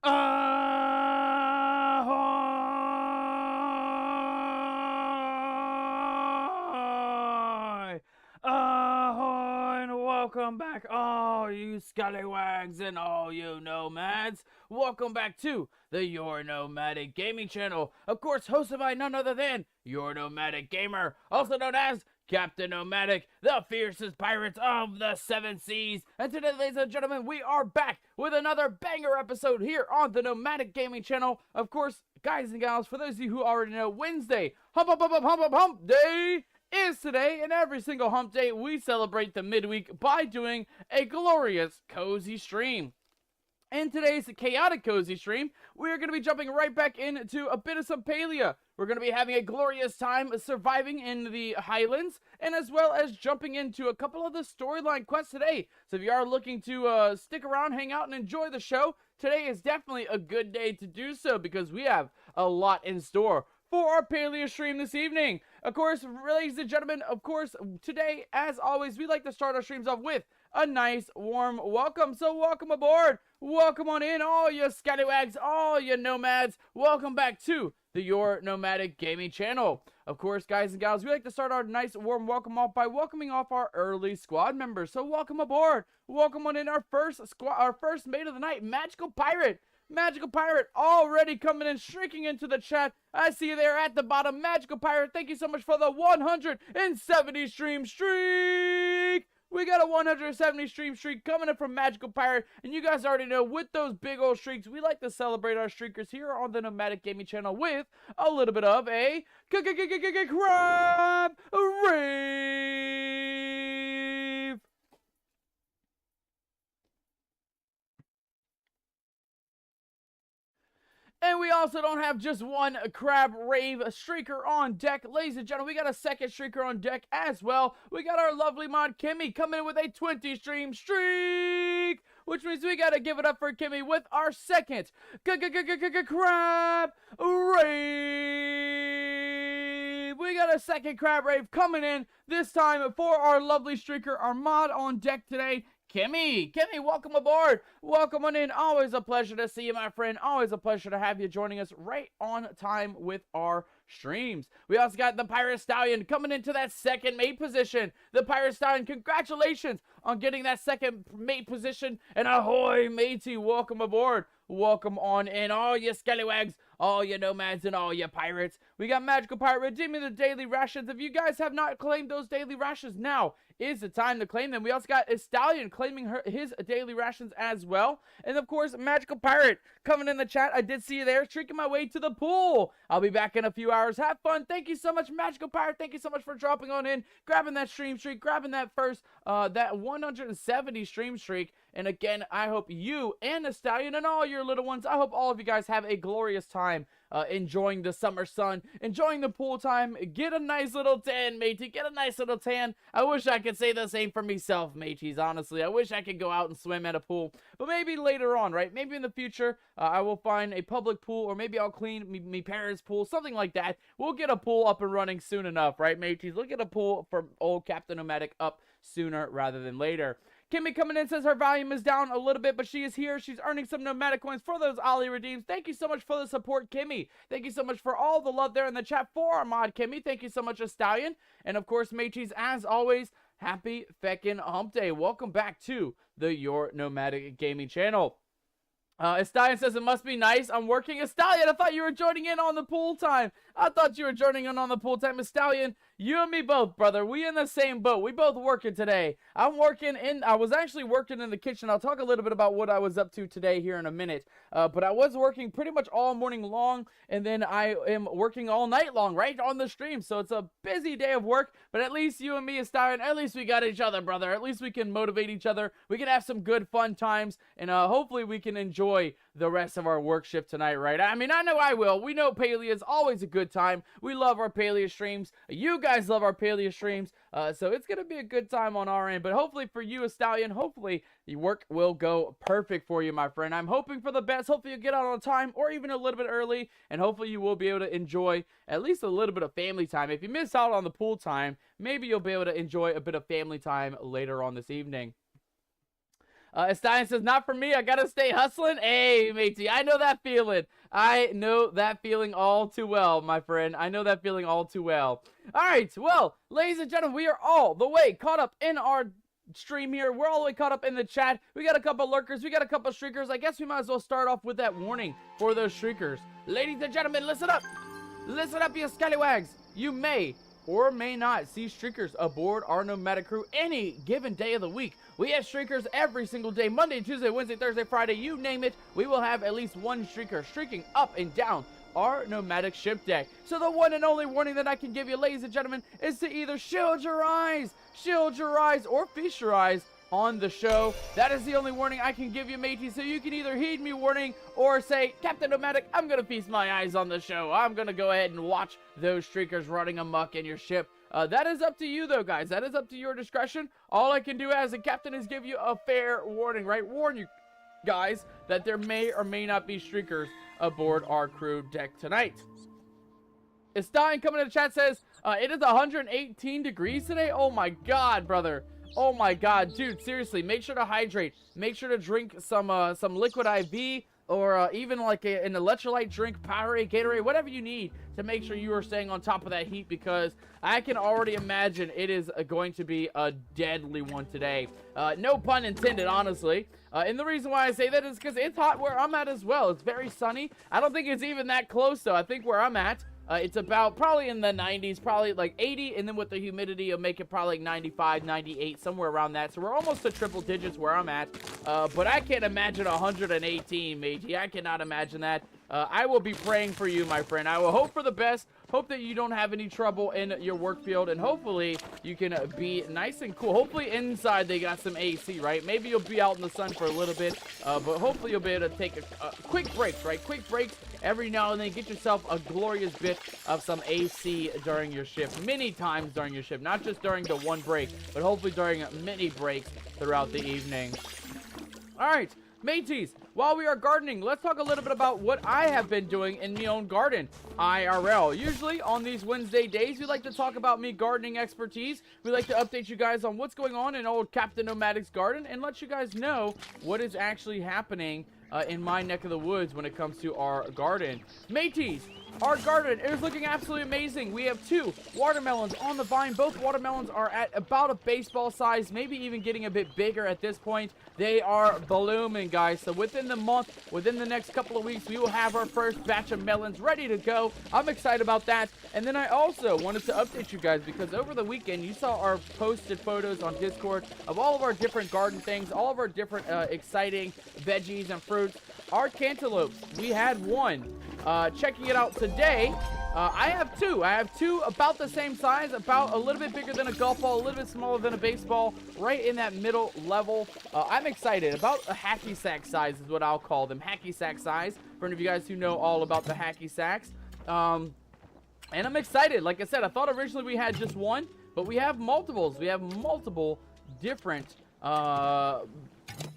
Ahoy! Ahoy! And welcome back, all you scallywags and all you nomads. Welcome back to the Your Nomadic Gaming channel. Of course, hosted by none other than Your Nomadic Gamer, also known as Captain Nomadic, the fiercest pirates of the seven seas. And today, ladies and gentlemen, we are back with another banger episode here on the Nomadic Gaming channel. Of course, guys and gals, for those of you who already know, Wednesday, hump day is today, and every single hump day we celebrate the midweek by doing a glorious cozy stream. In today's chaotic cozy stream, we're going to be jumping right back into a bit of some Palia. We're going to be having a glorious time surviving in the Highlands, and as well as jumping into a couple of the storyline quests today. So if you are looking to stick around, hang out, and enjoy the show, today is definitely a good day to do so because we have a lot in store for our Palia stream this evening. Of course, ladies and gentlemen, of course, today, as always, we like to start our streams off with a nice, warm welcome. So welcome aboard. Welcome on in, all you scallywags, all you nomads. Welcome back to the Your Nomadic Gaming channel. Of course, guys and gals, we like to start our nice, warm welcome off by welcoming off our early squad members. So welcome aboard. Welcome on in our first mate of the night, Magical Pirate. Magical Pirate already coming in, streaking into the chat. I see you there at the bottom. Magical Pirate, thank you so much for the 170 stream streak. We got a 170 stream streak coming in from Magical Pirate, and you guys already know, with those big old streaks, we like to celebrate our streakers here on the Nomadic Gaming channel with a little bit of a crab rave. And we also don't have just one crab rave streaker on deck. Ladies and gentlemen, we got a second streaker on deck as well. We got our lovely mod Kimmy coming in with a 20 stream streak, which means we got to give it up for Kimmy with our second crab rave. We got a second crab rave coming in, this time for our lovely streaker, our mod on deck today, Kimmy, welcome aboard. Welcome on in. Always a pleasure to see you, my friend. Always a pleasure to have you joining us right on time with our streams. We also got the Pirate Stallion coming into that second mate position. The Pirate Stallion, congratulations on getting that second mate position. And ahoy, matey, welcome aboard. Welcome on in, all you scallywags, all you nomads, and all you pirates. We got Magical Pirate redeeming the daily rations. If you guys have not claimed those daily rations, now is the time to claim them. We also got a Stallion claiming his daily rations as well. And of course, Magical Pirate coming in the chat. I did see you there, streaking my way to the pool. I'll be back in a few hours. Have fun. Thank you so much, Magical Pirate. Thank you so much for dropping on in, grabbing that stream streak, grabbing that first, that 170 stream streak. And again, I hope you and the Stallion and all your little ones, I hope all of you guys have a glorious time enjoying the summer sun, enjoying the pool time. Get a nice little tan, matey. Get a nice little tan. I wish I could say the same for myself, mateys, honestly. I wish I could go out and swim at a pool. But maybe later on, right? Maybe in the future, I will find a public pool, or maybe I'll clean me parents' pool, something like that. We'll get a pool up and running soon enough, right, mateys? We'll get a pool for old Captain Nomadic up sooner rather than later. Kimmy coming in says her volume is down a little bit, but she is here. She's earning some nomadic coins for those Ollie redeems. Thank you so much for the support, Kimmy. Thank you so much for all the love there in the chat for our mod, Kimmy. Thank you so much, Stallion. And of course, mateys, as always, happy feckin' hump day. Welcome back to the Your Nomadic Gaming channel. Stallion says it must be nice. I'm working. Stallion, I thought you were joining in on the pool time. I thought you were joining in on the pool time. Stallion, you and me both, brother. We in the same boat. We both working today. I was actually working in the kitchen. I'll talk a little bit about what I was up to today here in a minute. But I was working pretty much all morning long, and then I am working all night long, right, on the stream. So it's a busy day of work, but at least you and me, Stallion, at least we got each other, brother. At least we can motivate each other. We can have some good, fun times, and hopefully we can enjoy the rest of our work shift tonight, right? I mean, I know I will. We know Palia is always a good time. We love our Palia streams. You guys love our Palia streams. So it's going to be a good time on our end. But hopefully for you, Stallion, hopefully the work will go perfect for you, my friend. I'm hoping for the best. Hopefully you get out on time or even a little bit early. And hopefully you will be able to enjoy at least a little bit of family time. If you miss out on the pool time, maybe you'll be able to enjoy a bit of family time later on this evening. Esteban says, not for me. I gotta stay hustling. Hey, matey, I know that feeling. I know that feeling all too well, my friend. I know that feeling all too well. All right, well, ladies and gentlemen, we are all the way caught up in our stream here. We're all the way caught up in the chat. We got a couple lurkers. We got a couple streakers. I guess we might as well start off with that warning for those streakers. Ladies and gentlemen, listen up. Listen up, you scallywags. You may or may not see streakers aboard our nomadic crew any given day of the week. We have streakers every single day, Monday, Tuesday, Wednesday, Thursday, Friday, you name it. We will have at least one streaker streaking up and down our nomadic ship deck. So the one and only warning that I can give you, ladies and gentlemen, is to either shield your eyes, or feast your eyes on the show. That is the only warning I can give you, matey. So you can either heed me warning or say, Captain Nomadic, I'm gonna feast my eyes on the show. I'm gonna go ahead and watch those streakers running amok in your ship. That is up to you, though, guys. That is up to your discretion. All I can do as a captain is give you a fair warning, right? Warn you guys that there may or may not be streakers aboard our crew deck tonight. Esteban coming in the chat says, it is 118 degrees today. Oh my god, brother. Oh my god, dude, seriously, make sure to hydrate. Make sure to drink some liquid IV, or even like an electrolyte drink, Powerade, Gatorade, whatever you need to make sure you are staying on top of that heat, because I can already imagine it is going to be a deadly one today. No pun intended, honestly. And the reason why I say that is because it's hot where I'm at as well. It's very sunny. I don't think it's even that close, though. I think where I'm at, it's about probably in the 90s, probably like 80, and then with the humidity, it'll make it probably like 95, 98, somewhere around that. So we're almost to triple digits where I'm at. But I can't imagine 118, matey. I cannot imagine that. I will be praying for you, my friend. I will hope for the best. Hope that you don't have any trouble in your work field, and hopefully you can be nice and cool. Hopefully inside they got some AC, right? Maybe you'll be out in the sun for a little bit, but hopefully you'll be able to take a quick breaks, right? Quick breaks every now and then. Get yourself a glorious bit of some AC during your shift, many times during your shift, not just during the one break, but hopefully during many breaks throughout the evening. All right, mateys, while we are gardening, let's talk a little bit about what I have been doing in my own garden, IRL. Usually on these Wednesday days, we like to talk about me gardening expertise. We like to update you guys on what's going on in old Captain Nomadic's garden and let you guys know what is actually happening in my neck of the woods when it comes to our garden. Mateys, our garden is looking absolutely amazing. We have 2 watermelons on the vine. Both watermelons are at about a baseball size, maybe even getting a bit bigger at this point. They are blooming, guys. So within the month, within the next couple of weeks, we will have our first batch of melons ready to go. I'm excited about that. And then I also wanted to update you guys because over the weekend, you saw our posted photos on Discord of all of our different garden things, all of our different exciting veggies and fruits. Our cantaloupes, we had one. Checking it out today, I have 2. I have 2 about the same size, about a little bit bigger than a golf ball, a little bit smaller than a baseball, right in that middle level. I'm excited. About a hacky sack size is what I'll call them. Hacky sack size, for any of you guys who know all about the hacky sacks. And I'm excited. Like I said, I thought originally we had just one, but we have multiples. We have multiple different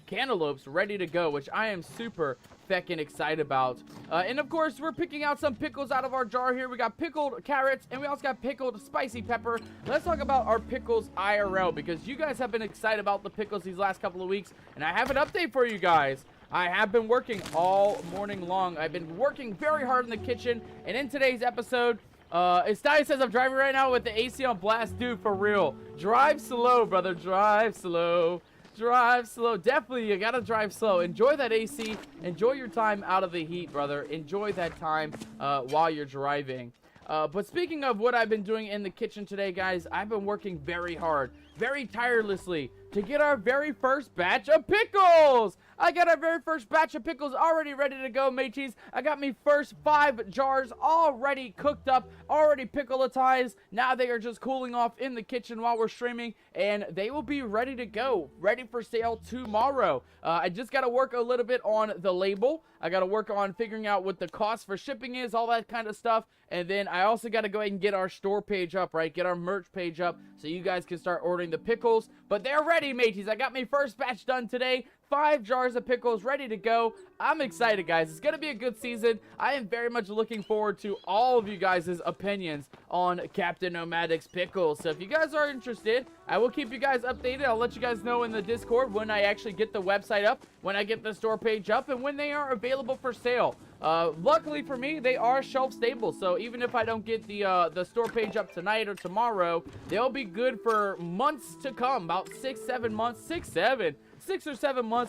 cantaloupes ready to go, which I am super feckin' excited about. And of course, we're picking out some pickles out of our jar here. We got pickled carrots, and we also got pickled spicy pepper. Let's talk about our pickles IRL, because you guys have been excited about the pickles these last couple of weeks, and I have an update for you guys. I have been working all morning long. I've been working very hard in the kitchen, and in today's episode, Esteban says I'm driving right now with the AC on blast. Dude, for real. Drive slow, brother. Drive slow. Drive slow. Definitely, you gotta drive slow. Enjoy that AC. Enjoy your time out of the heat, brother. Enjoy that time while you're driving. But speaking of what I've been doing in the kitchen today, guys, I've been working very hard, very tirelessly to get our very first batch of pickles. I got our very first batch of pickles already ready to go, mateys. I got me first 5 jars already cooked up, already pickletized. Now they are just cooling off in the kitchen while we're streaming, and they will be ready to go, ready for sale tomorrow. I just got to work a little bit on the label. I got to work on figuring out what the cost for shipping is, all that kind of stuff. And then I also got to go ahead and get our store page up, right? Get our merch page up so you guys can start ordering the pickles. But they're ready, mateys. I got my first batch done today. 5 jars of pickles ready to go. I'm excited, guys. It's going to be a good season. I am very much looking forward to all of you guys' opinions on Captain Nomadic's pickles. So if you guys are interested, I will keep you guys updated. I'll let you guys know in the Discord when I actually get the website up, when I get the store page up, and when they are available for sale. Luckily for me, they are shelf stable, so even if I don't get the store page up tonight or tomorrow, they'll be good for months to come, about 6 or 7 months,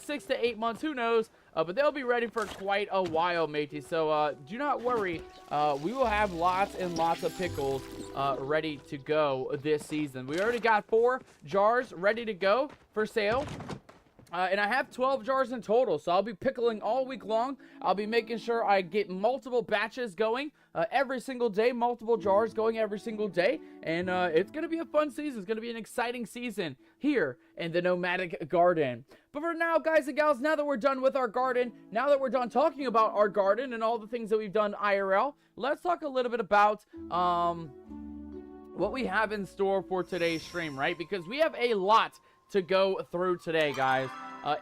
6 to 8 months, who knows, but they'll be ready for quite a while, matey. So do not worry, we will have lots and lots of pickles ready to go this season. We already got 4 jars ready to go for sale. And I have 12 jars in total, so I'll be pickling all week long. I'll be making sure I get multiple batches going every single day, multiple jars going every single day. And it's going to be a fun season. It's going to be an exciting season here in the Nomadic Garden. But for now, guys and gals, now that we're done with our garden, now that we're done talking about our garden and all the things that we've done IRL, let's talk a little bit about what we have in store for today's stream, right? Because we have a lot to go through today, guys.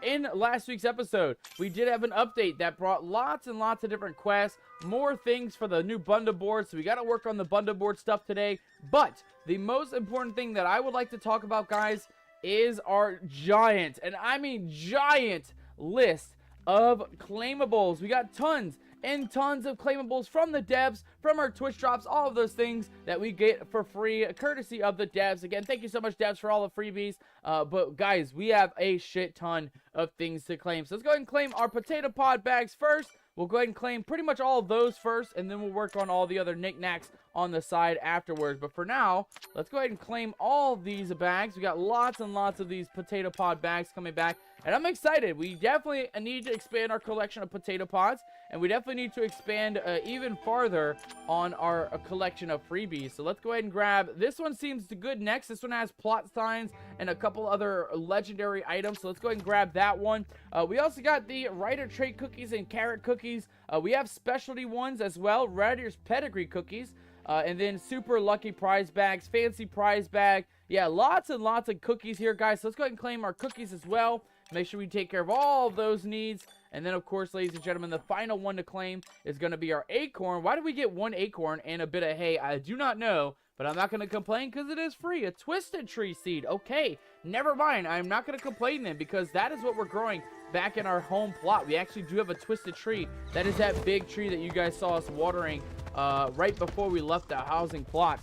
In last week's episode, we did have an update that brought lots and lots of different quests, more things for the new bundle board, so we got to work on the bundle board stuff today. But the most important thing that I would like to talk about, guys, is our giant, and I mean giant, list of claimables. We got tons and tons of claimables from the devs, from our Twitch drops, all of those things that we get for free, courtesy of the devs. Again, thank you so much, devs, for all the freebies. But guys, we have a shit ton of things to claim. So let's go ahead and claim our potato pod bags first. We'll go ahead and claim pretty much all of those first, and then we'll work on all the other knickknacks on the side afterwards. But for now, let's go ahead and claim all these bags. We got lots and lots of these potato pod bags coming back, and I'm excited. We definitely need to expand our collection of potato pods, and we definitely need to expand even farther on our collection of freebies. So let's go ahead and grab, this one seems good next. This one has plot signs and a couple other legendary items, so let's go ahead and grab that one. We also got the Writer Trait cookies and carrot cookies. We have specialty ones as well, Writer's Pedigree cookies, and then super lucky prize bags, fancy prize bag. Yeah, lots and lots of cookies here, guys. So let's go ahead and claim our cookies as well. Make sure we take care of all of those needs. And then, of course, ladies and gentlemen, the final one to claim is going to be our acorn. Why did we get 1 acorn and a bit of hay? I do not know, but I'm not going to complain because it is free. A twisted tree seed. Okay, never mind. I'm not going to complain then, because that is what we're growing back in our home plot. We actually do have a twisted tree. That is that big tree that you guys saw us watering right before we left the housing plot.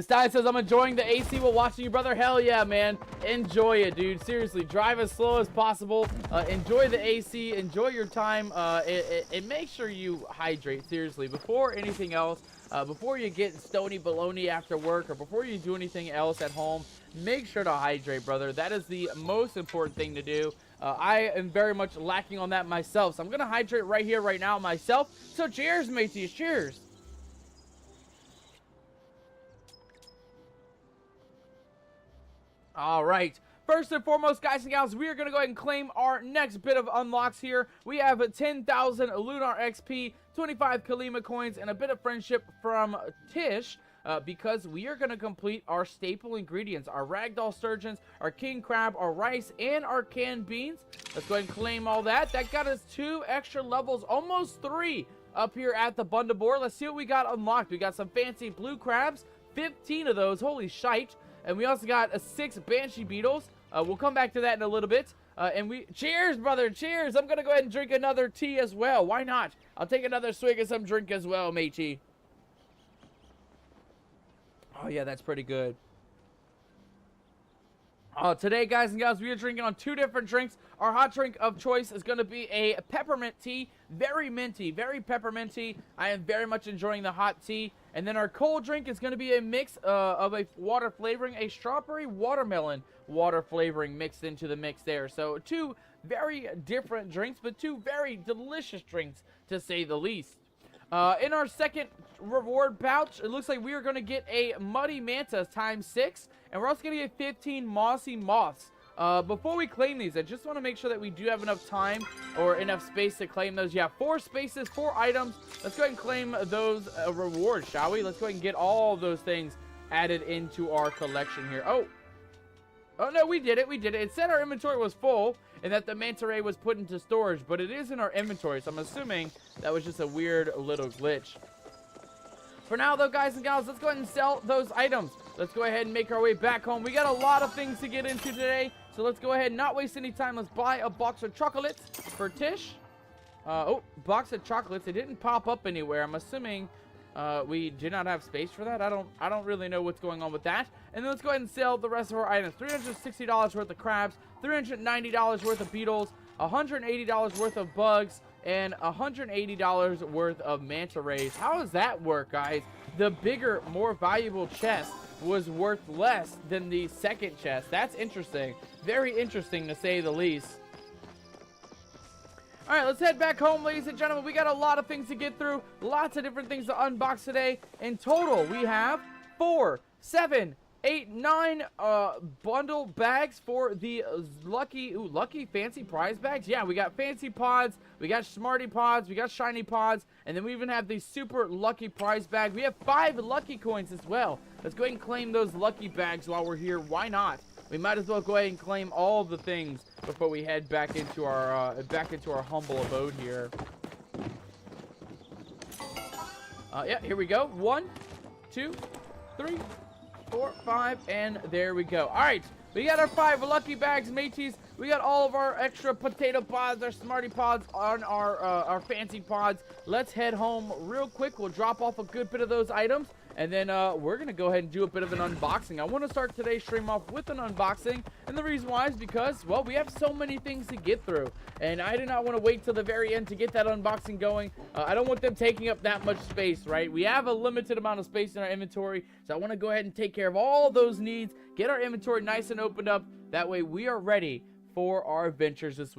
Stein says, I'm enjoying the AC while watching you, brother. Hell yeah, man. Enjoy it, dude. Seriously, drive as slow as possible. Enjoy the AC. Enjoy your time. And make sure you hydrate, seriously. Before anything else, before you get stony baloney after work, or before you do anything else at home, make sure to hydrate, brother. That is the most important thing to do. I am very much lacking on that myself. So I'm going to hydrate right here, right now myself. So cheers, mateys. Cheers. All right. First and foremost, guys and gals, we are going to go ahead and claim our next bit of unlocks here. We have 10,000 Lunar XP, 25 Kalima coins, and a bit of friendship from Tish. Because we are going to complete our staple ingredients, our ragdoll sturgeons, our king crab, our rice, and our canned beans. Let's go ahead and claim all that. That got us 2 extra levels, almost 3 up here at the bundle board. Let's see what we got unlocked. We got some fancy blue crabs, 15 of those, holy shite. And we also got 6 banshee beetles. We'll come back to that in a little bit. And we, cheers, brother, cheers. I'm going to go ahead and drink another tea as well. Why not? I'll take another swig of some drink as well, matey. Oh, yeah, that's pretty good. Today, guys and gals, we are drinking on 2 different drinks. Our hot drink of choice is going to be a peppermint tea. Very minty, very pepperminty. I am very much enjoying the hot tea. And then our cold drink is going to be a mix of a water flavoring, a strawberry watermelon water flavoring mixed into the mix there. So 2 very different drinks, but 2 very delicious drinks, to say the least. In our second reward pouch, it looks like we are going to get a Muddy Manta ×6, and we're also going to get 15 Mossy Moths. Before we claim these, I just want to make sure that we do have enough time or enough space to claim those. Yeah, 4 spaces, 4 items. Let's go ahead and claim those rewards, shall we? Let's go ahead and get all those things added into our collection here. Oh, no, we did it. We did it. It said our inventory was full, and that the manta ray was put into storage, but it is in our inventory, so I'm assuming that was just a weird little glitch. For now, though, guys and gals, let's go ahead and sell those items. Let's go ahead and make our way back home. We got a lot of things to get into today, so let's go ahead and not waste any time. Let's buy a box of chocolates for Tish. Oh, box of chocolates. It didn't pop up anywhere. I'm assuming we do not have space for that. I don't really know what's going on with that. And then let's go ahead and sell the rest of our items. $360 worth of crabs, $390 worth of beetles, $180 worth of bugs, and $180 worth of manta rays. How does that work, guys? The bigger, more valuable chest was worth less than the second chest. That's interesting. Very interesting, to say the least. All right, let's head back home, ladies and gentlemen. We got a lot of things to get through. Lots of different things to unbox today. In total, we have 4, 7, 8, 9 bundle bags for the lucky fancy prize bags. Yeah, we got fancy pods, we got smarty pods, we got shiny pods, and then we even have the super lucky prize bag. We have 5 lucky coins as well. Let's go ahead and claim those lucky bags while we're here. Why not? We might as well go ahead and claim all the things before we head back into our humble abode here. Yeah, here we go. 1, 2, 3, 4, 5, and there we go. All right, we got our 5 lucky bags, mateys. We got all of our extra potato pods, our smarty pods on our fancy pods. Let's head home real quick. We'll drop off a good bit of those items, and then we're gonna go ahead and do a bit of an unboxing. I want to start today's stream off with an unboxing, and the reason why is because, well, we have so many things to get through, and I do not want to wait till the very end to get that unboxing going. I don't want them taking up that much space, right? We have a limited amount of space in our inventory, so I want to go ahead and take care of all those needs, get our inventory nice and opened up. That way we are ready for our adventures this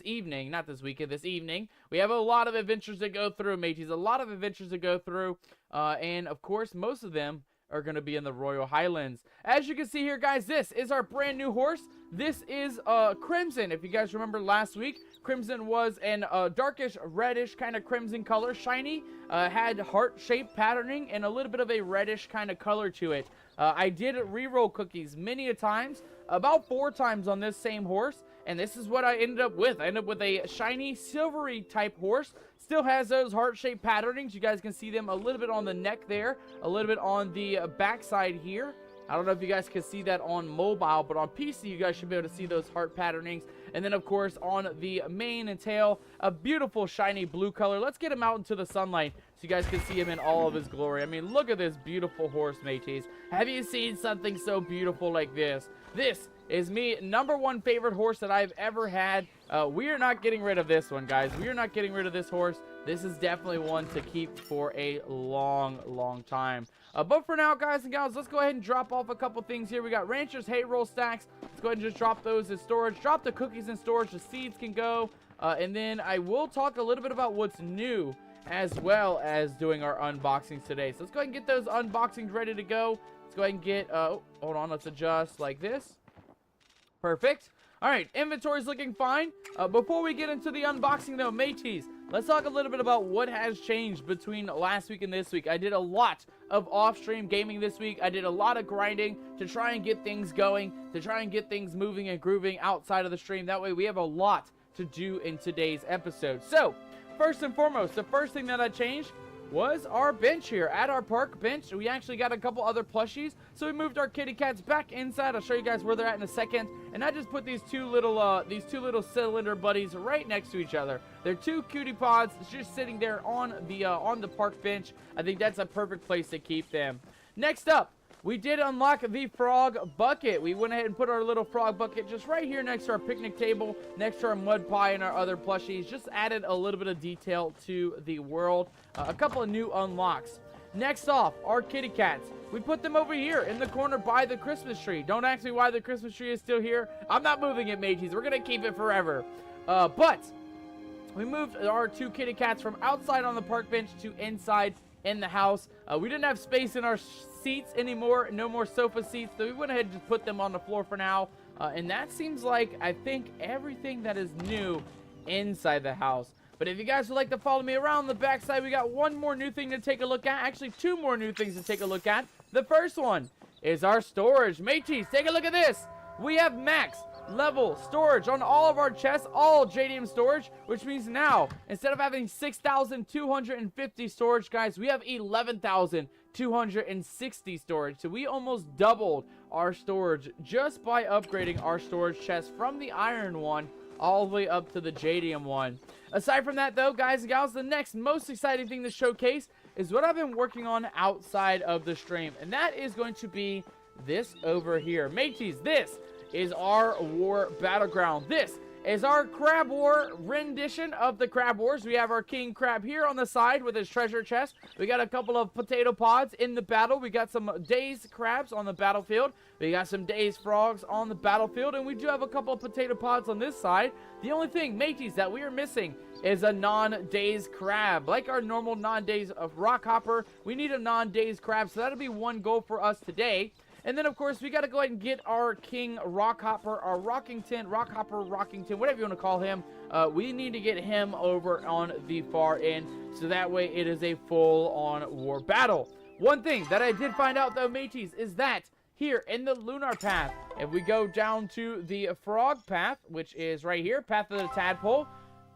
evening. We have a lot of adventures to go through, mateys. A lot of adventures to go through. And of course, most of them are going to be in the Royal Highlands. As you can see here, guys, this is our brand new horse. This is Crimson. If you guys remember last week, Crimson was an darkish reddish kind of crimson color, shiny, had heart-shaped patterning, and a little bit of a reddish kind of color to it. I did re-roll cookies many a times, about 4 times on this same horse, and this is what I ended up with. I ended up with a shiny, silvery type horse. Still has those heart-shaped patternings. You guys can see them a little bit on the neck there, a little bit on the backside here. I don't know if you guys can see that on mobile, but on PC, you guys should be able to see those heart patternings. And then, of course, on the mane and tail, a beautiful shiny blue color. Let's get him out into the sunlight so you guys can see him in all of his glory. I mean, look at this beautiful horse, mateys. Have you seen something so beautiful like this? This is me #1 favorite horse that I've ever had. We are not getting rid of this one, guys. We are not getting rid of this horse. This is definitely one to keep for a long time. But for now, guys and gals, let's go ahead and drop off a couple things here. We got Rancher's hay roll stacks. Let's go ahead and just drop those in storage. Drop the cookies in storage. The seeds can go. And then I will talk a little bit about what's new, as well as doing our unboxings today. So let's go ahead and get those unboxings ready to go. Let's go ahead and get, hold on, let's adjust like this. Perfect. All right, inventory's looking fine. Before we get into the unboxing, though, mateys, let's talk a little bit about what has changed between last week and this week. I did a lot of off-stream gaming this week. I did a lot of grinding to try and get things going, to try and get things moving and grooving outside of the stream. That way we have a lot to do in today's episode. So, first and foremost, the first thing that I changed was our bench here. At our park bench, we actually got a couple other plushies, so we moved our kitty cats back inside. I'll show you guys where they're at in a second. And I just put these two little cylinder buddies right next to each other. They're 2 cutie pods just sitting there on the park bench. I think that's a perfect place to keep them. Next up, we did unlock the frog bucket. We went ahead and put our little frog bucket just right here next to our picnic table, next to our mud pie and our other plushies. Just added a little bit of detail to the world. A couple of new unlocks. Next off, our kitty cats. We put them over here in the corner by the Christmas tree. Don't ask me why the Christmas tree is still here. I'm not moving it, mateys. We're going to keep it forever. But we moved our 2 kitty cats from outside on the park bench to inside in the house. We didn't have space in our seats anymore. No more sofa seats. So we went ahead and just put them on the floor for now. And that seems like, I think, everything that is new inside the house. But if you guys would like to follow me around the backside, we got one more new thing to take a look at. Actually, 2 more new things to take a look at. The first one is our storage. Mateys, take a look at this. We have Max level storage on all of our chests, all JDM storage, which means now, instead of having 6,250 storage, guys, we have 11,260 storage. So we almost doubled our storage just by upgrading our storage chest from the iron one all the way up to the JDM one. Aside from that, though, guys and gals, the next most exciting thing to showcase is what I've been working on outside of the stream, and that is going to be this over here. Mateys, this is our war battleground. This is our Crab War rendition of the Crab Wars. We have our King Crab here on the side with his treasure chest. We got a couple of potato pods in the battle. We got some dazed crabs on the battlefield. We got some dazed frogs on the battlefield. And we do have a couple of potato pods on this side. The only thing, mateys, that we are missing is a non-dazed crab. Like our normal non-dazed rock hopper, we need a non-dazed crab. So that'll be one goal for us today. And then, of course, we got to go ahead and get our King Rockhopper, our Rockhopper, Rockington, whatever you want to call him. We need to get him over on the far end, so that way it is a full-on war battle. One thing that I did find out, though, mateys, is that here in the Lunar Path, if we go down to the Frog Path, which is right here, Path of the Tadpole,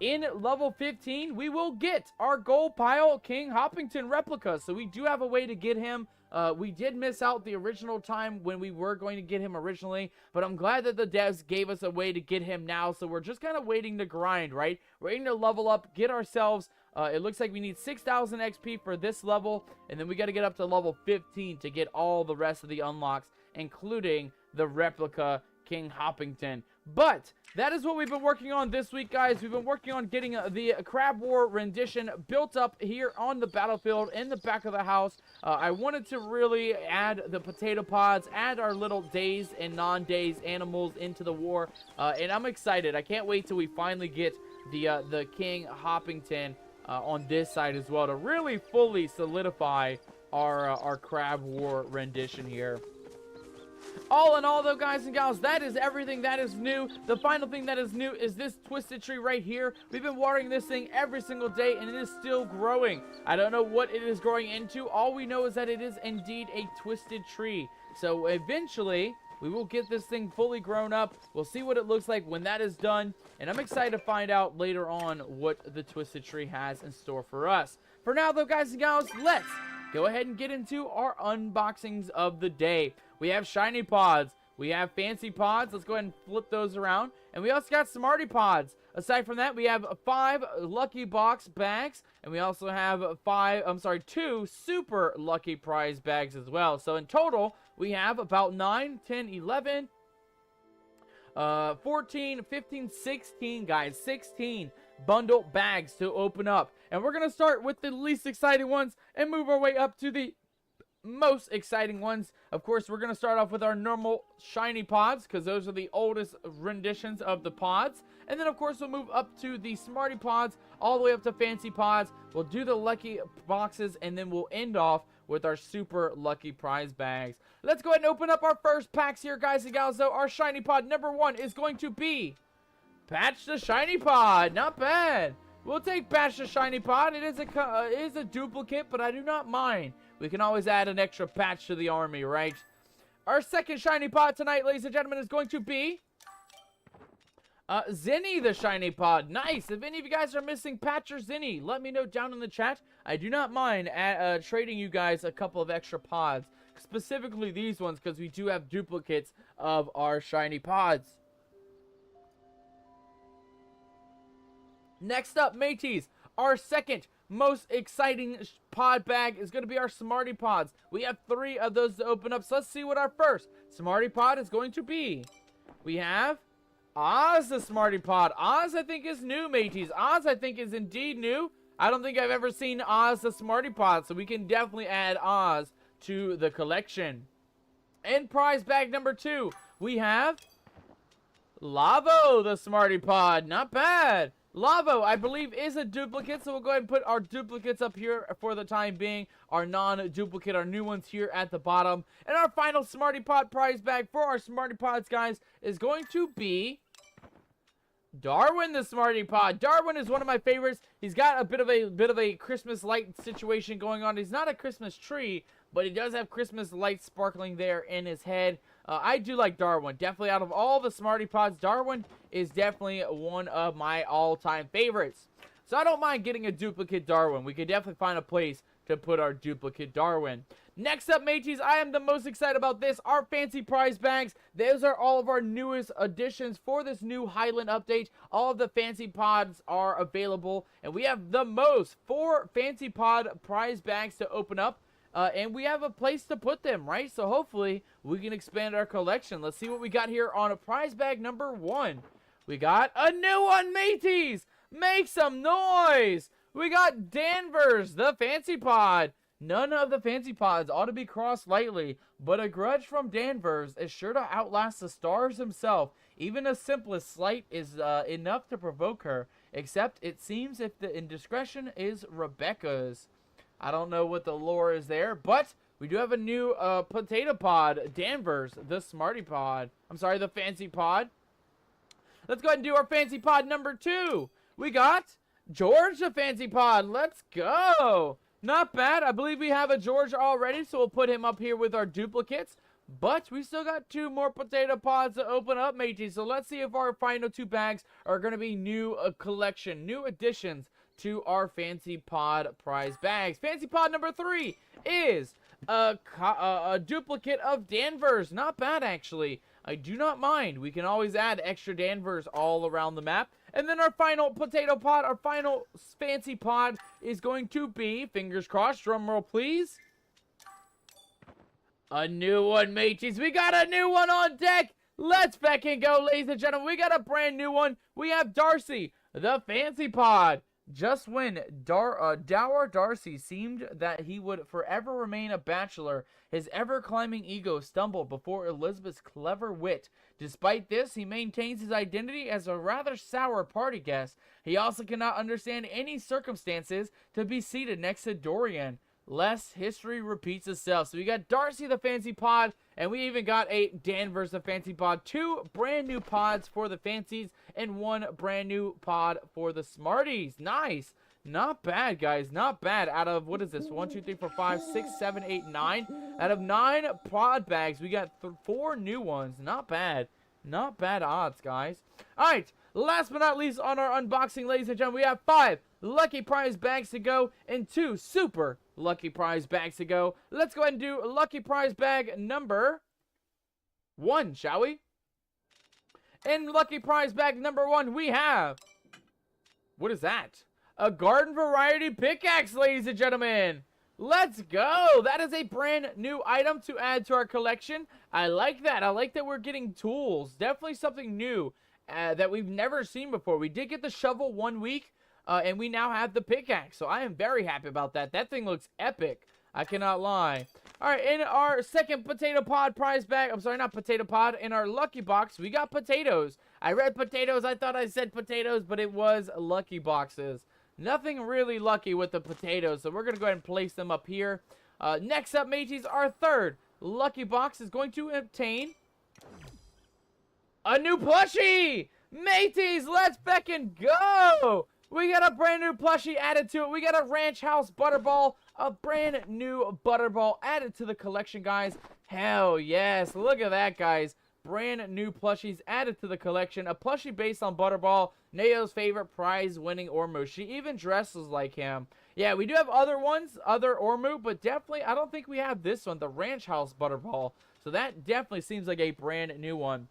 in level 15, we will get our Gold Pile King Hoppington replica. So we do have a way to get him. We did miss out the original time when we were going to get him originally, but I'm glad that the devs gave us a way to get him now, so we're just kind of waiting to grind, right? Waiting to level up, get ourselves, it looks like we need 6,000 XP for this level, and then we got to get up to level 15 to get all the rest of the unlocks, including the replica King Hoppington. But that is what we've been working on this week, guys. We've been working on getting the Crab War rendition built up here on the battlefield in the back of the house. I wanted to really add the potato pods, add our little dazed and non-dazed animals into the war, and I'm excited. I can't wait till we finally get the King Hoppington on this side as well to really fully solidify our Crab War rendition here. All in all, though, guys and gals, that is everything that is new. The final thing that is new is this twisted tree right here. We've been watering this thing every single day, and it is still growing. I don't know what it is growing into. All we know is that it is indeed a twisted tree. So eventually, we will get this thing fully grown up. We'll see what it looks like when that is done, and I'm excited to find out later on what the twisted tree has in store for us. For now, though, guys and gals, let's go ahead and get into our unboxings of the day. We have shiny pods. We have fancy pods. Let's go ahead and flip those around. And we also got smarty pods. Aside from that, we have 5 lucky box bags. And we also have 2 super lucky prize bags as well. So in total, we have about 9, 10, 11, 14, 15, 16, guys. 16 bundle bags to open up. And we're going to start with the least exciting ones and move our way up to the most exciting ones. Of course, we're going to start off with our normal shiny pods, because those are the oldest renditions of the pods. And then, of course, we'll move up to the smarty pods, all the way up to fancy pods. We'll do the lucky boxes, and then we'll end off with our super lucky prize bags. Let's go ahead and open up our first packs here, guys and gals. So our shiny pod number 1 is going to be Patch the Shiny Pod. Not bad. We'll take Patch the Shiny Pod. It is a duplicate, but I do not mind. We can always add an extra patch to the army, right? Our second shiny pod tonight, ladies and gentlemen, is going to be Zinny the Shiny Pod. Nice. If any of you guys are missing Patch or Zinny, let me know down in the chat. I do not mind trading you guys a couple of extra pods. Specifically these ones, because we do have duplicates of our shiny pods. Next up, mateys, our second most exciting pod bag is going to be our Smarty Pods. We have 3 of those to open up, so let's see what our first Smarty Pod is going to be. We have Oz the Smarty Pod. Oz, I think, is new, mateys. Oz, I think, is indeed new. I don't think I've ever seen Oz the Smarty Pod, so we can definitely add Oz to the collection. In prize bag number 2, we have Lavo the Smarty Pod. Not bad. Lavo, I believe, is a duplicate, so we'll go ahead and put our duplicates up here for the time being. Our non-duplicate, our new ones here at the bottom. And our final Smarty Pod prize bag for our Smarty Pods, guys, is going to be Darwin the Smarty Pod. Darwin is one of my favorites. He's got a bit of a Christmas light situation going on. He's not a Christmas tree, but he does have Christmas lights sparkling there in his head. I do like Darwin. Definitely out of all the Smarty Pods, Darwin is definitely one of my all-time favorites. So I don't mind getting a duplicate Darwin. We could definitely find a place to put our duplicate Darwin. Next up, mateys, I am the most excited about this. Our fancy prize bags. Those are all of our newest additions for this new Highland update. All of the fancy pods are available. And we have the most 4 fancy pod prize bags to open up. And we have a place to put them, right? So hopefully we can expand our collection. Let's see what we got here on a prize bag number 1. We got a new one, mateys! Make some noise! We got Danvers, the fancy pod. None of the fancy pods ought to be crossed lightly, but a grudge from Danvers is sure to outlast the stars himself. Even the simplest slight is enough to provoke her, except it seems if the indiscretion is Rebecca's. I don't know what the lore is there, but we do have a new potato pod, Danvers, the smarty pod. I'm sorry, the fancy pod. Let's go ahead and do our fancy pod number 2. We got George the fancy pod. Let's go. Not bad. I believe we have a George already, so we'll put him up here with our duplicates. But we still got 2 more potato pods to open up, mateys. So let's see if our final 2 bags are going to be new collection, new additions to our fancy pod prize bags. Fancy pod number 3 is a duplicate of Danvers. Not bad, actually. I do not mind. We can always add extra Danvers all around the map. And then our final potato pod, our final fancy pod is going to be, fingers crossed, drum roll please, a new one, mateys. We got a new one on deck. Let's fucking go, ladies and gentlemen. We got a brand new one. We have Darcy, the fancy pod. Just when dour Darcy seemed that he would forever remain a bachelor, his ever-climbing ego stumbled before Elizabeth's clever wit. Despite this, he maintains his identity as a rather sour party guest. He also cannot understand any circumstances to be seated next to Dorian, lest history repeats itself. So we got Darcy the fancy pod, and we even got a Danvers the fancy pod. 2 brand new pods for the fancies and 1 brand new pod for the smarties. Nice. Not bad, guys. Not bad. Out of, what is this? 1, 2, 3, 4, 5, 6, 7, 8, 9. Out of 9 pod bags, we got 4 new ones. Not bad. Not bad odds, guys. Alright, last but not least on our unboxing, ladies and gentlemen, we have 5 lucky prize bags to go and 2 super lucky prize bags to go. Let's go ahead and do lucky prize bag number 1, shall we? In lucky prize bag number 1, we have, what is that? A garden variety pickaxe, ladies and gentlemen. Let's go. That is a brand new item to add to our collection. I like that. I like that we're getting tools. Definitely something new that we've never seen before. We did get the shovel 1 week, and we now have the pickaxe. So I am very happy about that. That thing looks epic. I cannot lie. All right, in our second potato pod prize bag, I'm sorry, not potato pod, in our lucky box, we got potatoes. I read potatoes. I thought I said potatoes, but it was lucky boxes. Nothing really lucky with the potatoes, so we're going to go ahead and place them up here. Next up, mateys, our third lucky box is going to obtain a new plushie! Mateys, let's feckin' go! We got a brand new plushie added to it. We got a Ranch House Butterball, a brand new Butterball added to the collection, guys. Hell yes, look at that, guys. Brand new plushies added to the collection. A plushie based on Butterball, Neo's favorite prize-winning Ormu. She even dresses like him. Yeah, we do have other ones, other Ormu, but definitely, I don't think we have this one, the Ranch House Butterball. So that definitely seems like a brand new one.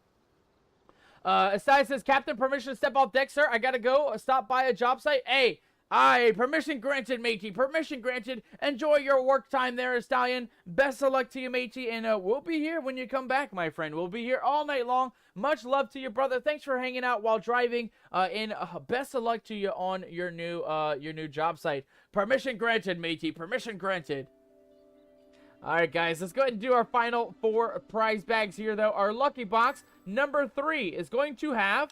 Asai says, Captain, permission to step off deck, sir. I gotta go stop by a job site. Hey, aye, permission granted, matey. Permission granted. Enjoy your work time there, Stallion. Best of luck to you, matey. And we'll be here when you come back, my friend. We'll be here all night long. Much love to you, brother. Thanks for hanging out while driving. And best of luck to you on your new job site. Permission granted, matey. Permission granted. All right, guys. Let's go ahead and do our final 4 prize bags here, though. Our lucky box number 3 is going to have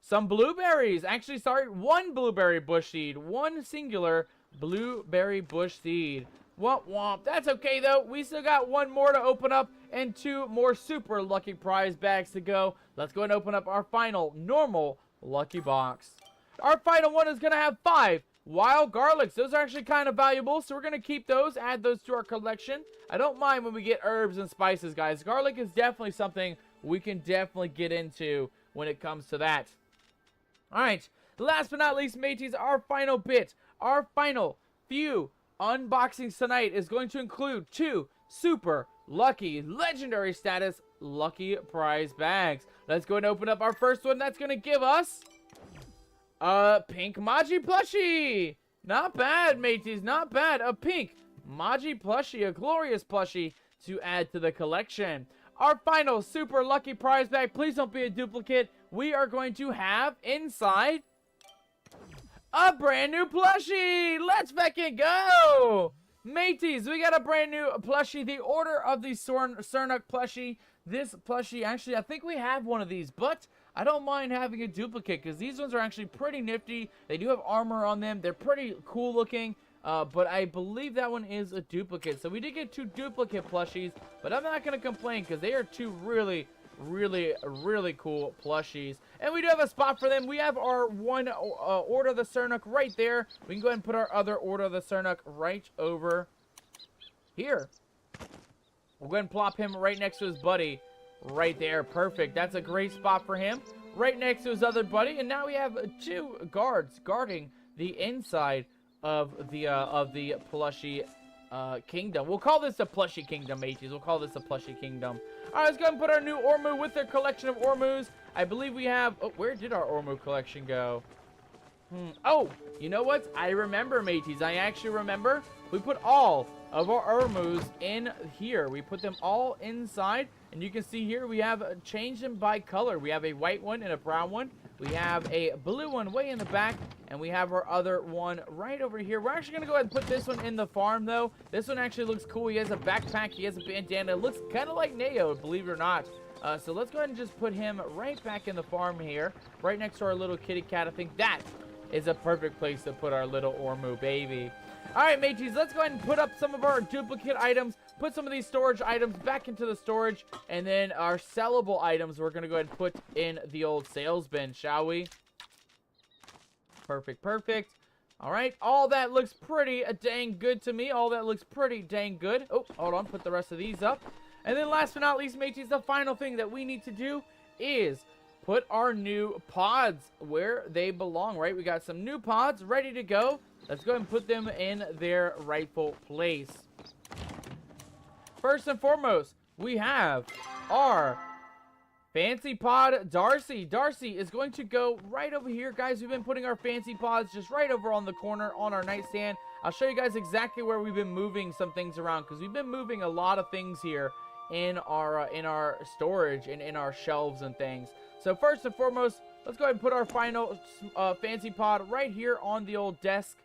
some blueberries. Actually, sorry, 1 blueberry bush seed. 1 singular blueberry bush seed. Womp womp. That's okay, though. We still got 1 more to open up and 2 more super lucky prize bags to go. Let's go and open up our final normal lucky box. Our final one is going to have 5 wild garlics. Those are actually kind of valuable, so we're going to keep those, add those to our collection. I don't mind when we get herbs and spices, guys. Garlic is definitely something we can definitely get into when it comes to that. All right, last but not least, mateys, our final bit, our final few unboxings tonight is going to include 2 super lucky legendary status lucky prize bags. Let's go and open up our first one. That's going to give us a pink Maji plushie. Not bad, mateys, not bad. A pink Maji plushie, a glorious plushie to add to the collection. Our final super lucky prize bag, please don't be a duplicate. We are going to have inside a brand new plushie. Let's fucking go. Mateys, we got a brand new plushie. The Order of the Sernuk plushie. This plushie, actually, I think we have one of these, but I don't mind having a duplicate because these ones are actually pretty nifty. They do have armor on them. They're pretty cool looking, but I believe that one is a duplicate. So we did get 2 duplicate plushies, but I'm not going to complain because they are 2 really cool plushies. And we do have a spot for them. We have our one Order of the Sernuk right there. We can go ahead and put our other Order of the Sernuk right over here. We'll go ahead and plop him right next to his buddy right there. Perfect. That's a great spot for him. Right next to his other buddy. And now we have 2 guards guarding the inside of the plushie kingdom. We'll call this a plushie kingdom, mateys. We'll call this a plushie kingdom. All right, let's go ahead and put our new Ormu with their collection of Ormus. I believe we have... Oh, where did our Ormu collection go? Oh, you know what? I remember, mateys. I actually remember. We put all of our Ormus in here. We put them all inside. And you can see here we have changed them by color. We have a white one and a brown one. We have a blue one way in the back. And we have our other one right over here. We're actually going to go ahead and put this one in the farm, though. This one actually looks cool. He has a backpack. He has a bandana. It looks kind of like Neo, believe it or not. So let's go ahead and just put him right back in the farm here. Right next to our little kitty cat. I think that is a perfect place to put our little Ormu baby. All right, mateys, let's go ahead and put up some of our duplicate items. Put some of these storage items back into the storage. And then our sellable items we're going to go ahead and put in the old sales bin, shall we? Perfect, perfect. All right, all that looks pretty dang good to me. All that looks pretty dang good. Oh, hold on, put the rest of these up. And then last but not least, mateys, the final thing that we need to do is put our new pods where they belong, right? We got some new pods ready to go. Let's go ahead and put them in their rightful place. First and foremost, we have our Fancy Pod Darcy. Darcy is going to go right over here, guys. We've been putting our fancy pods just right over on the corner on our nightstand. I'll show you guys exactly where we've been moving some things around because we've been moving a lot of things here in our storage and in our shelves and things. So first and foremost, let's go ahead and put our final fancy pod right here on the old desk.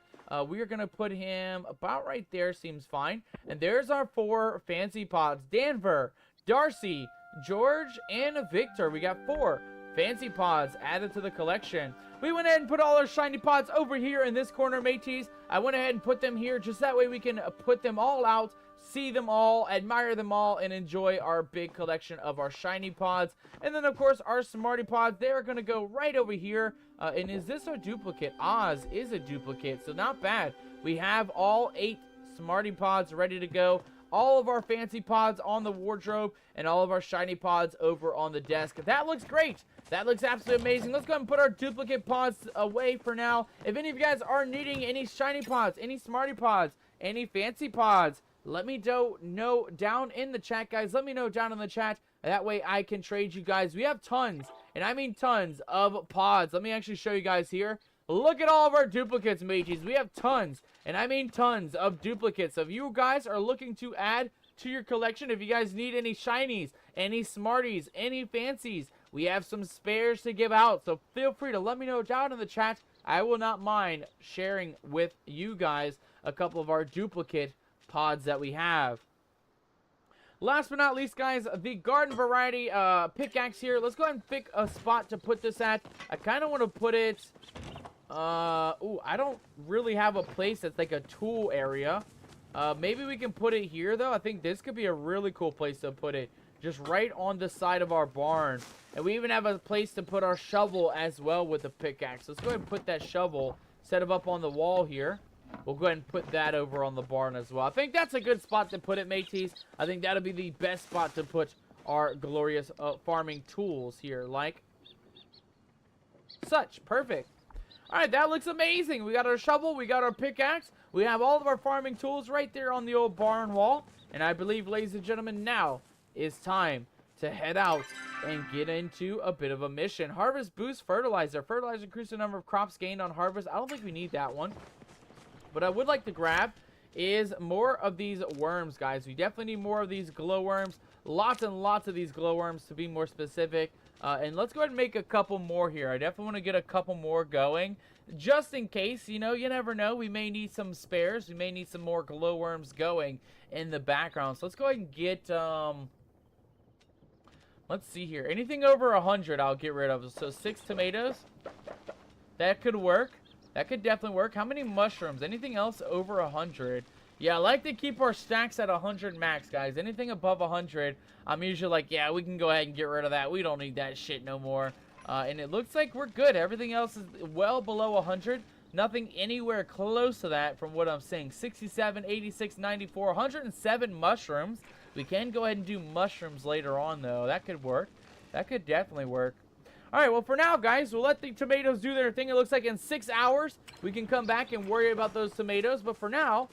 We are going to put him about right there. Seems fine. And there's our 4 fancy pods. Danver, Darcy, George, and Victor. We got 4 fancy pods added to the collection. We went ahead and put all our shiny pods over here in this corner, mateys. I went ahead and put them here just that way we can put them all out, see them all, admire them all, and enjoy our big collection of our shiny pods. And then, of course, our Smarty pods, they're going to go right over here. And is this a duplicate? Oz is a duplicate, so not bad. We have all 8 Smarty pods ready to go. All of our fancy pods on the wardrobe and all of our shiny pods over on the desk. That looks great. That looks absolutely amazing. Let's go ahead and put our duplicate pods away for now. If any of you guys are needing any shiny pods, any Smarty pods, any fancy pods, let me know down in the chat, guys. Let me know down in the chat. That way I can trade you guys. We have tons, and I mean tons of pods. Let me actually show you guys here. Look at all of our duplicates, mateys. We have tons, and I mean tons of duplicates. So if you guys are looking to add to your collection, if you guys need any shinies, any smarties, any fancies, we have some spares to give out. So feel free to let me know down in the chat. I will not mind sharing with you guys a couple of our duplicate pods that we have. Last but not least, guys, the garden variety pickaxe here. Let's go ahead and pick a spot to put this at. I kind of want to put it... I don't really have a place that's like a tool area. Maybe we can put it here, though. I think this could be a really cool place to put it. Just right on the side of our barn. And we even have a place to put our shovel as well with the pickaxe. Let's go ahead and put that shovel set them up on the wall here. We'll go ahead and put that over on the barn as well. I think that's a good spot to put it, mateys. I think that'll be the best spot to put our glorious farming tools here, like such. Perfect. All right, that looks amazing. We got our shovel, we got our pickaxe, we have all of our farming tools right there on the old barn wall. And I believe, ladies and gentlemen, now is time to head out and get into a bit of a mission. Harvest boost fertilizer. Fertilizer increases the number of crops gained on harvest. I don't think we need that one. What I would like to grab is more of these worms, guys. We definitely need more of these glowworms. Lots and lots of these glowworms, to be more specific. And let's go ahead and make a couple more here. I definitely want to get a couple more going, just in case. You know, you never know. We may need some spares. We may need some more glowworms going in the background. So let's go ahead and get, let's see here. Anything over 100, I'll get rid of. So 6 tomatoes. That could work. That could definitely work. How many mushrooms? Anything else over 100? Yeah, I like to keep our stacks at 100 max, guys. Anything above 100, I'm usually like, yeah, we can go ahead and get rid of that. We don't need that shit no more. And it looks like we're good. Everything else is well below 100. Nothing anywhere close to that from what I'm seeing. 67, 86, 94, 107 mushrooms. We can go ahead and do mushrooms later on, though. That could work. That could definitely work. All right, well, for now, guys, we'll let the tomatoes do their thing. It looks like in 6 hours, we can come back and worry about those tomatoes. But for now,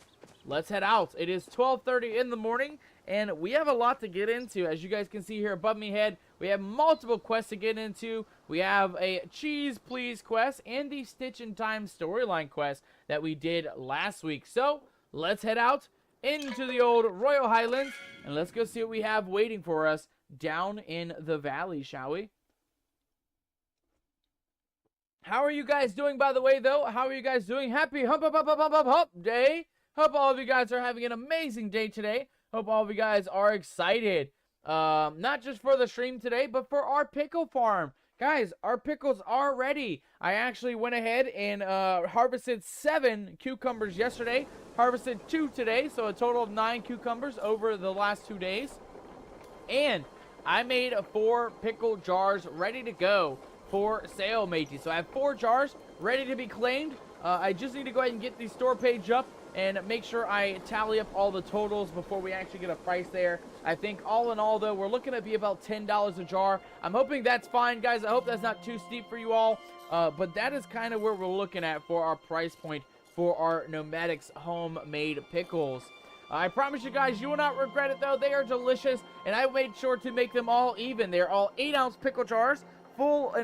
let's head out. It is 12:30 in the morning, and we have a lot to get into. As you guys can see here above me head, we have multiple quests to get into. We have a Cheese Please quest and the Stitch in Time storyline quest that we did last week. So, let's head out into the old Royal Highlands, and let's go see what we have waiting for us down in the valley, shall we? How are you guys doing, by the way, though? How are you guys doing? Happy hump day. Hope all of you guys are having an amazing day today. Hope all of you guys are excited. Not just for the stream today, but for our pickle farm. Guys, our pickles are ready. I actually went ahead and harvested 7 cucumbers yesterday. Harvested 2 today, so a total of 9 cucumbers over the last 2 days. And I made 4 pickle jars ready to go for sale, matey. So I have 4 jars ready to be claimed. I just need to go ahead and get the store page up and make sure I tally up all the totals before we actually get a price there. I think all in all, though, we're looking at be about $10 a jar. I'm hoping that's fine, guys. I hope that's not too steep for you all. But that is kind of where we're looking at for our price point for our Nomadics homemade pickles. I promise you guys, you will not regret it, though. They are delicious, and I made sure to make them all even. They're all 8-ounce pickle jars, filled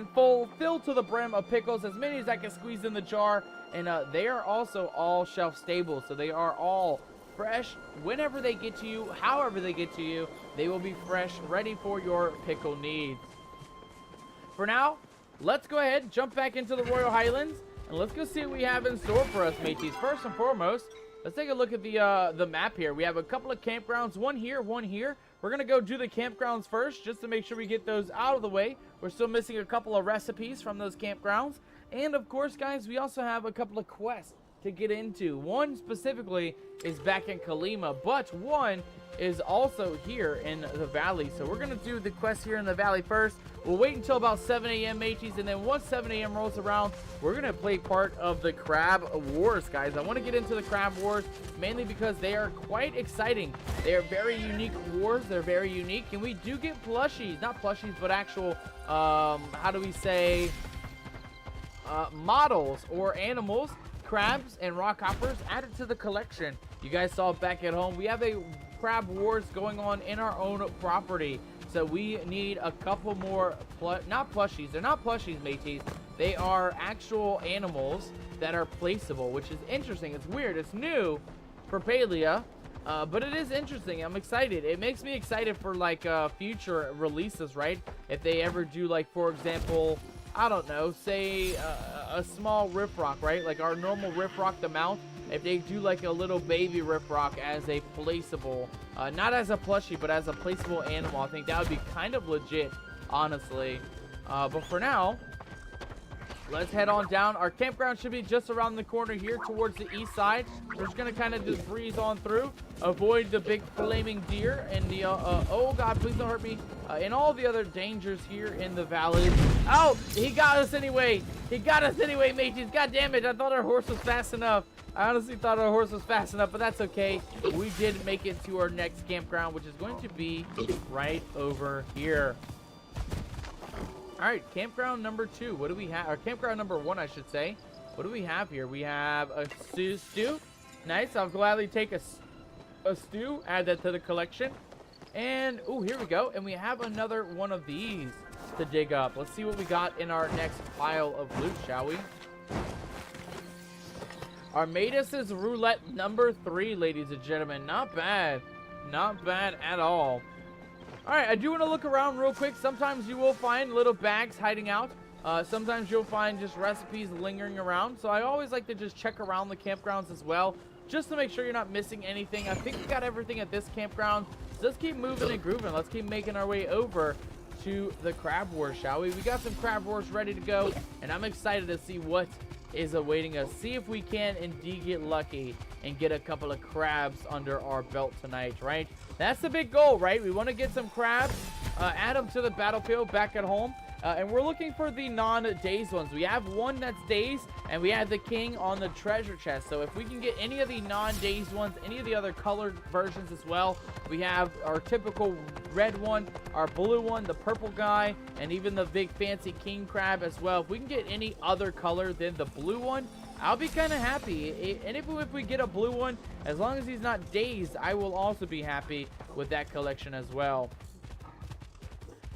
to the brim of pickles, as many as I can squeeze in the jar. And they are also all shelf stable, so they are all fresh whenever they get to you, however they get to you. They will be fresh, ready for your pickle needs. For now, let's go ahead, jump back into the Royal Highlands, and let's go see what we have in store for us, mateys. First and foremost, let's take a look at the map here. We have a couple of campgrounds, one here, one here. We're going to go do the campgrounds first, just to make sure we get those out of the way. We're still missing a couple of recipes from those campgrounds. And, of course, guys, we also have a couple of quests to get into. One specifically is back in Kalima, but one is also here in the valley. So we're going to do the quest here in the valley first. We'll wait until about 7 a.m., mateys, and then once 7 a.m. rolls around, we're going to play part of the Crab Wars, guys. I want to get into the Crab Wars mainly because they are quite exciting. They are very unique wars. They're very unique, and we do get plushies. Not plushies, but actual, how do we say, models or animals, crabs and rock hoppers added to the collection. You guys saw it back at home. We have a Crab Wars going on in our own property. So we need a couple more, not plushies. They're not plushies, mateys. They are actual animals that are placeable, which is interesting. It's weird. It's new for Palia, but it is interesting. I'm excited. It makes me excited for, like, future releases, right? If they ever do, like, for example, I don't know, say a small Riff Rock, right? Like our normal Riff Rock, the mount. If they do like a little baby Riff Rock as a placeable, not as a plushie, but as a placeable animal, I think that would be kind of legit, honestly. But for now, let's head on down. Our campground should be just around the corner here towards the east side. We're just going to kind of just breeze on through, avoid the big flaming deer and the, oh God, please don't hurt me, and all the other dangers here in the valley. Oh, he got us anyway. He got us anyway, mateys. God damn it. I thought our horse was fast enough. I honestly thought our horse was fast enough, but that's okay. We did make it to our next campground, which is going to be right over here. All right, campground number 2. What do we have? Or campground number 1, I should say. What do we have here? We have a stew. Nice. I'll gladly take a stew. Add that to the collection. And, oh, here we go. And we have another one of these to dig up. Let's see what we got in our next pile of loot, shall we? Armadis's roulette number 3, ladies and gentlemen. Not bad. Not bad at all. All right, I do want to look around real quick. Sometimes you will find little bags hiding out. Sometimes you'll find just recipes lingering around. So I always like to just check around the campgrounds as well, just to make sure you're not missing anything. I think we got everything at this campground. So let's keep moving and grooving. Let's keep making our way over to the Crab Wars, shall we? We got some Crab Wars ready to go, and I'm excited to see what is awaiting us. See if we can indeed get lucky and get a couple of crabs under our belt tonight, right? That's the big goal, right? We want to get some crabs, add them to the battlefield back at home, and we're looking for the non-dazed ones. We have one that's dazed, and we have the king on the treasure chest. So if we can get any of the non-dazed ones, any of the other colored versions as well, we have our typical red one, our blue one, the purple guy, and even the big fancy king crab as well. If we can get any other color than the blue one, I'll be kind of happy. And if we get a blue one, as long as he's not dazed, I will also be happy with that collection as well.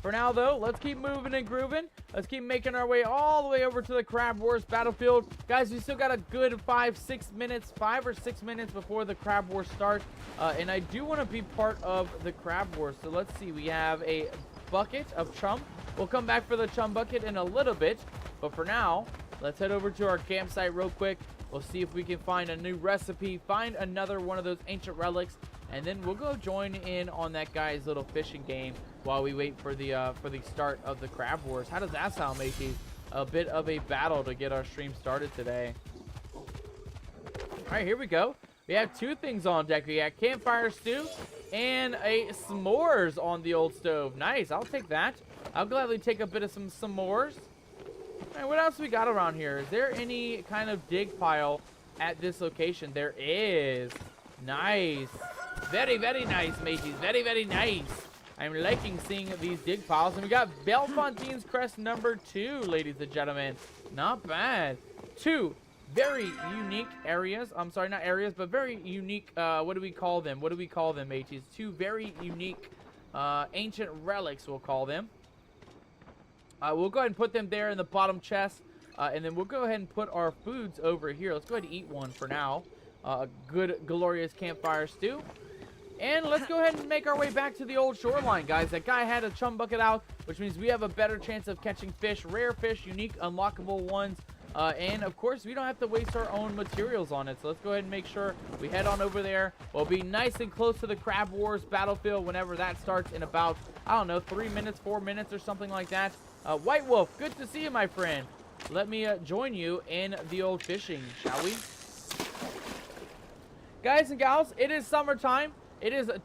For now, though, let's keep moving and grooving. Let's keep making our way all the way over to the Crab Wars battlefield. Guys, we still got a good 5 or 6 minutes before the Crab Wars start. And I do want to be part of the Crab Wars. So let's see. We have a bucket of chum. We'll come back for the chum bucket in a little bit. But for now, let's head over to our campsite real quick. We'll see if we can find a new recipe, find another one of those ancient relics, and then we'll go join in on that guy's little fishing game while we wait for the start of the Crab Wars. How does that sound, matey? A bit of a battle to get our stream started today. All right, here we go. We have 2 things on deck. We got campfire stew and a s'mores on the old stove. Nice, I'll take that. I'll gladly take a bit of some s'mores. All right, what else we got around here? Is there any kind of dig pile at this location? There is. Nice. Very, very nice, mateys. Very, very nice. I'm liking seeing these dig piles. And we got Bellefontaine's Crest number 2, ladies and gentlemen. Not bad. 2 very unique areas. I'm sorry, not areas, but very unique. What do we call them? What do we call them, mateys? 2 very unique ancient relics, we'll call them. We'll go ahead and put them there in the bottom chest. And then we'll go ahead and put our foods over here. Let's go ahead and eat one for now. A good, glorious campfire stew. And let's go ahead and make our way back to the old shoreline, guys. That guy had a chum bucket out, which means we have a better chance of catching fish, rare fish, unique, unlockable ones. And, of course, we don't have to waste our own materials on it. So let's go ahead and make sure we head on over there. We'll be nice and close to the Crab Wars battlefield whenever that starts in about, I don't know, 3 minutes, 4 minutes or something like that. White Wolf, good to see you, my friend. Let me join you in the old fishing, shall we? Guys and gals, it is summertime. It is a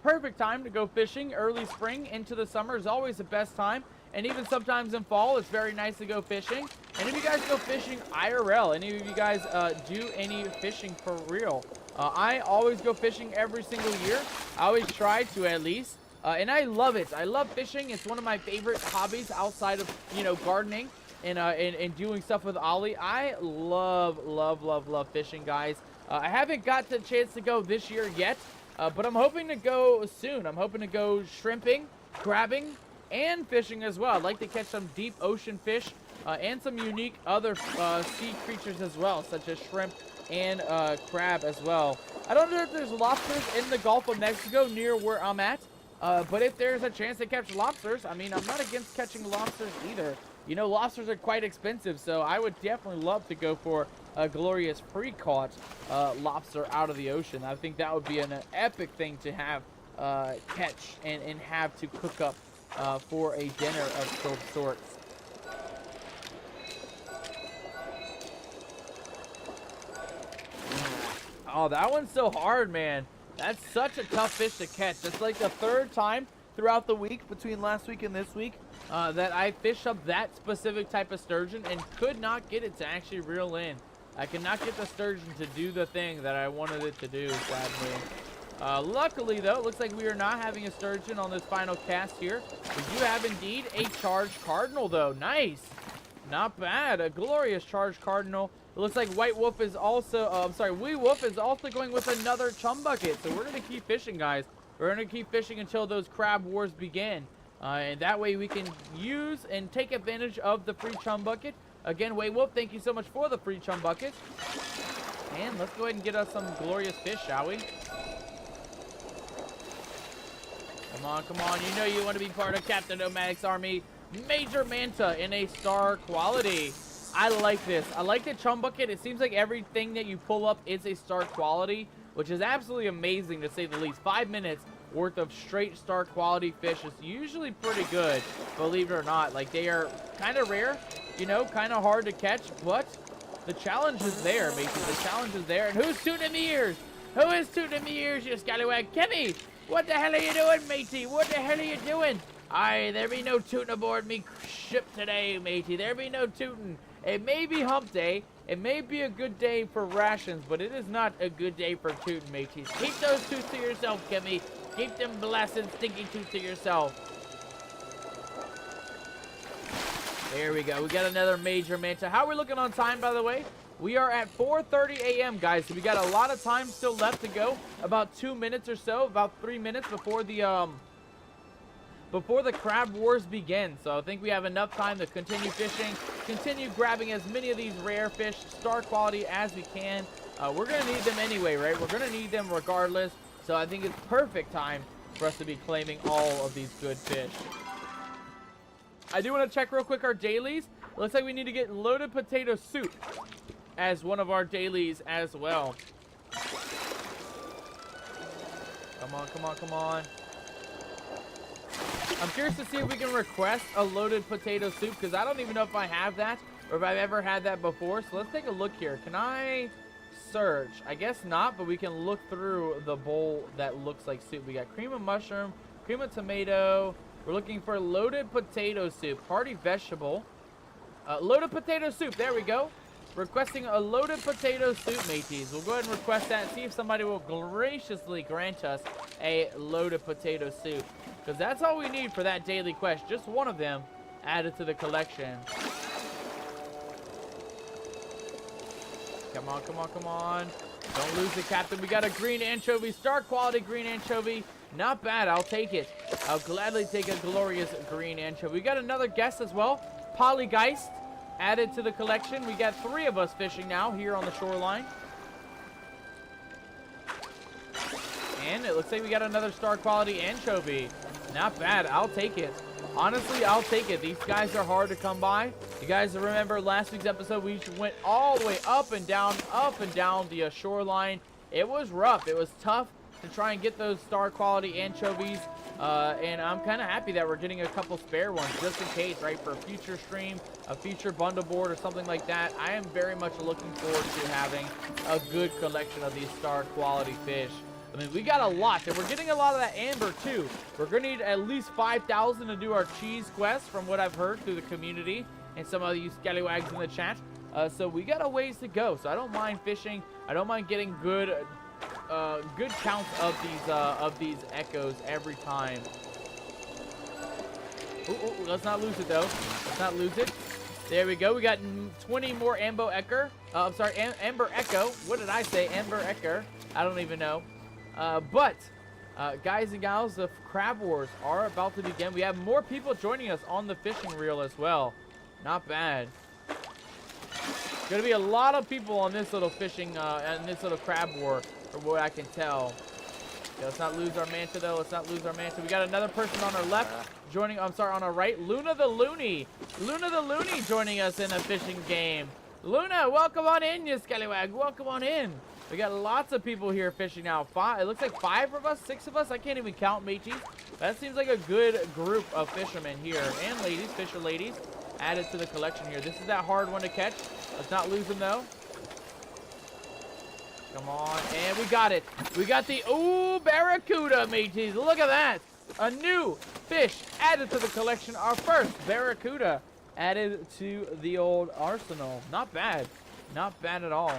perfect time to go fishing. Early spring into the summer is always the best time. And even sometimes in fall, it's very nice to go fishing. And if you guys go fishing IRL, any of you guys do any fishing for real? I always go fishing every single year. I always try to at least. And I love it. I love fishing. It's one of my favorite hobbies outside of, you know, gardening and doing stuff with Ollie. I love fishing, guys. I haven't got the chance to go this year yet. But I'm hoping to go soon. I'm hoping to go shrimping, crabbing, and fishing as well. I'd like to catch some deep ocean fish and some unique other sea creatures as well, such as shrimp and crab as well. I don't know if there's lobsters in the Gulf of Mexico near where I'm at, but if there's a chance to catch lobsters, I mean, I'm not against catching lobsters either. You know, lobsters are quite expensive, so I would definitely love to go for a glorious pre-caught lobster out of the ocean. I think that would be an epic thing to have catch and have to cook up for a dinner of sorts. Oh, that one's so hard, man. That's such a tough fish to catch. It's like the third time throughout the week, between last week and this week, that I fished up that specific type of sturgeon and could not get it to actually reel in. I could not get the sturgeon to do the thing that I wanted it to do, sadly. Luckily, though, it looks like we are not having a sturgeon on this final cast here. We do have, indeed, a charged cardinal, though. Nice. Not bad. A glorious charged cardinal. It looks like White Wolf is also, Wee Wolf is also going with another chum bucket. So we're going to keep fishing, guys. We're going to keep fishing until those crab wars begin. And that way we can use and take advantage of the free chum bucket. Again, White Wolf, thank you so much for the free chum bucket. And let's go ahead and get us some glorious fish, shall we? Come on, come on. You know you want to be part of Captain Nomadic's army. Major Manta in a star quality. I like this. I like the chum bucket. It seems like everything that you pull up is a star quality, which is absolutely amazing to say the least. 5 minutes worth of straight star quality fish is usually pretty good, believe it or not. Like, they are kind of rare, you know, kind of hard to catch, but the challenge is there, matey. The challenge is there. And who's tooting in the ears? Who is tooting in the ears, you scallywag? Kimmy, what the hell are you doing, matey? What the hell are you doing? Aye, there be no tooting aboard me ship today, matey. There be no tooting. It may be hump day. It may be a good day for rations, but it is not a good day for tooting, mateys. Keep those toots to yourself, Kimmy. Keep them blasted stinky toots to yourself. There we go. We got another Major Manta. How are we looking on time, by the way? We are at 4:30 a.m., guys. So we got a lot of time still left to go. About 2 minutes or so. About 3 minutes before the crab wars begin. So I think we have enough time to continue fishing, continue grabbing as many of these rare fish, star quality, as we can. We're going to need them anyway, right? We're going to need them regardless. So I think it's perfect time for us to be claiming all of these good fish. I do want to check real quick our dailies. Looks like we need to get loaded potato soup as one of our dailies as well. Come on, come on, come on. I'm curious to see if we can request a loaded potato soup, because I don't even know if I have that or if I've ever had that before. So let's take a look here. Can I search? I guess not, but we can look through the bowl that looks like soup. We got cream of mushroom, cream of tomato. We're looking for loaded potato soup, hearty vegetable. Loaded potato soup. There we go. Requesting a loaded potato soup, mateys. We'll go ahead and request that and see if somebody will graciously grant us a loaded potato soup. Because that's all we need for that daily quest. Just one of them added to the collection. Come on, come on, come on. Don't lose it, Captain. We got a green anchovy. Star quality green anchovy. Not bad. I'll take it. I'll gladly take a glorious green anchovy. We got another guest as well. Polygeist added to the collection. We got 3 of us fishing now here on the shoreline. And it looks like we got another star quality anchovy. Not bad. I'll take it. Honestly, I'll take it. These guys are hard to come by. You guys remember last week's episode, we went all the way up and down the shoreline. It was rough. It was tough to try and get those star quality anchovies. And I'm kind of happy that we're getting a couple spare ones just in case, right? For a future stream, a future bundle board or something like that. I am very much looking forward to having a good collection of these star quality fish. I mean, we got a lot, and we're getting a lot of that amber, too. We're going to need at least 5,000 to do our cheese quest, from what I've heard through the community and some of you scallywags in the chat. So we got a ways to go, so I don't mind fishing. I don't mind getting good counts of these echoes every time. Ooh, let's not lose it, though. Let's not lose it. There we go. We got 20 more Amber Echo. Amber Echo. What did I say? Amber Echo. I don't even know. But guys and gals, the crab wars are about to begin. We have more people joining us on the fishing reel as well. Not bad. Gonna be a lot of people on this little fishing, and this little crab war, from what I can tell. Okay, let's not lose our manta, though. Let's not lose our manta. We got another person on our left joining. I'm sorry, on our right. Luna the Looney. Luna the Looney joining us in a fishing game. Luna, welcome on in, you scallywag. Welcome on in. We got lots of people here fishing now. It looks like 5 of us, 6 of us. I can't even count, mateys. That seems like a good group of fishermen here. And ladies, fisher ladies, added to the collection here. This is that hard one to catch. Let's not lose them, though. Come on, and we got it. We got the, ooh, barracuda, mateys. Look at that. A new fish added to the collection. Our first barracuda added to the old arsenal. Not bad. Not bad at all.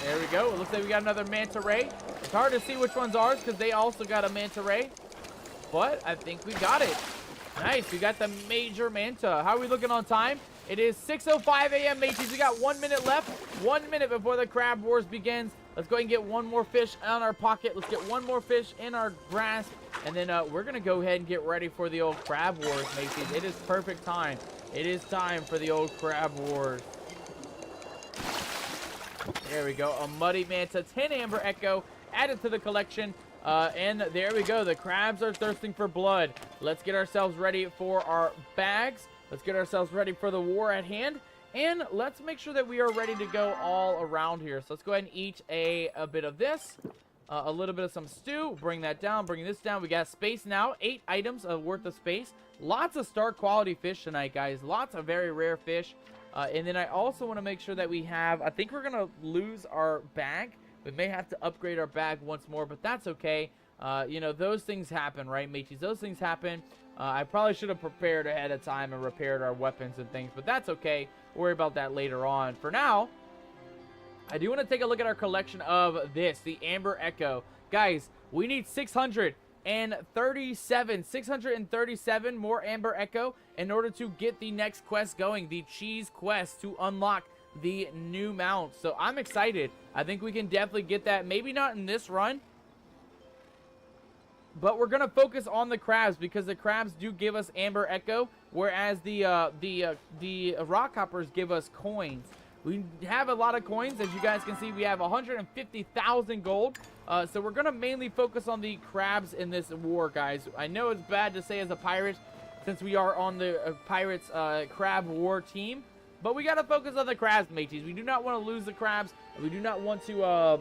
There we go. It looks like we got another manta ray. It's hard to see which one's ours because they also got a manta ray. But I think we got it. Nice. We got the major manta. How are we looking on time? It is 6:05 a.m. mateys. We got 1 minute left. 1 minute before the crab wars begins. Let's go ahead and get one more fish on our pocket. Let's get one more fish in our grasp. And then we're going to go ahead and get ready for the old crab wars, mateys. It is perfect time. It is time for the old crab wars. There we go. A muddy manta, 10 amber echo added to the collection. And there we go. The crabs are thirsting for blood. Let's get ourselves ready for our bags. Let's get ourselves ready for the war at hand. And let's make sure that we are ready to go all around here. So let's go ahead and eat a bit of this. A little bit of some stew. Bring that down. Bring this down. We got space now. 8 items worth of space. Lots of star quality fish tonight, guys. Lots of very rare fish. And then I also want to make sure that we have, I think we're going to lose our bag. We may have to upgrade our bag once more, but that's okay. You know, those things happen, right, mateys? Those things happen. I probably should have prepared ahead of time and repaired our weapons and things, but that's okay. We'll worry about that later on. For now, I do want to take a look at our collection of this, the Amber Echo. Guys, we need 637 more Amber Echo in order to get the next quest going, the cheese quest, to unlock the new mount. So I'm excited. I think we can definitely get that. Maybe not in this run, but we're gonna focus on the crabs because the crabs do give us Amber Echo, whereas the rock hoppers give us coins. We have a lot of coins. As you guys can see, we have 150,000 gold. So we're gonna mainly focus on the crabs in this war, guys. I know it's bad to say as a pirate, since we are on the pirates crab war team, but we gotta focus on the crabs, mateys. We do not want to lose the crabs, and we do not want to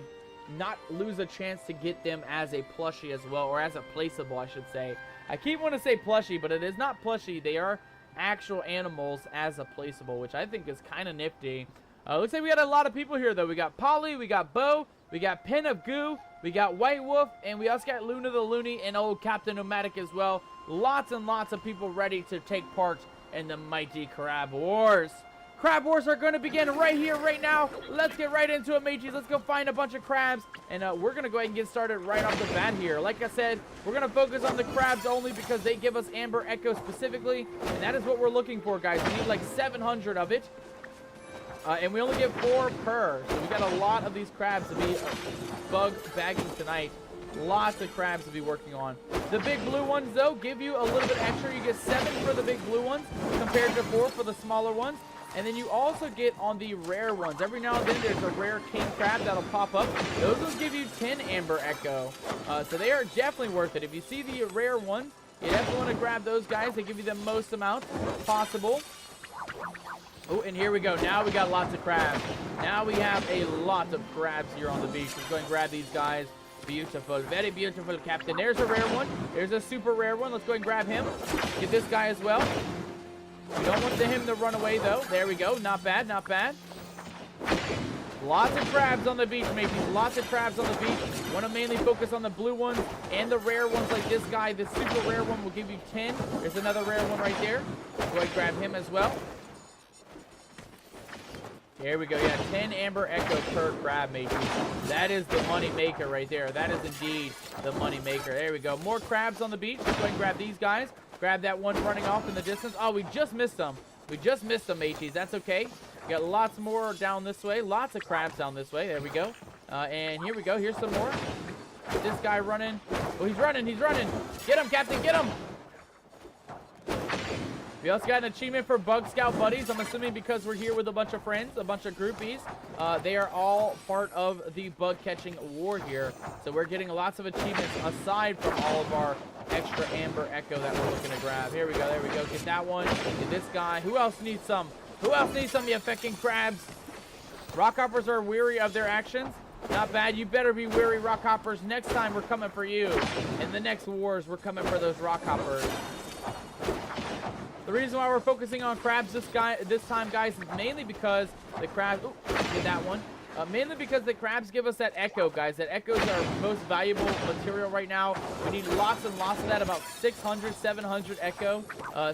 not lose a chance to get them as a plushie as well, or as a placeable, I should say. I keep wanting to say plushie, but it is not plushie. They are actual animals as a placeable, which I think is kind of nifty. Looks like we got a lot of people here, though. We got Polly, we got Bo, we got Pen of Goo, we got White Wolf, and we also got Luna the Loony and old Captain Nomadic as well. Lots and lots of people ready to take part in the mighty Crab Wars. Crab Wars are going to begin right here, right now. Let's get right into it, mateys. Let's go find a bunch of crabs, and we're going to go ahead and get started right off the bat here. Like I said, we're going to focus on the crabs only because they give us Amber Echo specifically, and that is what we're looking for, guys. We need like 700 of it, and we only get 4 per, so we got a lot of these crabs to be bug bagging tonight. Lots of crabs to be working on. The big blue ones, though, give you a little bit extra. You get 7 for the big blue ones compared to 4 for the smaller ones. And then you also get on the rare ones. Every now and then there's a rare king crab that'll pop up. Those will give you 10 Amber Echo. So they are definitely worth it. If you see the rare ones, you definitely want to grab those guys. They give you the most amount possible. Oh, and here we go. Now we got lots of crabs. Now we have a lot of crabs here on the beach. Let's go and grab these guys. Beautiful. Very beautiful, Captain. There's a rare one. There's a super rare one. Let's go and grab him. Get this guy as well. We don't want him to run away, though. There we go. Not bad, not bad. Lots of crabs on the beach, mateys. Lots of crabs on the beach. Want to mainly focus on the blue ones and the rare ones like this guy. This super rare one will give you 10. There's another rare one right there. Go ahead and grab him as well. There we go. Yeah, 10 Amber Echo per crab, mateys. That is the money maker right there. That is indeed the money maker. There we go. More crabs on the beach. Let's go ahead and grab these guys. Grab that one running off in the distance. Oh, we just missed them. We just missed them, mateys. That's okay. We got lots more down this way. Lots of crabs down this way. There we go. And here we go. Here's some more. This guy running. Oh, he's running. He's running. Get him, Captain. Get him. We also got an achievement for Bug Scout Buddies. I'm assuming because we're here with a bunch of friends, a bunch of groupies. They are all part of the bug catching war here. So we're getting lots of achievements aside from all of our extra Amber Echo that we're looking to grab. Here we go. There we go. Get that one. Get this guy. Who else needs some? Who else needs some, you fucking crabs? Rockhoppers are weary of their actions. Not bad. You better be weary, Rockhoppers. Next time, we're coming for you. In the next wars, we're coming for those Rockhoppers. The reason why we're focusing on crabs this time, guys, is mainly because the crabs... Oh, get that one. Mainly because the crabs give us that echo, guys. That echo is our most valuable material right now. We need lots and lots of that, about 600, 700 echo.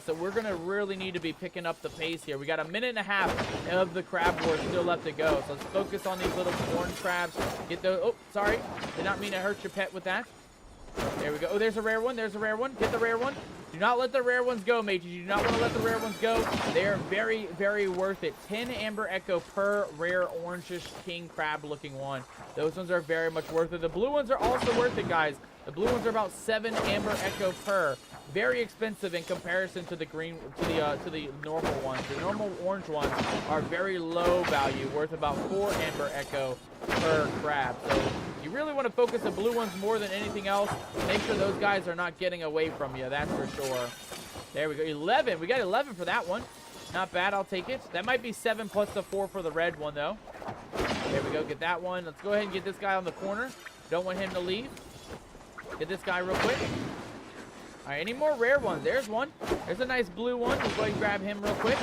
So we're going to really need to be picking up the pace here. We got a minute and a half of the crab war still left to go. So let's focus on these little orange crabs. Get those. Oh, sorry. Did not mean to hurt your pet with that. There we go. Oh, there's a rare one. There's a rare one. Get the rare one. Do not let the rare ones go, mates. You do not want to let the rare ones go. They are very, very worth it. 10 amber echo per rare orangish king crab looking one. Those ones are very much worth it. The blue ones are also worth it, guys. The blue ones are about 7 amber echo per. Very expensive in comparison to the green, to the normal ones. The normal orange ones are very low value, worth about 4 amber echo per crab. So you really want to focus the blue ones more than anything else. Make sure those guys are not getting away from you. That's for sure. There we go. 11. We got 11 for that one. Not bad. I'll take it. That might be 7 plus the 4 for the red one, though. There we go. Get that one. Let's go ahead and get this guy on the corner. Don't want him to leave. Get this guy real quick. All right, any more rare ones? There's one. There's a nice blue one. Let's go ahead and grab him real quick.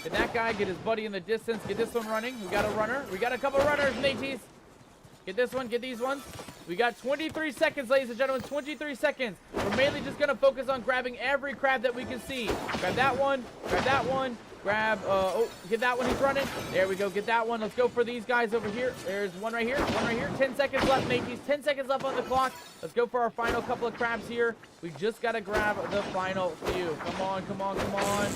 Get that guy. Get his buddy in the distance. Get this one running. We got a runner. We got a couple runners, mateys. Get this one. Get these ones. We got 23 seconds, ladies and gentlemen. 23 seconds. We're mainly just going to focus on grabbing every crab that we can see. Grab that one. Grab that one. Grab, oh, get that one. He's running. There we go. Get that one. Let's go for these guys over here. There's one right here. One right here. 10 seconds left, mateys. 10 seconds left on the clock. Let's go for our final couple of crabs here. We just got to grab the final few. Come on, come on, come on.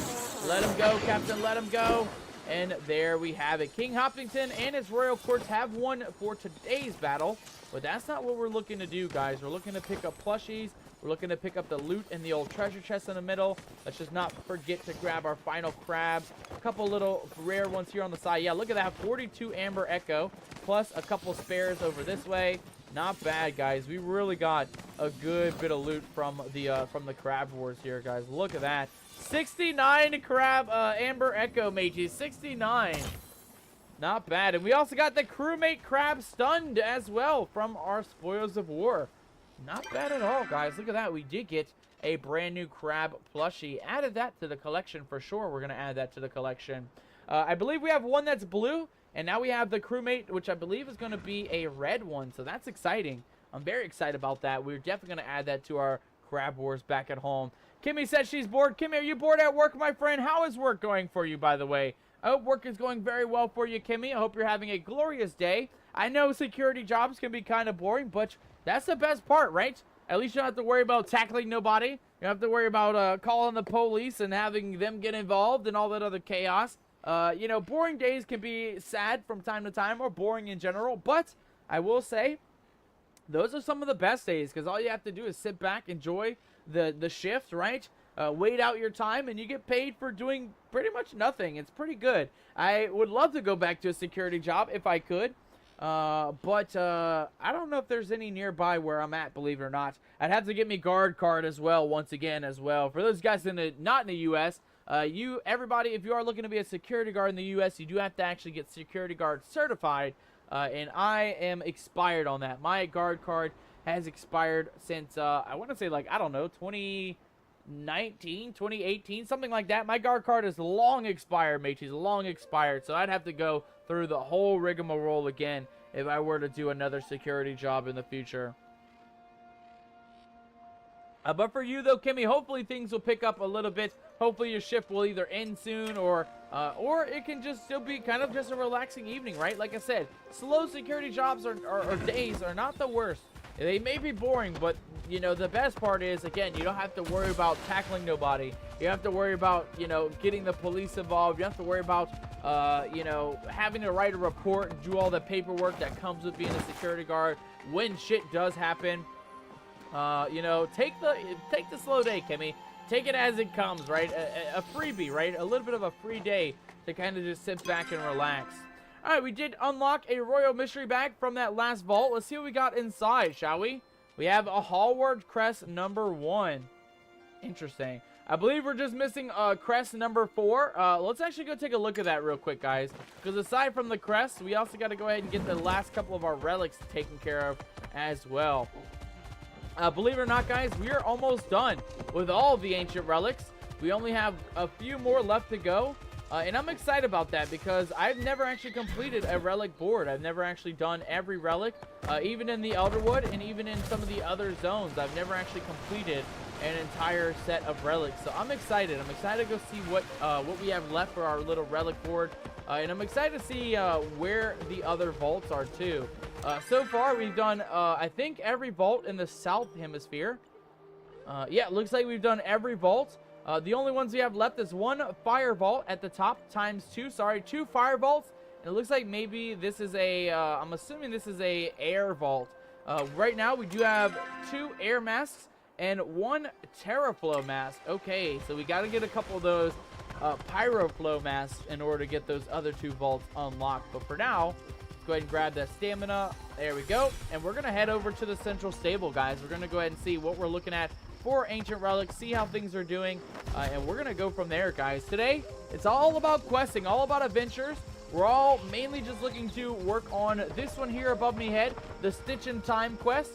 Let him go, Captain. Let him go. And there we have it. King Hopkinton and his royal courts have won for today's battle. But that's not what we're looking to do, guys. We're looking to pick up plushies. We're looking to pick up the loot in the old treasure chest in the middle. Let's just not forget to grab our final crabs. A couple little rare ones here on the side. Yeah, look at that. 42 amber echo. Plus a couple spares over this way. Not bad, guys. We really got a good bit of loot from the crab wars here, guys. Look at that. 69 crab amber echo, mages. 69. Not bad. And we also got the crewmate crab stunned as well from our spoils of war. Not bad at all, guys. Look at that. We did get a brand new crab plushie. Added that to the collection for sure. We're going to add that to the collection. I believe we have one that's blue. And now we have the crewmate, which I believe is going to be a red one. So that's exciting. I'm very excited about that. We're definitely going to add that to our crab wars back at home. Kimmy says she's bored. Kimmy, are you bored at work, my friend? How is work going for you, by the way? I hope work is going very well for you, Kimmy. I hope you're having a glorious day. I know security jobs can be kind of boring, but that's the best part, right? At least you don't have to worry about tackling nobody. You don't have to worry about calling the police and having them get involved and all that other chaos. You know, boring days can be sad from time to time, or boring in general, but I will say those are some of the best days, because all you have to do is sit back, enjoy the shift, right? Wait out your time, and you get paid for doing pretty much nothing. It's pretty good. I would love to go back to a security job if I could, but I don't know if there's any nearby where I'm at, believe it or not. I'd have to get me guard card as well, once again as well. For those guys not in the U.S., everybody, if you are looking to be a security guard in the U.S., you do have to actually get security guard certified, and I am expired on that. My guard card has expired since, I want to say, like, I don't know, 2019, 2018, something like that. My guard card is long expired, mateys, long expired, so I'd have to go through the whole rigmarole again if I were to do another security job in the future. But for you, though, Kimmy, hopefully things will pick up a little bit. Hopefully your shift will either end soon, or it can just still be kind of just a relaxing evening, right? Like I said, slow security jobs or days are not the worst. They may be boring, but, you know, the best part is, again, you don't have to worry about tackling nobody. You don't have to worry about, you know, getting the police involved. You don't have to worry about, you know, having to write a report and do all the paperwork that comes with being a security guard when shit does happen. You know, take the slow day, Kimmy. Take it as it comes, right? A freebie, right? A little bit of a free day to kind of just sit back and relax. All right, we did unlock a royal mystery bag from that last vault. Let's see what we got inside, shall we? We have a Hallward crest number 1. Interesting. I believe we're just missing crest number 4. Let's actually go take a look at that real quick, guys. Because aside from the crest, we also got to go ahead and get the last couple of our relics taken care of as well. Believe it or not, guys, we are almost done with all of the ancient relics. We only have a few more left to go. And I'm excited about that because I've never actually completed a relic board. I've never actually done every relic, even in the Elderwood and even in some of the other zones. I've never actually completed an entire set of relics. So I'm excited. I'm excited to go see what we have left for our little relic board. And I'm excited to see where the other vaults are too. So far, we've done, I think, every vault in the South Hemisphere. Yeah, it looks like we've done every vault. The only ones we have left is one fire vault at the top, times two. Sorry, 2 fire vaults. And it looks like maybe this is a, I'm assuming this is a air vault. Right now, we do have 2 air masks and 1 terraflow mask. Okay, so we got to get a couple of those pyroflow masks in order to get those other 2 vaults unlocked. But for now, let's go ahead and grab that stamina. There we go. And we're going to head over to the central stable, guys. We're going to go ahead and see what we're looking at for ancient relics, see how things are doing, and we're gonna go from there, guys. Today it's all about questing, all about adventures. We're all mainly just looking to work on this one here above me head, the Stitch in Time quest,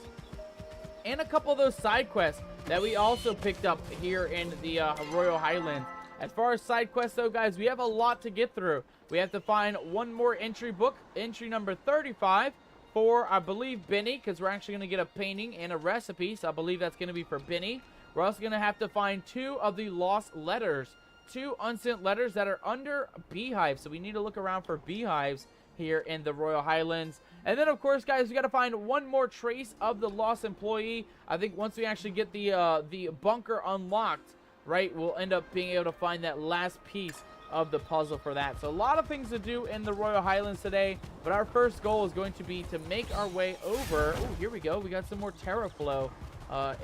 and a couple of those side quests that we also picked up here in the Royal Highlands. As far as side quests though, guys, we have a lot to get through. We have to find one more entry book, entry number 35, for, I believe, Benny, because we're actually going to get a painting and a recipe, so I believe that's going to be for Benny. We're also going to have to find 2 of the lost letters, 2 unsent letters that are under beehives, so we need to look around for beehives here in the Royal Highlands. And then, of course, guys, we got to find one more trace of the lost employee. I think once we actually get the bunker unlocked, right, we'll end up being able to find that last piece of the puzzle for that. So a lot of things to do in the Royal Highlands today, but our first goal is going to be to make our way over. Oh, here we go. We got some more terraflow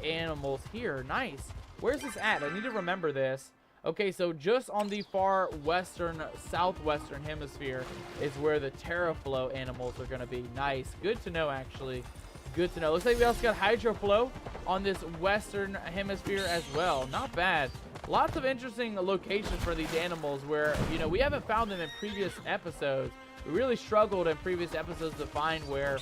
animals here. Nice. Where's this at? I need to remember this. Okay, so just on the far western, southwestern hemisphere is where the terraflow animals are going to be. Nice. Good to know, actually. Good to know. Looks like we also got hydroflow on this western hemisphere as well. Not bad. Lots of interesting locations for these animals where, you know, we haven't found them in previous episodes. We really struggled in previous episodes to find where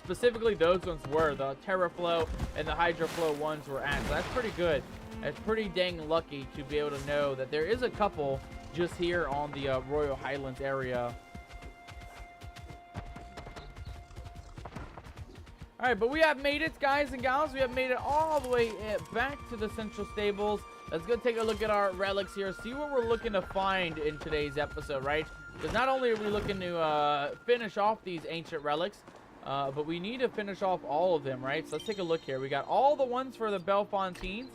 specifically those ones were. The terraflow and the hydroflow ones were at. So that's pretty good. That's pretty dang lucky to be able to know that there is a couple just here on the Royal Highlands area. All right, but we have made it, guys and gals. We have made it all the way back to the central stables. Let's go take a look at our relics here, see what we're looking to find in today's episode, right? Because not only are we looking to finish off these ancient relics, but we need to finish off all of them, right? So let's take a look here. We got all the ones for the Bellefontaines.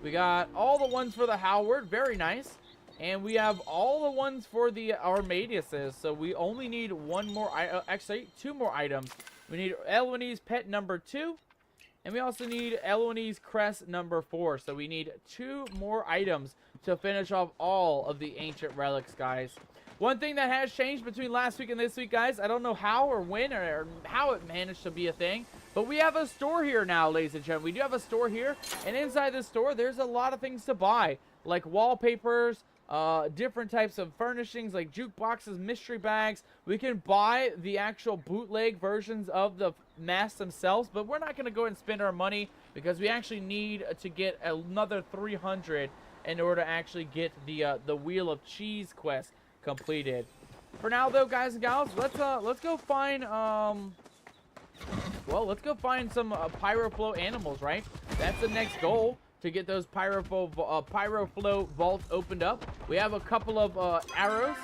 We got all the ones for the Howard. Very nice. And we have all the ones for the Armadiuses. So we only need one more, actually 2 more items. We need Eloine's pet number 2. And we also need Eloine's crest number 4. So we need 2 more items to finish off all of the ancient relics, guys. One thing that has changed between last week and this week, guys, I don't know how or when or how it managed to be a thing, but we have a store here now, ladies and gentlemen. We do have a store here, and inside the store, there's a lot of things to buy, like wallpapers, different types of furnishings like jukeboxes, mystery bags. We can buy the actual bootleg versions of the masks themselves, but we're not going to go and spend our money because we actually need to get another 300 in order to actually get the Wheel of Cheese quest completed. For now, though, guys and gals, let's go find let's go find some pyroflow animals, right? That's the next goal, to get those pyroflow vaults opened up. We have a couple of arrows,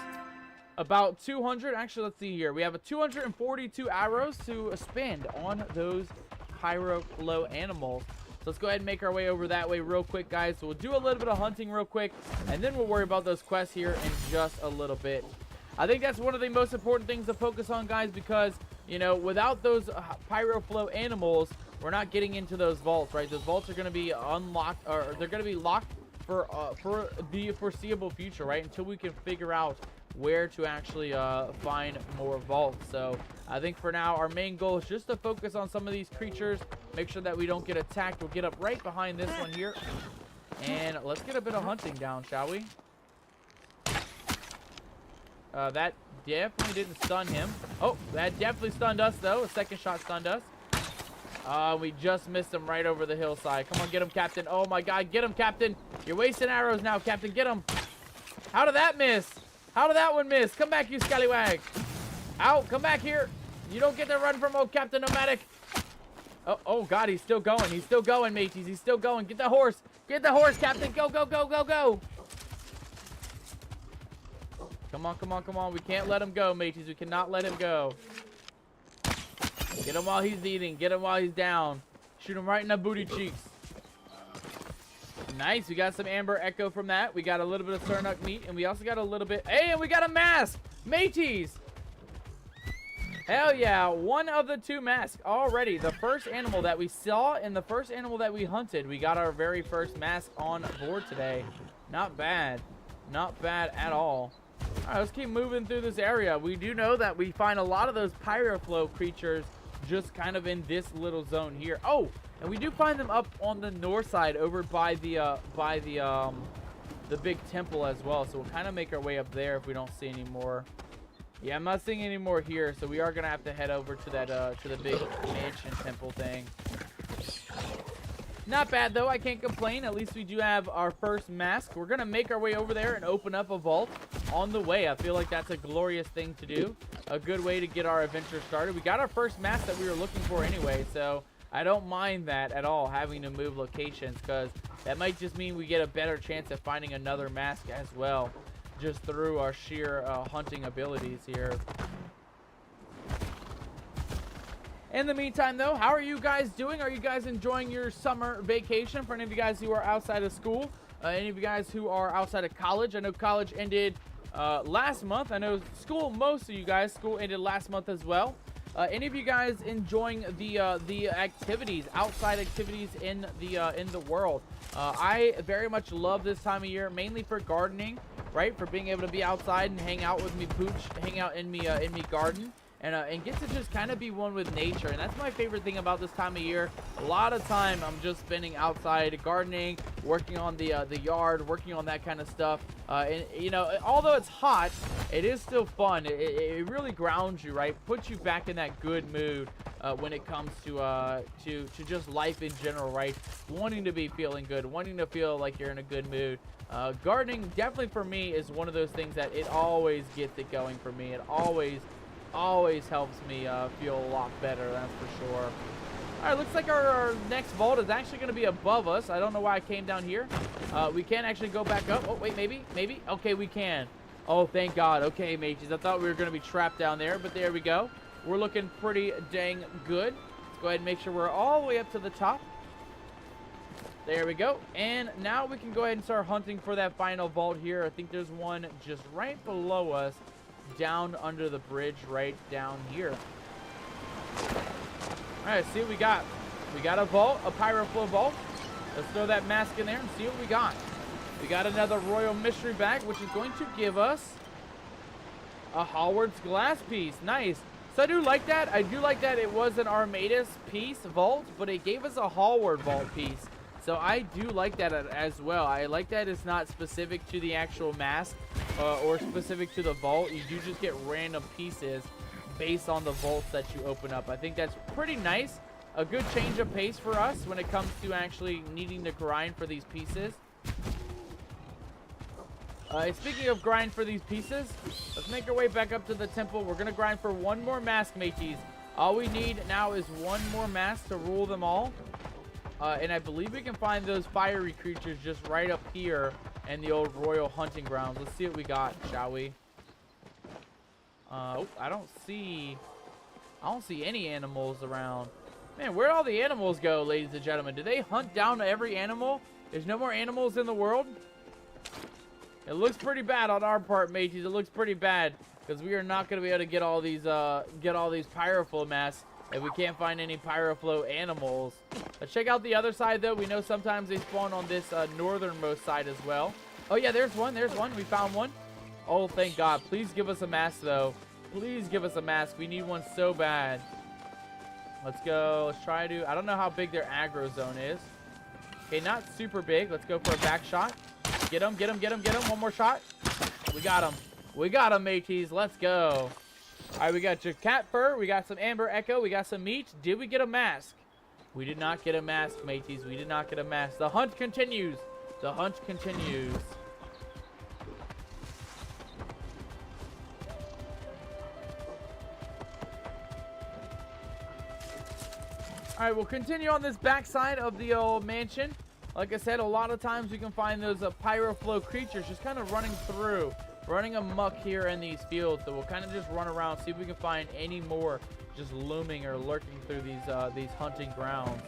about 200. Actually, let's see here. We have 242 arrows to spend on those pyroflow animals. So let's go ahead and make our way over that way real quick, guys. So we'll do a little bit of hunting real quick, and then we'll worry about those quests here in just a little bit. I think that's one of the most important things to focus on, guys, because, you know, without those pyroflow animals, we're not getting into those vaults, right? Those vaults are going to be unlocked, or they're going to be locked for the foreseeable future, right? Until we can figure out where to actually find more vaults. So I think for now, our main goal is just to focus on some of these creatures, make sure that we don't get attacked. We'll get up right behind this one here, and let's get a bit of hunting down, shall we? That definitely didn't stun him. Oh, that definitely stunned us, though. A second shot stunned us. We just missed him right over the hillside. Come on, get him, Captain. Oh, my God. Get him, Captain. You're wasting arrows now, Captain. Get him. How did that miss? How did that one miss? Come back, you scallywag. Out. Come back here. You don't get to run from old Captain Nomadic. Oh, God. He's still going. He's still going, mateys. He's still going. Get the horse. Get the horse, Captain. Go, go, go, go, go. Come on, come on, come on. We can't let him go, mateys. We cannot let him go. Get him while he's eating. Get him while he's down. Shoot him right in the booty cheeks. Nice. We got some Amber Echo from that. We got a little bit of Surnuk meat. And we also got a little bit... Hey, and we got a mask. Mateys. Hell yeah. One of the 2 masks already. The first animal that we saw and the first animal that we hunted. We got our very first mask on board today. Not bad. Not bad at all. All right, let's keep moving through this area. We do know that we find a lot of those Pyroflow creatures just kind of in this little zone here. Oh, and we do find them up on the north side over by the big temple as well. So we'll kind of make our way up there if we don't see any more. Yeah, I'm not seeing any more here, so we are gonna have to head over to that to the big mansion temple thing. Not bad though, I can't complain. At least we do have our first mask. We're gonna make our way over there and open up a vault on the way. I feel like that's a glorious thing to do. A good way to get our adventure started. We got our first mask that we were looking for anyway, so I don't mind that at all, having to move locations, because that might just mean we get a better chance at finding another mask as well, just through our sheer hunting abilities here. In the meantime, though, how are you guys doing? Are you guys enjoying your summer vacation? For any of you guys who are outside of school, any of you guys who are outside of college, I know college ended last month. I know school, most of you guys, school ended last month as well. Any of you guys enjoying the activities, outside activities in the world? I very much love this time of year, mainly for gardening, right? For being able to be outside and hang out with me pooch, hang out in me garden. And get to just kind of be one with nature. And that's my favorite thing about this time of year. A lot of time I'm just spending outside gardening, working on the yard, working on that kind of stuff. And you know, although it's hot, it is still fun. It really grounds you, right? Puts you back in that good mood when it comes to just life in general, right? Wanting to be feeling good, wanting to feel like you're in a good mood. Gardening definitely for me is one of those things that it always gets it going for me. It always helps me feel a lot better, that's for sure. All right, looks like our next vault is actually going to be above us. I don't know why I came down here. We can actually go back up. Oh, wait, maybe. Okay, we can. Oh, thank God. Okay, mateys. I thought we were going to be trapped down there, but there we go. We're looking pretty dang good. Let's go ahead and make sure we're all the way up to the top. There we go. And now we can go ahead and start hunting for that final vault here. I think there's one just right below us, down under the bridge right down here. All right, see what we got. We got a vault, a Pyroflow vault. Let's throw that mask in there and see what we got. We got another Royal Mystery Bag, which is going to give us a Howard's Glass piece. Nice. So I do like that. I do like that it was an Armadas piece vault, but it gave us a Hallward vault piece. So I do like that as well. I like that it's not specific to the actual mask or specific to the vault. You do just get random pieces based on the vaults that you open up. I think that's pretty nice. A good change of pace for us when it comes to actually needing to grind for these pieces. Speaking of grind for these pieces, let's make our way back up to the temple. We're going to grind for one more mask, mateys. All we need now is one more mask to rule them all. And I believe we can find those fiery creatures just right up here in the old royal hunting grounds. Let's see what we got, shall we? Oh, I don't see any animals around. Man, where'd all the animals go, ladies and gentlemen? Did they hunt down every animal? There's no more animals in the world? It looks pretty bad on our part, mateys. It looks pretty bad because we are not going to be able to get all these Pyroflow masks if we can't find any Pyroflow animals. Let's check out the other side, though. We know sometimes they spawn on this northernmost side as well. Oh, yeah, there's one. There's one. We found one. Oh, thank God. Please give us a mask, though. Please give us a mask. We need one so bad. Let's go. Let's try to... I don't know how big their aggro zone is. Okay, not super big. Let's go for a back shot. Get him, get him, get him, get him. One more shot. We got him. We got him, mateys. Let's go. All right, we got your cat fur. We got some Amber Echo. We got some meat. Did we get a mask? We did not get a mask, mateys. We did not get a mask. The hunt continues. The hunt continues. All right, we'll continue on this backside of the old mansion. Like I said, a lot of times we can find those pyroflow creatures just kind of running through, running amok here in these fields. So we'll kind of just run around, see if we can find any more just looming or lurking through these hunting grounds.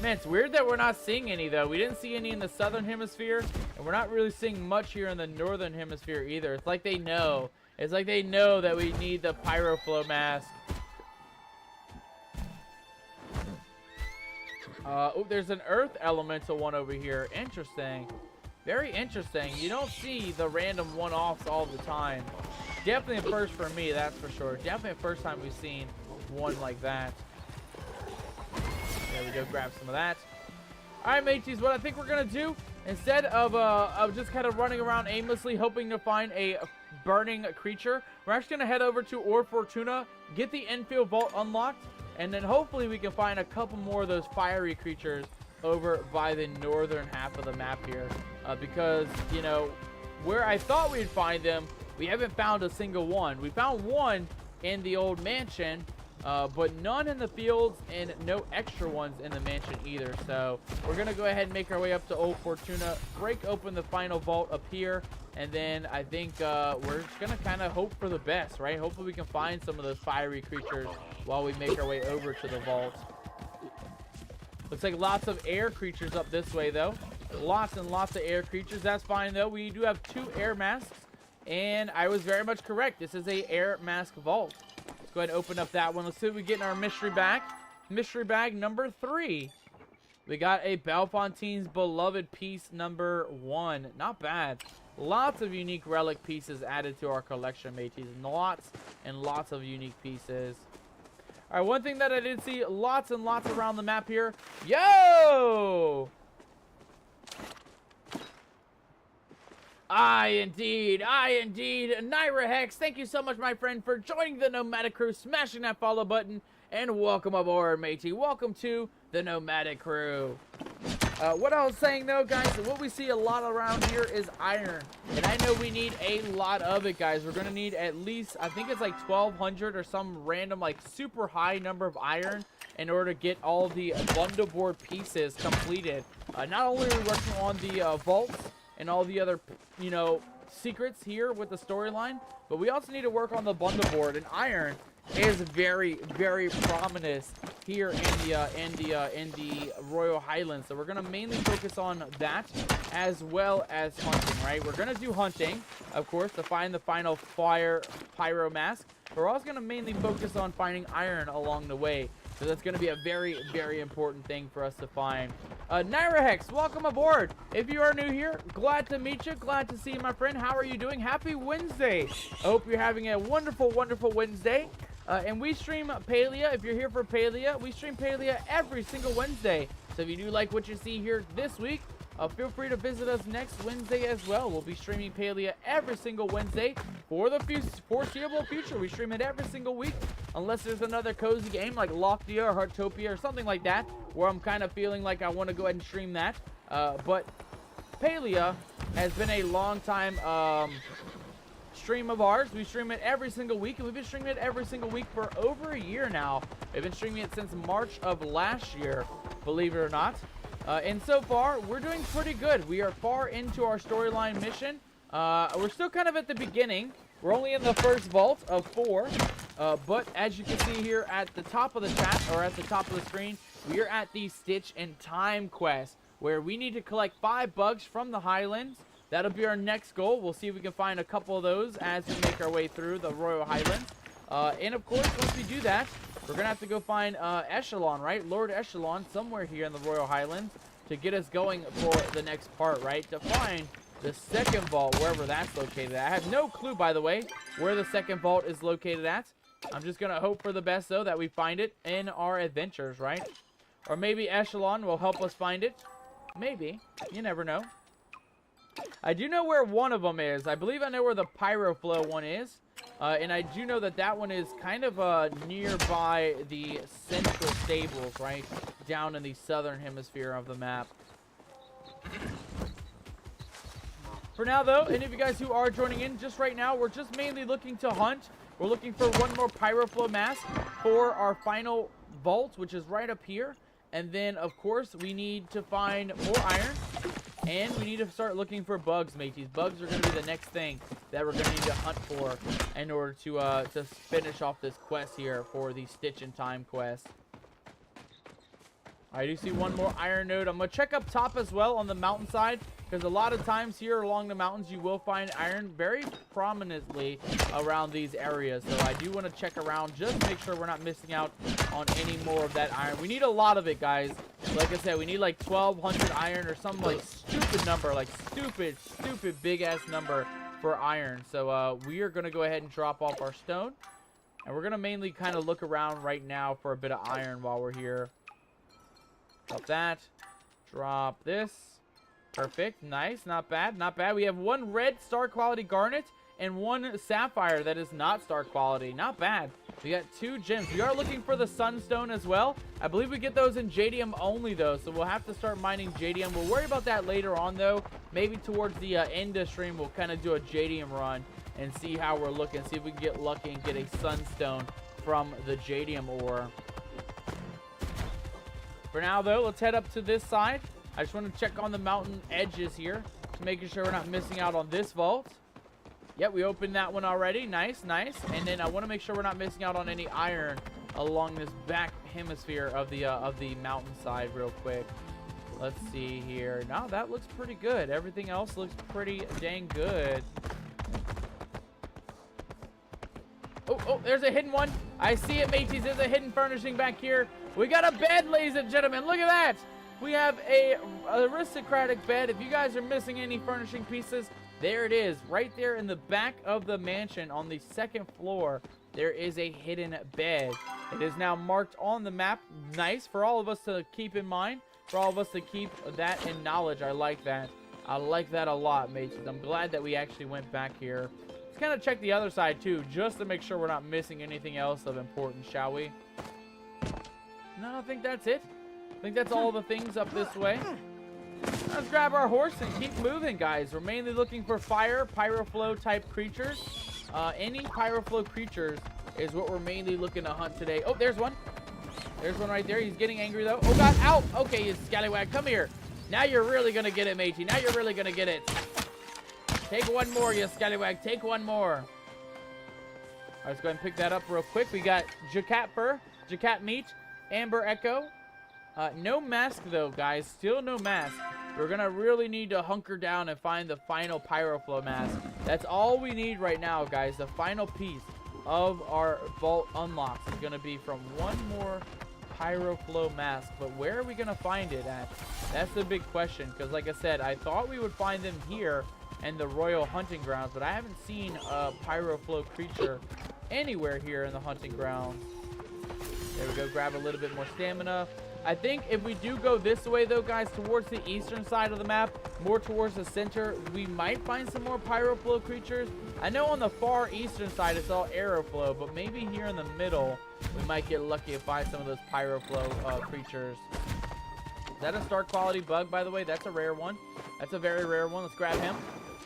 Man, it's weird that we're not seeing any, though. We didn't see any in the southern hemisphere, and we're not really seeing much here in the northern hemisphere either. It's like they know. It's like they know that we need the pyroflow mask. Oh, there's an earth elemental one over here. Interesting. Very interesting. You don't see the random one-offs all the time. Definitely a first for me, that's for sure. Definitely a first time we've seen one like that. There we go, grab some of that. All right, mateys, what I think we're going to do, instead of just kind of running around aimlessly hoping to find a burning creature, we're actually going to head over to Or Fortuna, get the infield vault unlocked, and then hopefully we can find a couple more of those fiery creatures over by the northern half of the map here. Because, you know, where I thought we'd find them, we haven't found a single one. We found one in the old mansion, but none in the fields and no extra ones in the mansion either. So we're going to go ahead and make our way up to Old Fortuna, break open the final vault up here, and then I think we're just going to kind of hope for the best, right? Hopefully we can find some of those fiery creatures while we make our way over to the vault. Looks like lots of air creatures up this way, though. Lots and lots of air creatures. That's fine, though. We do have 2 air masks, and I was very much correct. This is a air mask vault. Let's go ahead and open up that one. Let's see what we get in our mystery bag. Mystery bag number 3. We got a Belfontaine's Beloved piece number 1. Not bad. Lots of unique relic pieces added to our collection, mateys. Lots and lots of unique pieces. All right, one thing that I did see lots and lots around the map here. Yo! I indeed. Naira Hex, thank you so much, my friend, for joining the Nomadic Crew, smashing that follow button, and welcome aboard, matey. Welcome to the Nomadic Crew. What I was saying, though, guys, what we see a lot around here is iron. And I know we need a lot of it, guys. We're going to need at least, I think it's like 1,200 or some random, like, super high number of iron in order to get all the bundle board pieces completed. Not only are we working on the vaults and all the other, you know, secrets here with the storyline, but we also need to work on the bundle board. And iron is very, very prominent here in the Royal Highlands. So we're gonna mainly focus on that as well as hunting, right? We're gonna do hunting, of course, to find the final pyro mask. But we're also gonna mainly focus on finding iron along the way. So that's gonna be a very, very important thing for us to find. Naira Hex, welcome aboard. If you are new here, glad to meet you. Glad to see you, my friend. How are you doing? Happy Wednesday. I hope you're having a wonderful, wonderful Wednesday. And we stream Palia. If you're here for Palia, we stream Palia every single Wednesday. So if you do like what you see here this week, feel free to visit us next Wednesday as well. We'll be streaming Palia every single Wednesday for the foreseeable future. We stream it every single week, unless there's another cozy game like Loftia or Heartopia or something like that, where I'm kind of feeling like I want to go ahead and stream that. But Palia has been a long time stream of ours. We stream it every single week, and we've been streaming it every single week for over a year now. We've been streaming it since March of last year, believe it or not. And so far, we're doing pretty good. We are far into our storyline mission. We're still kind of at the beginning. We're only in the first vault of 4. But as you can see here at the top of the chat, or at the top of the screen, we are at the Stitch and Time quest, where we need to collect 5 bugs from the Highlands. That'll be our next goal. We'll see if we can find a couple of those as we make our way through the Royal Highlands. And of course, once we do that, we're going to have to go find Echelon, right? Lord Echelon, somewhere here in the Royal Highlands, to get us going for the next part, right? To find the second vault, wherever that's located at. I have no clue, by the way, where the second vault is located at. I'm just going to hope for the best, though, that we find it in our adventures, right? Or maybe Echelon will help us find it. Maybe. You never know. I do know where one of them is. I believe I know where the Pyroflow one is. And I do know that that one is kind of nearby the central stables, right? Down in the southern hemisphere of the map. For now, though, any of you guys who are joining in, just right now, we're just mainly looking to hunt. We're looking for one more Pyroflow mask for our final vault, which is right up here. And then, of course, we need to find more iron. And we need to start looking for bugs, mateys. Bugs are going to be the next thing that we're going to need to hunt for in order to finish off this quest here for the Stitch in Time quest. I do see one more iron node. I'm going to check up top as well on the mountainside, because a lot of times here along the mountains you will find iron very prominently around these areas. So I do want to check around just to make sure we're not missing out on any more of that iron. We need a lot of it, guys. Like I said, we need like 1,200 iron or some like stupid number, like stupid big ass number for iron. So we are going to go ahead and drop off our stone. And we're going to mainly kind of look around right now for a bit of iron while we're here. Drop that. Drop this. Perfect. Nice. Not bad. Not bad. We have one red star quality garnet and one sapphire that is not star quality. Not bad. We got 2 gems. We are looking for the sunstone as well. I believe we get those in JDM only, though, so we'll have to start mining JDM. We'll worry about that later on, though. Maybe towards the end of stream, we'll kind of do a JDM run and see how we're looking. See if we can get lucky and get a sunstone from the JDM ore. For now, though, let's head up to this side. I just want to check on the mountain edges here, to making sure we're not missing out on this vault. Yep, we opened that one already. Nice, nice. And then I want to make sure we're not missing out on any iron along this back hemisphere of the mountainside real quick. Let's see here. Now that looks pretty good. Everything else looks pretty dang good. Oh, there's a hidden one. I see it, mateys. There's a hidden furnishing back here. We got a bed, ladies and gentlemen. Look at that. We have a aristocratic bed. If you guys are missing any furnishing pieces, there it is. Right there in the back of the mansion on the 2nd floor, there is a hidden bed. It is now marked on the map. Nice for all of us to keep in mind. For all of us to keep that in knowledge. I like that. I like that a lot, mates. I'm glad that we actually went back here. Let's kind of check the other side, too, just to make sure we're not missing anything else of importance, shall we? No, I think that's it. I think that's all the things up this way. Let's grab our horse and keep moving, guys. We're mainly looking for fire, pyroflow type creatures. Any pyroflow creatures is what we're mainly looking to hunt today. Oh, there's one. There's one right there. He's getting angry, though. Oh, God. Ow. Okay, you scallywag. Come here. Now you're really going to get it, matey. Now you're really going to get it. Take one more, you scallywag. Take one more. All right, let's go ahead and pick that up real quick. We got Jacat fur, Jacat meat, Amber Echo. No mask, though, guys. Still no mask. We're going to really need to hunker down and find the final Pyroflow mask. That's all we need right now, guys. The final piece of our vault unlocks is going to be from one more Pyroflow mask. But where are we going to find it at? That's the big question. Because, like I said, I thought we would find them here in the Royal Hunting Grounds. But I haven't seen a Pyroflow creature anywhere here in the Hunting Grounds. There we go. Grab a little bit more stamina. I think if we do go this way, though, guys, towards the eastern side of the map, more towards the center, we might find some more Pyroflow creatures. I know on the far eastern side, it's all Aeroflow, but maybe here in the middle, we might get lucky to find some of those Pyroflow creatures. Is that a star quality bug, by the way? That's a rare one. That's a very rare one. Let's grab him.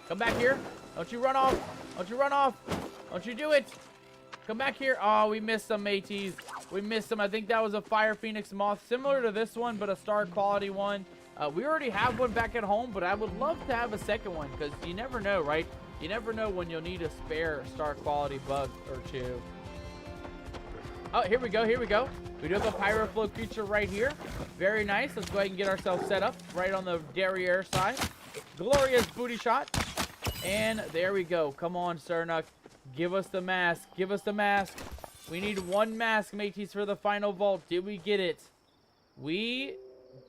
Come back here. Don't you run off. Don't you run off. Don't you do it. Come back here. Oh, we missed some, mateys. We missed them. I think that was a Fire Phoenix Moth, similar to this one, but a star quality one. We already have one back at home, but I would love to have a second one, because you never know, right? You never know when you'll need a spare star quality bug or two. Oh, here we go. Here we go. We do have a Pyroflow creature right here. Very nice. Let's go ahead and get ourselves set up right on the derriere side. Glorious booty shot. And there we go. Come on, Sernuk. Give us the mask. Give us the mask. We need one mask, mateys, for the final vault. Did we get it? We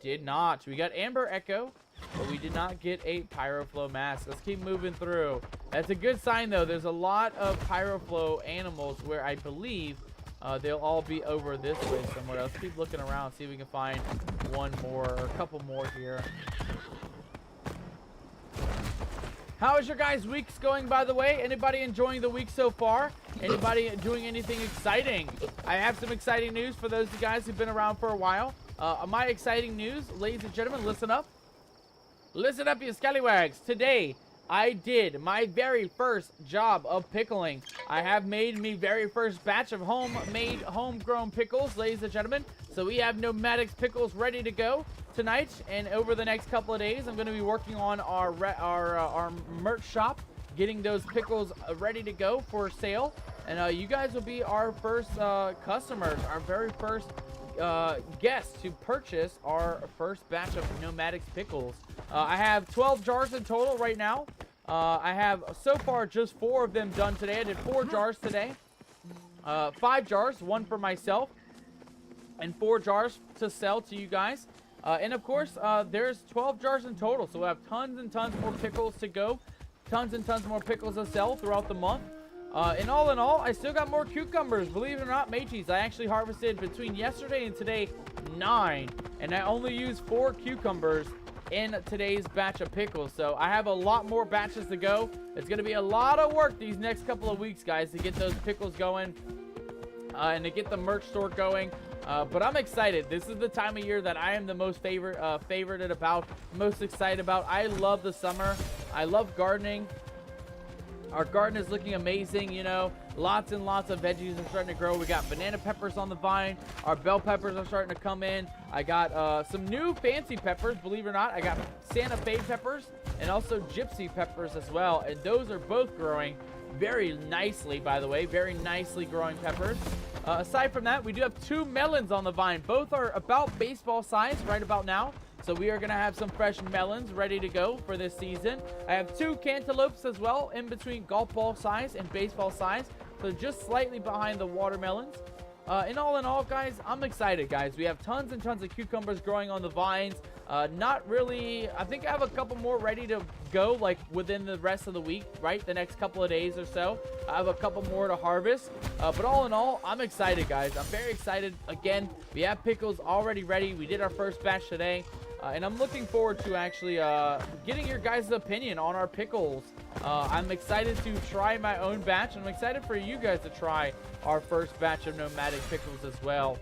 did not. We got Amber Echo, but we did not get a Pyroflow mask. Let's keep moving through. That's a good sign, though. There's a lot of Pyroflow animals where I believe they'll all be over this way somewhere. Let's keep looking around, see if we can find one more or a couple more here. How is your guys' weeks going, by the way? Anybody enjoying the week so far? Anybody doing anything exciting? I have some exciting news for those of you guys who've been around for a while. My exciting news, ladies and gentlemen, listen up. Listen up, you scallywags. Today, I did my very first job of pickling. I have made me very first batch of homemade, homegrown pickles, ladies and gentlemen. So we have Nomadics pickles ready to go tonight, and over the next couple of days, I'm going to be working on our merch shop, getting those pickles ready to go for sale. And you guys will be our first customers, our very first guests to purchase our first batch of Nomadics pickles. I have 12 jars in total right now. I have so far just 4 of them done today. I did 4 jars today. 5 jars, 1 for myself, and 4 jars to sell to you guys. And of course, there's 12 jars in total, so we'll have tons and tons more pickles to go. Tons and tons more pickles to sell throughout the month. And all in all, I still got more cucumbers. Believe it or not, mateys, I actually harvested between yesterday and today 9. And I only used 4 cucumbers in today's batch of pickles. So I have a lot more batches to go. It's going to be a lot of work these next couple of weeks, guys, to get those pickles going and to get the merch store going. But I'm excited. This is the time of year that I am the most favorited about, most excited about. I love the summer. I love gardening. Our garden is looking amazing, you know. Lots and lots of veggies are starting to grow. We got banana peppers on the vine. Our bell peppers are starting to come in. I got some new fancy peppers, believe it or not. I got Santa Fe peppers and also gypsy peppers as well. And those are both growing very nicely, by the way. Very nicely growing peppers. Aside from that, we do have 2 melons on the vine. Both are about baseball size right about now. So we are going to have some fresh melons ready to go for this season. I have 2 cantaloupes as well, in between golf ball size and baseball size. So just slightly behind the watermelons. And all in all, guys, I'm excited, guys. We have tons and tons of cucumbers growing on the vines. Not really, I think I have a couple more ready to go, like within the rest of the week, right? The next couple of days or so. I have a couple more to harvest. But all in all, I'm excited, guys. I'm very excited. Again, we have pickles already ready. We did our first batch today. And I'm looking forward to actually getting your guys' opinion on our pickles. I'm excited to try my own batch. I'm excited for you guys to try our first batch of nomadic pickles as well.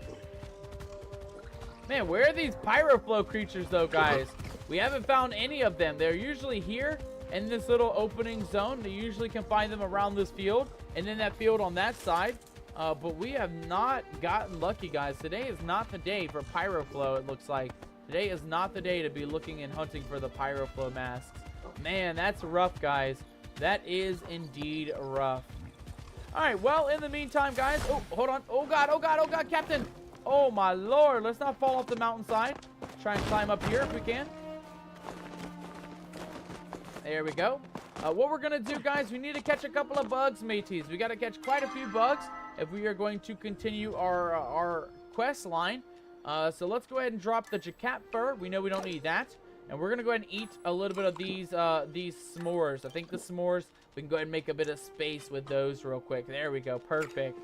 Man, where are these pyroflow creatures though, guys? We haven't found any of them. They're usually here in this little opening zone. You usually can find them around this field and then that field on that side. But we have not gotten lucky, guys. Today is not the day for pyroflow, it looks like. Today is not the day to be looking and hunting for the pyroflow masks. Man, that's rough, guys. That is indeed rough. All right, well, in the meantime, guys. Oh, hold on. Oh, God, oh, God, oh, God, Captain. Oh, my Lord. Let's not fall off the mountainside. Try and climb up here if we can. There we go. What we're going to do, guys, we need to catch a couple of bugs, mateys. We got to catch quite a few bugs if we are going to continue our quest line. So let's go ahead and drop the jacat fur. We know we don't need that. And we're going to go ahead and eat a little bit of these s'mores. I think the s'mores, we can go ahead and make a bit of space with those real quick. There we go. Perfect.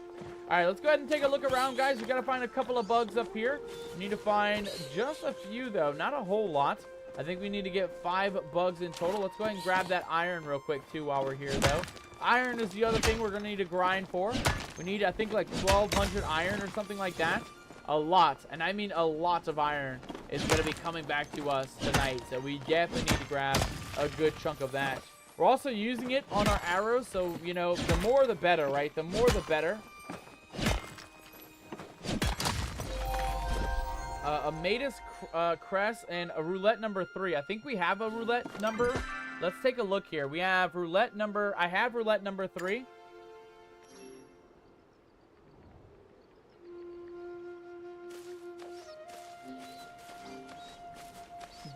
All right, let's go ahead and take a look around, guys. We got to find a couple of bugs up here. We need to find just a few, though. Not a whole lot. I think we need to get 5 bugs in total. Let's go ahead and grab that iron real quick, too, while we're here, though. Iron is the other thing we're going to need to grind for. We need, I think, like 1,200 iron or something like that. A lot, and I mean a lot of iron is going to be coming back to us tonight. So we definitely need to grab a good chunk of that. We're also using it on our arrows. So, you know, the more the better, right? The more the better. A Matus crest and a roulette number 3. I think we have a roulette number. Let's take a look here. We have roulette number. I have roulette number 3.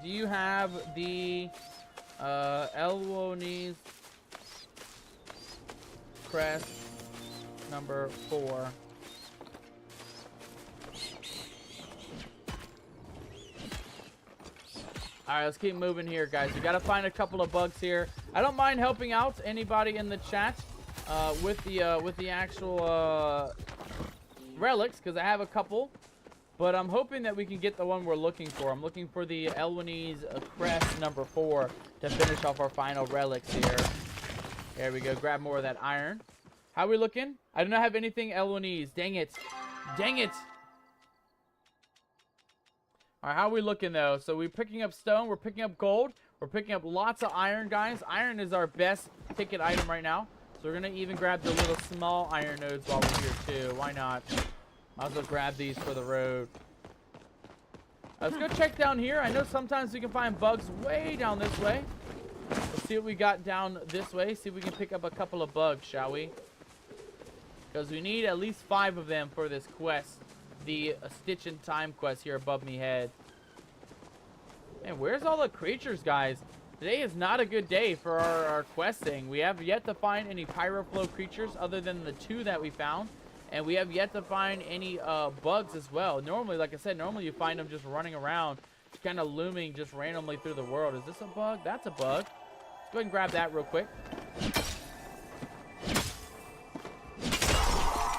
Do you have the Elwoni's crest number 4? Alright, let's keep moving here, guys. We gotta find a couple of bugs here. I don't mind helping out anybody in the chat with the actual relics, because I have a couple. but I'm hoping that we can get the one we're looking for. I'm looking for the Elwanese crest number 4 to finish off our final relics here. There we go. Grab more of that iron. How are we looking? I do not have anything Elwanese. Dang it. Dang it. All right, how are we looking, though? So we're picking up stone. We're picking up gold. We're picking up lots of iron, guys. Iron is our best ticket item right now. So we're going to even grab the little small iron nodes while we're here, too. Why not? Might as well grab these for the road. Let's go check down here. I know sometimes we can find bugs way down this way. Let's see what we got down this way. See if we can pick up a couple of bugs, shall we? Because we need at least 5 of them for this quest. The Stitch in Time quest here above me head. Man, where's all the creatures, guys? Today is not a good day for our questing. We have yet to find any Pyroflow creatures other than the 2 that we found. And we have yet to find any bugs as well. Normally, like I said, normally you find them just running around, kind of looming just randomly through the world. Is this a bug? That's a bug. Let's go ahead and grab that real quick.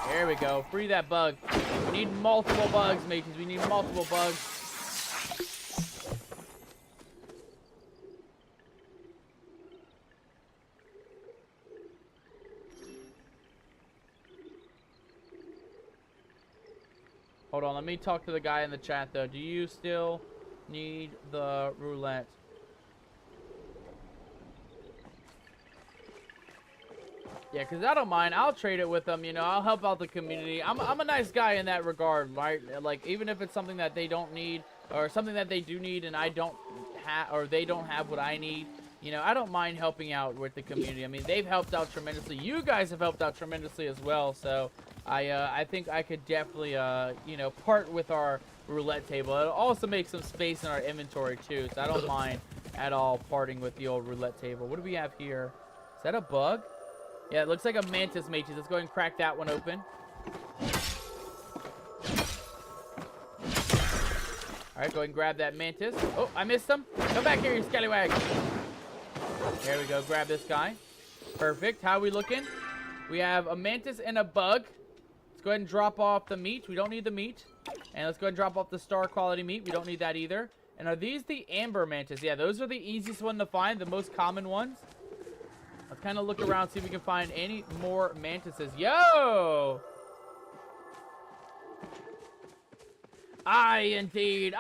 There we go. Free that bug. We need multiple bugs, mateys. We need multiple bugs. Hold on. Let me talk to the guy in the chat, though. Do you still need the roulette? Yeah, because I don't mind. I'll trade it with them, you know. I'll help out the community. I'm a nice guy in that regard, right? Like, even if it's something that they don't need or something that they do need and I don't have, or they don't have what I need, you know, I don't mind helping out with the community. I mean, they've helped out tremendously. You guys have helped out tremendously as well. So I think I could definitely, you know, part with our roulette table. It'll also make some space in our inventory, too. So I don't mind at all parting with the old roulette table. What do we have here? Is that a bug? Yeah, it looks like a mantis, mateys. Let's go ahead and crack that one open. All right, go ahead and grab that mantis. Oh, I missed him. Come back here, you scallywag. There we go. Grab this guy. Perfect. How are we looking? We have a mantis and a bug. Let's go ahead and drop off the meat. We don't need the meat. And let's go ahead and drop off the star quality meat. We don't need that either. And are these the amber mantis? Yeah, those are the easiest one to find, the most common ones. Let's kind of look around, see if we can find any more mantises. Yo! I indeed.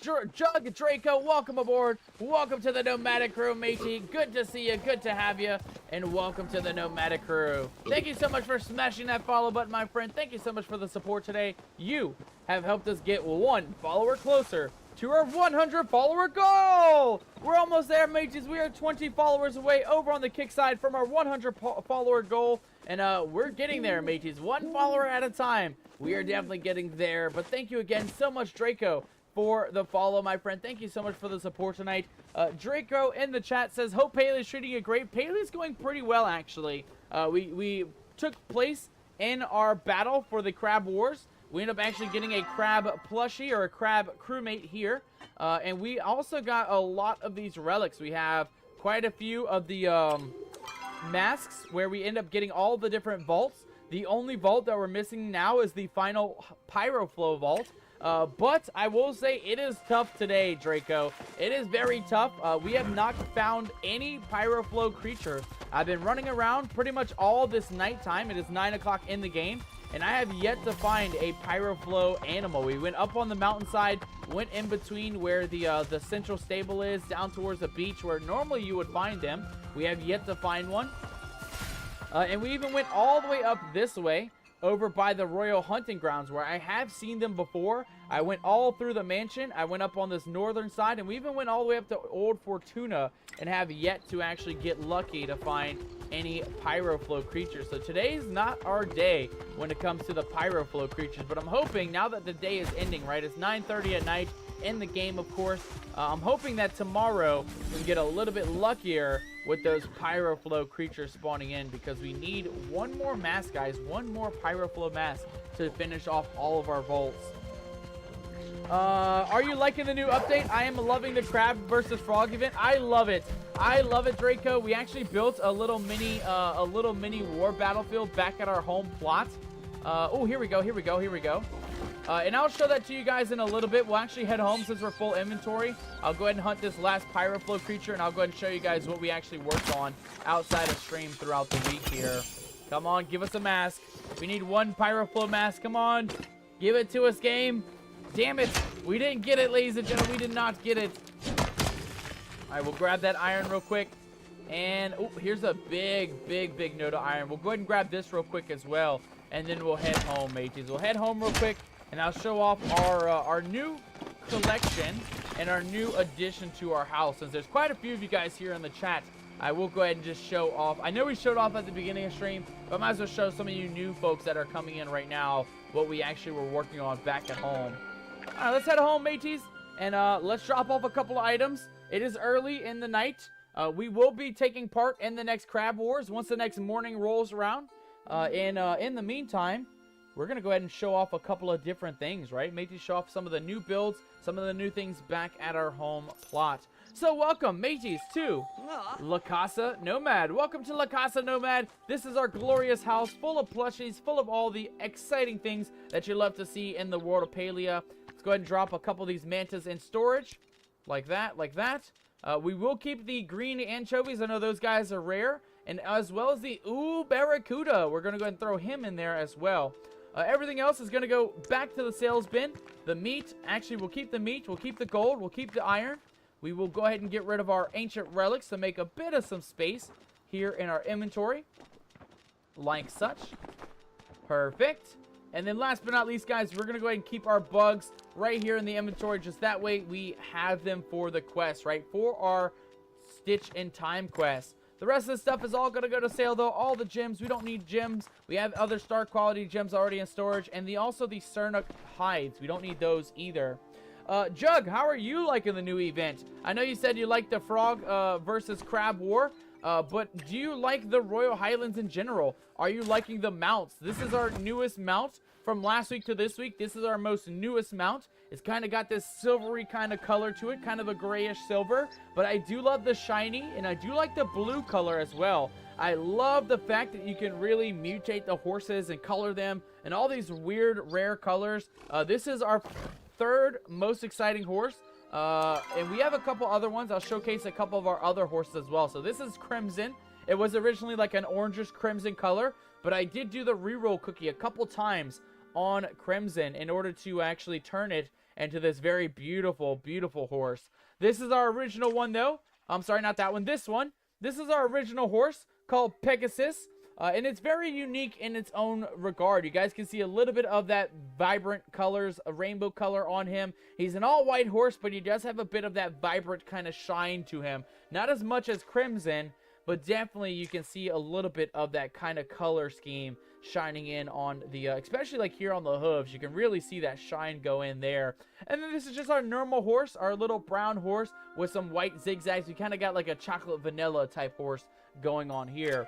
Jug Draco, welcome aboard. Welcome to the Nomadic Crew, matey. Good to see you. Good to have you. And welcome to the Nomadic Crew. Thank you so much for smashing that follow button, my friend. Thank you so much for the support today. You have helped us get 1 follower closer to our 100 follower goal. We're almost there, mages. We are 20 followers away over on the kick side from our 100 follower goal. And we're getting there, mages. 1 follower at a time. We are definitely getting there. But thank you again so much, Draco, for the follow, my friend. Thank you so much for the support tonight. Draco in the chat says, hope Paley's treating you great. Paley's going pretty well, actually. We took place in our battle for the Crab Wars. We ended up actually getting a crab plushie or a crab crewmate here. And we also got a lot of these relics. We have quite a few of the masks where we end up getting all the different vaults. The only vault that we're missing now is the final Pyroflow vault. But I will say it is tough today, Draco. It is very tough. We have not found any Pyroflow creatures. I've been running around pretty much all this nighttime. It is 9 o'clock in the game. And I have yet to find a Pyroflow animal. We went up on the mountainside, went in between where the central stable is, down towards the beach where normally you would find them. We have yet to find one. And we even went all the way up this way, over by the Royal Hunting Grounds, where I have seen them before. I went all through the mansion. I went up on this northern side, and we even went all the way up to Old Fortuna and have yet to actually get lucky to find any Pyroflow creatures. So today's not our day when it comes to the Pyroflow creatures, but I'm hoping now that the day is ending, right? It's 9:30 at night in the game, of course. I'm hoping that tomorrow we can get a little bit luckier with those Pyroflow creatures spawning in, because we need 1 more mask, guys. 1 more Pyroflow mask to finish off all of our vaults. Are you liking the new update? I am loving the crab versus frog event. I love it. I love it, Draco. We actually built a little mini war battlefield back at our home plot. Oh, here we go. And I'll show that to you guys in a little bit. We'll actually head home since we're full inventory. I'll go ahead and hunt this last Pyroflow creature, and I'll go ahead and show you guys what we actually worked on outside of stream throughout the week here. Come on, give us a mask. We need one Pyroflow mask. Come on. Give it to us, game. Damn it. We didn't get it, ladies and gentlemen. We did not get it. All right, we'll grab that iron real quick. And, oh, here's a big node of iron. We'll go ahead and grab this real quick as well. And then we'll head home, mateys. We'll head home real quick. And I'll show off our new collection and our new addition to our house. Since there's quite a few of you guys here in the chat, I will go ahead and just show off. I know we showed off at the beginning of stream, but I might as well show some of you new folks that are coming in right now what we actually were working on back at home. All right, let's head home, mateys, and let's drop off a couple of items. It is early in the night. We will be taking part in the next Crab Wars once the next morning rolls around. In the meantime, we're going to go ahead and show off a couple of different things, right? Mateys, show off some of the new builds, some of the new things back at our home plot. So welcome, mateys, to La Casa Nomad. Welcome to La Casa Nomad. This is our glorious house full of plushies, full of all the exciting things that you love to see in the world of Palia. Let's go ahead and drop a couple of these mantas in storage. Like that, like that. We will keep the green anchovies. I know those guys are rare. And as well as the Barracuda. We're going to go ahead and throw him in there as well. Everything else is going to go back to the sales bin. The meat, actually, we'll keep the meat. We'll keep the gold. We'll keep the iron. We will go ahead and get rid of our ancient relics to make a bit of some space here in our inventory. Like such. Perfect. And then last but not least, guys, we're going to go ahead and keep our bugs right here in the inventory. Just that way we have them for the quest, right? For our Stitch in Time quest. The rest of the stuff is all going to go to sale, though. All the gems. We don't need gems. We have other star quality gems already in storage. And also the Cernuk hides. We don't need those either. Jug, how are you liking the new event? I know you said you liked the Frog versus Crab War. But do you like the Royal Highlands in general? Are you liking the mounts? This is our newest mount from last week to this week. This is our most newest mount. It's kind of got this silvery kind of color to it, kind of a grayish silver. But I do love the shiny, and I do like the blue color as well. I love the fact that you can really mutate the horses and color them and all these weird, rare colors. This is our third most exciting horse. And we have a couple other ones. I'll showcase a couple of our other horses as well. So this is Crimson. It was originally like an orangish crimson color, but I did do the reroll cookie a couple times on Crimson in order to actually turn it into this very beautiful, beautiful horse. This is our original one, though. I'm sorry, not that one. This one. This is our original horse called Pegasus. And it's very unique in its own regard. You guys can see a little bit of that vibrant colors, a rainbow color on him. He's an all-white horse, but he does have a bit of that vibrant kind of shine to him. Not as much as Crimson, but definitely you can see a little bit of that kind of color scheme shining in on the, especially like here on the hooves. You can really see that shine go in there. And then this is just our normal horse, our little brown horse with some white zigzags. We kind of got like a chocolate vanilla type horse going on here.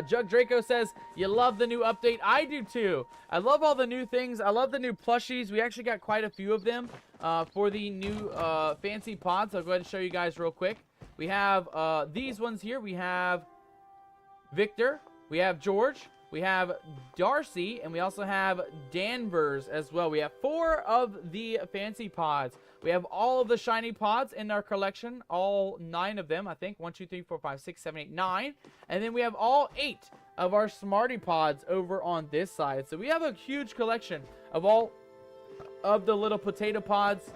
Jug Draco says, you love the new update. I do too. I love all the new things. I love the new plushies. We actually got quite a few of them for the new fancy pods. I'll go ahead and show you guys real quick. We have these ones here. We have Victor. We have George. We have Darcy. And we also have Danvers as well. We have 4 of the fancy pods. We have all of the shiny pods in our collection. All 9 of them, I think. 1, 2, 3, 4, 5, 6, 7, 8, 9. And then we have all 8 of our Smarty pods over on this side. So we have a huge collection of all of the little potato pods.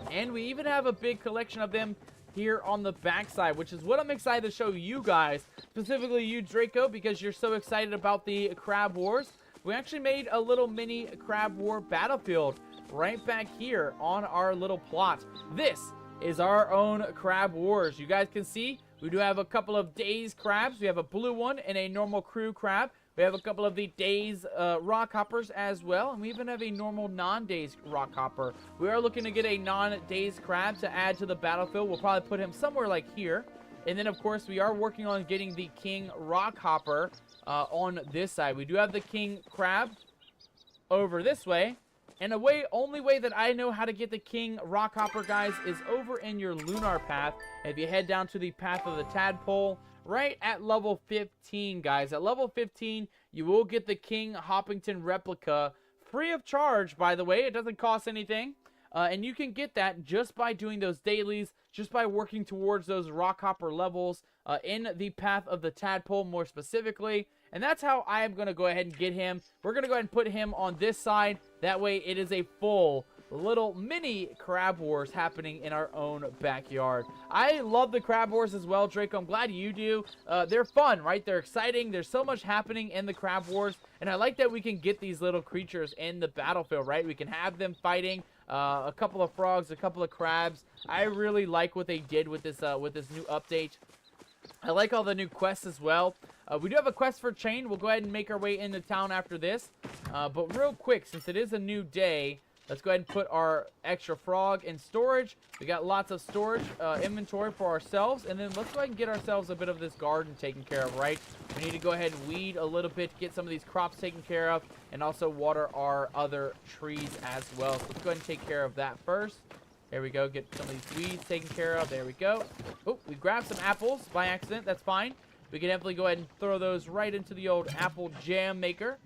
And we even have a big collection of them here on the backside, which is what I'm excited to show you guys. Specifically you, Draco, because you're so excited about the Crab Wars. We actually made a little mini Crab War battlefield right back here on our little plot. This is our own Crab Wars. You guys can see we do have a couple of Days crabs. We have a blue one and a normal crew crab. We have a couple of the Days rock hoppers as well. And we even have a normal non-Days rock hopper. We are looking to get a non-Days crab to add to the battlefield. We'll probably put him somewhere like here. And then, of course, we are working on getting the King rock hopper on this side. We do have the King crab over this way. And the only way that I know how to get the King Rockhopper, guys, is over in your Lunar Path. If you head down to the Path of the Tadpole, right at level 15, guys. At level 15, you will get the King Hoppington replica free of charge, by the way. It doesn't cost anything. And you can get that just by doing those dailies, just by working towards those rock hopper levels in the path of the tadpole more specifically. And that's how I am going to go ahead and get him. We're going to go ahead and put him on this side. That way it is a full little mini crab wars happening in our own backyard. I love the crab wars as well, Draco. I'm glad you do. They're fun, right? They're exciting. There's so much happening in the crab wars. And I like that we can get these little creatures in the battlefield, right? We can have them fighting. A couple of frogs, a couple of crabs. I really like what they did with this new update. I like all the new quests as well. We do have a quest for chain. We'll go ahead and make our way into town after this. But real quick, since it is a new day, let's go ahead and put our extra frog in storage. We got lots of storage inventory for ourselves. And then let's go ahead and get ourselves a bit of this garden taken care of, right? We need to go ahead and weed a little bit, get some of these crops taken care of, and also water our other trees as well. So let's go ahead and take care of that first. There we go. Get some of these weeds taken care of. There we go. Oh, we grabbed some apples by accident. That's fine. We can definitely go ahead and throw those right into the old apple jam maker.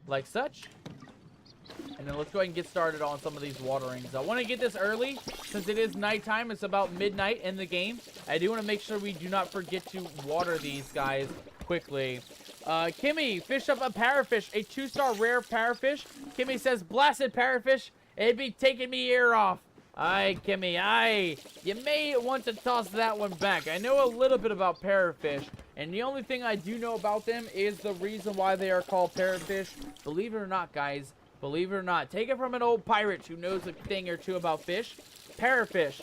Like such. And then let's go ahead and get started on some of these waterings. I want to get this early since it is nighttime. It's about midnight in the game. I do want to make sure we do not forget to water these guys quickly. Kimmy fished up a parrotfish, a 2-star rare parrotfish. Kimmy says, blasted parrotfish, it'd be taking me ear off. Aye, Kimmy, aye. You may want to toss that one back. I know a little bit about parrotfish, and the only thing I do know about them is the reason why they are called parrotfish. Believe it or not, guys, believe it or not, take it from an old pirate who knows a thing or two about fish. Parrotfish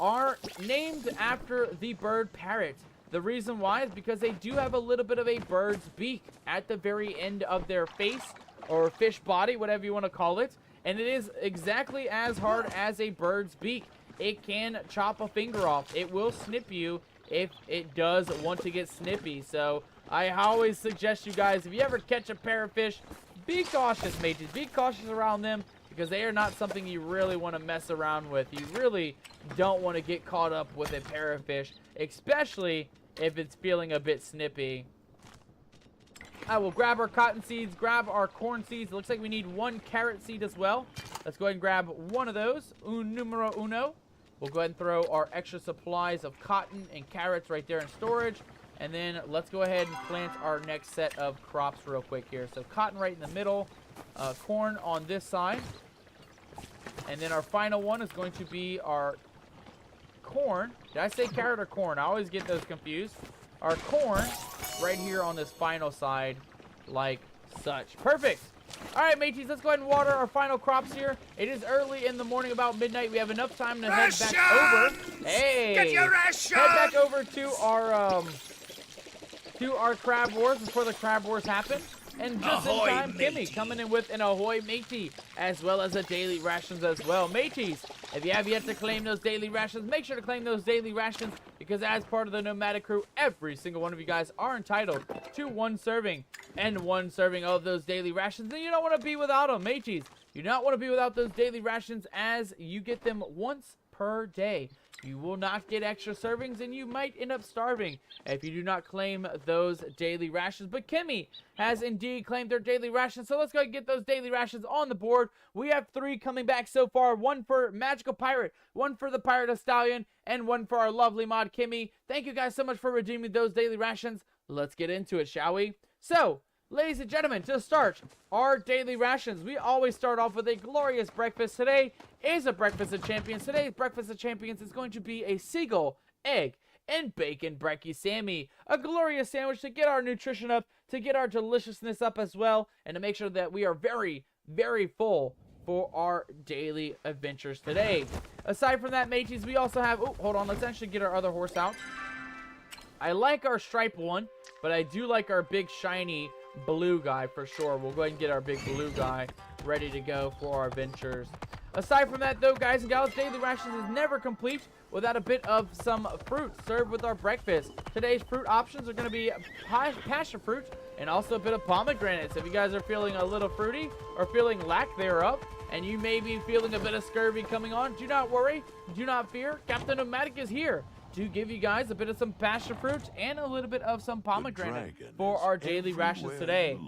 are named after the bird parrot. The reason why is because they do have a little bit of a bird's beak at the very end of their face, or fish body, whatever you want to call it. And it is exactly as hard as a bird's beak. It can chop a finger off. It will snip you if it does want to get snippy. So I always suggest you guys, if you ever catch a parrotfish, be cautious, mateys. Be cautious around them because they are not something you really want to mess around with. You really don't want to get caught up with a parrotfish, especially if it's feeling a bit snippy. I will grab our cotton seeds, grab our corn seeds. It looks like we need 1 carrot seed as well. Let's go ahead and grab one of those. Un numero uno. We'll go ahead and throw our extra supplies of cotton and carrots right there in storage. And then let's go ahead and plant our next set of crops real quick here. So cotton right in the middle, corn on this side. And then our final one is going to be our corn. Did I say carrot or corn? I always get those confused. Our corn right here on this final side, like such. Perfect. All right, mateys, let's go ahead and water our final crops here. It is early in the morning, about midnight. We have enough time to head back over. Hey, get your rations! Head back over to our crab wars before the crab wars happen. And just Ahoy, in time, matey. Kimmy coming in with an ahoy matey, as well as a daily rations as well. Mateys, if you have yet to claim those daily rations, make sure to claim those daily rations, because as part of the nomadic crew, every single one of you guys are entitled to 1 serving. And 1 serving of those daily rations, and you don't want to be without them, mateys. You do not want to be without those daily rations, as you get them once per day. You will not get extra servings, and you might end up starving if you do not claim those daily rations. But Kimmy has indeed claimed their daily rations, so let's go and get those daily rations on the board. We have 3 coming back so far. 1 for Magical Pirate, 1 for the Pirate of Stallion, and 1 for our lovely mod, Kimmy. Thank you guys so much for redeeming those daily rations. Let's get into it, shall we? So, ladies and gentlemen, to start our daily rations, we always start off with a glorious breakfast. Today is a breakfast of champions. Today's breakfast of champions is going to be a seagull, egg, and bacon brekkie Sammy. A glorious sandwich to get our nutrition up, to get our deliciousness up as well, and to make sure that we are very, very full for our daily adventures today. Aside from that, mateys, we also have... Oh, hold on. Let's actually get our other horse out. I like our striped one, but I do like our big shiny blue guy for sure. We'll go ahead and get our big blue guy ready to go for our adventures. Aside from that, though, guys and gals, daily rations is never complete without a bit of some fruit served with our breakfast. Today's fruit options are going to be passion fruit and also a bit of pomegranates. If you guys are feeling a little fruity or feeling lack thereof, and you may be feeling a bit of scurvy coming on, do not worry, do not fear. Captain Nomadic is here to give you guys a bit of some passion fruit and a little bit of some pomegranate for our daily rations today.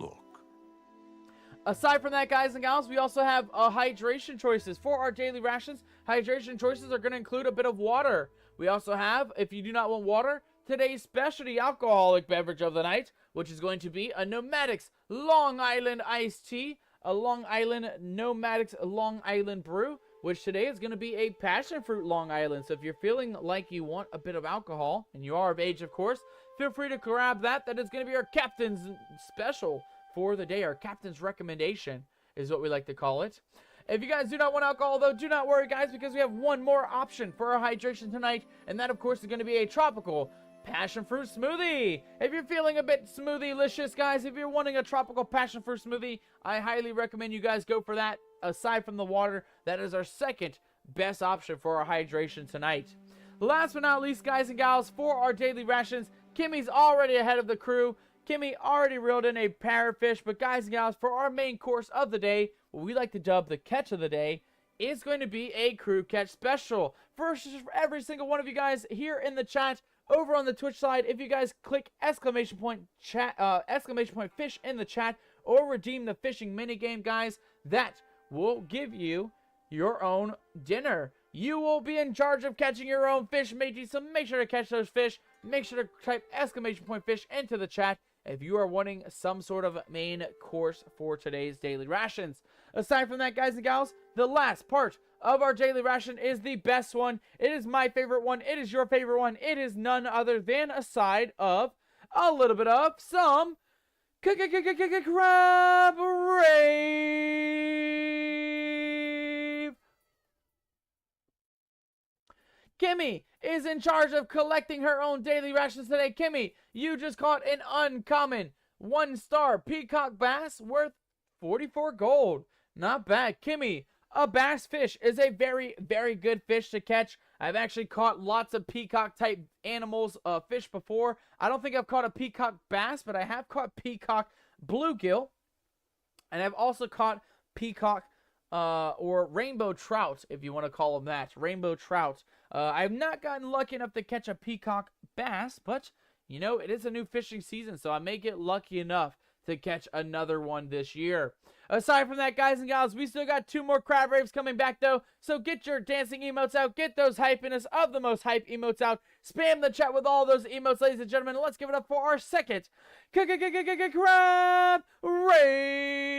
Aside from that, guys and gals, we also have hydration choices for our daily rations. Hydration choices are going to include a bit of water. We also have, if you do not want water, today's specialty alcoholic beverage of the night, which is going to be a Nomadix Long Island iced tea, a Long Island Nomadix Long Island brew, which today is going to be a passion fruit Long Island. So if you're feeling like you want a bit of alcohol, and you are of age, of course, feel free to grab that. That is going to be our captain's special for the day. Our captain's recommendation is what we like to call it. If you guys do not want alcohol, though, do not worry, guys, because we have one more option for our hydration tonight, and that, of course, is going to be a tropical passion fruit smoothie. If you're feeling a bit smoothie-licious, guys, if you're wanting a tropical passion fruit smoothie, I highly recommend you guys go for that. Aside from the water, that is our second best option for our hydration tonight. Last but not least, guys and gals, for our daily rations, Kimmy's already ahead of the crew. Kimmy already reeled in a parrotfish, but guys and gals, for our main course of the day, what we like to dub the catch of the day, is going to be a crew catch special. First, for every single one of you guys here in the chat, over on the Twitch side, if you guys click exclamation point fish in the chat, or redeem the fishing minigame, guys, that will give you your own dinner. You will be in charge of catching your own fish, matey, so make sure to catch those fish. Make sure to type exclamation point fish into the chat if you are wanting some sort of main course for today's daily rations. Aside from that, guys and gals, the last part of our daily ration is the best one. It is my favorite one. It is your favorite one. It is none other than a side of a little bit of some crab rave. Kimmy is in charge of collecting her own daily rations today. Kimmy, you just caught an uncommon 1-star peacock bass worth 44 gold. Not bad. Kimmy, a bass fish is a very, very good fish to catch. I've actually caught lots of peacock type animals, fish before. I don't think I've caught a peacock bass, but I have caught peacock bluegill. And I've also caught peacock or rainbow trout, if you want to call them that. Rainbow trout. I've not gotten lucky enough to catch a peacock bass, but, you know, it is a new fishing season, so I may get lucky enough to catch another one this year. Aside from that, guys and gals, we still got 2 more crab raves coming back, though, so get your dancing emotes out, get those hypiness of the most hype emotes out, spam the chat with all those emotes, ladies and gentlemen, and let's give it up for our second crab rave.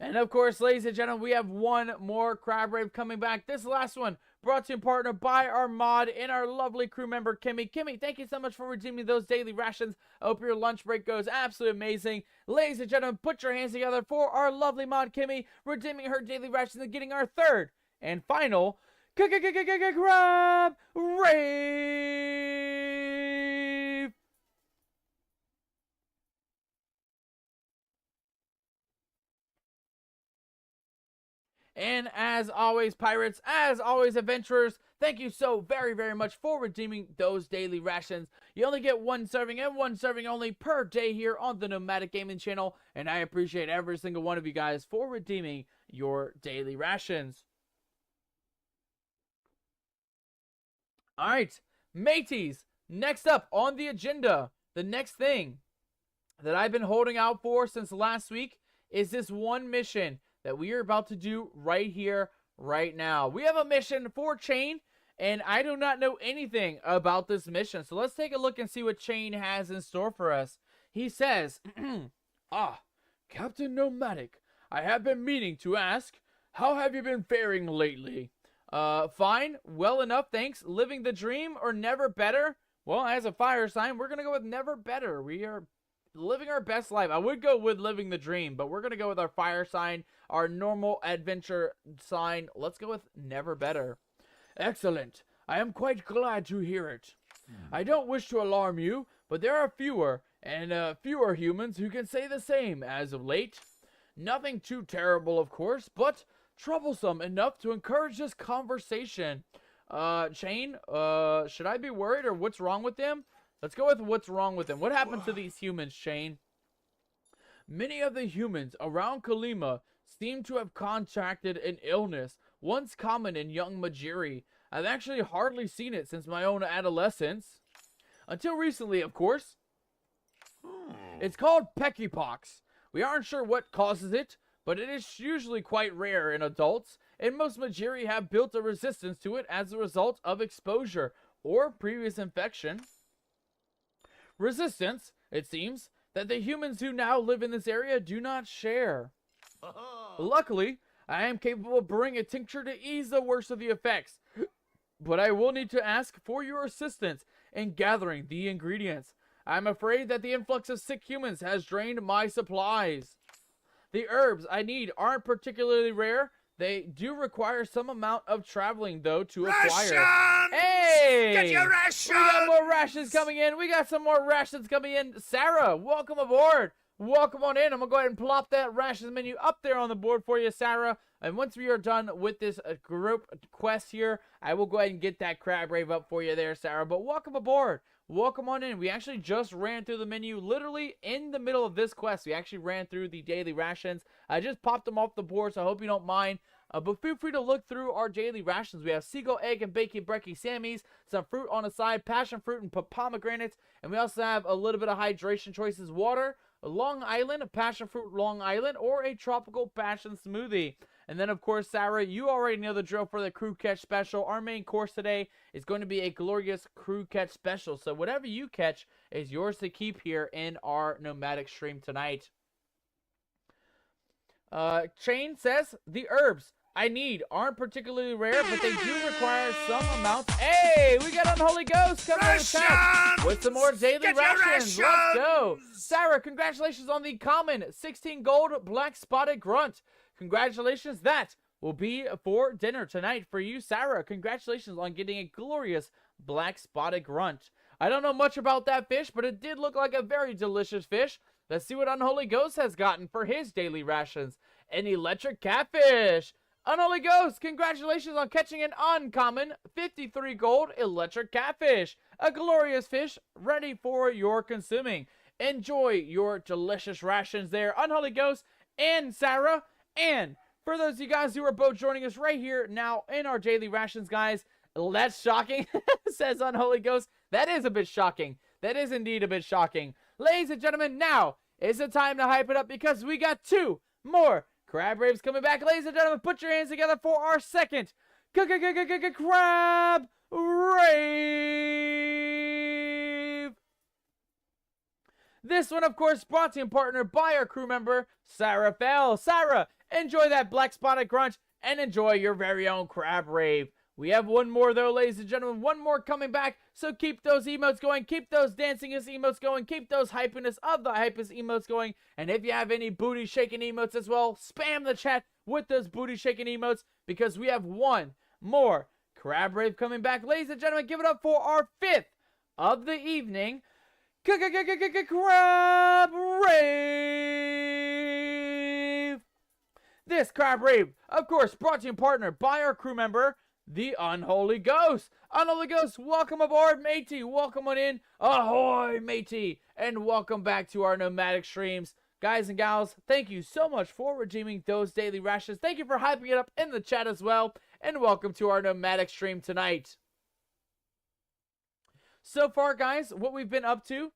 And of course, ladies and gentlemen, we have one more crab rave coming back. This last one brought to you in partner by our mod and our lovely crew member, Kimmy. Kimmy, thank you so much for redeeming those daily rations. I hope your lunch break goes absolutely amazing. Ladies and gentlemen, put your hands together for our lovely mod, Kimmy, redeeming her daily rations and getting our third and final crab rave. And as always, pirates, as always, adventurers, thank you so very, very much for redeeming those daily rations. You only get 1 serving and 1 serving only per day here on the Nomadic Gaming channel, and I appreciate every single one of you guys for redeeming your daily rations. Alright, mateys, next up on the agenda, the next thing that I've been holding out for since last week is this one mission that we are about to do right here, right now. We have a mission for Chain, and I do not know anything about this mission. So let's take a look and see what Chain has in store for us. He says, Captain Nomadic, I have been meaning to ask, how have you been faring lately? Fine, well enough, thanks. Living the dream or never better? Well, as a fire sign, we're going to go with never better. We are living our best life. I would go with living the dream, but we're going to go with our fire sign, our normal adventure sign. Let's go with never better. Excellent. I am quite glad to hear it. I don't wish to alarm you, but there are fewer humans who can say the same as of late. Nothing too terrible, of course, but troublesome enough to encourage this conversation. Chain, should I be worried or what's wrong with them? Let's go with what's wrong with them. What happened to these humans, Chain? Many of the humans around Kalima seem to have contracted an illness once common in young Majiri. I've actually hardly seen it since my own adolescence. Until recently, of course. It's called peckypox. We aren't sure what causes it, but it is usually quite rare in adults, and most Majiri have built a resistance to it as a result of exposure or previous infection. Resistance, it seems, that the humans who now live in this area do not share. Luckily, I am capable of brewing a tincture to ease the worst of the effects, but I will need to ask for your assistance in gathering the ingredients. I'm afraid that the influx of sick humans has drained my supplies. The herbs I need aren't particularly rare. They do require some amount of traveling, though, to acquire. Hey! Get your rations! We got more rations coming in. We got some more rations coming in. Sarah, welcome aboard. Welcome on in. I'm going to go ahead and plop that rations menu up there on the board for you, Sarah. And once we are done with this group quest here, I will go ahead and get that crab rave up for you there, Sarah. But welcome aboard. Welcome on in. We actually just ran through the menu literally in the middle of this quest. We actually ran through the daily rations. I just popped them off the board, so I hope you don't mind. But feel free to look through our daily rations. We have seagull, egg, and bacon brekkie Sammys, some fruit on the side, passion fruit, and pomegranates. And we also have a little bit of hydration choices, water, Long Island, a passion fruit Long Island, or a tropical passion smoothie. And then, of course, Sarah, you already know the drill for the crew catch special. Our main course today is going to be a glorious crew catch special. So whatever you catch is yours to keep here in our nomadic stream tonight. Chain says, the herbs I need aren't particularly rare, but they do require some amounts. Hey, we got Unholy Ghost coming in the chat with some more daily rations. Let's go. Sarah, congratulations on the common 16 gold black spotted grunt. Congratulations, that will be for dinner tonight for you, Sarah. Congratulations on getting a glorious black spotted grunt. I don't know much about that fish, but it did look like a very delicious fish. Let's see what Unholy Ghost has gotten for his daily rations. An electric catfish. Unholy Ghost, congratulations on catching an uncommon 53 gold electric catfish. A glorious fish ready for your consuming. Enjoy your delicious rations there, Unholy Ghost and Sarah. And for those of you guys who are both joining us right here now in our daily rations, guys, that's shocking, says Unholy Ghost. That is a bit shocking. That is indeed a bit shocking. Ladies and gentlemen, now is the time to hype it up because we got 2 more crab raves coming back. Ladies and gentlemen, put your hands together for our second crab rave. This one, of course, brought to you in partner by our crew member, Sarah Fell. Sarah, enjoy that black spotted grunt and enjoy your very own crab rave. We have one more, though, ladies and gentlemen. One more coming back. So keep those emotes going. Keep those dancingest emotes going. Keep those hypiness of the hypest emotes going. And if you have any booty shaking emotes as well, spam the chat with those booty shaking emotes because we have one more crab rave coming back. Ladies and gentlemen, give it up for our 5th of the evening crab rave. This crab rave, of course, brought to you in partner by our crew member, the Unholy Ghost. Unholy Ghost, welcome aboard, matey. Welcome on in. Ahoy, matey. And welcome back to our nomadic streams. Guys and gals, thank you so much for redeeming those daily rations. Thank you for hyping it up in the chat as well. And welcome to our nomadic stream tonight. So far, guys, what we've been up to,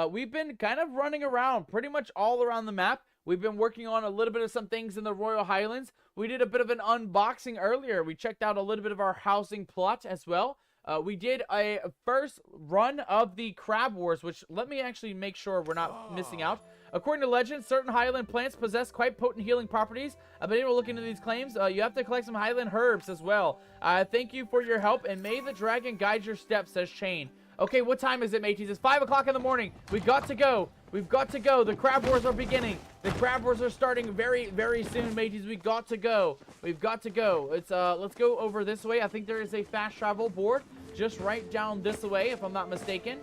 we've been kind of running around pretty much all around the map. We've been working on a little bit of some things in the Royal Highlands. We did a bit of an unboxing earlier. We checked out a little bit of our housing plot as well. We did a first run of the Crab Wars, which let me actually make sure we're not missing out. According to legend, certain Highland plants possess quite potent healing properties. I've been able to look into these claims. You have to collect some Highland herbs as well. Thank you for your help, and may the dragon guide your steps, says Shane. Okay, what time is it, mateys? It's 5 o'clock in the morning. We've got to go. We've got to go. The Crab Wars are beginning. The Crab Wars are starting very, very soon, mateys. We've got to go. We've got to go. It's let's go over this way. I think there is a fast travel board just right down this way, if I'm not mistaken.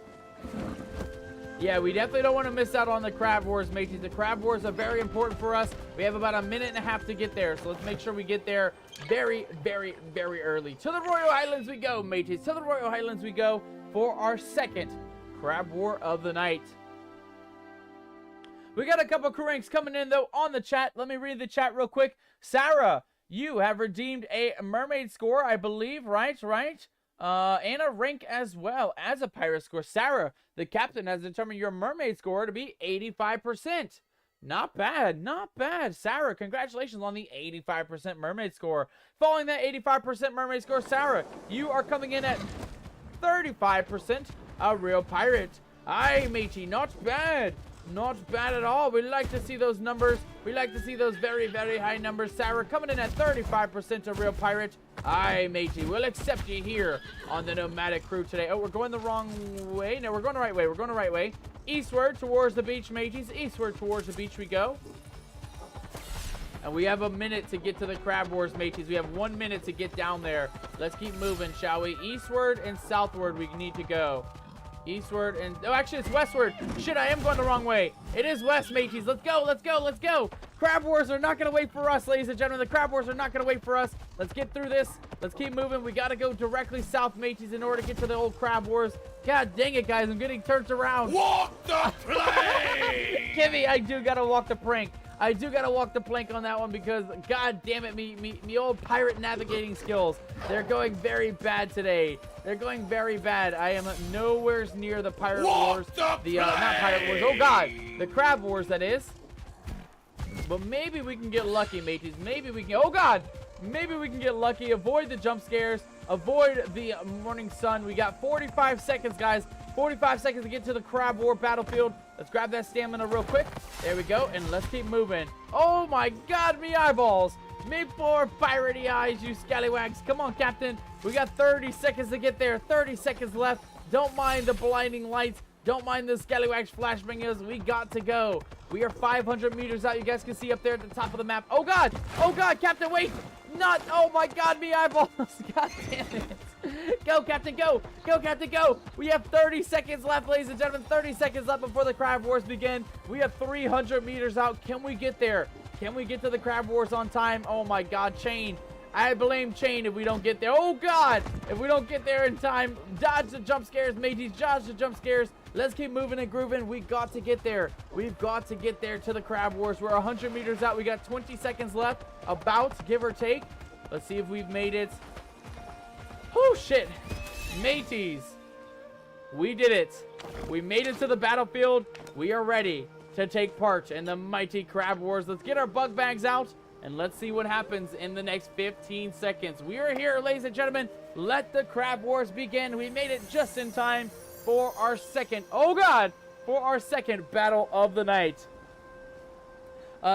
Yeah, we definitely don't want to miss out on the Crab Wars, mateys. The Crab Wars are very important for us. We have about a minute and a half to get there, so let's make sure we get there very, very, very early. To the Royal Highlands we go, mateys. To the Royal Highlands we go for our second Crab War of the night. We got a couple crew ranks coming in, though, on the chat. Let me read the chat real quick. Sarah, you have redeemed a mermaid score, I believe, right? And a rank as well as a pirate score. Sarah, the captain, has determined your mermaid score to be 85%. Not bad, not bad. Sarah, congratulations on the 85% mermaid score. Following that 85% mermaid score, Sarah, you are coming in at 35%, a real pirate. Aye, matey, not bad. Not bad at all. We like to see those numbers. We like to see those very, very high numbers. Sarah coming in at 35%, a real pirate. Aye, matey, we'll accept you here on the Nomadic crew today. Oh, we're going the wrong way. No, we're going the right way. We're going the right way. Eastward towards the beach, mateys. Eastward towards the beach we go. And we have a minute to get to the Crab Wars, mateys. We have 1 minute to get down there. Let's keep moving, shall we? Eastward and southward we need to go. Eastward and... Oh, actually, it's westward. Shit, I am going the wrong way. It is west, mateys. Let's go, let's go, let's go. Crab Wars are not going to wait for us, ladies and gentlemen. The Crab Wars are not going to wait for us. Let's get through this. Let's keep moving. We got to go directly south, mateys, in order to get to the old Crab Wars. God dang it, guys. I'm getting turned around. Walk the plank! Kimmy, I do got to walk the plank. I do got to walk the plank on that one because, god damn it, me old pirate navigating skills. They're going very bad today. They're going very bad. I am nowhere near the Pirate Wars. Not Pirate Wars. Oh, God. The Crab Wars, that is. But maybe we can get lucky, mateys. Maybe we can... Oh, God. Maybe we can get lucky. Avoid the jump scares. Avoid the morning sun. We got 45 seconds, guys. 45 seconds to get to the Crab War battlefield. Let's grab that stamina real quick. There we go. And let's keep moving. Oh, my God. Me eyeballs. Me poor piratey eyes, you scallywags. Come on, Captain. We got 30 seconds to get there. 30 seconds left. Don't mind the blinding lights. Don't mind the scallywags flashbanging us. We got to go. We are 500 meters out. You guys can see up there at the top of the map. Oh, God. Oh, God, Captain, wait. Not. Oh, my God, me eyeballs. God damn it. Go, Captain, go. Go, Captain, go. We have 30 seconds left, ladies and gentlemen. 30 seconds left before the Crab Wars begin. We have 300 meters out. Can we get there? Can we get to the Crab Wars on time? Oh, my God, Chain. I blame Chain if we don't get there. Oh, God. If we don't get there in time, dodge the jump scares, mateys. Dodge the jump scares. Let's keep moving and grooving. We got to get there. We've got to get there to the Crab Wars. We're 100 meters out. We got 20 seconds left, about, give or take. Let's see if we've made it. Oh, shit. Mateys. We did it. We made it to the battlefield. We are ready to take part in the mighty Crab Wars. Let's get our bug bags out and let's see what happens in the next 15 seconds. We are here, ladies and gentlemen. Let the Crab Wars begin. We made it just in time for our second, oh God, for our second battle of the night.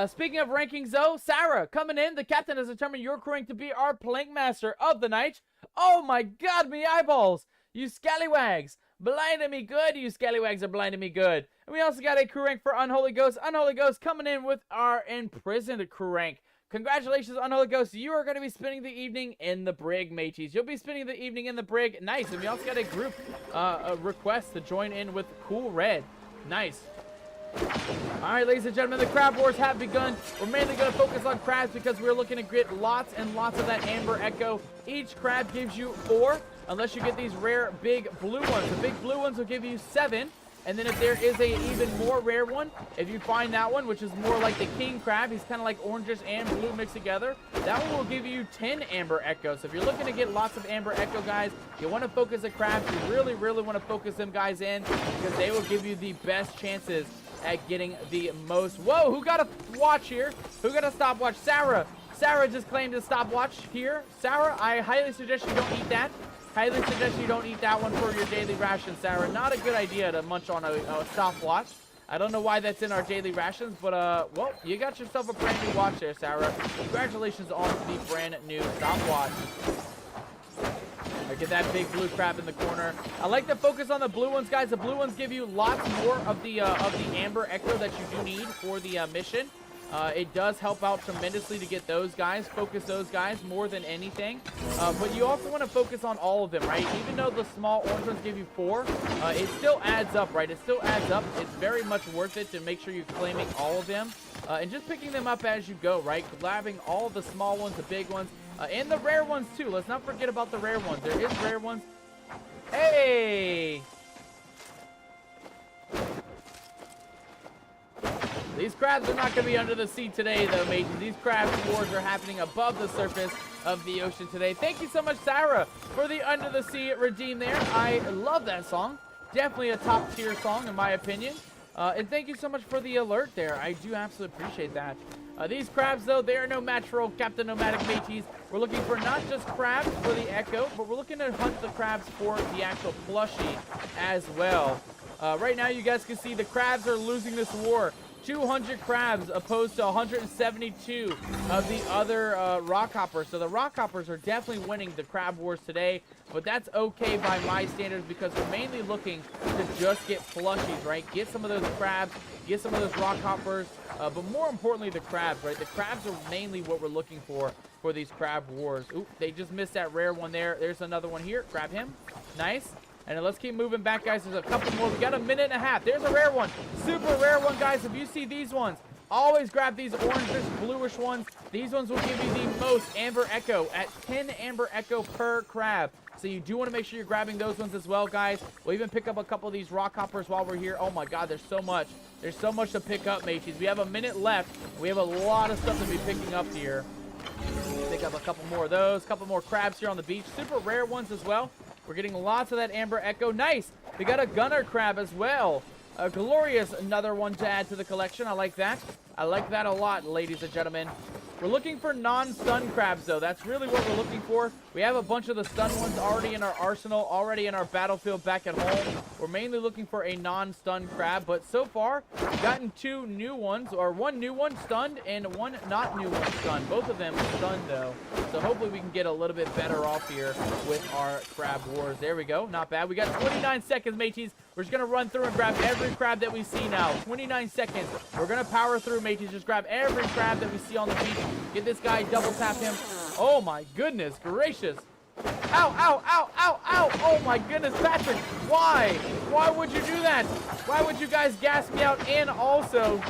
Speaking of rankings, though, Sarah coming in. The captain has determined your crewing to be our plank master of the night. Oh my God, me eyeballs. You scallywags. Blinding me good. You scallywags are blinding me good. And we also got a crew rank for Unholy Ghost. Unholy Ghost coming in with our imprisoned crew rank. Congratulations, Unholy Ghost. You are going to be spending the evening in the brig, mateys. You'll be spending the evening in the brig. Nice. And we also got a group request to join in with Cool Red. Nice. All right, ladies and gentlemen, the Crab Wars have begun. We're mainly going to focus on crabs because we're looking to get lots and lots of that Amber Echo. Each crab gives you 4, unless you get these rare big blue ones. The big blue ones will give you 7. And then if there is a even more rare one, if you find that one, which is more like the king crab, he's kind of like oranges and blue mixed together, that one will give you 10 Amber Echoes. So if you're looking to get lots of Amber Echo, guys, you want to focus the crabs. You really, really want to focus them guys in because they will give you the best chances at getting the most. Whoa, who got a watch here? Who got a stopwatch? Sarah. Sarah just claimed a stopwatch here. Sarah, I highly suggest you don't eat that. Highly suggest you don't eat that one for your daily ration, Sarah. Not a good idea to munch on a stopwatch. I don't know why that's in our daily rations, but, well, you got yourself a brand new watch there, Sarah. Congratulations on the brand new stopwatch. Look at that big blue crab in the corner. I like to focus on the blue ones, guys. The blue ones give you lots more of the Amber Echo that you do need for the mission. It does help out tremendously to get those guys, focus those guys more than anything. But you also want to focus on all of them, right? Even though the small orange ones give you 4, it still adds up, right? It still adds up. It's very much worth it to make sure you're claiming all of them. And just picking them up as you go, right? Grabbing all of the small ones, the big ones, and the rare ones too. Let's not forget about the rare ones. There is rare ones. Hey! These crabs are not going to be under the sea today, though, mates. These crab wars are happening above the surface of the ocean today. Thank you so much, Sarah, for the Under the Sea redeem there. I love that song. Definitely a top-tier song, in my opinion. And thank you so much for the alert there. I do absolutely appreciate that. These crabs, though, they are no match for old Captain Nomadic mateys. We're looking for not just crabs for the Echo, but we're looking to hunt the crabs for the actual plushie as well. Right now, you guys can see the crabs are losing this war. 200 crabs opposed to 172 of the other rock hoppers. So the rock hoppers are definitely winning the crab wars today, but that's okay by my standards because we're mainly looking to just get plushies, right? Get some of those crabs, get some of those rock hoppers, but more importantly, the crabs, right? The crabs are mainly what we're looking for these crab wars. Oop, they just missed that rare one there. There's another one here. Grab him. Nice. And then let's keep moving back, guys. There's a couple more. We got a minute and a half. There's a rare one. Super rare one, guys. If you see these ones, always grab these orangish, bluish ones. These ones will give you the most Amber Echo at 10 Amber Echo per crab. So you do want to make sure you're grabbing those ones as well, guys. We'll even pick up a couple of these rock hoppers while we're here. Oh, my God. There's so much. There's so much to pick up, mateys. We have a minute left. We have a lot of stuff to be picking up here. Pick up a couple more of those. A couple more crabs here on the beach. Super rare ones as well. We're getting lots of that Amber Echo. Nice. We got a gunner crab as well. A glorious, another one to add to the collection. I like that. I like that a lot, ladies and gentlemen. We're looking for non-stun crabs, though. That's really what we're looking for. We have a bunch of the stun ones already in our arsenal, already in our battlefield back at home. We're mainly looking for a non-stun crab, but so far, we've gotten 2 new ones, or 1 new one stunned and 1 not new one stunned. Both of them stunned, though. So hopefully we can get a little bit better off here with our crab wars. There we go. Not bad. We got 29 seconds, mateys. We're just going to run through and grab every crab that we see now. 29 seconds. We're going to power through, mateys. Just grab every crab that we see on the beach. Get this guy, double tap him. Oh, my goodness gracious. Ow, ow, ow, ow, ow. Oh, my goodness, Patrick. Why? Why would you do that? Why would you guys gas me out and also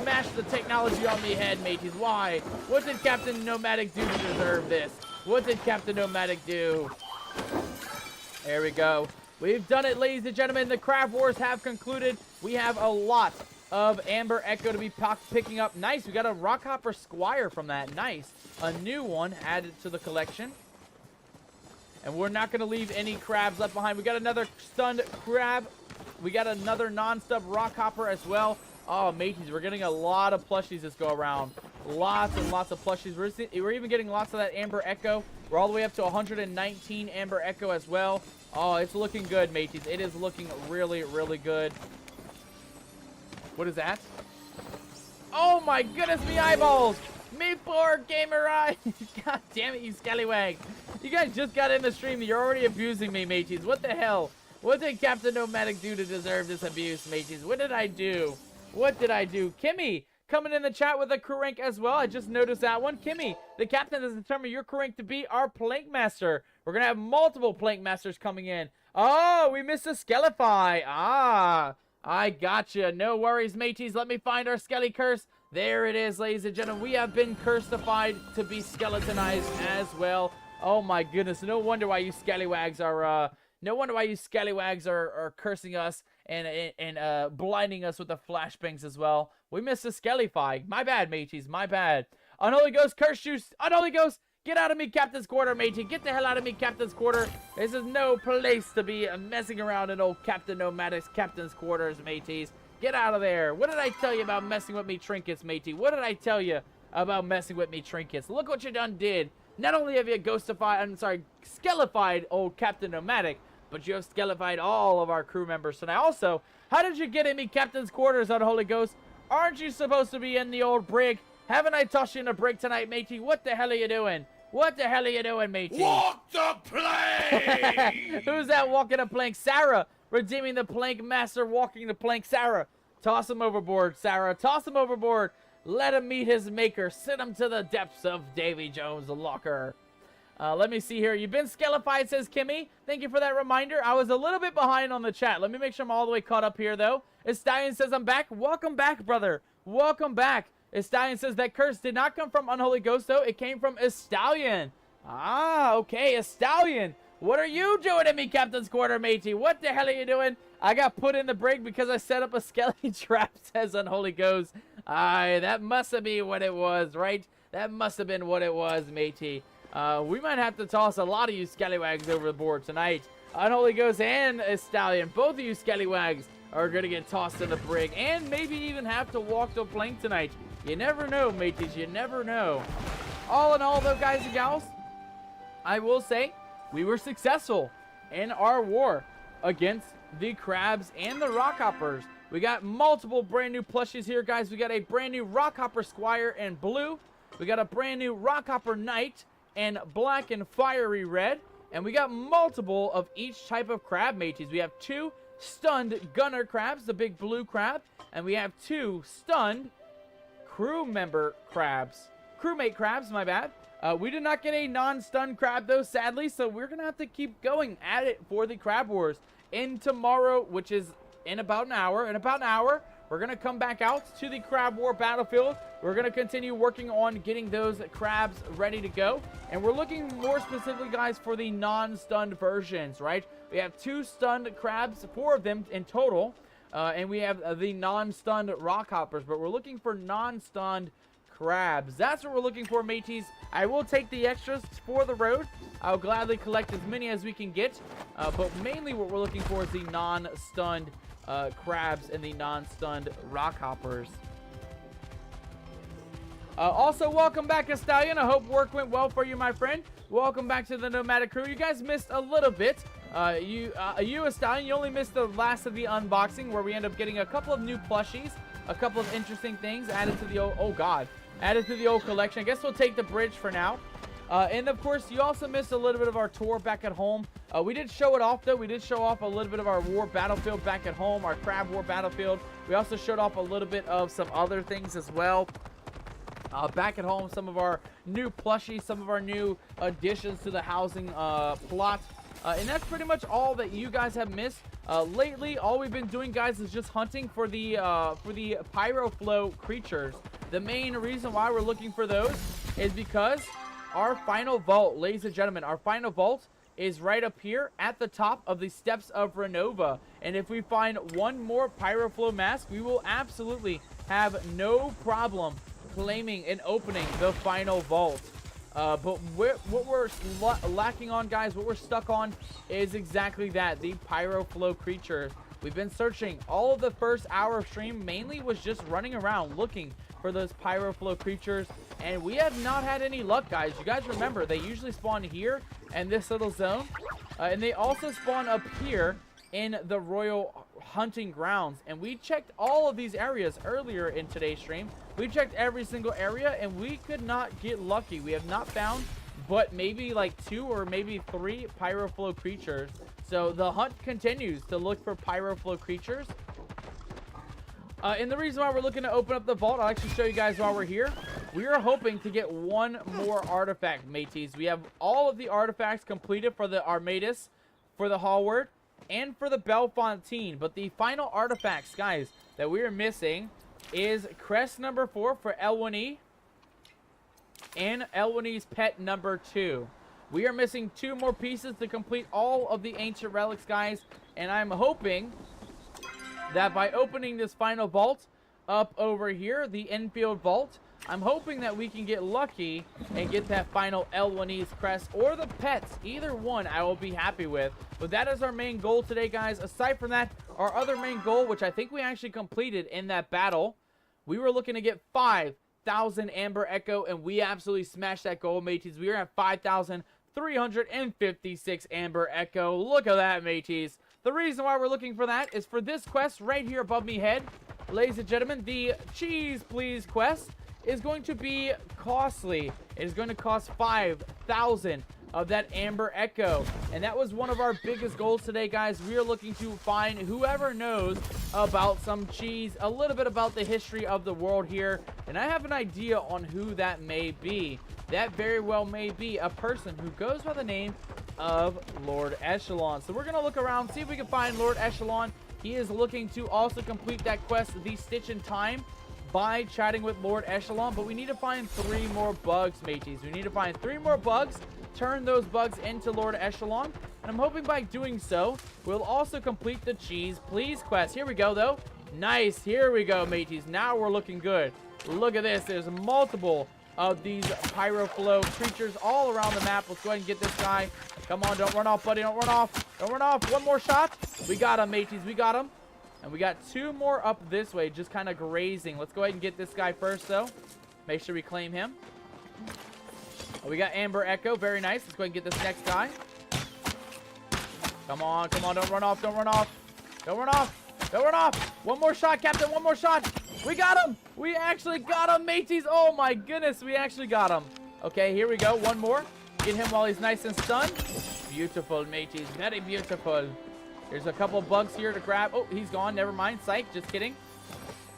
smash the technology on me head, mateys? Why? What did Captain Nomadic do to deserve this? What did Captain Nomadic do? There we go. We've done it, ladies and gentlemen. The crab wars have concluded. We have a lot of Amber Echo to be picking up. Nice. We got a Rockhopper Squire from that. Nice. A new one added to the collection. And we're not going to leave any crabs left behind. We got another stunned crab. We got another non-stub Rockhopper as well. Oh, mateys, we're getting a lot of plushies this go around. Lots and lots of plushies. We're even getting lots of that Amber Echo. We're all the way up to 119 Amber Echo as well. Oh, it's looking good, mateys. It is looking really, really good. What is that? Oh my goodness, me eyeballs! Me poor gamer eyes! God damn it, you scallywag! You guys just got in the stream. You're already abusing me, mateys. What the hell? What did Captain Nomadic do to deserve this abuse, mateys? What did I do? What did I do? Kimmy, coming in the chat with a crew rank as well. I just noticed that one. Kimmy, the captain has determined your crew rank to be our plank master. We're going to have multiple plank masters coming in. Oh, we missed a Skelify. Ah, I gotcha. No worries, mateys. Let me find our Skelly curse. There it is, ladies and gentlemen. We have been cursified to be skeletonized as well. Oh my goodness. No wonder why you scallywags are cursing us and blinding us with the flashbangs as well. We missed a Skelify. My bad, mateys. My bad. Unholy Ghost, curse you. Unholy Ghost, get out of me, Captain's Quarter, matey. Get the hell out of me, Captain's Quarter. This is no place to be messing around in old Captain Nomadic's Captain's Quarters, mateys. Get out of there. What did I tell you about messing with me trinkets, matey? What did I tell you about messing with me trinkets? Look what you done did. Not only have you skelified old Captain Nomadic, but you have skelified all of our crew members tonight. Also, how did you get in me Captain's Quarters, Unholy Ghost? Aren't you supposed to be in the old brig? Haven't I tossed you in a brig tonight, matey? What the hell are you doing? What the hell are you doing, matey? Walk the plank! Who's that walking a plank? Sarah, redeeming the plank master, walking the plank. Sarah, toss him overboard, Sarah. Toss him overboard. Let him meet his maker. Send him to the depths of Davy Jones' locker. Let me see here. You've been skelified, says Kimmy. Thank you for that reminder. I was a little bit behind on the chat. Let me make sure I'm all the way caught up here, though. Estallion says I'm back. Welcome back, brother. Welcome back. Estallion says that curse did not come from Unholy Ghost, though. It came from Estallion. Ah, okay, Estallion. What are you doing in me, Captain's Quarter, matey? What the hell are you doing? I got put in the break because I set up a skelly trap, says Unholy Ghost. Aye, that must have been what it was, right? That must have been what it was, matey. We might have to toss a lot of you scallywags over the board tonight. Unholy Ghost and a Stallion, both of you scallywags are going to get tossed in the brig and maybe even have to walk the plank tonight. You never know, mateys, you never know. All in all, though, guys and gals, I will say we were successful in our war against the crabs and the rockhoppers. We got multiple brand new plushies here, guys. We got a brand new rockhopper Squire in blue. We got a brand new rockhopper Knight in black and fiery red. And we got multiple of each type of crab, mateys. We have 2 stunned gunner crabs, the big blue crab. And we have 2 stunned crewmate crabs, my bad. We did not get a non-stun crab, though, sadly, so we're going to have to keep going at it for the Crab Wars. In tomorrow, which is in about an hour, we're going to come back out to the Crab War battlefield. We're going to continue working on getting those crabs ready to go. And we're looking more specifically, guys, for the non-stunned versions, right? We have 2 stunned crabs, 4 of them in total. And we have the non-stunned rockhoppers, but we're looking for non-stunned crabs. That's what we're looking for, mateys. I will take the extras for the road. I'll gladly collect as many as we can get. But mainly what we're looking for is the non-stunned crabs and the non-stunned rockhoppers. Also, welcome back, Stallion. I hope work went well for you, my friend. Welcome back to the Nomadic crew. You guys missed a little bit. You, Stallion, you only missed the last of the unboxing where we end up getting a couple of new plushies, a couple of interesting things added to the old collection. I guess we'll take the bridge for now. And of course, you also missed a little bit of our tour back at home. We did show it off, though. We did show off a little bit of our war battlefield back at home, our crab war battlefield. We also showed off a little bit of some other things as well. Back at home, some of our new plushies, some of our new additions to the housing plot. And that's pretty much all that you guys have missed. Lately, all we've been doing, guys, is just hunting for the Pyroflow creatures. The main reason why we're looking for those is because our final vault, ladies and gentlemen, our final vault is right up here at the top of the steps of Renova. And if we find one more Pyroflow mask, we will absolutely have no problem claiming and opening the final vault. But what we're lacking on, guys, what we're stuck on is exactly that, the Pyroflow creature. We've been searching all of the first hour of stream, mainly was just running around looking for those Pyroflow creatures, and we have not had any luck, guys. You guys remember, they usually spawn here in this little zone, and they also spawn up here in the Royal Hunting Grounds. And we checked all of these areas earlier in today's stream. We checked every single area, and we could not get lucky. We have not found but maybe like 2 or maybe 3 Pyroflow creatures. So the hunt continues to look for Pyroflow creatures. And the reason why we're looking to open up the vault, I'll actually show you guys while we're here. We are hoping to get one more artifact, mateys. We have all of the artifacts completed for the Armadas, for the Hallward, and for the Bellefontaine. But the final artifacts, guys, that we are missing is crest number 4 for L1E and L1E's pet number 2. We are missing 2 more pieces to complete all of the ancient relics, guys, and I'm hoping that by opening this final vault up over here, the infield vault, I'm hoping that we can get lucky and get that final L1E's crest or the pets. Either one I will be happy with. But that is our main goal today, guys. Aside from that, our other main goal, which I think we actually completed in that battle, we were looking to get 5,000 Amber Echo, and we absolutely smashed that goal, mateys. We are at 5,356 Amber Echo. Look at that, mateys. The reason why we're looking for that is for this quest right here above me head. Ladies and gentlemen, the Cheese Please quest is going to be costly. It is going to cost 5,000 of that Amber Echo. And that was one of our biggest goals today, guys. We are looking to find whoever knows about some cheese, a little bit about the history of the world here. And I have an idea on who that may be. That very well may be a person who goes by the name of Lord Echelon. So we're going to look around, see if we can find Lord Echelon. He is looking to also complete that quest, the Stitch in Time, by chatting with Lord Echelon. But we need to find 3 more bugs, mateys. We need to find 3 more bugs, turn those bugs into Lord Echelon, And I'm hoping by doing so, we'll also complete the cheese please quest. Here we go, though. Nice. Here we go, mateys. Now we're looking good. Look at this. There's multiple of these Pyroflow creatures all around the map. Let's go ahead and get this guy. Come on, don't run off, buddy. Don't run off. Don't run off. One more shot. We got him, mateys. We got him. And we got 2 more up this way, just kind of grazing. Let's go ahead and get this guy first, though. Make sure we claim him. Oh, we got Amber Echo. Very nice. Let's go ahead and get this next guy. Come on, come on. Don't run off. Don't run off. Don't run off. Don't run off. One more shot, Captain. One more shot. We got him. We actually got him, mateys. Oh, my goodness. We actually got him. Okay, here we go. One more. Get him while he's nice and stunned. Beautiful, mateys. Very beautiful. There's a couple bugs here to grab. Oh, he's gone. Never mind. Psych. Just kidding.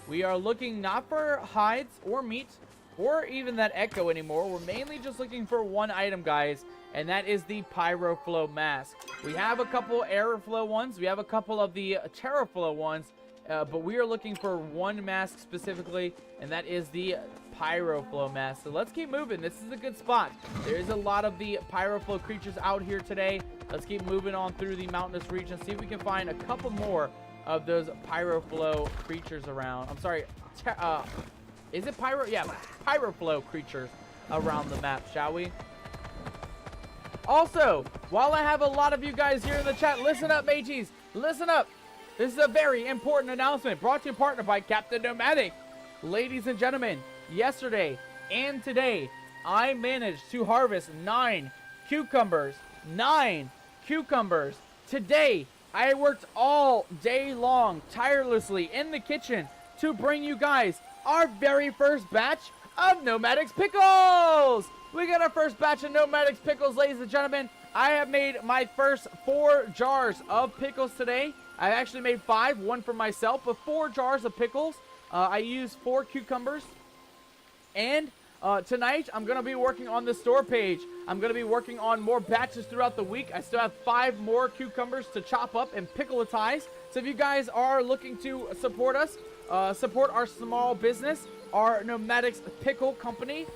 We are looking not for hides or meat or even that echo anymore. We're mainly just looking for one item, guys, and that is the Pyroflow mask. We have a couple Airflow ones. We have a couple of the Terraflow ones, but we are looking for one mask specifically, and that is the Pyroflow mask. So let's keep moving. This is a good spot. There is a lot of the Pyroflow creatures out here today. Let's keep moving on through the mountainous region, see if we can find a couple more of those Pyroflow creatures around. I'm sorry, is it Pyro? Yeah, Pyroflow creatures around the map, shall we? Also, while I have a lot of you guys here in the chat, listen up, mateys. Listen up. This is a very important announcement brought to you in partner by Captain Nomadic. Ladies and gentlemen, yesterday and today, I managed to harvest 9 cucumbers. 9 cucumbers. Today, I worked all day long, tirelessly in the kitchen to bring you guys our very first batch of Nomadic's Pickles. We got our first batch of Nomadic's Pickles, ladies and gentlemen. I have made my first 4 jars of pickles today. I've actually made 5, one for myself, but 4 jars of pickles. I used 4 cucumbers. And tonight, I'm going to be working on the store page. I'm going to be working on more batches throughout the week. I still have 5 more cucumbers to chop up and pickle-atize. So if you guys are looking to support us, support our small business, our Nomadic's Pickle Company,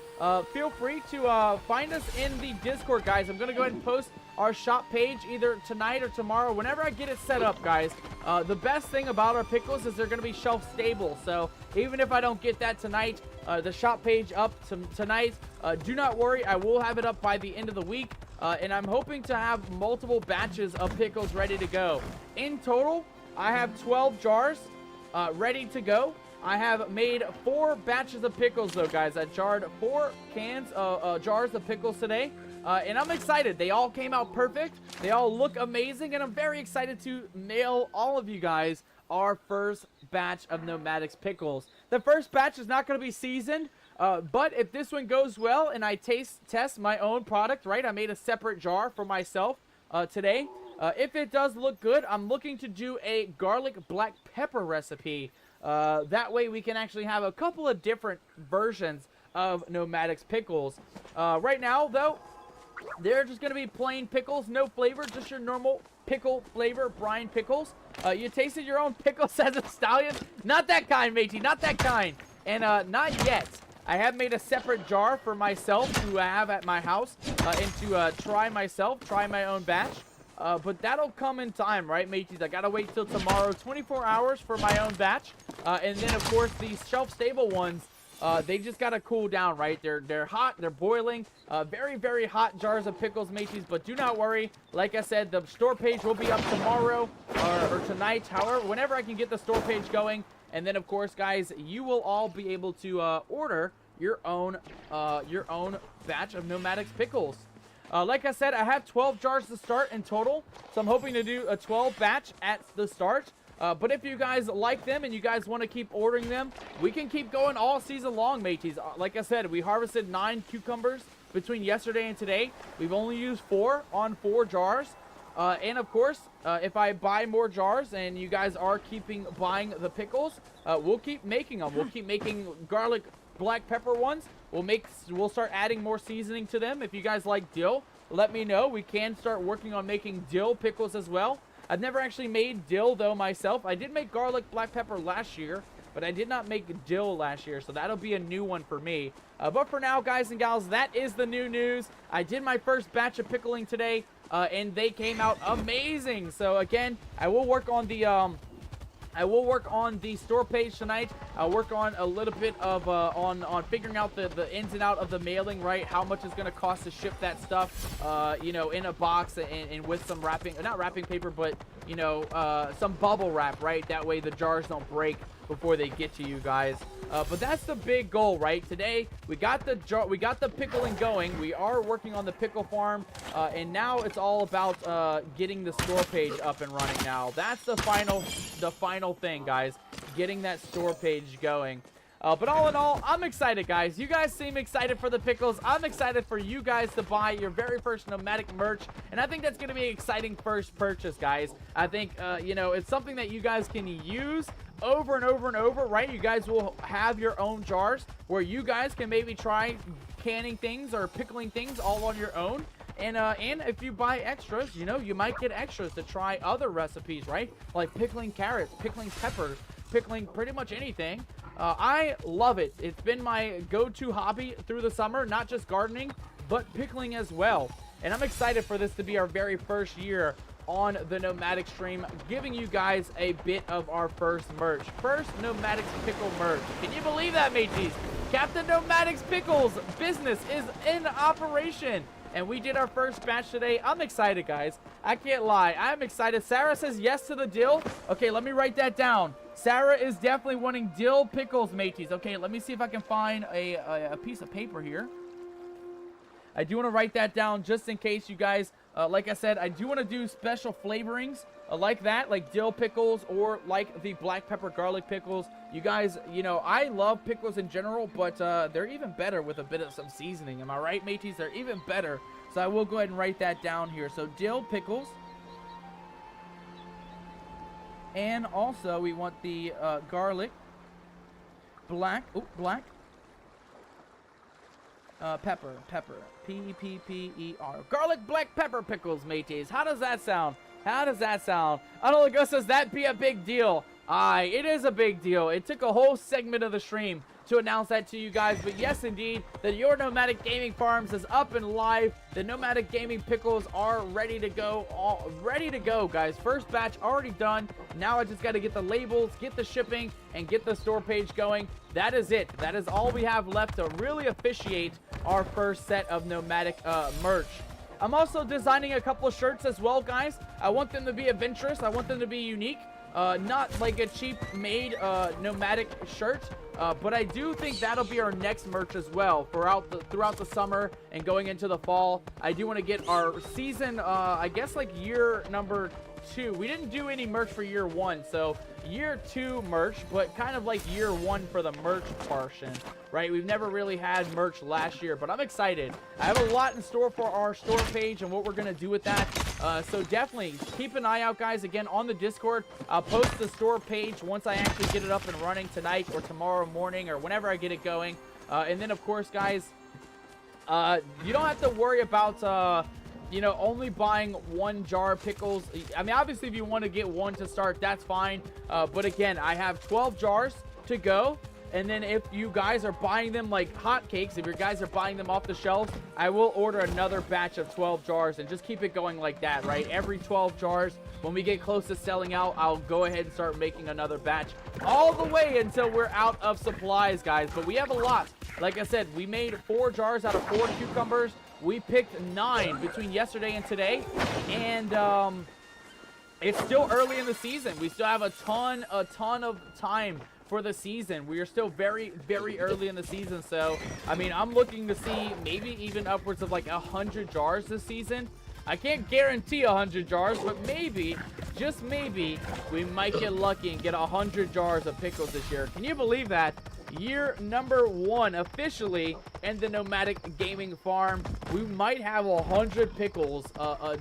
feel free to find us in the Discord, guys. I'm going to go ahead and post our shop page either tonight or tomorrow, whenever I get it set up, guys. The best thing about our pickles is they're going to be shelf stable. So even if I don't get that tonight, the shop page up tonight, do not worry. I will have it up by the end of the week. And I'm hoping to have multiple batches of pickles ready to go. In total, I have 12 jars ready to go. I have made 4 batches of pickles, though, guys. I jarred 4 jars of pickles today. And I'm excited. They all came out perfect. They all look amazing. And I'm very excited to mail all of you guys our first batch of Nomadic's Pickles. The first batch is not going to be seasoned. But if this one goes well and I test my own product, right? I made a separate jar for myself today. If it does look good, I'm looking to do a garlic black pepper recipe. That way we can actually have a couple of different versions of Nomadic's Pickles. Right now, though, they're just going to be plain pickles, no flavor, just your normal pickle flavor, brine pickles. You tasted your own pickle, says a stallion. Not that kind, matey, not that kind. And not yet. I have made a separate jar for myself to have at my house and to try my own batch. But that'll come in time, right, mateys? I gotta wait till tomorrow, 24 hours for my own batch. And then, of course, these shelf-stable ones, they just gotta cool down, right? They're hot, they're boiling. Very, very hot jars of pickles, mateys. But do not worry. Like I said, the store page will be up tomorrow or tonight. However, whenever I can get the store page going. And then, of course, guys, you will all be able to order your own batch of Nomadic's Pickles. Like I said, I have 12 jars to start in total, so I'm hoping to do a 12 batch at the start. But if you guys like them and you guys want to keep ordering them, we can keep going all season long, mateys. Like I said, we harvested 9 cucumbers between yesterday and today. We've only used 4 on 4 jars. And of course, if I buy more jars and you guys are buying the pickles, we'll keep making them. We'll keep making garlic black pepper ones. We'll start adding more seasoning to them. If you guys like dill, let me know. We can start working on making dill pickles as well. I've never actually made dill though myself. I did make garlic black pepper last year, but I did not make dill last year, so that'll be a new one for me. But for now, guys and gals, that is the new news. I did my first batch of pickling today, and they came out amazing. So again, I will work on the store page tonight. I'll work on a little bit of on figuring out the ins and out of the mailing, right? How much it's gonna cost to ship that stuff, you know, in a box and with some wrapping, not wrapping paper, but you know, some bubble wrap, right? That way the jars don't break before they get to you guys. But that's the big goal, right? Today we got the pickling going. We are working on the pickle farm, and now it's all about getting the store page up and running. Now that's the final thing, guys. Getting that store page going. But all in all, I'm excited, guys. You guys seem excited for the pickles. I'm excited for you guys to buy your very first nomadic merch, and I think that's going to be an exciting first purchase, guys. I think, you know, it's something that you guys can use over and over and over, right? You guys will have your own jars where you guys can maybe try canning things or pickling things all on your own. And if you buy extras, you know, you might get extras to try other recipes, right? Like pickling carrots, pickling peppers, pickling pretty much anything. I love it. It's been my go-to hobby through the summer, not just gardening, but pickling as well. And I'm excited for this to be our very first year on the Nomadic stream, giving you guys a bit of our first merch. First Nomadic pickle merch. Can you believe that, mateys? Captain Nomadic's Pickles business is in operation. And we did our first batch today. I'm excited, guys. I can't lie. I'm excited. Sarah says yes to the dill. Okay, let me write that down. Sarah is definitely wanting dill pickles, mateys. Okay, let me see if I can find a piece of paper here. I do want to write that down just in case you guys, like I said, I do want to do special flavorings like that, like dill pickles or like the black pepper garlic pickles. You guys, you know, I love pickles in general, but they're even better with a bit of some seasoning. Am I right, mateys? They're even better. So I will go ahead and write that down here. So dill pickles. And also we want the garlic, black pepper, P-E-P-P-E-R. Garlic black pepper pickles, mateys. How does that sound? How does that sound? Anolago says that be a big deal. Aye, it is a big deal. It took a whole segment of the stream to announce that to you guys, but yes, indeed, that your Nomadic Gaming Farms is up and live. The Nomadic Gaming Pickles are ready to go, guys. First batch already done. Now I just got to get the labels, get the shipping, and get the store page going. That is it. That is all we have left to really officiate our first set of Nomadic merch. I'm also designing a couple of shirts as well, guys. I want them to be adventurous. I want them to be unique. Not like a cheap made nomadic shirt, but I do think that'll be our next merch as well throughout the summer and going into the fall. I do want to get our season, I guess like year number 2. We didn't do any merch for year 1, so year 2 merch, but kind of like year 1 for the merch portion, right? We've never really had merch last year, but I'm excited. I have a lot in store for our store page and what we're going to do with that. So definitely keep an eye out, guys. Again, on the Discord, I'll post the store page once I actually get it up and running tonight or tomorrow morning or whenever I get it going. And then, of course, guys, you don't have to worry about you know, only buying 1 jar of pickles. I mean, obviously, if you want to get 1 to start, that's fine. But again, I have 12 jars to go. And then if you guys are buying them like hotcakes, if you guys are buying them off the shelves, I will order another batch of 12 jars and just keep it going like that, right? Every 12 jars, when we get close to selling out, I'll go ahead and start making another batch all the way until we're out of supplies, guys. But we have a lot. Like I said, we made 4 jars out of 4 cucumbers. We picked 9 between yesterday and today. And it's still early in the season. We still have a ton of time for the season. We are still very, very early in the season. So, I mean, I'm looking to see maybe even upwards of like 100 jars this season. I can't guarantee 100 jars, but maybe, just maybe, we might get lucky and get 100 jars of pickles this year. Can you believe that? Year number 1 officially in the Nomadic Gaming Farm. We might have 100 pickles,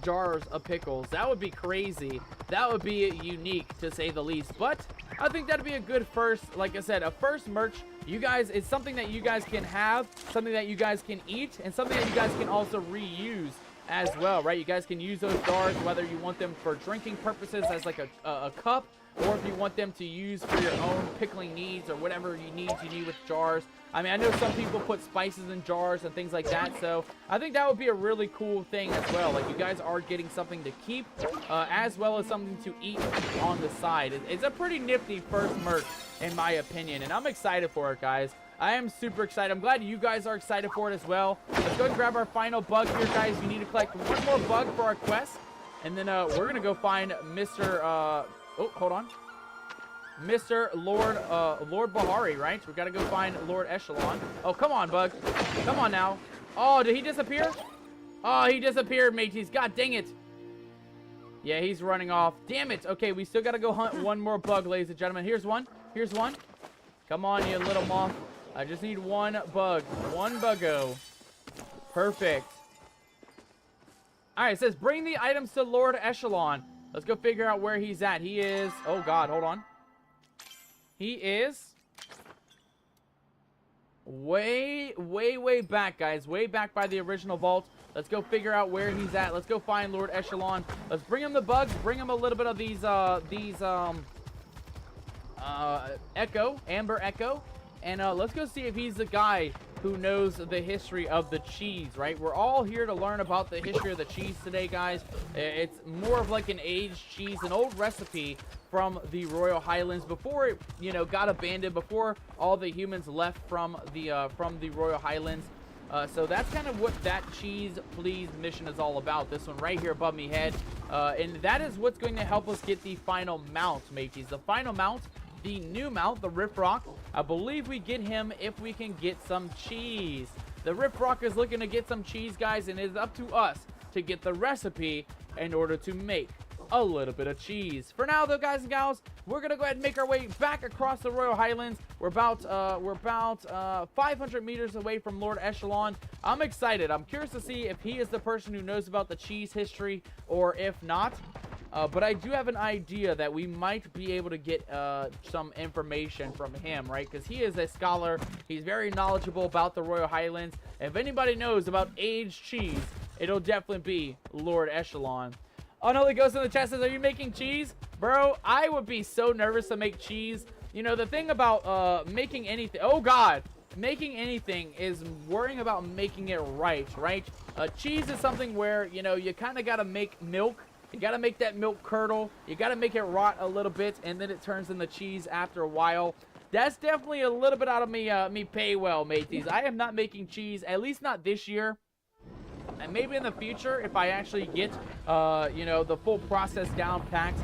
jars of pickles. That would be crazy. That would be unique, to say the least. But I think that'd be a good first, like I said, a first merch. You guys, it's something that you guys can have, something that you guys can eat, and something that you guys can also reuse as well, right? You guys can use those jars, whether you want them for drinking purposes as like a cup, or if you want them to use for your own pickling needs or whatever you need with jars. I mean, I know some people put spices in jars and things like that, so I think that would be a really cool thing as well. Like, you guys are getting something to keep, as well as something to eat on the side. It's a pretty nifty first merch, in my opinion, and I'm excited for it, guys. I am super excited. I'm glad you guys are excited for it as well. Let's go and grab our final bug here, guys. We need to collect one more bug for our quest, and then we're going to go find Mr. Oh, hold on. Mr. Lord Bahari, right? We gotta go find Lord Echelon. Oh, come on, bug. Come on now. Oh, did he disappear? Oh, he disappeared, mateys. God dang it. Yeah, he's running off. Damn it. Okay, we still gotta go hunt one more bug, ladies and gentlemen. Here's one. Here's one. Come on, you little moth. I just need one bug. One buggo. Perfect. Alright, it says bring the items to Lord Echelon. Let's go figure out where he's at. He is... Oh, God. Hold on. He is way back, guys. Way back by the original vault. Let's go figure out where he's at. Let's go find Lord Echelon. Let's bring him the bugs. Bring him a little bit of these Amber Echo. And let's go see if he's the guy who knows the history of the cheese, right? We're all here to learn about the history of the cheese today, guys. It's more of like an aged cheese, an old recipe from the Royal Highlands before it, you know, got abandoned, before all the humans left from the Royal Highlands. So that's kind of what that cheese please mission is all about. This one right here above me head. And that is what's going to help us get the final mount, mateys. The final mount, the new mount, the Riff Rock. I believe we get him if we can get some cheese. The Riff Rock is looking to get some cheese, guys, and it is up to us to get the recipe in order to make a little bit of cheese. For now, though, guys and gals, we're gonna go ahead and make our way back across the Royal Highlands. We're about 500 meters away from Lord Echelon. I'm excited. I'm curious to see if he is the person who knows about the cheese history or if not. But I do have an idea that we might be able to get some information from him, right? Because he is a scholar. He's very knowledgeable about the Royal Highlands. If anybody knows about aged cheese, it'll definitely be Lord Echelon. Oh, no, the ghost in the chat says, are you making cheese? Bro, I would be so nervous to make cheese. You know, the thing about making anything... Oh, God. Making anything is worrying about making it right? Cheese is something where, you know, you kind of got to make milk. You got to make that milk curdle. You got to make it rot a little bit, and then it turns into cheese after a while. That's definitely a little bit out of me pay well, mateys. I am not making cheese, at least not this year. And maybe in the future, if I actually get, you know, the full process down packed,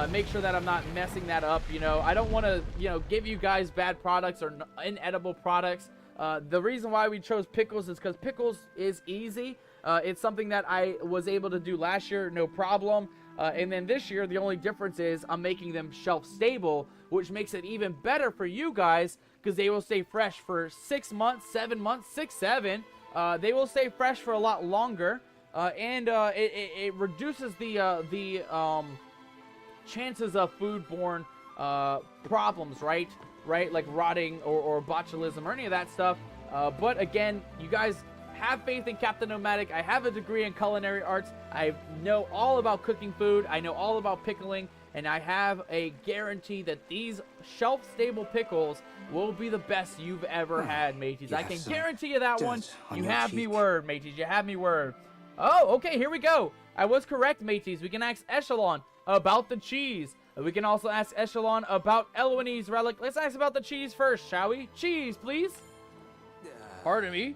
make sure that I'm not messing that up, you know. I don't want to, you know, give you guys bad products or inedible products. The reason why we chose pickles is because pickles is easy. It's something that I was able to do last year, no problem. And then this year, the only difference is I'm making them shelf stable, which makes it even better for you guys because they will stay fresh for 6 months, 7 months, 6, 7. They will stay fresh for a lot longer, and it reduces the chances of foodborne problems, right? Like rotting or botulism or any of that stuff. But again, you guys have faith in Captain Nomadic. I have a degree in culinary arts. I know all about cooking food. I know all about pickling. And I have a guarantee that these shelf-stable pickles will be the best you've ever had, mateys. I can guarantee you that one. You have me word, mateys. You have me word. Oh, okay, here we go. I was correct, mateys. We can ask Echelon about the cheese. We can also ask Echelon about Eloine's relic. Let's ask about the cheese first, shall we? Cheese, please. Pardon me.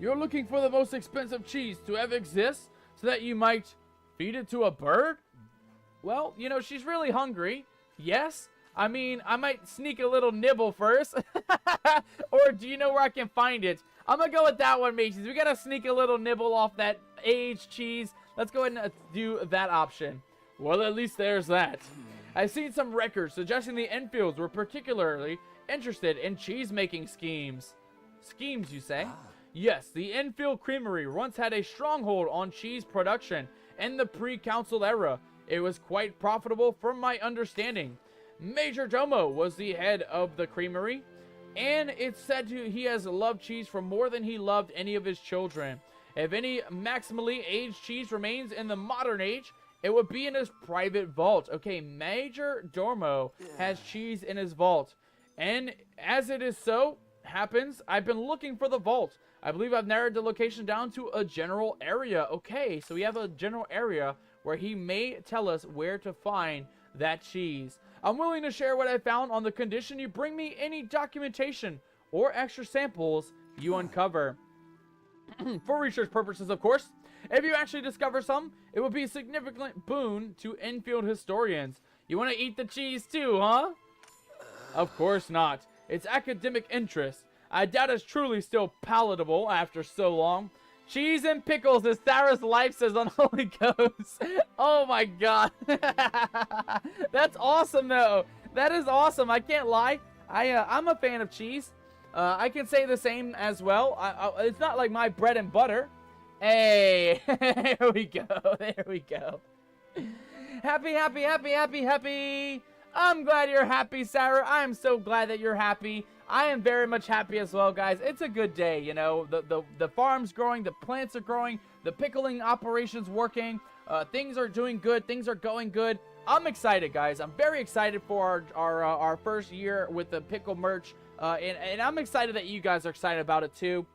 You're looking for the most expensive cheese to ever exist so that you might feed it to a bird? Well, you know, she's really hungry. Yes. I mean, I might sneak a little nibble first. Or do you know where I can find it? I'm going to go with that one, mateys. We got to sneak a little nibble off that aged cheese. Let's go ahead and do that option. Well, at least there's that. I've seen some records suggesting the Enfields were particularly interested in cheese-making schemes. Schemes, you say? Yes, the Enfield Creamery once had a stronghold on cheese production in the pre-council era. It was quite profitable from my understanding. Major Domo was the head of the creamery, and it's said he has loved cheese for more than he loved any of his children. If any maximally aged cheese remains in the modern age, It would be in his private vault. Okay, Major Dormo has cheese in his vault. And as it is so happens, I've been looking for the vault. I believe I've narrowed the location down to a general area. Okay, so we have a general area where he may tell us where to find that cheese. I'm willing to share what I found on the condition you bring me any documentation or extra samples you uncover. For research purposes, of course. If you actually discover some, it would be a significant boon to infield historians. You want to eat the cheese too, huh? Of course not. It's academic interest. I doubt it's truly still palatable after so long. Cheese and pickles is Sarah's life, says Unholy Ghost. Oh my god. That's awesome, though. That is awesome. I can't lie. I'm a fan of cheese. I can say the same as well. It's not like my bread and butter. Hey, there we go. There we go. Happy, happy, happy, happy, happy. I'm glad you're happy, Sarah. I am so glad that you're happy. I am very much happy as well, guys. It's a good day, you know. The farm's growing, the plants are growing, the pickling operation's working. Things are doing good. Things are going good. I'm excited, guys. I'm very excited for our first year with the pickle merch. And I'm excited that you guys are excited about it too.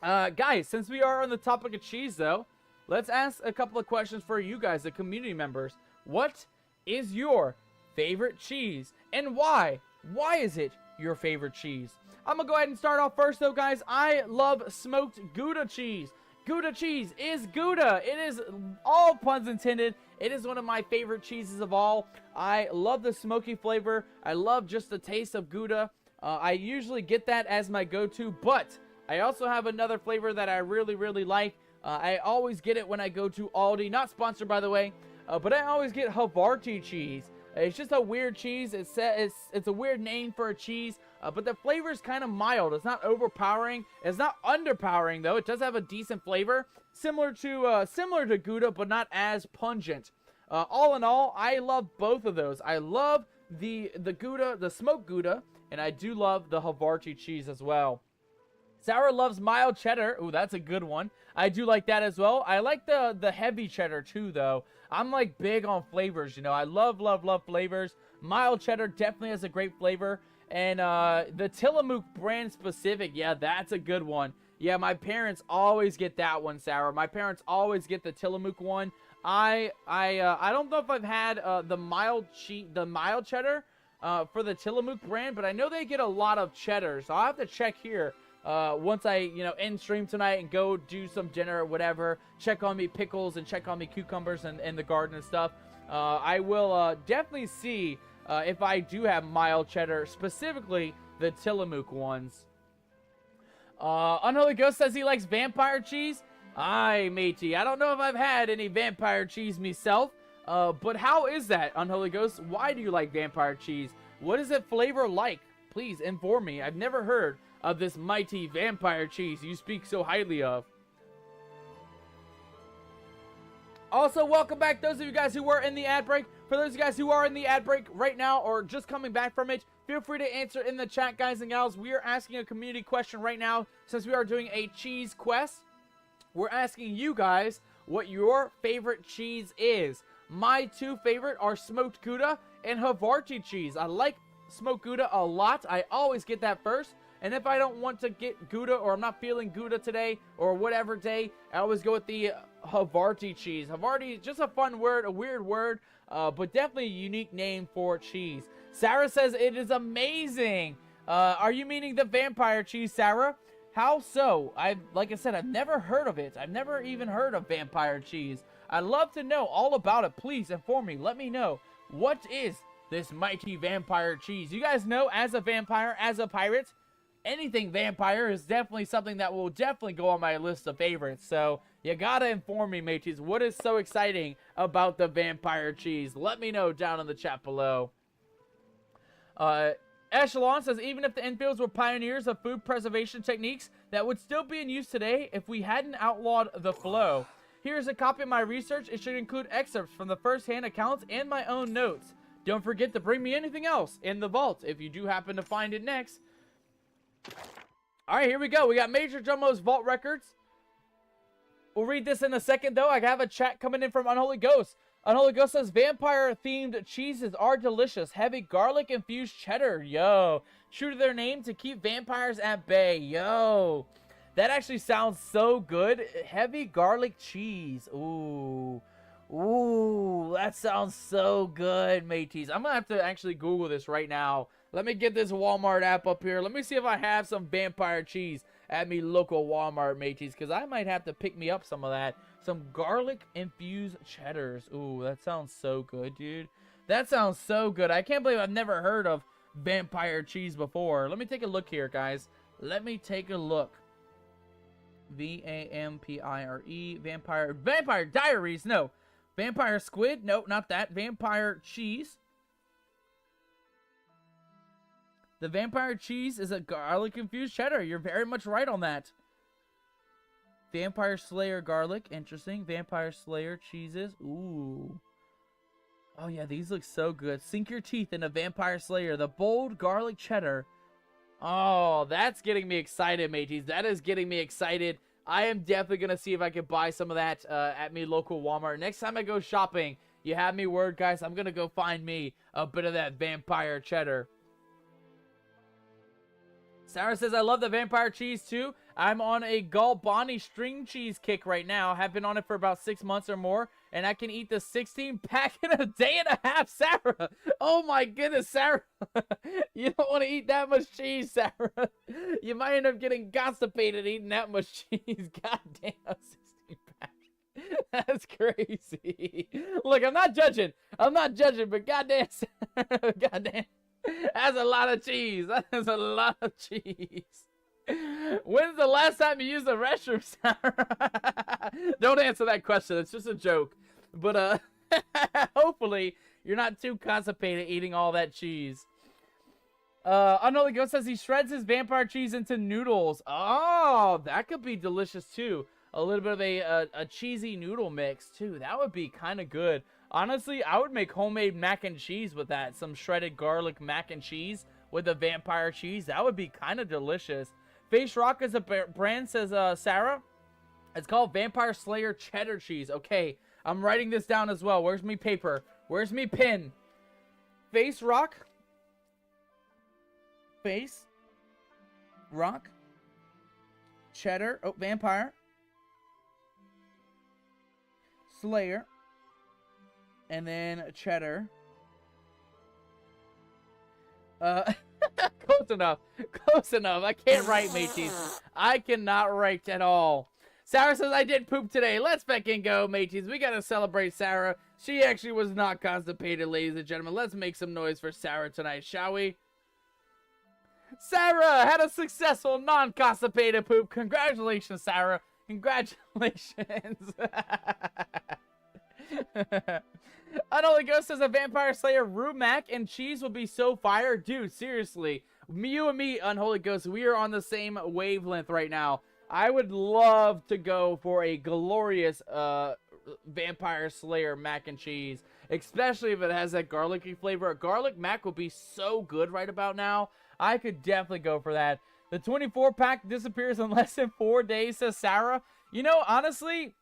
Guys, since we are on the topic of cheese, though, let's ask a couple of questions for you guys, the community members. What is your favorite cheese, and why? Why is it your favorite cheese? I'm gonna go ahead and start off first, though, guys. I love smoked Gouda cheese. Gouda cheese is Gouda. It is, all puns intended, it is one of my favorite cheeses of all. I love the smoky flavor. I love just the taste of Gouda. I usually get that as my go-to, but I also have another flavor that I really, really like. I always get it when I go to Aldi. Not sponsored, by the way, but I always get Havarti cheese. It's just a weird cheese. It's a weird name for a cheese, but the flavor is kind of mild. It's not overpowering. It's not underpowering, though. It does have a decent flavor, similar to Gouda, but not as pungent. All in all, I love both of those. I love the Gouda, the smoked Gouda, and I do love the Havarti cheese as well. Sarah loves mild cheddar. Ooh, that's a good one. I do like that as well. I like the heavy cheddar too, though. I'm like big on flavors, you know. I love flavors. Mild cheddar definitely has a great flavor. And the Tillamook brand specific, yeah, that's a good one. Yeah, my parents always get that one, Sarah. My parents always get the Tillamook one. I don't know if I've had the mild cheddar for the Tillamook brand, but I know they get a lot of cheddar, so I'll have to check here. Once I, end stream tonight and go do some dinner or whatever, check on me pickles and check on me cucumbers and the garden and stuff. I will definitely see if I do have mild cheddar, specifically the Tillamook ones. Unholy Ghost says he likes vampire cheese. Aye, matey. I don't know if I've had any vampire cheese myself, but how is that, Unholy Ghost? Why do you like vampire cheese? What is it flavor like? Please inform me. I've never heard of this mighty vampire cheese you speak so highly of. Also, welcome back those of you guys who were in the ad break. For those of you guys who are in the ad break right now or just coming back from it, feel free to answer in the chat, guys and gals. We are asking a community question right now since we are doing a cheese quest. We're asking you guys what your favorite cheese is. My two favorite are smoked Gouda and Havarti cheese. I like smoked Gouda a lot. I always get that first. And if I don't want to get Gouda, or I'm not feeling Gouda today, or whatever day, I always go with the Havarti cheese. Havarti, just a fun word, a weird word, but definitely a unique name for cheese. Sarah says it is amazing. Are you meaning the vampire cheese, Sarah? How so? Like I said, I've never heard of it. I've never even heard of vampire cheese. I'd love to know all about it. Please inform me. Let me know. What is this mighty vampire cheese? You guys know, as a vampire, as a pirate, anything vampire is definitely something that will definitely go on my list of favorites. So you gotta inform me, mateys. What is so exciting about the vampire cheese? Let me know down in the chat below. Echelon says, even if the infields were pioneers of food preservation techniques that would still be in use today if we hadn't outlawed the flow. Here's a copy of my research. It should include excerpts from the first-hand accounts and my own notes. Don't forget to bring me anything else in the vault if you do happen to find it next. Alright, here we go. We got Major Jumbo's vault records. We'll read this in a second, though. I have a chat coming in from Unholy Ghost. Unholy Ghost says, vampire-themed cheeses are delicious. Heavy garlic-infused cheddar. Yo. True to their name, to keep vampires at bay. Yo. That actually sounds so good. Heavy garlic cheese. Ooh. Ooh, that sounds so good, mateys. I'm going to have to actually Google this right now. Let me get this Walmart app up here. Let me see if I have some vampire cheese at me local Walmart, mateys, because I might have to pick me up some of that. Some garlic-infused cheddars. Ooh, that sounds so good, dude. That sounds so good. I can't believe I've never heard of vampire cheese before. Let me take a look here, guys. Let me take a look. V-A-M-P-I-R-E. Vampire Diaries. No. Vampire squid. No, not that. Vampire cheese. The vampire cheese is a garlic-infused cheddar. You're very much right on that. Vampire Slayer garlic. Interesting. Vampire Slayer cheeses. Ooh. Oh, yeah. These look so good. Sink your teeth in a Vampire Slayer. The bold garlic cheddar. Oh, that's getting me excited, mateys. That is getting me excited. I am definitely going to see if I can buy some of that at me local Walmart. Next time I go shopping, you have me word, guys. I'm going to go find me a bit of that vampire cheddar. Sarah says, I love the vampire cheese too. I'm on a Galbani string cheese kick right now. Have been on it for about 6 months or more. And I can eat the 16-pack in a day and a half, Sarah. Oh my goodness, Sarah. You don't want to eat that much cheese, Sarah. You might end up getting constipated eating that much cheese. God damn, 16-pack. That's crazy. Look, I'm not judging. But goddamn, Sarah. Goddamn. That's a lot of cheese. That is a lot of cheese. When's the last time you used the restroom, Sarah? Don't answer that question. It's just a joke. But hopefully you're not too constipated eating all that cheese. Unholy Ghost says he shreds his vampire cheese into noodles. Oh, that could be delicious too. A little bit of a cheesy noodle mix too. That would be kind of good. Honestly, I would make homemade mac and cheese with that. Some shredded garlic mac and cheese with the vampire cheese. That would be kind of delicious. Face Rock is a brand, says Sarah. It's called Vampire Slayer Cheddar Cheese. Okay, I'm writing this down as well. Where's me paper? Where's me pen? Face Rock. Face Rock. Cheddar. Oh, Vampire Slayer. And then cheddar. Close enough. Close enough. I can't write, mateys. I cannot write at all. Sarah says, I did poop today. Let's back and go, mateys. We gotta celebrate Sarah. She actually was not constipated, ladies and gentlemen. Let's make some noise for Sarah tonight, shall we? Sarah had a successful non-constipated poop. Congratulations, Sarah. Congratulations. Unholy Ghost says a Vampire Slayer roux mac and cheese will be so fire. Dude, seriously. You and me, Unholy Ghost, we are on the same wavelength right now. I would love to go for a glorious Vampire Slayer mac and cheese. Especially if it has that garlicky flavor. A garlic mac would be so good right about now. I could definitely go for that. The 24-pack disappears in less than 4 days, says Sarah. You know, honestly,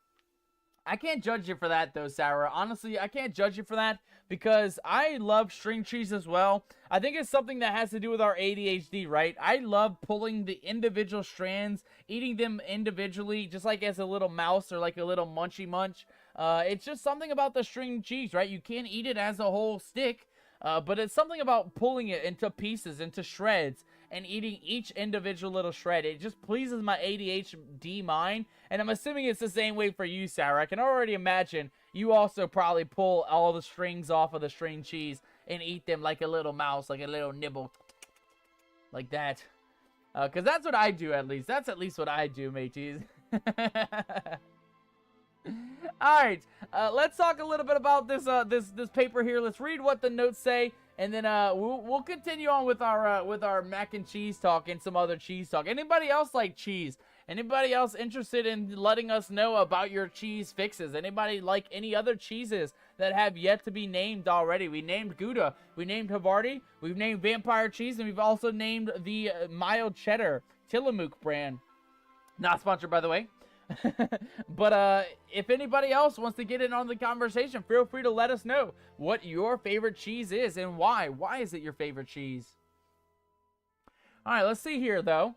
I can't judge you for that, though, Sarah. Honestly, I can't judge you for that because I love string cheese as well. I think it's something that has to do with our ADHD, right? I love pulling the individual strands, eating them individually, just like as a little mouse or like a little munchy munch. It's just something about the string cheese, right? You can't eat it as a whole stick, but it's something about pulling it into pieces, into shreds, and eating each individual little shred. It just pleases my ADHD mind, and I'm assuming it's the same way for you, Sarah. I can already imagine you also probably pull all the strings off of the string cheese and eat them like a little mouse, like a little nibble, like that. Because that's what I do, at least. That's at least what I do, mateys. Alright, let's talk a little bit about this this paper here. Let's read what the notes say, and then we'll continue on with our mac and cheese talk and some other cheese talk. Anybody else like cheese? Anybody else interested in letting us know about your cheese fixes? Anybody like any other cheeses that have yet to be named already? We named Gouda, we named Havarti, we've named Vampire Cheese, and we've also named the mild cheddar Tillamook brand. Not sponsored, by the way. But if anybody else wants to get in on the conversation, feel free to let us know what your favorite cheese is and why. Why is it your favorite cheese? All right, let's see here, though.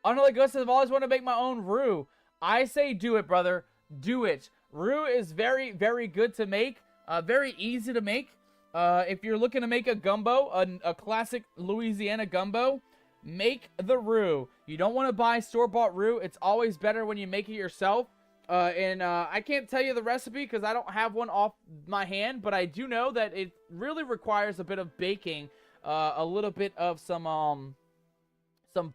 Unlike Gus, I've always wanted to make my own roux. I say do it, brother. Do it. Roux is very, very good to make. Very easy to make. If you're looking to make a gumbo, a classic Louisiana gumbo, make the roux. You don't want to buy store-bought roux. It's always better when you make it yourself. I can't tell you the recipe because I don't have one off my hand, but I do know that it really requires a bit of baking. A little bit of some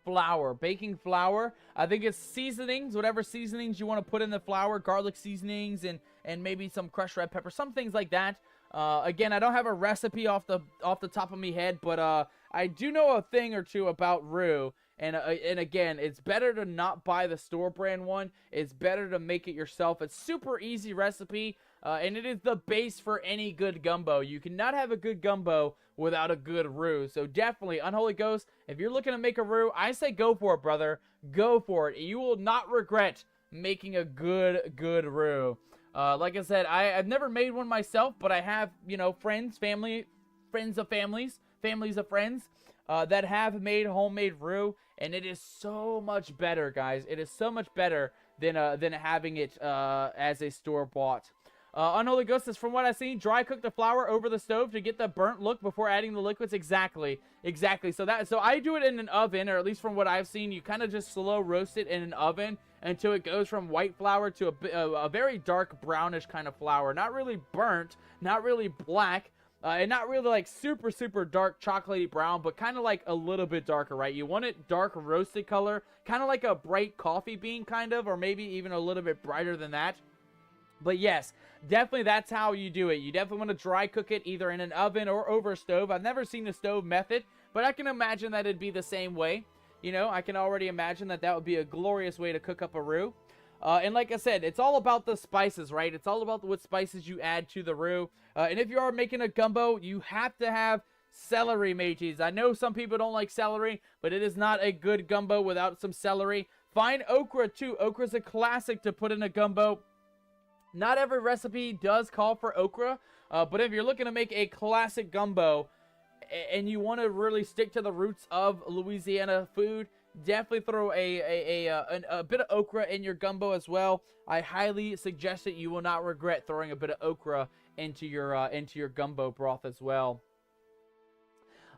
flour, baking flour. I think it's seasonings, whatever seasonings you want to put in the flour, garlic seasonings and maybe some crushed red pepper, some things like that. Again, I don't have a recipe off the top of my head, but I do know a thing or two about roux. And again, it's better to not buy the store brand one. It's better to make it yourself. It's super easy recipe, and it is the base for any good gumbo. You cannot have a good gumbo without a good roux. So definitely, Unholy Ghost, if you're looking to make a roux, I say go for it, brother. Go for it. You will not regret making a good roux. Like I said, I've never made one myself, but I have, friends, friends of families of friends that have made homemade roux, and it is so much better, guys. It is so much better than having it as a store-bought. Unholy Ghost says, from what I've seen, dry cook the flour over the stove to get the burnt look before adding the liquids. Exactly. So I do it in an oven, or at least from what I've seen, you kind of just slow roast it in an oven until it goes from white flour to a very dark brownish kind of flour. Not really burnt, not really black, and not really like super, super dark chocolatey brown, but kind of like a little bit darker, right? You want it dark roasted color, kind of like a bright coffee bean kind of, or maybe even a little bit brighter than that. But yes, definitely that's how you do it. You definitely want to dry cook it either in an oven or over a stove. I've never seen a stove method, but I can imagine that it'd be the same way. I can already imagine that would be a glorious way to cook up a roux. And like I said, it's all about the spices, right? It's all about what spices you add to the roux. And if you are making a gumbo, you have to have celery, mateys. I know some people don't like celery, but it is not a good gumbo without some celery. Find okra, too. Okra's a classic to put in a gumbo. Not every recipe does call for okra, but if you're looking to make a classic gumbo and you want to really stick to the roots of Louisiana food, definitely throw a bit of okra in your gumbo as well. I highly suggest it. You will not regret throwing a bit of okra into your gumbo broth as well.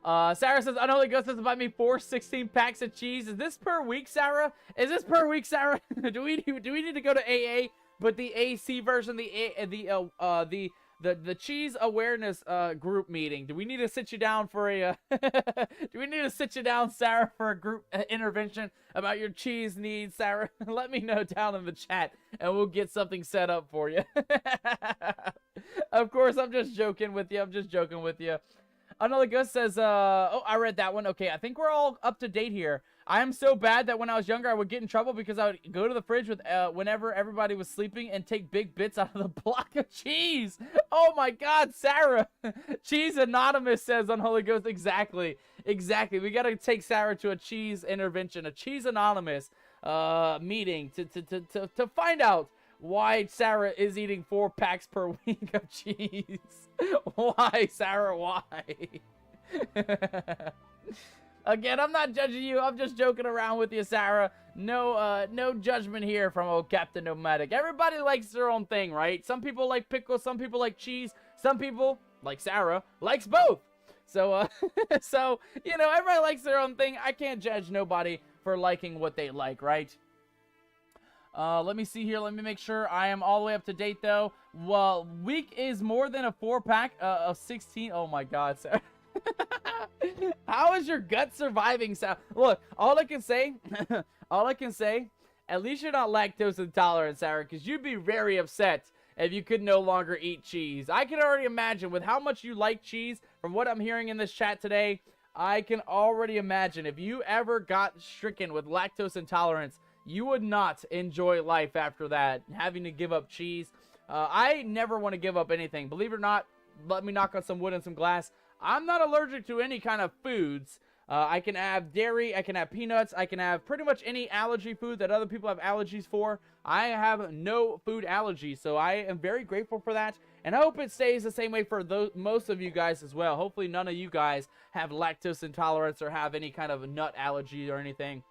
Sarah says, Unholy Ghost has to buy me 4 16-packs of cheese. Is this per week, Sarah? Is this per week, Sarah? do we need to go to AA? But the AC version, the cheese awareness group meeting. Do we need to sit you down for a? Do we need to sit you down, Sarah, for a group intervention about your cheese needs, Sarah? Let me know down in the chat, and we'll get something set up for you. Of course, I'm just joking with you. Another Gus says, oh, I read that one. Okay, I think we're all up to date here. I am so bad that when I was younger, I would get in trouble because I would go to the fridge with whenever everybody was sleeping and take big bits out of the block of cheese. Oh my God, Sarah. Cheese Anonymous says Unholy Ghost. Exactly. We got to take Sarah to a cheese intervention, a Cheese Anonymous meeting to find out why Sarah is eating 4 packs per week of cheese. Why, Sarah? Why? Again, I'm not judging you. I'm just joking around with you, Sarah. No judgment here from old Captain Nomadic. Everybody likes their own thing, right? Some people like pickles. Some people like cheese. Some people, like Sarah, likes both. So, everybody likes their own thing. I can't judge nobody for liking what they like, right? Let me see here. Let me make sure I am all the way up to date, though. Well, week is more than a 4-pack of 16. Oh, my God, Sarah. How is your gut surviving, Sarah? Look, all I can say, at least you're not lactose intolerant, Sarah, because you'd be very upset if you could no longer eat cheese. I can already imagine with how much you like cheese, from what I'm hearing in this chat today, I can already imagine if you ever got stricken with lactose intolerance, you would not enjoy life after that, having to give up cheese. I never want to give up anything. Believe it or not, let me knock on some wood and some glass. I'm not allergic to any kind of foods, I can have dairy, I can have peanuts, I can have pretty much any allergy food that other people have allergies for. I have no food allergies, so I am very grateful for that. And I hope it stays the same way for most of you guys as well. Hopefully none of you guys have lactose intolerance or have any kind of nut allergy or anything.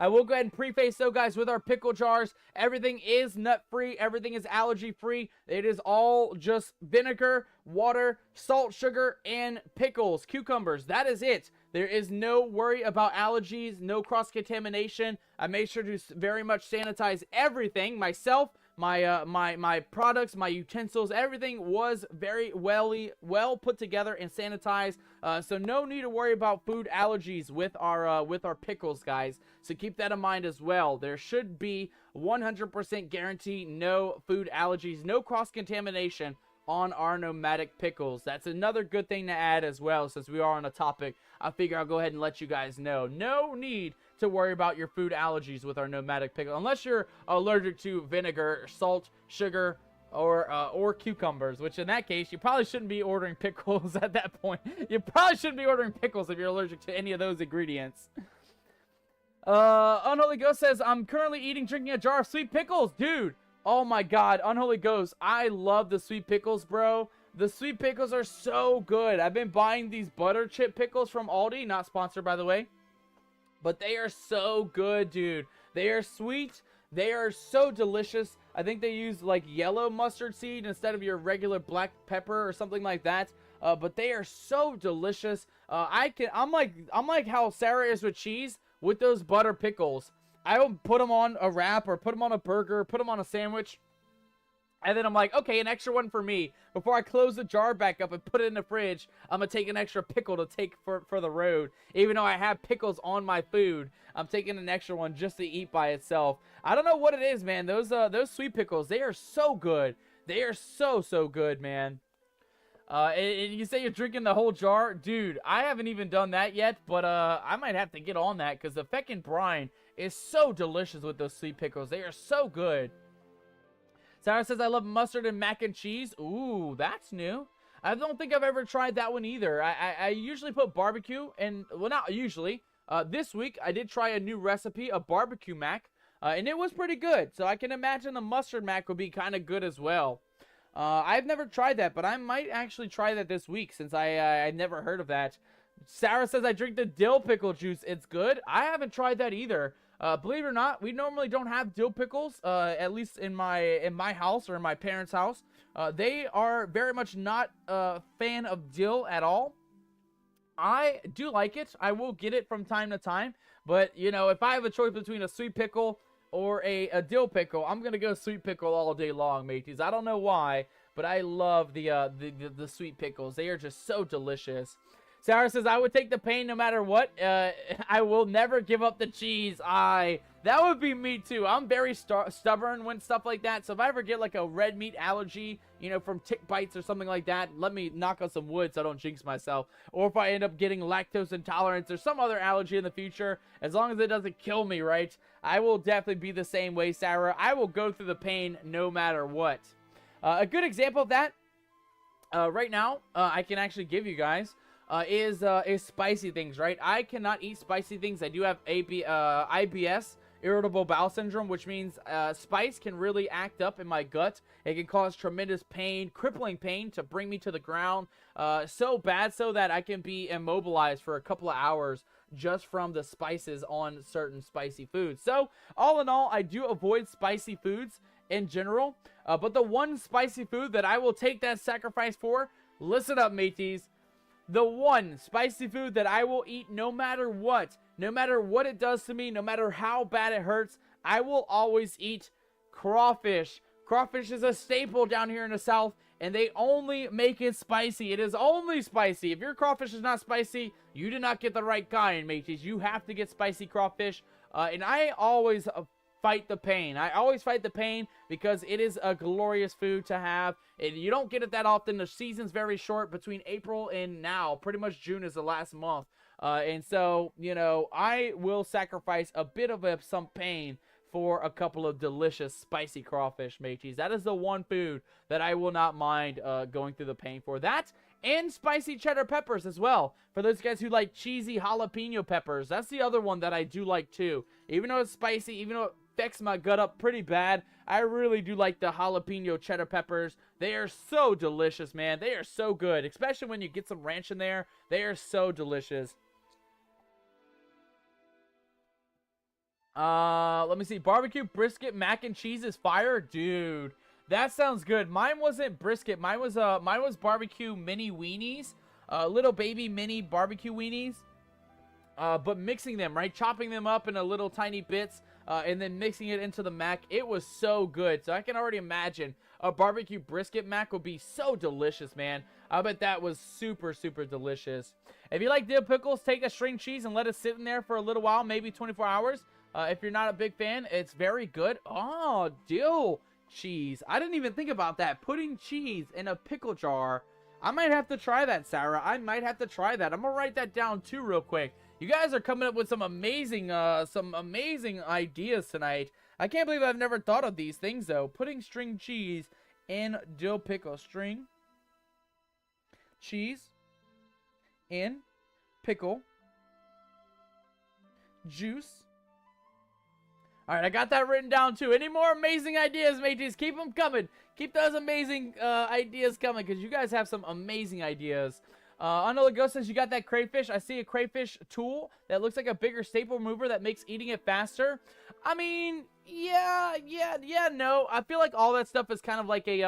I will go ahead and preface though, guys, with our pickle jars. Everything is nut-free. Everything is allergy-free. It is all just vinegar, water, salt, sugar, and pickles, cucumbers. That is it. There is no worry about allergies, no cross-contamination. I made sure to very much sanitize everything. Myself, my products, my utensils, everything was very well put together and sanitized. So no need to worry about food allergies with our pickles, guys. So keep that in mind as well. There should be 100% guarantee no food allergies, no cross-contamination on our nomadic pickles. That's another good thing to add as well. Since we are on a topic, I figure I'll go ahead and let you guys know. No need to worry about your food allergies with our nomadic pickle, unless you're allergic to vinegar, salt, sugar, or cucumbers, which in that case, you probably shouldn't be ordering pickles at that point. You probably shouldn't be ordering pickles if you're allergic to any of those ingredients. Unholy Ghost says, I'm currently drinking a jar of sweet pickles. Dude, oh my god, Unholy Ghost, I love the sweet pickles, bro. The sweet pickles are so good. I've been buying these butter chip pickles from Aldi, not sponsored by the way. But they are so good, dude. They are sweet. They are so delicious. I think they use like yellow mustard seed instead of your regular black pepper or something like that. But they are so delicious. I'm like how Sarah is with cheese with those butter pickles. I will put them on a wrap or put them on a burger, put them on a sandwich. And then I'm like, okay, an extra one for me. Before I close the jar back up and put it in the fridge, I'm going to take an extra pickle to take for the road. Even though I have pickles on my food, I'm taking an extra one just to eat by itself. I don't know what it is, man. Those sweet pickles, they are so good. They are so good, man. And you say you're drinking the whole jar? Dude, I haven't even done that yet, but I might have to get on that because the feckin' brine is so delicious with those sweet pickles. They are so good. Sarah says, I love mustard and mac and cheese. Ooh, that's new. I don't think I've ever tried that one either. I usually put barbecue and, well, not usually. This week, I did try a new recipe, a barbecue mac, and it was pretty good. So I can imagine the mustard mac would be kind of good as well. I've never tried that, but I might actually try that this week since I never heard of that. Sarah says, I drink the dill pickle juice. It's good. I haven't tried that either. Believe it or not, we normally don't have dill pickles, at least in my house or in my parents' house. They are very much not a fan of dill at all. I do like it. I will get it from time to time. But, you know, if I have a choice between a sweet pickle or a dill pickle, I'm going to go sweet pickle all day long, mateys. I don't know why, but I love the sweet pickles. They are just so delicious. Sarah says, I would take the pain no matter what. I will never give up the cheese. That would be me too. I'm very stubborn when stuff like that. So if I ever get like a red meat allergy, you know, from tick bites or something like that, let me knock on some wood so I don't jinx myself. Or if I end up getting lactose intolerance or some other allergy in the future, as long as it doesn't kill me, right? I will definitely be the same way, Sarah. I will go through the pain no matter what. A good example of that, right now, I can actually give you guys, is spicy things, right? I cannot eat spicy things. I do have IBS, irritable bowel syndrome, which means spice can really act up in my gut. It can cause tremendous pain, crippling pain to bring me to the ground, so bad so that I can be immobilized for a couple of hours just from the spices on certain spicy foods. So all in all, I do avoid spicy foods in general, but the one spicy food that I will take that sacrifice for, listen up, mateys, the one spicy food that I will eat no matter what it does to me, no matter how bad it hurts, I will always eat crawfish. Crawfish is a staple down here in the South, and they only make it spicy. It is only spicy. If your crawfish is not spicy, you did not get the right kind, mateys. You have to get spicy crawfish, and I always fight the pain. I always fight the pain because it is a glorious food to have. And you don't get it that often. The season's very short between April and now. Pretty much June is the last month. And so, you know, I will sacrifice a bit of some pain for a couple of delicious spicy crawfish, mateys. That is the one food that I will not mind going through the pain for. That and spicy cheddar peppers as well. For those guys who like cheesy jalapeno peppers, that's the other one that I do like too. Even though it's spicy, even though it affects my gut up pretty bad, I really do like the jalapeno cheddar peppers. They are so delicious, man. They are so good, especially when you get some ranch in there. They are so delicious. Let me see. Barbecue brisket mac and cheese is fire, dude. That sounds good. Mine wasn't brisket. Mine was barbecue mini weenies, little baby mini barbecue weenies. But mixing them, right, chopping them up into little tiny bits, and then mixing it into the mac. It was so good. So I can already imagine a barbecue brisket mac would be so delicious, man. I bet that was super, super delicious. If you like dill pickles, take a string cheese and let it sit in there for a little while, maybe 24 hours. If you're not a big fan, it's very good. Oh, dill cheese. I didn't even think about that. Putting cheese in a pickle jar. I might have to try that, Sarah. I might have to try that. I'm gonna write that down too real quick. You guys are coming up with some amazing ideas tonight. I can't believe I've never thought of these things though. Putting string cheese in dill pickle. String cheese in pickle juice. All right, I got that written down too. Any more amazing ideas, mateys? Keep them coming. Keep those amazing ideas coming, because you guys have some amazing ideas. Another Ghost says, you got that crayfish? I see a crayfish tool that looks like a bigger staple remover that makes eating it faster. I mean, yeah, no. I feel like all that stuff is kind of like a,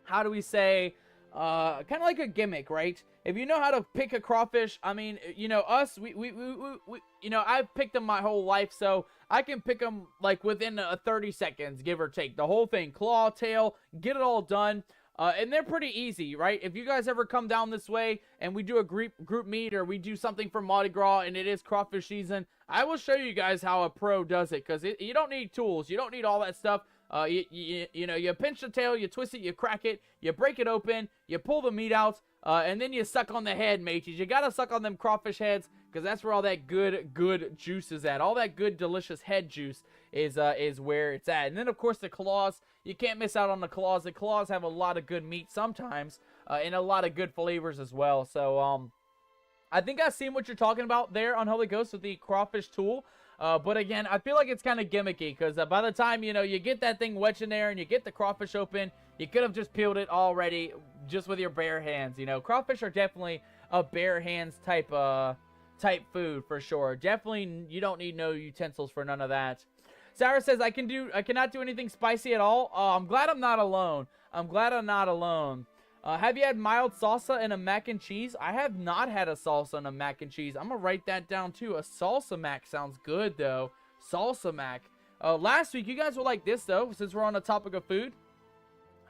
how do we say, kind of like a gimmick, right? If you know how to pick a crawfish, I mean, you know, us, we you know, I've picked them my whole life, so I can pick them like within 30 seconds, give or take. The whole thing, claw, tail, get it all done. And they're pretty easy, right? If you guys ever come down this way and we do a group meet, or we do something for Mardi Gras and it is crawfish season, I will show you guys how a pro does it, because you don't need tools. You don't need all that stuff. You know, you pinch the tail, you twist it, you crack it, you break it open, you pull the meat out, and then you suck on the head, mateys. You gotta suck on them crawfish heads, because that's where all that good juice is at. All that good, delicious head juice is where it's at. And then, of course, the claws. You can't miss out on the claws. The claws have a lot of good meat sometimes, and a lot of good flavors as well. So, I think I've seen what you're talking about there on Holy Ghost with the crawfish tool. But again, I feel like it's kind of gimmicky, because by the time, you know, you get that thing wedged in there and you get the crawfish open, you could have just peeled it already just with your bare hands. You know, crawfish are definitely a bare hands type food for sure. Definitely, you don't need no utensils for none of that. Sarah says, I cannot do anything spicy at all. I'm glad I'm not alone. I'm glad I'm not alone. Have you had mild salsa and a mac and cheese? I have not had a salsa and a mac and cheese. I'm going to write that down too. A salsa mac sounds good though. Salsa mac. Last week, you guys were like this though, since we're on the topic of food.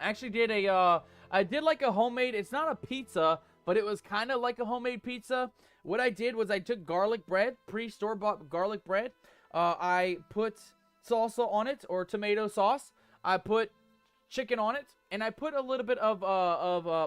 I actually did I did like a homemade, it's not a pizza, but it was kind of like a homemade pizza. What I did was I took garlic bread, pre-store-bought garlic bread. I put salsa on it, or tomato sauce. I put chicken on it, and I put a little bit of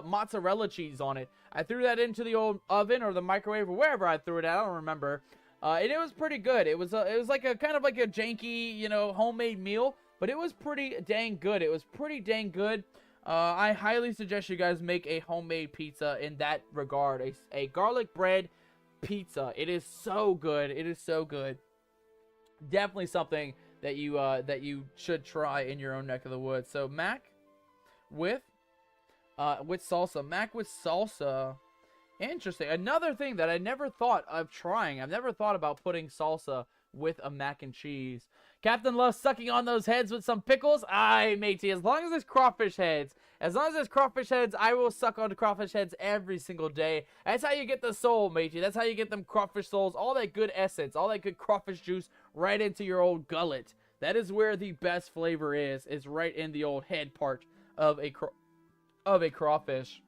mozzarella cheese on it. I threw that into the old oven or the microwave or wherever I threw it at. I don't remember. And it was pretty good. It was like a kind of like a janky, you know, homemade meal, but it was pretty dang good. It was pretty dang good. I highly suggest you guys make a homemade pizza in that regard. A garlic bread pizza. It is so good. It is so good. Definitely something that you should try in your own neck of the woods. So mac with salsa. Mac with salsa. Interesting. Another thing that I never thought of trying. I've never thought about putting salsa with a mac and cheese. Captain loves sucking on those heads with some pickles. Aye, matey. As long as it's crawfish heads. As long as it's crawfish heads, I will suck on the crawfish heads every single day. That's how you get the soul, matey. That's how you get them crawfish souls. All that good essence, all that good crawfish juice right into your old gullet. That is where the best flavor is right in the old head part of a crawfish.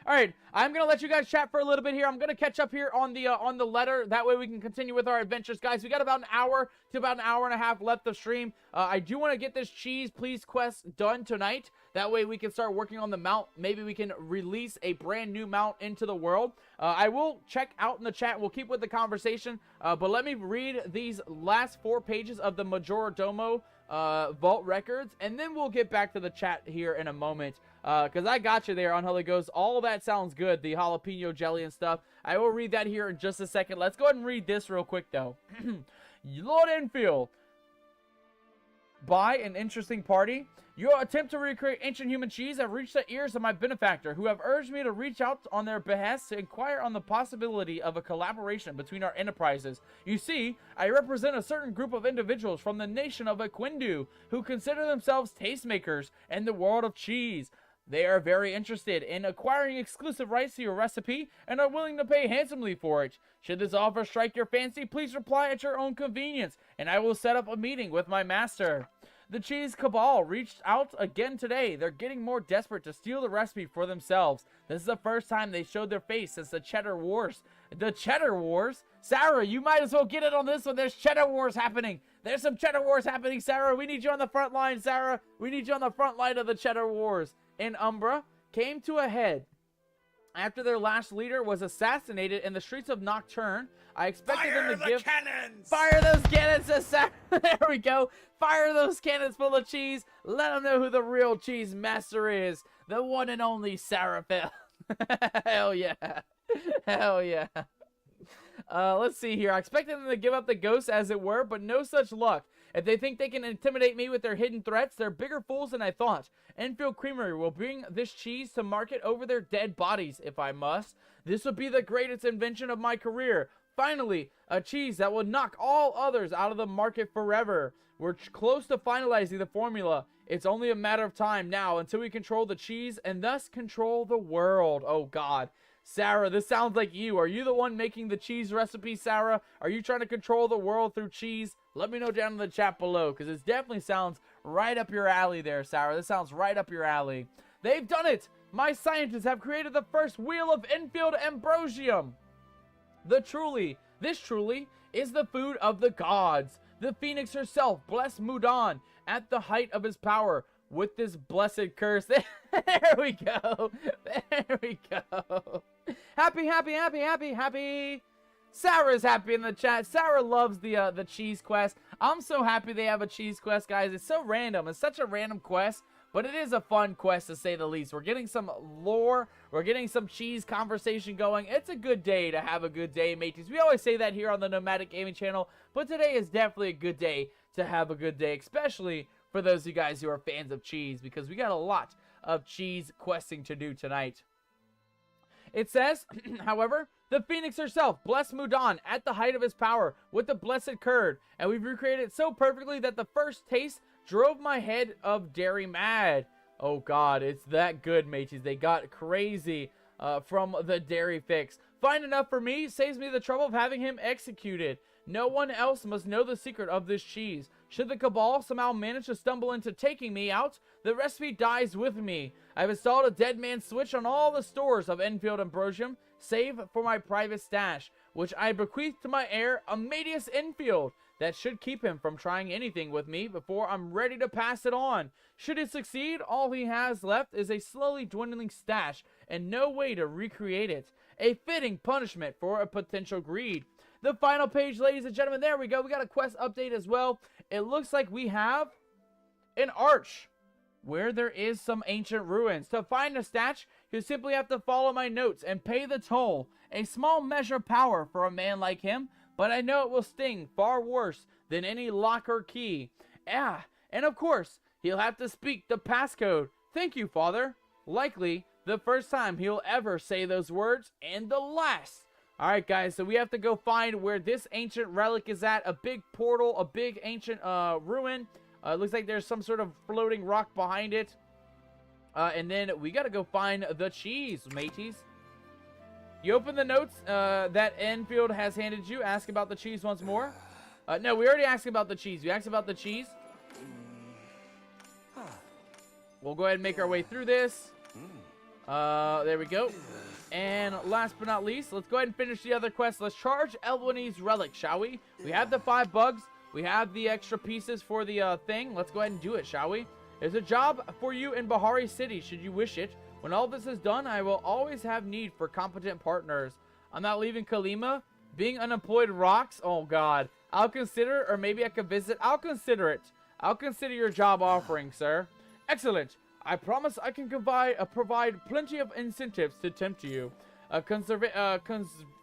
All right, I'm going to let you guys chat for a little bit here. I'm going to catch up here on the letter. That way we can continue with our adventures, guys. We got about an hour to about an hour and a half left of stream. I do want to get this cheese please quest done tonight. That way we can start working on the mount. Maybe we can release a brand new mount into the world. I will check out in the chat. We'll keep with the conversation. But let me read these last 4 pages of the Majordomo vault records, and then we'll get back to the chat here in a moment, because I got you there on Holy Ghost. All that sounds good, the jalapeno jelly and stuff. I will read that here in just a second. Let's go ahead and read this real quick, though. Lord Enfield, by an interesting party, your attempt to recreate ancient human cheese have reached the ears of my benefactor, who have urged me to reach out on their behest to inquire on the possibility of a collaboration between our enterprises. You see, I represent a certain group of individuals from the nation of Equindu who consider themselves tastemakers in the world of cheese. They are very interested in acquiring exclusive rights to your recipe and are willing to pay handsomely for it. Should this offer strike your fancy, please reply at your own convenience, and I will set up a meeting with my master. The cheese cabal reached out again today. They're getting more desperate to steal the recipe for themselves. This is the first time they showed their face since the Cheddar Wars. The Cheddar Wars? Sarah, you might as well get it on this one. There's Cheddar Wars happening. There's some Cheddar Wars happening, Sarah. We need you on the front line, Sarah. We need you on the front line of the Cheddar Wars. In Umbra came to a head after their last leader was assassinated in the streets of Nocturne. I expected them to give... Cannons! Fire those cannons! There we go. Fire those cannons full of cheese. Let them know who the real cheese master is. The one and only Seraphil. Hell yeah. Hell yeah. Let's see here. I expected them to give up the ghost, as it were, but no such luck. If they think they can intimidate me with their hidden threats, they're bigger fools than I thought. Enfield Creamery will bring this cheese to market over their dead bodies, if I must. This will be the greatest invention of my career. Finally, a cheese that will knock all others out of the market forever. We're close to finalizing the formula. It's only a matter of time now until we control the cheese and thus control the world. Oh, God. Sarah, this sounds like you. Are you the one making the cheese recipe, Sarah? Are you trying to control the world through cheese? Let me know down in the chat below, because it definitely sounds right up your alley there, Sarah. This sounds right up your alley. They've done it! My scientists have created the first wheel of Enfield Ambrosium. This truly is the food of the gods. The Phoenix herself, blessed Mudan, at the height of his power, with this blessed curse. There we go. There we go. Happy, happy, happy, happy, happy. Sarah's happy in the chat. Sarah loves the cheese quest. I'm so happy they have a cheese quest, guys. It's so random. It's such a random quest, but it is a fun quest to say the least. We're getting some lore. We're getting some cheese conversation going. It's a good day to have a good day, mateys. We always say that here on the Nomadic Gaming channel, but today is definitely a good day to have a good day, especially for those of you guys who are fans of cheese, because we got a lot of cheese questing to do tonight. It says, however, the Phoenix herself, blessed Mudan, at the height of his power, with the blessed curd, and we've recreated it so perfectly that the first taste drove my head of dairy mad. Oh God, it's that good, mateys. They got crazy from the dairy fix. Fine enough for me, saves me the trouble of having him executed. No one else must know the secret of this cheese. Should the cabal somehow manage to stumble into taking me out, the recipe dies with me. I've installed a dead man switch on all the stores of Enfield Ambrosium, save for my private stash, which I bequeath to my heir, Amadeus Enfield. That should keep him from trying anything with me before I'm ready to pass it on. Should it succeed, all he has left is a slowly dwindling stash and no way to recreate it. A fitting punishment for a potential greed. The final page, ladies and gentlemen, there we go. We got a quest update as well. It looks like we have an arch where there is some ancient ruins. To find a stash, you simply have to follow my notes and pay the toll. A small measure of power for a man like him, but I know it will sting far worse than any lock or key. Ah, and of course, he'll have to speak the passcode. Thank you, Father. Likely the first time he'll ever say those words, and the last. Alright, guys, so we have to go find where this ancient relic is at. A big portal, a big ancient ruin. Looks like there's some sort of floating rock behind it. And then we gotta go find the cheese, mateys. You open the notes that Enfield has handed you. Ask about the cheese once more. No, we already asked about the cheese. We asked about the cheese. We'll go ahead and make our way through this. There we go. And last but not least, let's go ahead and finish the other quest. Let's charge Elwyn's relic, shall we? We have the 5 bugs. We have the extra pieces for the thing. Let's go ahead and do it, shall we? There's a job for you in Bahari City, should you wish it. When all this is done, I will always have need for competent partners. I'm not leaving Kalima. Being unemployed rocks. Oh, God. I'll consider, or maybe I could visit. I'll consider it. I'll consider your job offering, sir. Excellent. I promise I can provide plenty of incentives to tempt you. A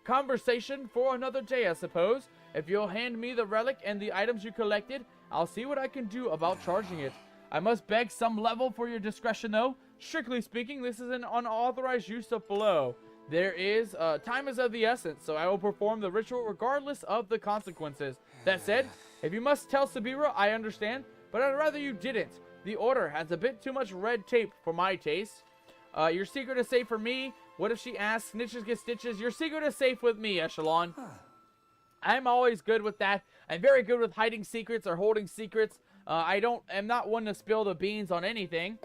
conversation for another day, I suppose. If you'll hand me the relic and the items you collected, I'll see what I can do about charging it. I must beg some level for your discretion, though. Strictly speaking, this is an unauthorized use of flow. Time is of the essence, so I will perform the ritual regardless of the consequences. That said, if you must tell Sabira, I understand, but I'd rather you didn't. The order has a bit too much red tape for my taste. Your secret is safe for me. What if she asks? Snitches get stitches. Your secret is safe with me, Echelon. I'm always good with that. I'm very good with hiding secrets or holding secrets. I'm not one to spill the beans on anything.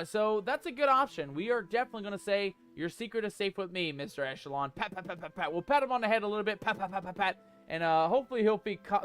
So that's a good option. We are definitely going to say, your secret is safe with me, Mr. Echelon. Pat, pat, pat, pat, pat. We'll pat him on the head a little bit. Pat, pat, pat, pat, pat. And hopefully he'll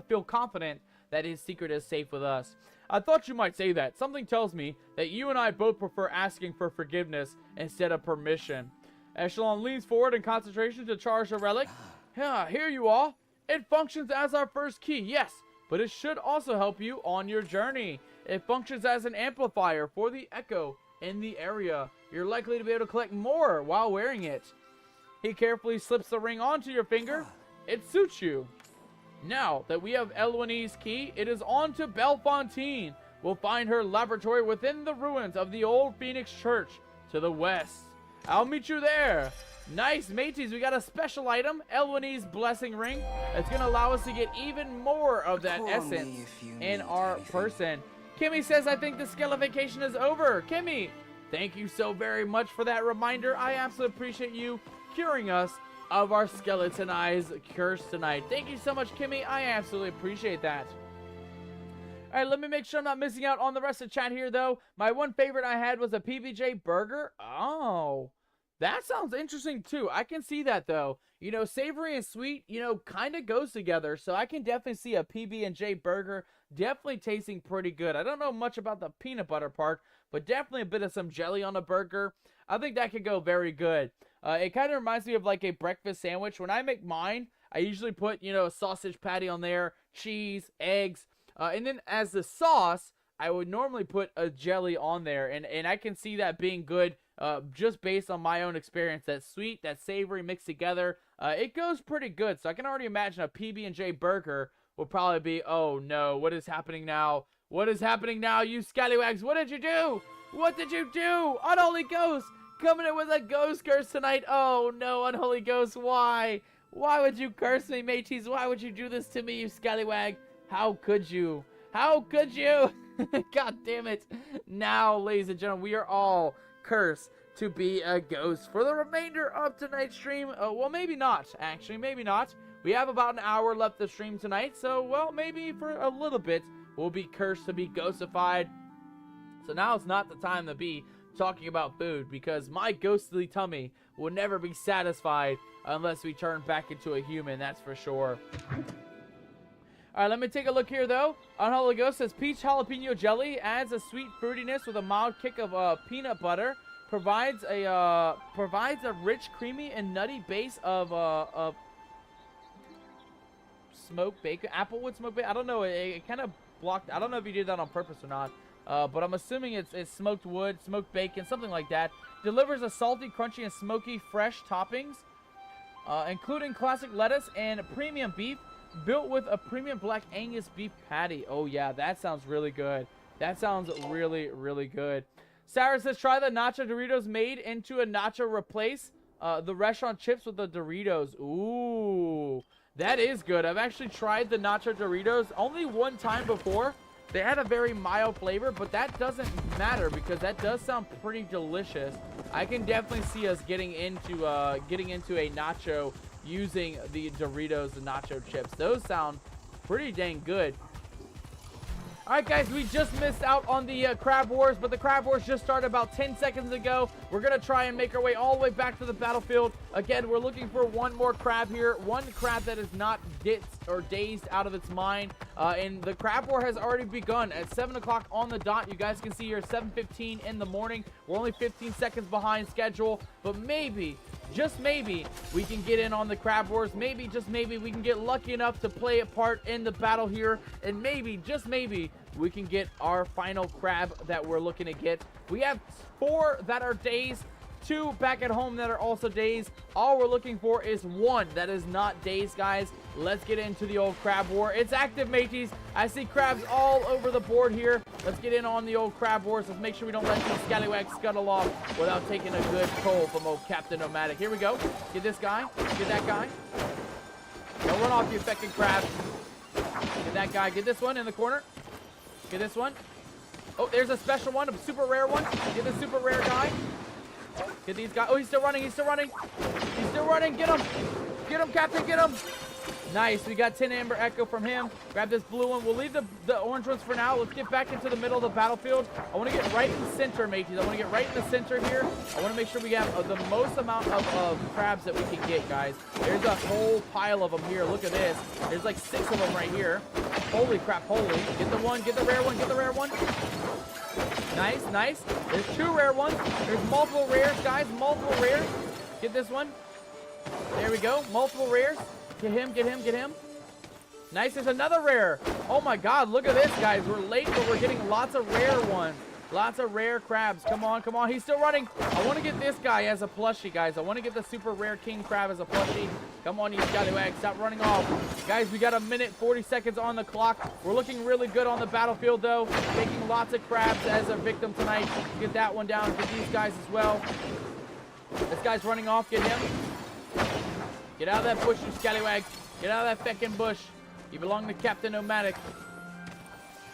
feel confident that his secret is safe with us. I thought you might say that. Something tells me that you and I both prefer asking for forgiveness instead of permission. Echelon leans forward in concentration to charge the relic. Yeah, here you are. It functions as our first key, yes, but it should also help you on your journey. It functions as an amplifier for the echo in the area. You're likely to be able to collect more while wearing it. He carefully slips the ring onto your finger. It suits you. Now that we have Elwini's key, it is on to Bellefontaine. We'll find her laboratory within the ruins of the old Phoenix Church to the west. I'll meet you there. Nice, mateys. We got a special item, Elwini's Blessing Ring. It's going to allow us to get even more of that essence in our person. Kimmy says, I think the skelefication is over. Kimmy, thank you so very much for that reminder. I absolutely appreciate you curing us of our skeletonized curse tonight. Thank you so much, Kimmy. I absolutely appreciate that. All right, let me make sure I'm not missing out on the rest of the chat here, though. My one favorite I had was a PB&J burger. Oh, that sounds interesting, too. I can see that, though. You know, savory and sweet, you know, kind of goes together. So I can definitely see a PB&J burger definitely tasting pretty good. I don't know much about the peanut butter part, but definitely a bit of some jelly on a burger. I think that could go very good. It kind of reminds me of like a breakfast sandwich. When I make mine, I usually put, you know, a sausage patty on there, cheese, eggs, and then as the sauce, I would normally put a jelly on there, and I can see that being good just based on my own experience. That sweet, that savory mixed together, it goes pretty good. So I can already imagine a PB&J burger will probably be, oh no, what is happening now? What is happening now, you scallywags? What did you do? What did you do? Unholy Ghost! Coming in with a ghost curse tonight. Oh no, Unholy Ghost, why? Why would you curse me, mateys? Why would you do this to me, you scallywag? How could you? How could you? God damn it. Now, ladies and gentlemen, we are all cursed to be a ghost for the remainder of tonight's stream. Well, maybe not, actually. Maybe not. We have about an hour left of stream tonight, so, well, maybe for a little bit, we'll be cursed to be ghostified. So now it's not the time to be talking about food, because my ghostly tummy will never be satisfied unless we turn back into a human, that's for sure. Alright, let me take a look here, though. Unholy Ghost says, peach jalapeno jelly adds a sweet fruitiness with a mild kick of peanut butter. Provides a rich, creamy, and nutty base of smoked bacon. Applewood smoked bacon. I don't know. It kind of blocked. I don't know if you did that on purpose or not. But I'm assuming it's smoked wood, smoked bacon, something like that. Delivers a salty, crunchy, and smoky fresh toppings, including classic lettuce and premium beef, built with a premium black Angus beef patty. Oh yeah, that sounds really good. That sounds really, really good. Sarah says, try the nacho Doritos made into a nacho replace the restaurant chips with the Doritos. Ooh, that is good. I've actually tried the nacho Doritos only one time before. They had a very mild flavor, but that doesn't matter because that does sound pretty delicious. I can definitely see us getting into a nacho using the Doritos, the nacho chips. Those sound pretty dang good. Alright guys, we just missed out on the Crab Wars, but the Crab Wars just started about 10 seconds ago. We're going to try and make our way all the way back to the battlefield. Again, we're looking for one more crab here. One crab that is not dazed out of its mind. And the Crab War has already begun at 7 o'clock on the dot. You guys can see here 7:15 in the morning. We're only 15 seconds behind schedule, but maybe, just maybe, we can get in on the Crab Wars. Maybe, just maybe, we can get lucky enough to play a part in the battle here. And maybe, just maybe, we can get our final crab that we're looking to get. We have 4 that are days, 2 back at home that are also days. All we're looking for is 1 that is not days, guys. Let's get into the old crab war. It's active, mateys. I see crabs all over the board here. Let's get in on the old crab wars. Let's make sure we don't let these scallywags scuttle off without taking a good toll from old Captain Nomadic. Here we go. Get this guy. Get that guy. Don't run off, you feckin' crab. Get that guy. Get this one in the corner. Get this one. Oh, there's a special one, a super rare one. Get the super rare guy. Get these guys. Oh, he's still running. He's still running. He's still running. Get him. Get him, Captain. Get him. Nice. We got 10 Amber Echo from him. Grab this blue one. We'll leave the orange ones for now. Let's get back into the middle of the battlefield. I want to get right in the center, mateys. I want to get right in the center here. I want to make sure we have the most amount of crabs that we can get, guys. There's a whole pile of them here. Look at this. There's like 6 of them right here. Holy crap. Holy. Get the one. Get the rare one. Get the rare one. Nice, nice. There's 2 rare ones. There's multiple rares, guys. Multiple rares. Get this one. There we go. Multiple rares. Get him, get him, get him. Nice. There's another rare. Oh my god, look at this, guys. We're late, but we're getting lots of rare ones. Lots of rare crabs. Come on, come on. He's still running. I want to get this guy as a plushie, guys. I want to get the super rare king crab as a plushie. Come on, you scallywags. Stop running off. Guys, we got 1 minute, 40 seconds on the clock. We're looking really good on the battlefield, though. Taking lots of crabs as a victim tonight. Get that one down. Get these guys as well. This guy's running off. Get him. Get out of that bush, you scallywag. Get out of that feckin' bush. You belong to Captain Nomadic.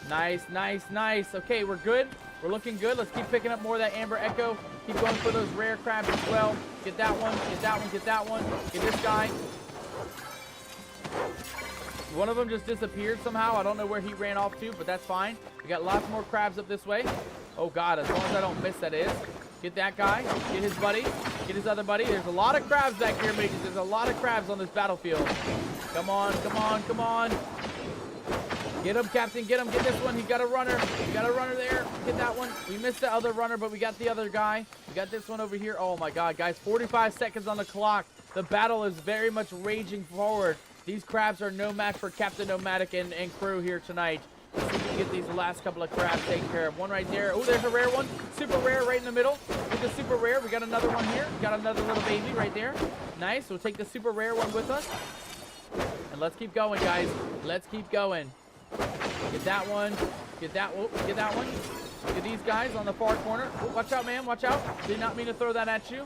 Nice, nice, nice. Okay, we're good. We're looking good. Let's keep picking up more of that Amber Echo. Keep going for those rare crabs as well. Get that one, get that one, get that one. Get this guy. One of them just disappeared somehow. I don't know where he ran off to, but that's fine. We got lots more crabs up this way. Oh, God, as long as I don't miss, that is. Get that guy. Get his buddy. Get his other buddy. There's a lot of crabs back here, mateys. There's a lot of crabs on this battlefield. Come on, come on, come on. Get him, Captain. Get him. Get this one. He got a runner. We got a runner there. Get that one. We missed the other runner, but we got the other guy. We got this one over here. Oh, my God, guys. 45 seconds on the clock. The battle is very much raging forward. These crabs are no match for Captain Nomadic and crew here tonight. Let's see if we can get these last couple of crabs taken care of. One right there. Oh, there's a rare one. Super rare right in the middle. Get the super rare. We got another one here. Got another little baby right there. Nice. We'll take the super rare one with us. And let's keep going, guys. Let's keep going. Get that one. Get that one. Get that one. Get these guys on the far corner. Oh, watch out, man. Watch out. Did not mean to throw that at you.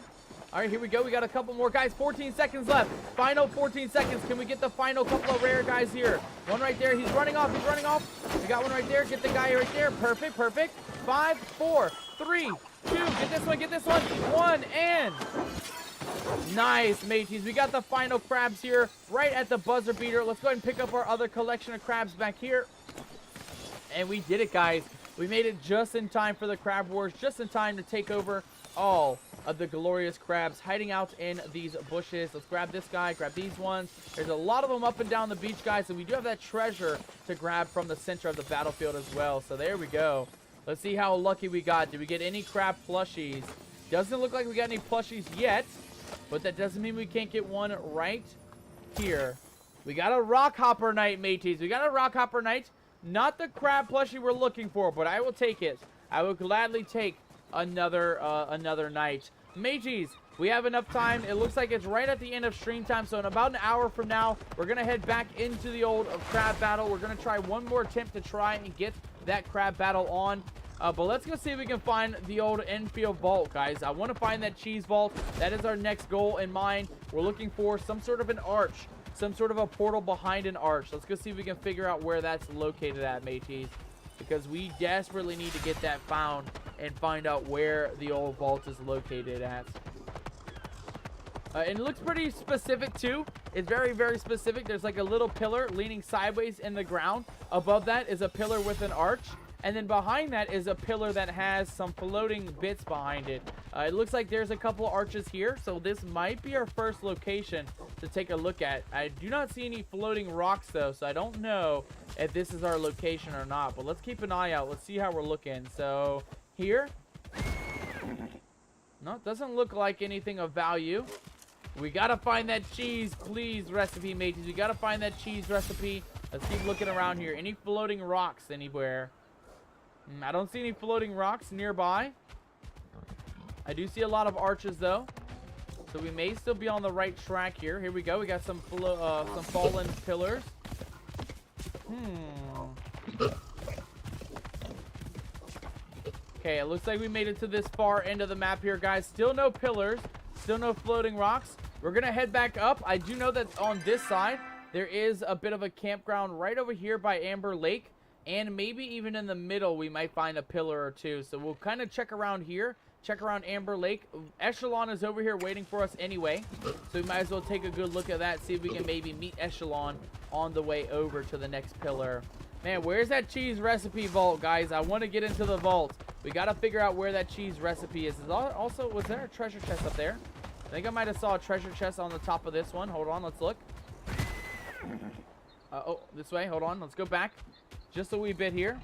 All right, here we go. We got a couple more guys. 14 seconds left. Final 14 seconds. Can we get the final couple of rare guys here? One right there. He's running off. He's running off. We got one right there. Get the guy right there. Perfect. Perfect. 5, 4, 3, 2. Get this one. Get this one. 1 and... Nice, mateys. We got the final crabs here right at the buzzer beater. Let's go ahead and pick up our other collection of crabs back here. And we did it, guys. We made it just in time for the crab wars. Just in time to take over all of the glorious crabs hiding out in these bushes. Let's grab this guy, grab these ones. There's a lot of them up and down the beach, guys, and we do have that treasure to grab from the center of the battlefield as well. So there we go. Let's see how lucky we got. Did we get any crab plushies? Doesn't look like we got any plushies yet, but that doesn't mean we can't get one right here. We got a rock hopper knight, mateys. We got a rock hopper knight. Not the crab plushie we're looking for, but I will take it. I will gladly take another night. Mateys, we have enough time. It looks like it's right at the end of stream time, so in about an hour from now, we're going to head back into the old crab battle. We're going to try one more attempt to try and get that crab battle on. But let's go see if we can find the old Enfield vault, guys. I want to find that cheese vault. That is our next goal in mind. We're looking for some sort of an arch, some sort of a portal behind an arch. Let's go see if we can figure out where that's located at, mateys, because we desperately need to get that found and find out where the old vault is located at. And it looks pretty specific too. It's very, very specific. There's like a little pillar leaning sideways in the ground. Above that is a pillar with an arch. And then behind that is a pillar that has some floating bits behind it. It looks like there's a couple arches here. So this might be our first location to take a look at. I do not see any floating rocks though. So I don't know if this is our location or not. But let's keep an eye out. Let's see how we're looking. So here. No, it doesn't look like anything of value. We gotta find that cheese, please, recipe, mateys. We gotta find that cheese recipe. Let's keep looking around here. Any floating rocks anywhere? I don't see any floating rocks nearby. I do see a lot of arches, though. So we may still be on the right track here. Here we go. We got some fallen pillars. Okay, it looks like we made it to this far end of the map here, guys. Still no pillars. Still no floating rocks. We're going to head back up. I do know that on this side, there is a bit of a campground right over here by Amber Lake. And maybe even in the middle, we might find a pillar or two. So we'll kind of check around here. Check around Amber Lake. Echelon is over here waiting for us anyway. So we might as well take a good look at that. See if we can maybe meet Echelon on the way over to the next pillar. Man, where's that cheese recipe vault, guys? I want to get into the vault. We got to figure out where that cheese recipe is. Also, was there a treasure chest up there? I think I might have saw a treasure chest on the top of this one. Hold on, let's look. Oh, this way. Hold on. Let's go back. Just a wee bit here.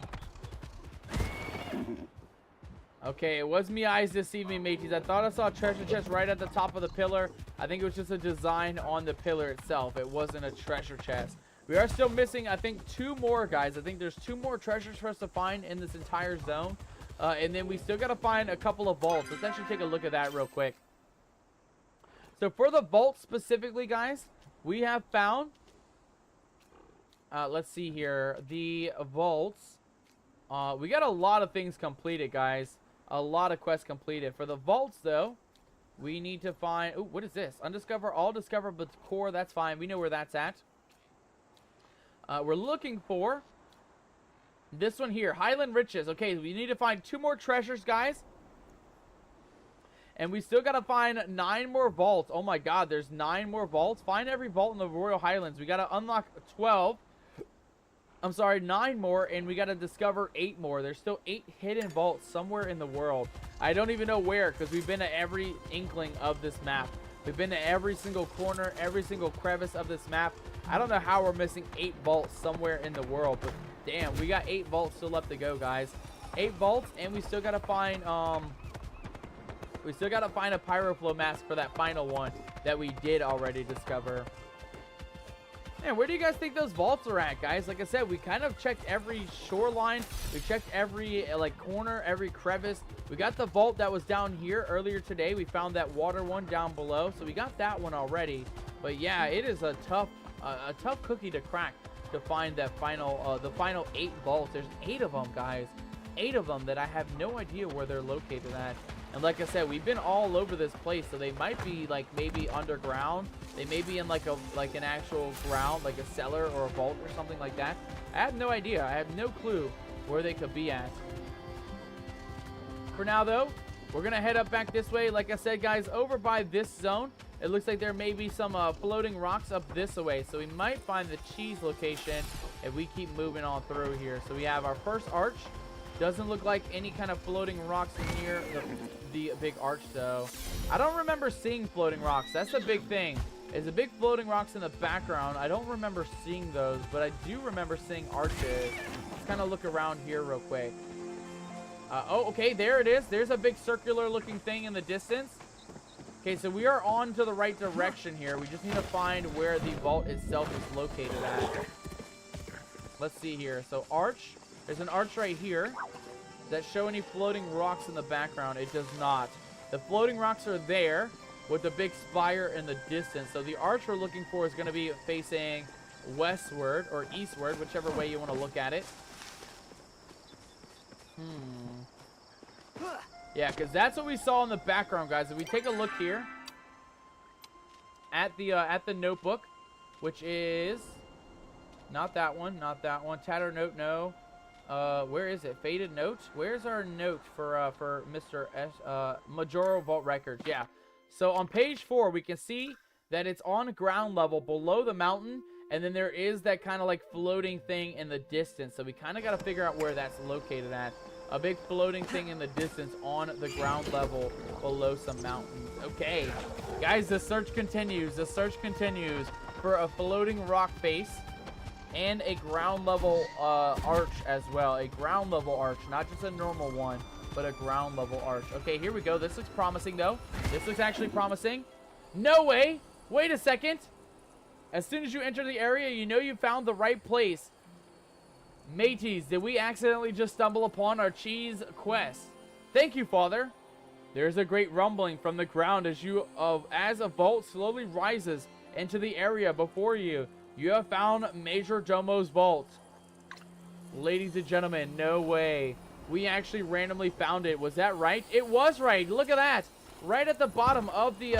Okay, it was me eyes deceiving me, mateys. I thought I saw a treasure chest right at the top of the pillar. I think it was just a design on the pillar itself. It wasn't a treasure chest. We are still missing, I think, 2 more, guys. I think there's 2 more treasures for us to find in this entire zone. And then we still got to find a couple of vaults. Let's actually take a look at that real quick. So for the vault specifically, guys, we have found... let's see here. The vaults. We got a lot of things completed, guys. A lot of quests completed. For the vaults, though, we need to find... Oh, what is this? Undiscover all discover but core. That's fine. We know where that's at. We're looking for this one here. Highland riches. Okay, we need to find 2 more treasures, guys. And we still got to find 9 more vaults. Oh, my God. There's 9 more vaults. Find every vault in the Royal Highlands. We got to unlock 12. I'm sorry, 9 more, and we got to discover 8 more. There's still 8 hidden vaults somewhere in the world. I don't even know where, because we've been to every inkling of this map. We've been to every single corner, every single crevice of this map. I don't know how we're missing 8 vaults somewhere in the world, but damn, we got 8 vaults still left to go, guys. 8 vaults, and we still got to find, a pyroflow mask for that final one that we did already discover. Man, where do you guys think those vaults are at, guys? Like I said, we kind of checked every shoreline. We checked every, corner, every crevice. We got the vault that was down here earlier today. We found that water one down below. So we got that one already. But yeah, it is a tough cookie to crack to find that final, the final 8 vaults. There's 8 of them, guys. 8 of them that I have no idea where they're located at. And like I said, we've been all over this place, so they might be maybe underground. They may be in an actual ground, like a cellar or a vault or something like that. I have no idea. I have no clue where they could be at. For now, though, we're gonna head up back this way. Like I said, guys, over by this zone, it looks like there may be some floating rocks up this way. So we might find the cheese location if we keep moving on through here. So we have our first arch. Doesn't look like any kind of floating rocks near the big arch, though. I don't remember seeing floating rocks. That's the big thing. Is the big floating rocks in the background. I don't remember seeing those, but I do remember seeing arches. Let's kind of look around here real quick. Oh, okay, there it is. There's a big circular looking thing in the distance. Okay, so we are on to the right direction here. We just need to find where the vault itself is located at. Let's see here. So arch. There's an arch right here. Does that show any floating rocks in the background? It does not. The floating rocks are there with the big spire in the distance. So the arch we're looking for is going to be facing westward or eastward, whichever way you want to look at it. Yeah, because that's what we saw in the background, guys. If we take a look here at the notebook, which is not that one, not that one. Tattered note, no. Where is it? Faded note? Where's our note for Mr. Majoro Vault Records? Yeah. So on page 4, we can see that it's on ground level below the mountain, and then there is that kind of floating thing in the distance. So we kind of got to figure out where that's located at. A big floating thing in the distance on the ground level below some mountains. Okay. Guys, the search continues. The search continues for a floating rock face. And a ground level arch as well. A ground level arch. Not just a normal one, but a ground level arch. Okay, here we go. This looks promising, though. This looks actually promising. No way. Wait a second. As soon as you enter the area, you know you found the right place. Mateys, did we accidentally just stumble upon our cheese quest? Thank you, Father. There's a great rumbling from the ground as a vault slowly rises into the area before you. You have found Major Domo's vault. Ladies and gentlemen, no way. We actually randomly found it. Was that right? It was right. Look at that. Right at the bottom of the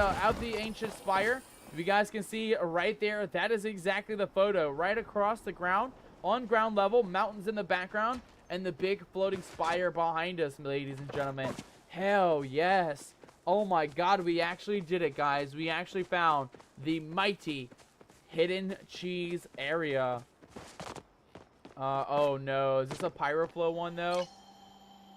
ancient spire. If you guys can see right there, that is exactly the photo. Right across the ground, on ground level, mountains in the background, and the big floating spire behind us, ladies and gentlemen. Hell yes. Oh my god, we actually did it, guys. We actually found the mighty hidden cheese area. Oh no. Is this a Pyroflow one, though?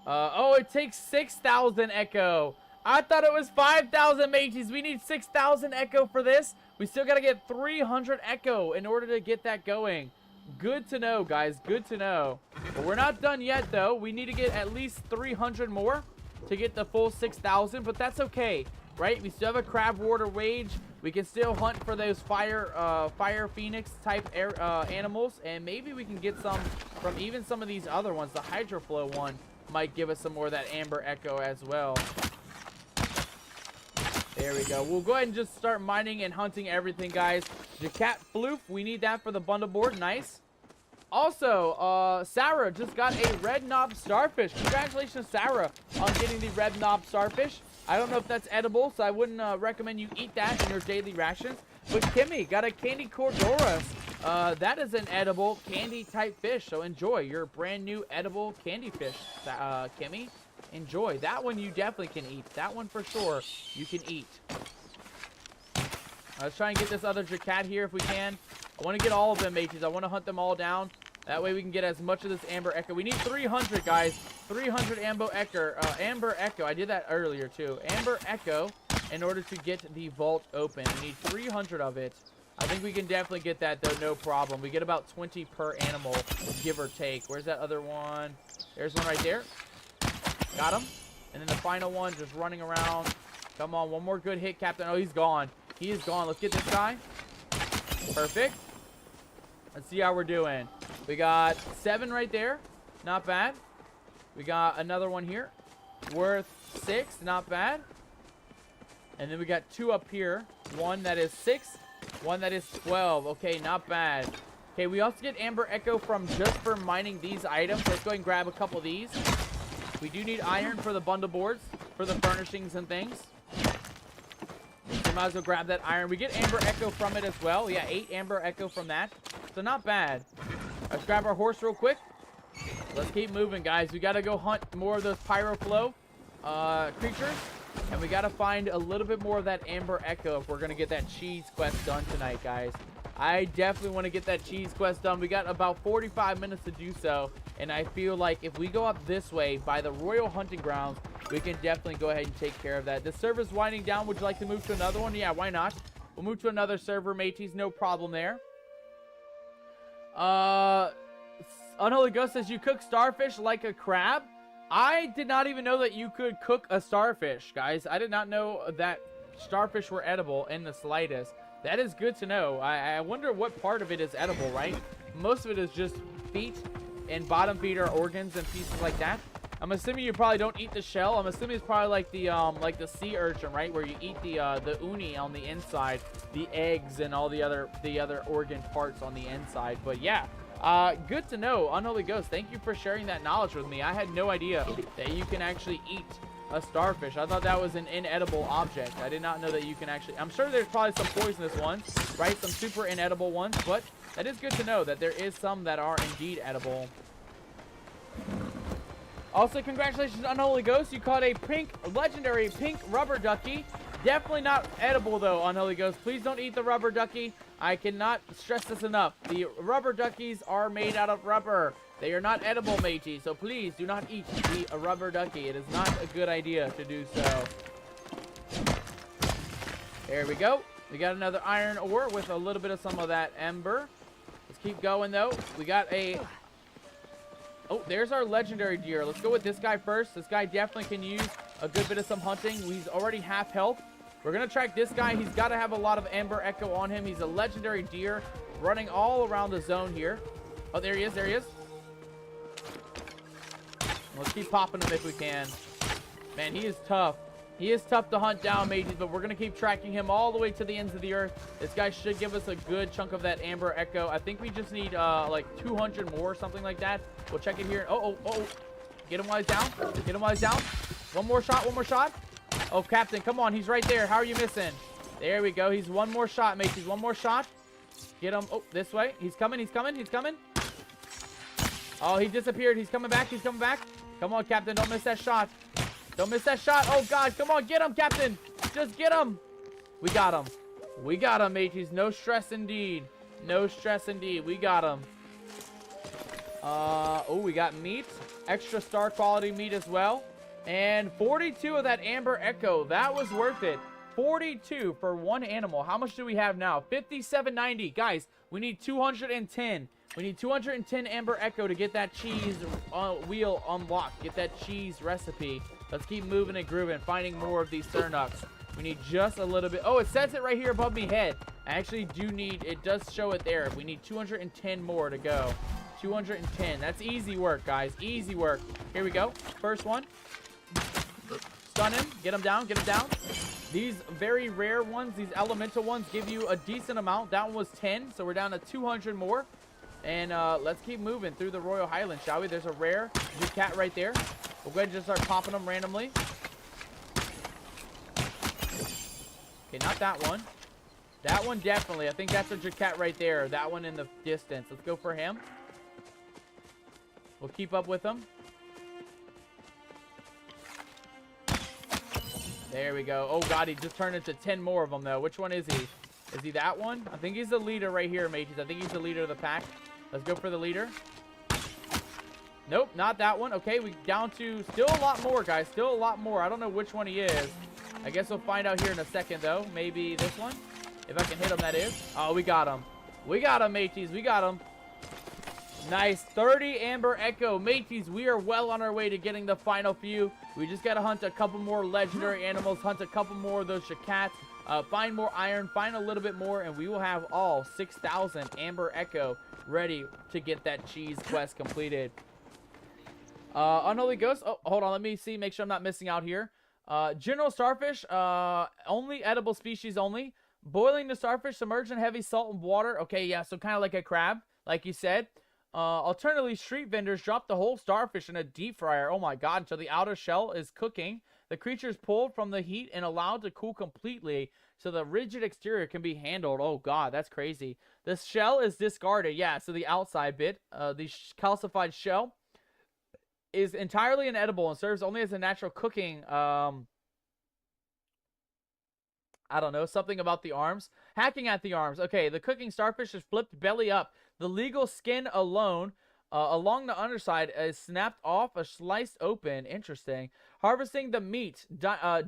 Oh, it takes 6,000 echo. I thought it was 5,000 mateys. We need 6,000 echo for this. We still got to get 300 echo in order to get that going. Good to know, guys. Good to know. But we're not done yet, though. We need to get at least 300 more to get the full 6,000, but that's okay, right? We still have a crab water wage. We can still hunt for those fire phoenix type animals, and maybe we can get some from even some of these other ones. The hydroflow one might give us some more of that amber echo as well. There we go. We'll go ahead and just start mining and hunting everything, guys. Jacat Floof, we need that for the bundle board. Nice. Also, Sarah just got a red knob starfish. Congratulations, Sarah, on getting the red knob starfish. I don't know if that's edible, so I wouldn't recommend you eat that in your daily rations. But Kimmy got a candy cordoras. That is an edible candy type fish, so enjoy your brand new edible candy fish, Kimmy. Enjoy. That one you definitely can eat. That one for sure you can eat. Let's try and get this other Jacat here if we can. I want to get all of them, mateys. I want to hunt them all down. That way we can get as much of this amber echo. We need 300, guys. 300 amber echo. I did that earlier, too. Amber echo in order to get the vault open. We need 300 of it. I think we can definitely get that, though, no problem. We get about 20 per animal, give or take. Where's that other one? There's one right there. Got him. And then the final one just running around. Come on, one more good hit, Captain. Oh, he's gone. He is gone. Let's get this guy. Perfect. Let's see how we're doing. We got 7 right there. Not bad. We got another one here. Worth 6. Not bad. And then we got 2 up here. One that is 6. One that is 12. Okay, not bad. Okay, we also get Amber Echo from just for mining these items. Let's go ahead and grab a couple of these. We do need iron for the bundle boards, for the furnishings and things. So might as well grab that iron. We get Amber Echo from it as well. Yeah, 8 Amber Echo from that. So not bad. Let's grab our horse real quick. Let's keep moving, guys. We got to go hunt more of those Pyroflow creatures. And we got to find a little bit more of that Amber Echo if we're going to get that cheese quest done tonight, guys. I definitely want to get that cheese quest done. We got about 45 minutes to do so. And I feel like if we go up this way by the Royal Hunting Grounds, we can definitely go ahead and take care of that. The server's winding down. Would you like to move to another one? Yeah, why not? We'll move to another server, mateys. No problem there. Unholy Ghost says, you cook starfish like a crab? I did not even know that you could cook a starfish, guys. I did not know that starfish were edible in the slightest. That is good to know. I wonder what part of it is edible, right? Most of it is just feet and bottom feet or organs and pieces like that. I'm assuming you probably don't eat the shell. I'm assuming it's probably like the sea urchin, right? Where you eat the uni on the inside, the eggs and all the other organ parts on the inside. But yeah, good to know. Unholy Ghost, thank you for sharing that knowledge with me. I had no idea that you can actually eat a starfish. I thought that was an inedible object. I did not know that you can actually... I'm sure there's probably some poisonous ones, right? Some super inedible ones, but that is good to know that there is some that are indeed edible. Also, congratulations, Unholy Ghost. You caught a legendary pink rubber ducky. Definitely not edible, though, Unholy Ghost. Please don't eat the rubber ducky. I cannot stress this enough. The rubber duckies are made out of rubber. They are not edible, matey, so please do not eat the rubber ducky. It is not a good idea to do so. There we go. We got another iron ore with a little bit of some of that ember. Let's keep going, though. We got a... Oh, there's our legendary deer. Let's go with this guy first. This guy definitely can use a good bit of some hunting. He's already half health. We're going to track this guy. He's got to have a lot of Amber Echo on him. He's a legendary deer running all around the zone here. Oh, there he is. There he is. Let's keep popping him if we can. Man, he is tough. He is tough to hunt down, mateys, but we're going to keep tracking him all the way to the ends of the earth. This guy should give us a good chunk of that Amber Echo. I think we just need, like, 200 more or something like that. We'll check it here. Oh. Get him while he's down. Get him while he's down. One more shot, one more shot. Oh, Captain, come on. He's right there. How are you missing? There we go. He's one more shot, mateys. One more shot. Get him. Oh, this way. He's coming. He's coming. He's coming. Oh, he disappeared. He's coming back. He's coming back. Come on, Captain. Don't miss that shot. Don't miss that shot. Oh, God. Come on. Get him, Captain. Just get him. We got him. We got him, mateys. No stress indeed. No stress indeed. We got him. Oh, we got meat. Extra star quality meat as well. And 42 of that Amber Echo. That was worth it. 42 for one animal. How much do we have now? 57.90. Guys, we need 210. We need 210 Amber Echo to get that cheese wheel unlocked. Get that cheese recipe. Let's keep moving and grooving. Finding more of these Cernucks. We need just a little bit. Oh, it says it right here above me head. I actually do need, it does show it there. We need 210 more to go. 210. That's easy work, guys. Easy work. Here we go. First one. Stun him. Get him down. Get him down. These very rare ones, these elemental ones, give you a decent amount. That one was 10, so we're down to 200 more. And let's keep moving through the Royal Highlands, shall we? There's a rare cat right there. We'll go ahead and just start popping them randomly. Okay, not that one. That one definitely. I think that's a cat right there. That one in the distance. Let's go for him. We'll keep up with him. There we go. Oh, God, he just turned into 10 more of them, though. Which one is he? Is he that one? I think he's the leader right here, mateys. I think he's the leader of the pack. Let's go for the leader. Nope, not that one. Okay, we down to still a lot more, guys. Still a lot more. I don't know which one he is. I guess we'll find out here in a second, though. Maybe this one. If I can hit him, that is. Oh, we got him. We got him, mateys. We got him. Nice. 30 Amber Echo. Mateys, we are well on our way to getting the final few. We just got to hunt a couple more legendary animals. Hunt a couple more of those cats. Find more iron. Find a little bit more. And we will have all 6,000 Amber Echo ready to get that cheese quest completed. Unholy Ghost. Oh, hold on. Let me see. Make sure I'm not missing out here. General Starfish. Only edible species only. Boiling the starfish. Submerged in heavy salt and water. Okay, yeah. So kind of like a crab, like you said. Alternatively, street vendors drop the whole starfish in a deep fryer. Oh my God, until the outer shell is cooking. The creature is pulled from the heat and allowed to cool completely so the rigid exterior can be handled. Oh God, that's crazy. The shell is discarded. Yeah, so the outside bit, the calcified shell is entirely inedible and serves only as a natural cooking, I don't know, something about the arms. Hacking at the arms. Okay, the cooking starfish is flipped belly up. The legal skin alone, along the underside, is snapped off or sliced open. Interesting. Harvesting the meat.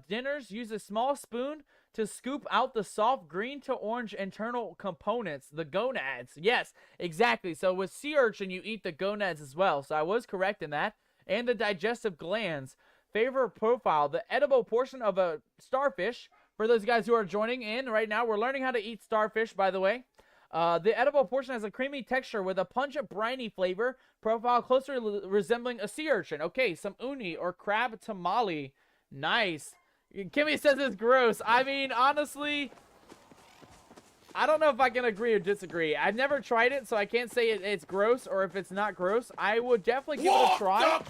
Dinners use a small spoon to scoop out the soft green to orange internal components, the gonads. Yes, exactly. So with sea urchin, you eat the gonads as well. So I was correct in that. And the digestive glands. Favorite profile. The edible portion of a starfish. For those guys who are joining in right now, we're learning how to eat starfish, by the way. The edible portion has a creamy texture with a pungent briny flavor profile closely resembling a sea urchin. Okay, some uni or crab tamale. Nice. Kimmy says it's gross. I mean, honestly, I don't know if I can agree or disagree. I've never tried it, so I can't say it's gross or if it's not gross. I would definitely give it a try.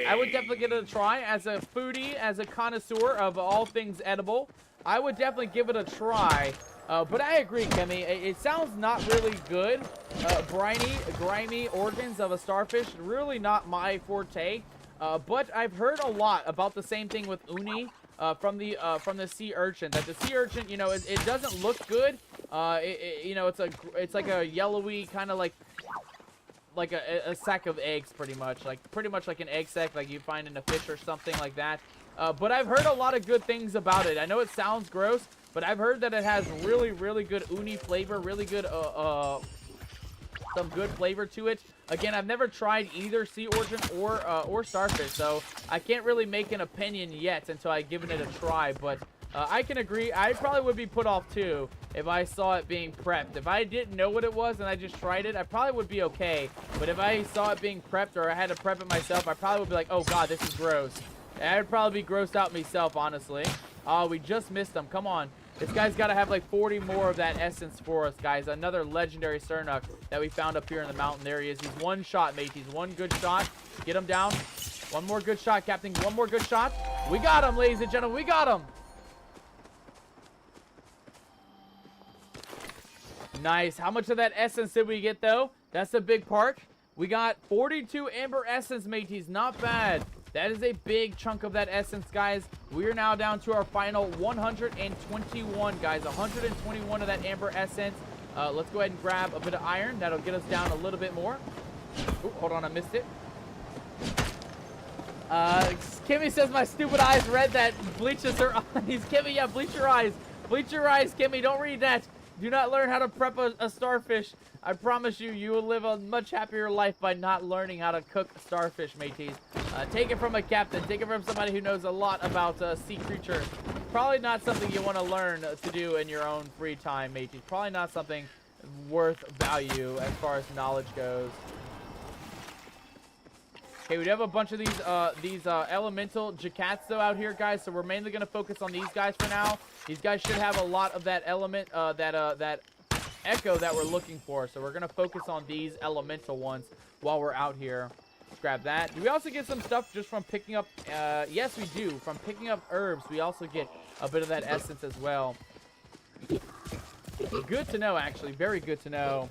I would definitely give it a try as a foodie, as a connoisseur of all things edible. I would definitely give it a try. But I agree, Kimmy. It sounds not really good. Briny, grimy organs of a starfish, really not my forte. But I've heard a lot about the same thing with uni from the sea urchin. That the sea urchin, you know, it doesn't look good. You know, it's like a yellowy kind of like a sack of eggs, pretty much like an egg sack, like you find in a fish or something like that. But I've heard a lot of good things about it. I know it sounds gross, but I've heard that it has really, really good uni flavor, really good, some good flavor to it. Again, I've never tried either sea urchin or starfish, so I can't really make an opinion yet until I've given it a try. But I can agree. I probably would be put off too if I saw it being prepped. If I didn't know what it was and I just tried it, I probably would be okay. But if I saw it being prepped or I had to prep it myself, I probably would be like, oh god, this is gross. I'd probably be grossed out myself, honestly. Oh, we just missed him. Come on. This guy's got to have like 40 more of that essence for us, guys. Another legendary Sernuk that we found up here in the mountain. There he is. He's one shot, mate. He's one good shot. Get him down. One more good shot, Captain. One more good shot. We got him, ladies and gentlemen. We got him. Nice. How much of that essence did we get, though? That's the big part. We got 42 Amber Essence, mateys. Not bad. That is a big chunk of that essence, guys. We are now down to our final 121, guys. 121 of that Amber Essence. Let's go ahead and grab a bit of iron. That'll get us down a little bit more. Ooh, hold on, I missed it. Kimmy says my stupid eyes read that. Bleaches her eyes. Kimmy, yeah, bleach your eyes. Bleach your eyes, Kimmy. Don't read that. Do not learn how to prep a starfish. I promise you, you will live a much happier life by not learning how to cook starfish, mateys. Take it from a captain. Take it from somebody who knows a lot about sea creatures. Probably not something you want to learn to do in your own free time, mateys. Probably not something worth value as far as knowledge goes. Okay, we do have a bunch of these elemental Jacats though out here, guys. So we're mainly gonna focus on these guys for now. These guys should have a lot of that element, that echo that we're looking for. So we're gonna focus on these elemental ones while we're out here. Let's grab that. Do we also get some stuff just from picking up? Yes, we do. From picking up herbs, we also get a bit of that essence as well. Good to know, actually. Very good to know.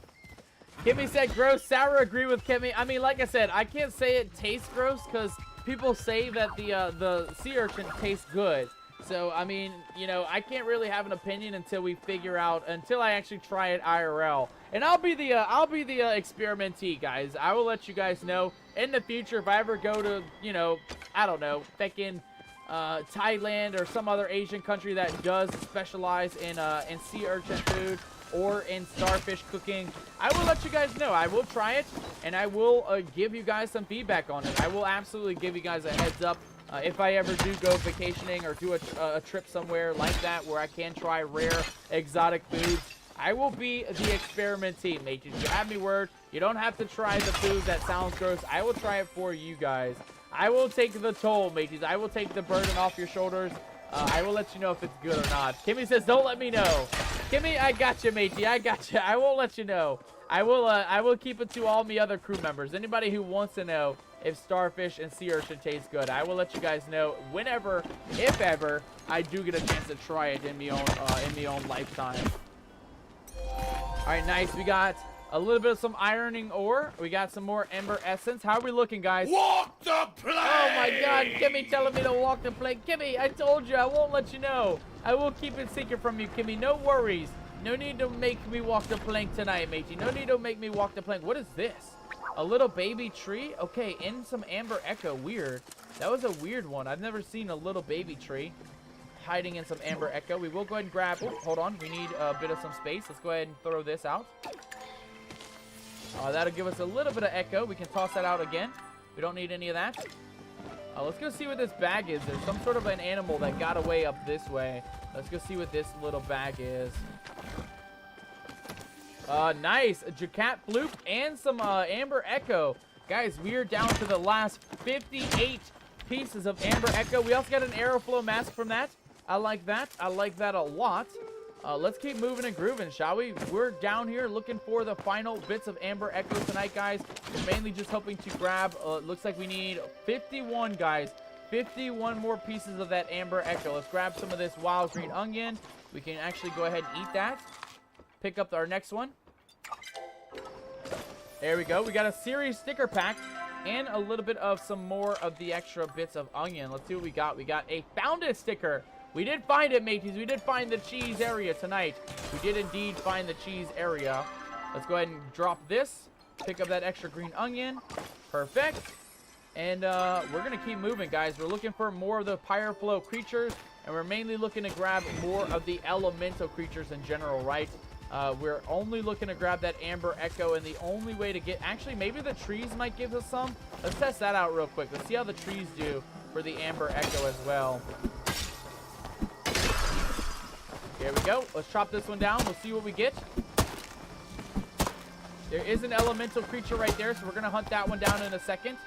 Kimmy said gross. Sour, agree with Kimmy. I mean, like I said, I can't say it tastes gross because people say that the sea urchin tastes good. So, I mean, you know, I can't really have an opinion until we figure out, until I actually try it IRL. And I'll be the experimentee, guys. I will let you guys know in the future if I ever go to, you know, I don't know, thinking Thailand or some other Asian country that does specialize in sea urchin food or in starfish cooking. I will let you guys know. I will try it, and I will give you guys some feedback on it. I will absolutely give you guys a heads up if I ever do go vacationing or do a trip somewhere like that where I can try rare exotic foods. I will be the experimentee, mateys. You have me word. You don't have to try the food that sounds gross. I will try it for you guys. I will take the toll, mateys. I will take the burden off your shoulders. I will let you know if it's good or not. Kimmy says, don't let me know. Kimmy, I got you, matey. I got you. I won't let you know. I will keep it to all me other crew members. Anybody who wants to know if starfish and sea urchin taste good, I will let you guys know whenever, if ever, I do get a chance to try it in my own lifetime. All right, nice. We got a little bit of some ironing ore. We got some more ember essence. How are we looking, guys? Walk the plank! Oh my god, Kimmy telling me to walk the plank. Kimmy, I told you, I won't let you know. I will keep it secret from you, Kimmy. No worries. No need to make me walk the plank tonight, matey. No need to make me walk the plank. What is this? A little baby tree? Okay, in some amber echo. Weird. That was a weird one. I've never seen a little baby tree hiding in some amber echo. We will go ahead and grab... Oh, hold on. We need a bit of some space. Let's go ahead and throw this out. That'll give us a little bit of echo. We can toss that out again. We don't need any of that. Let's go see what this bag is. There's some sort of an animal that got away up this way. Let's go see what this little bag is. Nice. A Jacat Bloop and some Amber Echo. Guys, we are down to the last 58 pieces of Amber Echo. We also got an Aeroflow mask from that. I like that. I like that a lot. Let's keep moving and grooving, shall we? We're down here looking for the final bits of Amber Echo tonight, guys. We're mainly just hoping to grab, looks like we need 51, guys. 51 more pieces of that Amber Echo. Let's grab some of this wild green onion. We can actually go ahead and eat that. Pick up our next one. There we go. We got a series sticker pack and a little bit of some more of the extra bits of onion. Let's see what we got. We got a found it sticker. We did find it, mateys. We did find the cheese area tonight. We did indeed find the cheese area. Let's go ahead and drop this. Pick up that extra green onion. Perfect. And we're going to keep moving, guys. We're looking for more of the Pyroflow creatures. And we're mainly looking to grab more of the elemental creatures in general, right? We're only looking to grab that Amber Echo. And the only way to get... Actually, maybe the trees might give us some. Let's test that out real quick. Let's see how the trees do for the Amber Echo as well. Here we go. Let's chop this one down. We'll see what we get. There is an elemental creature right there, so we're going to hunt that one down in a second.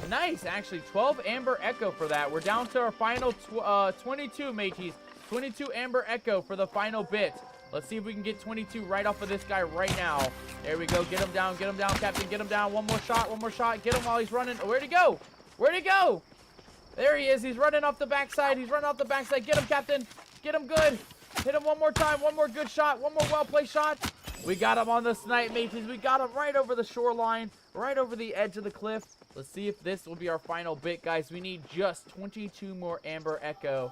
Nice, actually. 12 Amber Echo for that. We're down to our final 22, mateys. 22 Amber Echo for the final bit. Let's see if we can get 22 right off of this guy right now. There we go. Get him down, Captain. Get him down. One more shot. Get him while he's running. Where'd he go? Where'd he go? There he is. He's running off the backside. Get him, Captain. Get him good. Hit him one more time. One more good shot. One more well-placed shot. We got him on the snipe, mateys. We got him right over the shoreline, right over the edge of the cliff. Let's see if this will be our final bit, guys. We need just 22 more Amber Echo.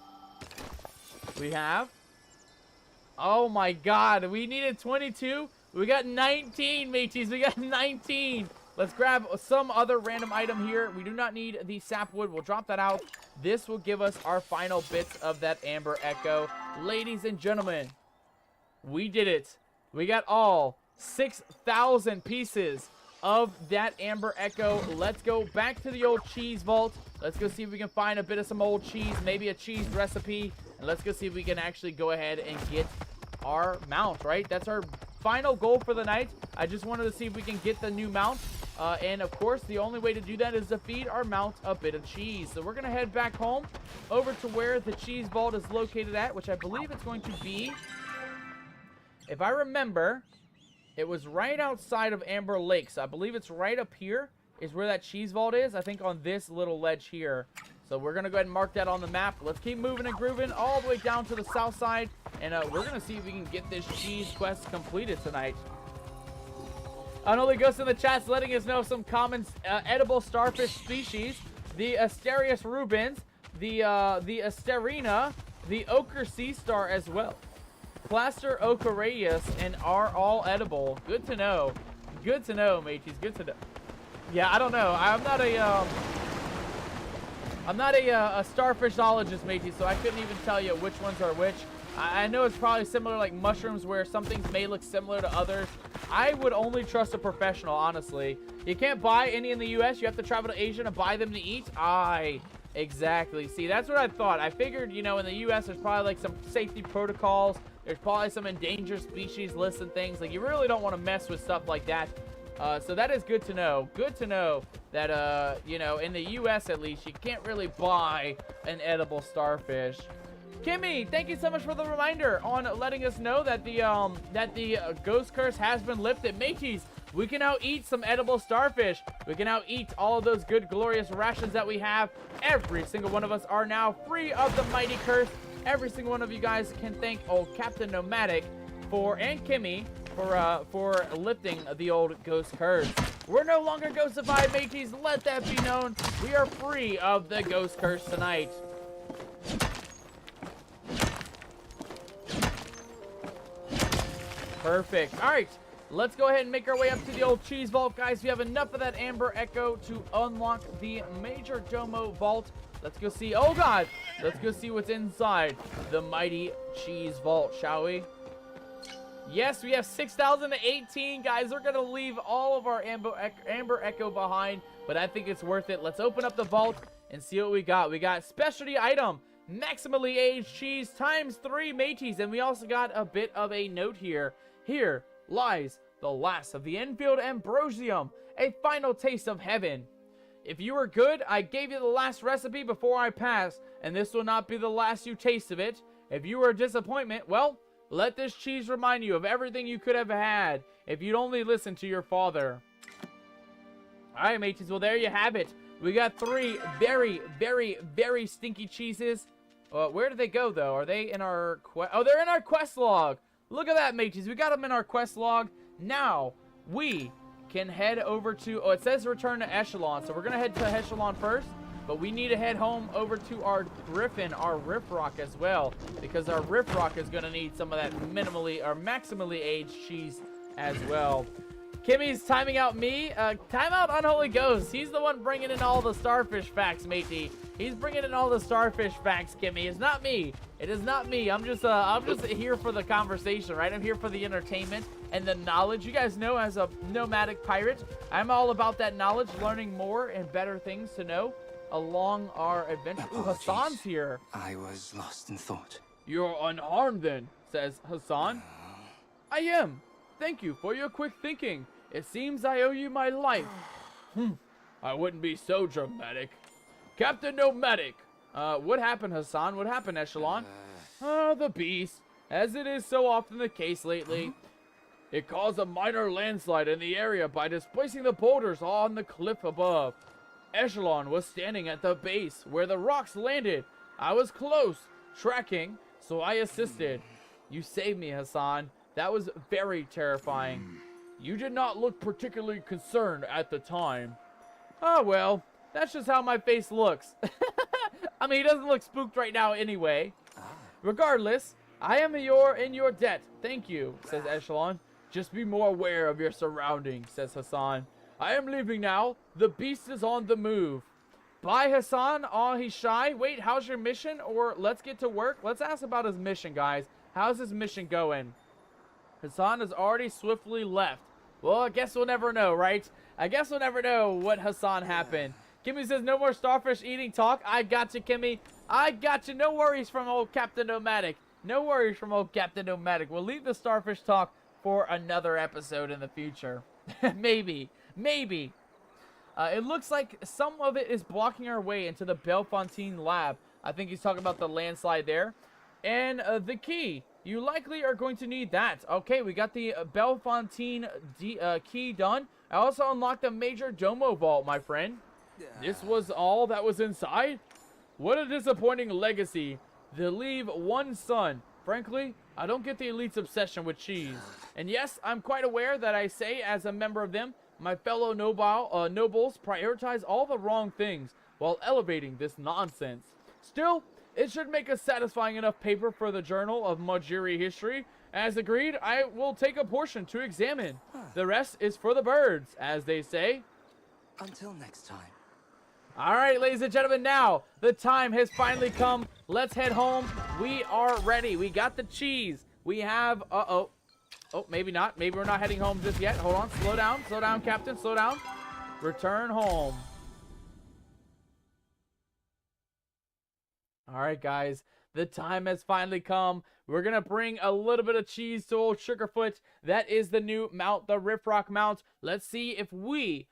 We have... Oh my god, we needed 22. We got 19, mateys. We got 19. Let's grab some other random item here. We do not need the sapwood. We'll drop that out. This will give us our final bits of that Amber Echo. Ladies and gentlemen, we did it. We got all 6,000 pieces of that Amber Echo. Let's go back to the old cheese vault. Let's go see if we can find a bit of some old cheese, maybe a cheese recipe. And let's go see if we can actually go ahead and get our mount, right? That's our final goal for the night. I just wanted to see if we can get the new mount. And of course, the only way to do that is to feed our mount a bit of cheese. So we're going to head back home over to where the cheese vault is located at, which I believe it's going to be, if I remember, it was right outside of Amber Lake. So I believe it's right up here is where that cheese vault is. I think on this little ledge here. So we're going to go ahead and mark that on the map. Let's keep moving and grooving all the way down to the south side. And we're going to see if we can get this cheese quest completed tonight. Unholy Ghost in the chat's letting us know some common edible starfish species. The Asterius rubens, the Asterina, the ochre sea star as well. Plaster Ochreus, and are all edible. Good to know. Good to know, mateys. Good to know. Yeah, I don't know. I'm not a starfishologist, matey, so I couldn't even tell you which ones are which. I know it's probably similar like mushrooms where some things may look similar to others. I would only trust a professional, honestly. You can't buy any in the US. You have to travel to Asia to buy them to eat. Exactly. See, that's what I thought. I figured, you know, in the US there's probably like some safety protocols. There's probably some endangered species lists and things. Like, you really don't want to mess with stuff like that. So that is good to know. Good to know that, you know, in the US at least, you can't really buy an edible starfish. Kimmy, thank you so much for the reminder on letting us know that the ghost curse has been lifted. Mateys, we can now eat some edible starfish. We can now eat all of those good, glorious rations that we have. Every single one of us are now free of the mighty curse. Every single one of you guys can thank old Captain Nomadic and Kimmy for lifting the old ghost curse. We're no longer ghostified, mateys. Let that be known. We are free of the ghost curse tonight. Perfect. All right, let's go ahead and make our way up to the old cheese vault, guys. We have enough of that Amber Echo to unlock the Major Domo vault. Let's go see. Oh God, let's go see what's inside the mighty cheese vault, shall we? Yes, we have 6,018, guys. We're gonna leave all of our Amber Echo behind, but I think it's worth it. Let's open up the vault and see what we got. We got specialty item, maximally aged cheese ×3 mateys, and we also got a bit of a note here. Here lies the last of the Enfield Ambrosium, a final taste of heaven. If you were good, I gave you the last recipe before I passed, and this will not be the last you taste of it. If you were a disappointment, well, let this cheese remind you of everything you could have had if you'd only listened to your father. Alright, mateys, well, there you have it. We got 3 very, very, very stinky cheeses. Where did they go, though? Are they in our quest? Oh, they're in our quest log. Look at that, mateys. We got them in our quest log. Now, we can head over to... Oh, it says return to Echelon. So we're going to head to Echelon first. But we need to head home over to our Griffin, our Riff Rock as well. Because our Riff Rock is going to need some of that minimally or maximally aged cheese as well. Kimmy's timing out me. Time out Unholy Ghost. He's the one bringing in all the starfish facts, matey. He's bringing in all the starfish facts, Kimmy. It's not me. It is not me. I'm just here for the conversation, right? I'm here for the entertainment and the knowledge. You guys know, as a nomadic pirate, I'm all about that knowledge, learning more and better things to know along our adventure. Ooh, Hassan's here. I was lost in thought. You're unharmed then, says Hassan. I am. Thank you for your quick thinking. It seems I owe you my life. I wouldn't be so dramatic. Captain Nomadic. What happened, Hassan? What happened, Echelon? The beast. As it is so often the case lately, it caused a minor landslide in the area by displacing the boulders on the cliff above. Echelon was standing at the base where the rocks landed. I was close, tracking, so I assisted. You saved me, Hassan. That was very terrifying. You did not look particularly concerned at the time. Oh, well, that's just how my face looks. I mean, he doesn't look spooked right now anyway. Regardless, I am in your debt. Thank you, says Echelon. Just be more aware of your surroundings, says Hassan. I am leaving now. The beast is on the move. Bye, Hassan. Oh, he's shy. Wait, how's your mission? Or let's get to work. Let's ask about his mission, guys. How's his mission going? Hassan has already swiftly left. Well, I guess we'll never know, right? I guess we'll never know what Hassan happened. Kimmy says, no more starfish eating talk. I got you, Kimmy. I got you. No worries from old Captain Nomadic. No worries from old Captain Nomadic. We'll leave the starfish talk for another episode in the future. Maybe. Maybe. It looks like some of it is blocking our way into the Bellefontaine lab. I think he's talking about the landslide there. And the key. You likely are going to need that. Okay, we got the Bellefontaine key done. I also unlocked the Major Domo vault, my friend. This was all that was inside? What a disappointing legacy. To leave one son. Frankly, I don't get the elite's obsession with cheese. And yes, I'm quite aware that I say, as a member of them, my fellow nobles prioritize all the wrong things while elevating this nonsense. Still, it should make a satisfying enough paper for the Journal of Majiri History. As agreed, I will take a portion to examine. The rest is for the birds, as they say. Until next time. Alright, ladies and gentlemen, now the time has finally come. Let's head home. We are ready. We got the cheese. We have, oh, maybe not. Maybe we're not heading home just yet. Hold on. Slow down, Captain. Slow down. Return home. Alright, guys. The time has finally come. We're going to bring a little bit of cheese to old Sugarfoot. That is the new mount, the Riffrock mount. Let's see if we,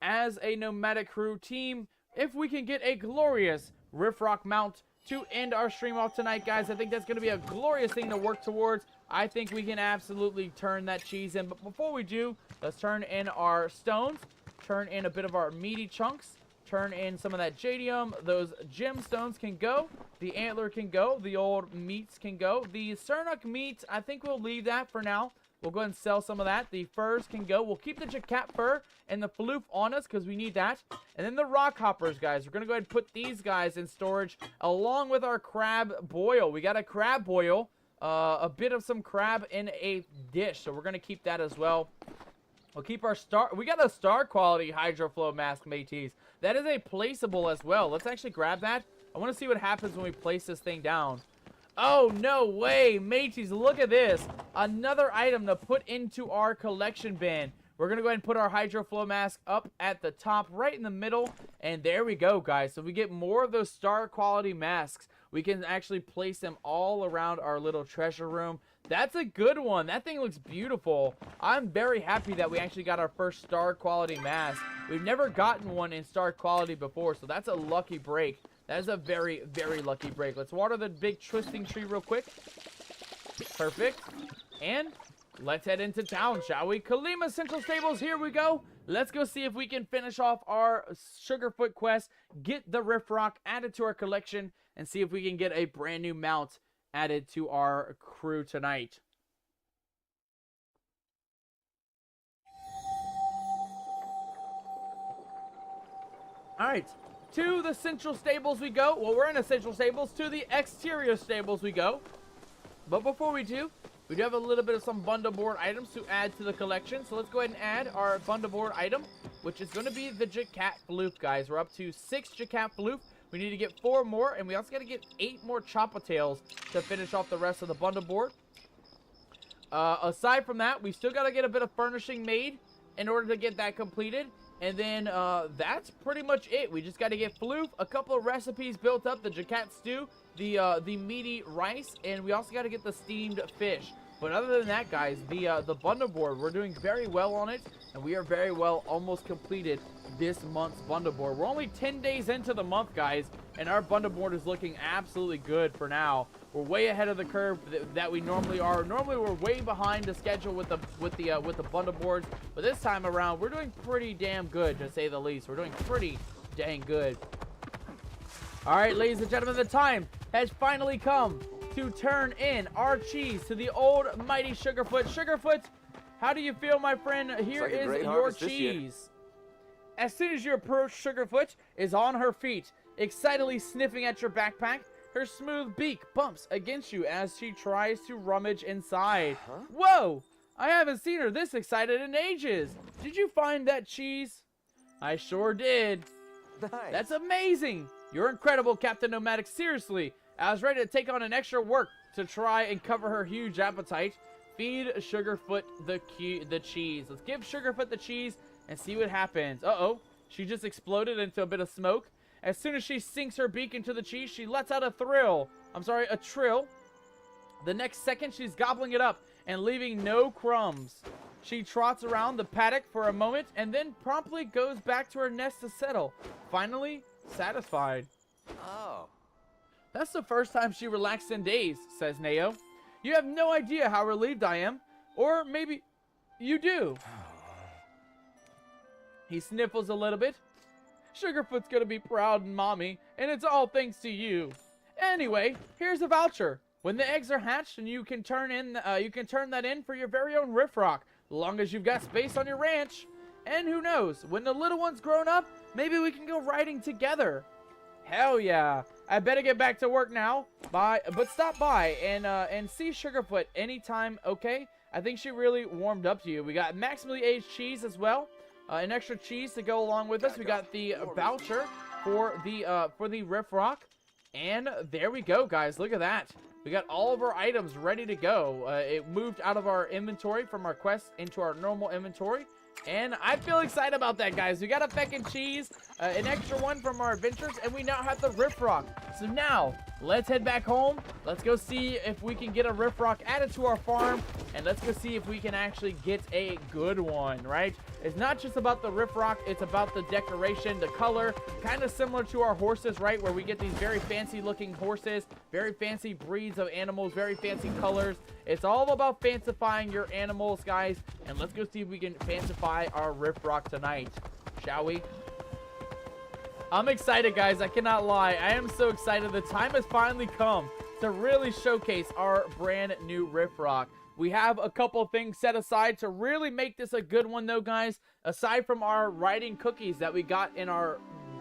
as a nomadic crew team, if we can get a glorious Riffrock mount to end our stream off tonight, guys. I think that's going to be a glorious thing to work towards. I think we can absolutely turn that cheese in. But before we do, let's turn in our stones. Turn in a bit of our meaty chunks. Turn in some of that jadium. Those gemstones can go. The antler can go. The old meats can go. The Cernuk meat, I think we'll leave that for now. We'll go ahead and sell some of that. The furs can go. We'll keep the jacat fur and the floof on us because we need that. And then the rock hoppers, guys. We're going to go ahead and put these guys in storage along with our crab boil. We got a crab boil. A bit of some crab in a dish. So we're going to keep that as well. We'll keep our star. We got a star quality hydroflow mask, mateys. That is a placeable as well. Let's actually grab that. I want to see what happens when we place this thing down. Oh, no way. Mateys, look at this. Another item to put into our collection bin. We're going to go ahead and put our hydroflow mask up at the top, right in the middle. And there we go, guys. So we get more of those star quality masks. We can actually place them all around our little treasure room. That's a good one. That thing looks beautiful. I'm very happy that we actually got our first star quality mask. We've never gotten one in star quality before, so that's a lucky break. That is a very, very lucky break. Let's water the big twisting tree real quick. Perfect. And let's head into town, shall we? Kalima Central Stables, here we go. Let's go see if we can finish off our Sugarfoot quest, get the Riffrock added to our collection, and see if we can get a brand new mount added to our crew tonight. Alright, to the central stables we go. Well, we're in the central stables. To the exterior stables we go. But before we do have a little bit of some bundle board items to add to the collection. So let's go ahead and add our bundle board item, which is going to be the Jacat Floof, guys. We're up to 6 Jacat Floof. We need to get 4 more, and we also got to get 8 more Choppatails to finish off the rest of the bundle board. Aside from that, we still got to get a bit of furnishing made in order to get that completed. And then that's pretty much it. We just got to get floof, a couple of recipes built up, the jacat stew, the meaty rice, and we also got to get the steamed fish. But other than that, guys, the bundle board, we're doing very well on it, and we are very well almost completed this month's bundle board. We're only 10 days into the month, guys, and our bundle board is looking absolutely good for now. We're way ahead of the curve that we normally are. Normally, we're way behind the schedule with the bundle boards, but this time around, we're doing pretty damn good, to say the least. We're doing pretty dang good. All right, ladies and gentlemen, the time has finally come to turn in our cheese to the old mighty Sugarfoot. Sugarfoot, how do you feel, my friend? Here is your cheese. As soon as you approach, Sugarfoot is on her feet, excitedly sniffing at your backpack. Her smooth beak bumps against you as she tries to rummage inside. Huh? Whoa! I haven't seen her this excited in ages. Did you find that cheese? I sure did. Nice. That's amazing. You're incredible, Captain Nomadic. Seriously, I was ready to take on an extra work to try and cover her huge appetite. Feed Sugarfoot the cheese. Let's give Sugarfoot the cheese and see what happens. Uh-oh. She just exploded into a bit of smoke. As soon as she sinks her beak into the cheese, she lets out a trill. The next second, she's gobbling it up and leaving no crumbs. She trots around the paddock for a moment and then promptly goes back to her nest to settle. Finally, satisfied. Oh. That's the first time she relaxed in days, says Neo. You have no idea how relieved I am. Or maybe you do. He sniffles a little bit. Sugarfoot's gonna be proud in mommy, and it's all thanks to you. Anyway, here's a voucher. When the eggs are hatched, and you can turn that in for your very own riffrock, long as you've got space on your ranch. And who knows, when the little one's grown up, maybe we can go riding together. Hell yeah! I better get back to work now. Bye. But stop by and see Sugarfoot anytime, okay? I think she really warmed up to you. We got maximally aged cheese as well. An extra cheese to go along with us. We got the voucher for the Riff Rock, and there we go, guys. Look at that. We got all of our items ready to go. It moved out of our inventory from our quest into our normal inventory, and I feel excited about that, guys. We got a feckin' cheese, an extra one from our adventures, and we now have the Riff Rock. So now, let's head back home. Let's go see if we can get a Riff Rock added to our farm, and let's go see if we can actually get a good one, right? It's not just about the Riff Rock, it's about the decoration, the color, kind of similar to our horses, right? Where we get these very fancy looking horses, very fancy breeds of animals, very fancy colors. It's all about fancifying your animals, guys. And let's go see if we can fancify our Riff Rock tonight, shall we? I'm excited, guys. I cannot lie. I am so excited. The time has finally come to really showcase our brand new Riff Rock. We have a couple things set aside to really make this a good one, though, guys. Aside from our riding cookies that we got in our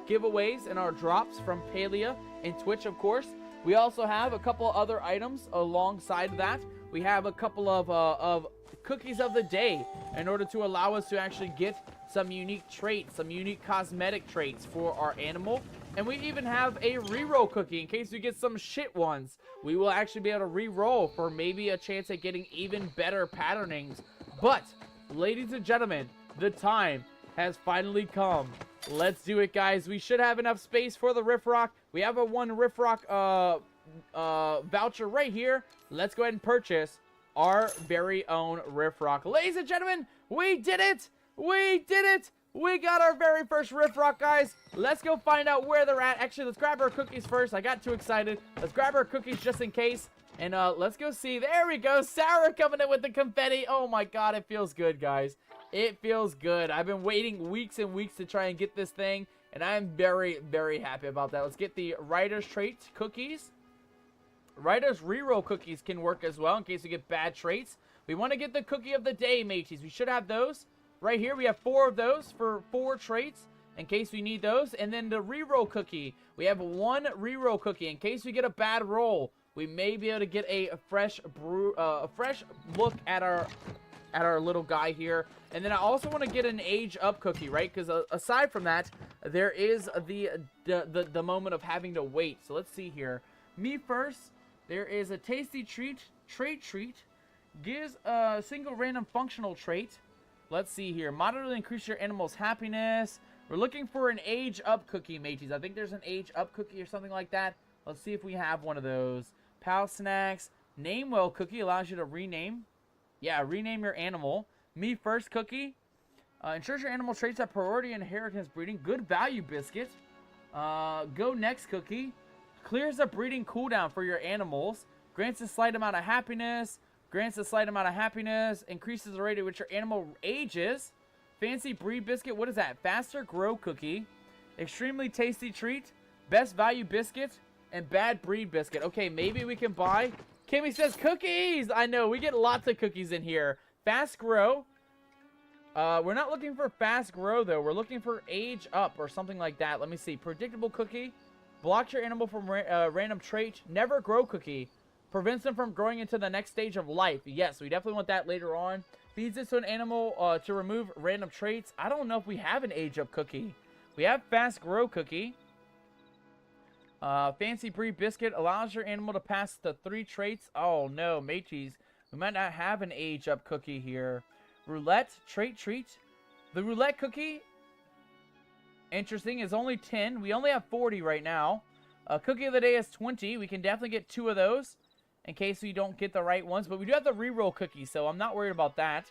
giveaways and our drops from Palia and Twitch, of course, we also have a couple other items alongside that. We have a couple of cookies of the day in order to allow us to actually get some unique traits, some unique cosmetic traits for our animal. And we even have a reroll cookie in case we get some shit ones. We will actually be able to re-roll for maybe a chance at getting even better patternings. But, ladies and gentlemen, the time has finally come. Let's do it, guys. We should have enough space for the Riff Rock. We have a one Riff Rock voucher right here. Let's go ahead and purchase our very own Riff Rock. Ladies and gentlemen, we did it! We did it! We got our very first Riff Rock, guys. Let's go find out where they're at. Actually, let's grab our cookies first. I got too excited. Let's grab our cookies just in case. And let's go see. There we go. Sarah coming in with the confetti. Oh my god, it feels good, guys. It feels good. I've been waiting weeks and weeks to try and get this thing. And I'm very, very happy about that. Let's get the Rider's Trait cookies. Rider's Reroll cookies can work as well in case we get bad traits. We want to get the Cookie of the Day, mateys. We should have those. Right here, we have 4 of those for 4 traits in case we need those. And then the reroll cookie. We have 1 reroll cookie in case we get a bad roll. We may be able to get a fresh look at our little guy here. And then I also want to get an age up cookie, right? Because aside from that, there is the moment of having to wait. So let's see here. Me first. There is a tasty trait. Gives a single random functional trait. Let's see here. Moderately increase your animal's happiness. We're looking for an age up cookie, mateys. I think there's an age up cookie or something like that. Let's see if we have one of those. Pal Snacks. Name Well cookie allows you to rename. Yeah, rename your animal. Me First cookie. Ensures your animal traits have priority inheritance breeding. Good value biscuit. Go Next cookie. Clears the breeding cooldown for your animals. Grants a slight amount of happiness. Grants a slight amount of happiness. Increases the rate at which your animal ages. Fancy Breed Biscuit. What is that? Faster Grow Cookie. Extremely Tasty Treat. Best Value Biscuit. And Bad Breed Biscuit. Okay, maybe we can buy. Kimmy says cookies. I know. We get lots of cookies in here. Fast Grow. We're not looking for Fast Grow, though. We're looking for Age Up or something like that. Let me see. Predictable Cookie. Blocks your animal from random trait. Never Grow Cookie. Prevents them from growing into the next stage of life. Yes, we definitely want that later on. Feeds this to an animal to remove random traits. I don't know if we have an Age Up Cookie. We have Fast Grow Cookie. Fancy Breed Biscuit allows your animal to pass the 3 traits. Oh no, mateys. We might not have an Age Up Cookie here. Roulette Trait Treat. The Roulette Cookie, interesting, is only 10. We only have 40 right now. Cookie of the Day is 20. We can definitely get 2 of those in case we don't get the right ones. But we do have the reroll cookie, so I'm not worried about that.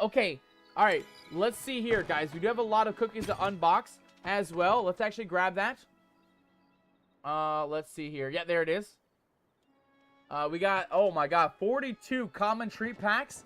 Okay. All right. Let's see here, guys. We do have a lot of cookies to unbox as well. Let's actually grab that. Let's see here. Yeah, there it is. We got, oh my god, 42 common treat packs.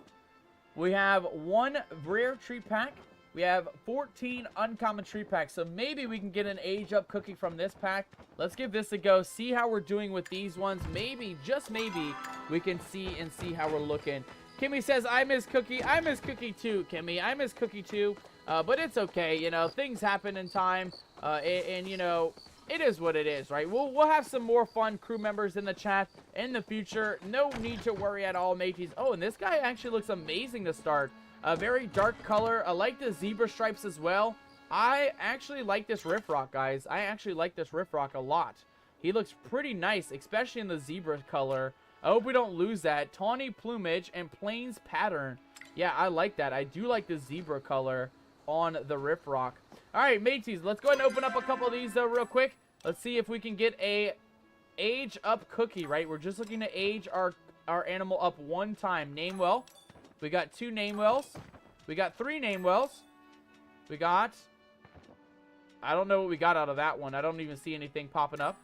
We have 1 rare treat pack. We have 14 uncommon treat packs. So maybe we can get an age up cookie from this pack. Let's give this a go. See how we're doing with these ones. Maybe, just maybe, we can see how we're looking. Kimmy says, I miss Cookie. I miss Cookie too, Kimmy. I miss Cookie too. But it's okay. You know, things happen in time. And you know, it is what it is, right? We'll have some more fun crew members in the chat in the future. No need to worry at all, mateys. Oh, and this guy actually looks amazing to start. A very dark color. I like the zebra stripes as well. I actually like this Riff Rock, guys. I actually like this Riff Rock a lot. He looks pretty nice, especially in the zebra color. I hope we don't lose that. Tawny plumage and plains pattern. Yeah, I like that. I do like the zebra color on the Riff Rock. All right, mateys, let's go ahead and open up a couple of these real quick. Let's see if we can get a age up cookie, right? We're just looking to age our animal up 1 time. Name well. We got 2 name wells. We got 3 name wells. We got, I don't know what we got out of that one. I don't even see anything popping up.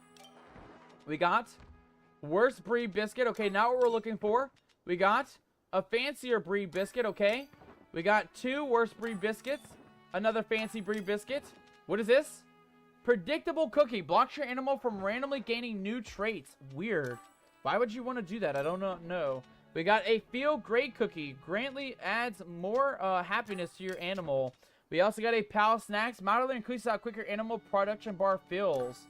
We got worst breed biscuit. Okay, now what we're looking for. We got a fancier breed biscuit. Okay. We got 2 worst breed biscuits. Another fancy breed biscuit. What is this? Predictable cookie. Blocks your animal from randomly gaining new traits. Weird. Why would you want to do that? I don't know. We got a Feel Great cookie. Grantly adds more happiness to your animal. We also got a Pal Snacks. Moderately increases how quick your animal production bar fills.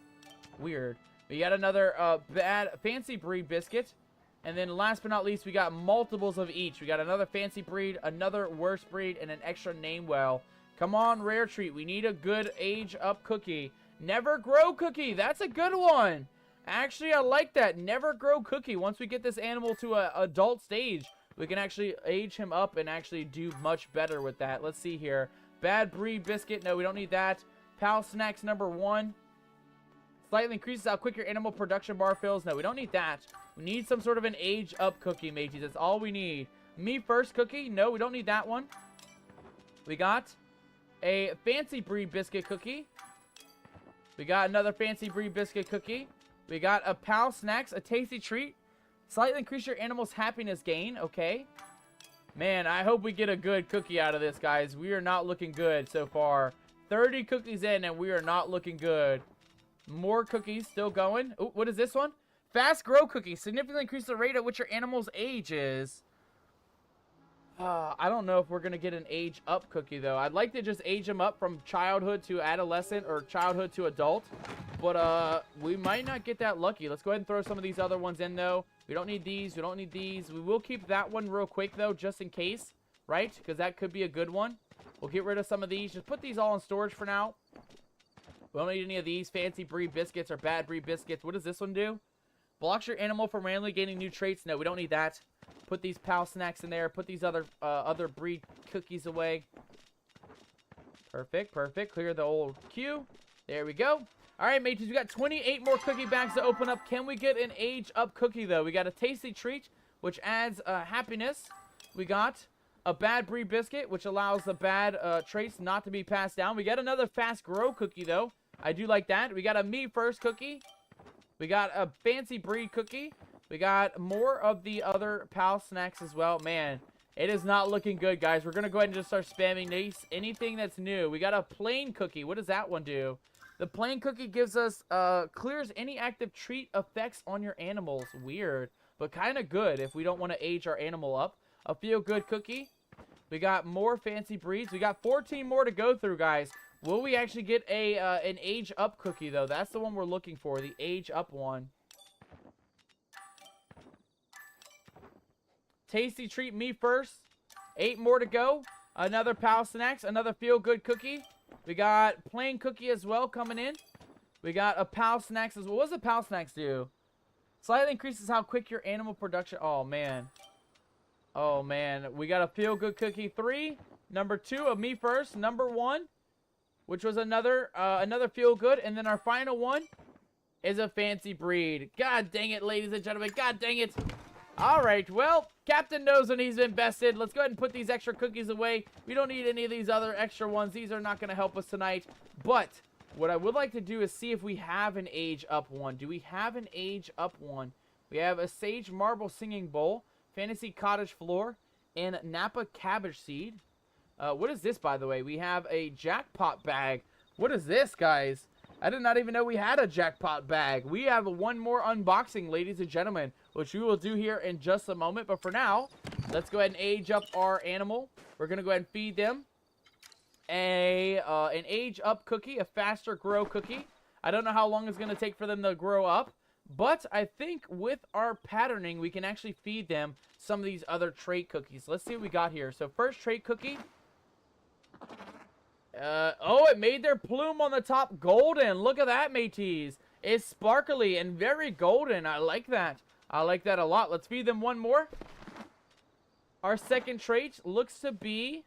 Weird. We got another bad fancy breed biscuit. And then last but not least, we got multiples of each. We got another fancy breed, another worst breed, and an extra name well. Come on, rare treat. We need a good age up cookie. Never Grow cookie. That's a good one. Actually, I like that. Never Grow cookie. Once we get this animal to an adult stage, we can actually age him up and actually do much better with that. Let's see here. Bad breed biscuit. No, we don't need that. Pal Snacks number 1. Slightly increases how quick your animal production bar fills. No, we don't need that. We need some sort of an age up cookie, mateys. That's all we need. Me First cookie. No, we don't need that one. We got a fancy breed biscuit cookie. We got another fancy breed biscuit cookie. We got a Pal Snacks, a tasty treat. Slightly increase your animal's happiness gain. Okay. Man, I hope we get a good cookie out of this, guys. We are not looking good so far. 30 cookies in, and we are not looking good. More cookies still going. Oh, what is this one? Fast Grow cookie. Significantly increase the rate at which your animal's age is. I don't know if we're going to get an age up cookie, though. I'd like to just age them up from childhood to adolescent or childhood to adult. But we might not get that lucky. Let's go ahead and throw some of these other ones in, though. We don't need these. We don't need these. We will keep that one real quick, though, just in case, right? Because that could be a good one. We'll get rid of some of these. Just put these all in storage for now. We don't need any of these fancy breed biscuits or bad breed biscuits. What does this one do? Blocks your animal from randomly gaining new traits. No, we don't need that. Put these pal snacks in there. Put these other breed cookies away. Perfect, perfect. Clear the old queue. There we go. All right, mates, we got 28 more cookie bags to open up. Can we get an age-up cookie, though? We got a tasty treat, which adds happiness. We got a bad breed biscuit, which allows the bad traits not to be passed down. We got another fast grow cookie, though. I do like that. We got a me first cookie. We got a fancy breed cookie. We got more of the other pal snacks as well. Man, it is not looking good, guys. We're going to go ahead and just start spamming these. Anything that's new. We got a plain cookie. What does that one do? The plain cookie gives us, clears any active treat effects on your animals. Weird, but kind of good if we don't want to age our animal up. A feel-good cookie. We got more fancy breeds. We got 14 more to go through, guys. Will we actually get an age-up cookie, though? That's the one we're looking for, the age-up one. Tasty treat me first. 8 more to go. Another pal snacks. Another feel-good cookie. We got plain cookie as well coming in. We got a pal snacks as well. What does a pal snacks do? Slightly increases how quick your animal production. Oh, man. Oh, man. We got a feel-good cookie 3. Number 2 of me first. Number 1, which was another feel-good. And then our final one is a fancy breed. God dang it, ladies and gentlemen. God dang it. All right, well, Captain knows when he's invested. Let's go ahead and put these extra cookies away. We don't need any of these other extra ones. These are not going to help us tonight. But what I would like to do is see if we have an age-up one. Do we have an age-up one? We have a Sage Marble Singing Bowl, Fantasy Cottage Floor, and Napa Cabbage Seed. What is this, by the way? We have a jackpot bag. What is this, guys? I did not even know we had a jackpot bag. We have one more unboxing, ladies and gentlemen, which we will do here in just a moment. But for now, let's go ahead and age up our animal. We're going to go ahead and feed them an age-up cookie, a faster grow cookie. I don't know how long it's going to take for them to grow up, but I think with our patterning, we can actually feed them some of these other trait cookies. Let's see what we got here. So first trait cookie. Oh, it made their plume on the top golden. Look at that, mateys. It's sparkly and very golden. I like that. I like that a lot. Let's feed them one more. Our second trait looks to be...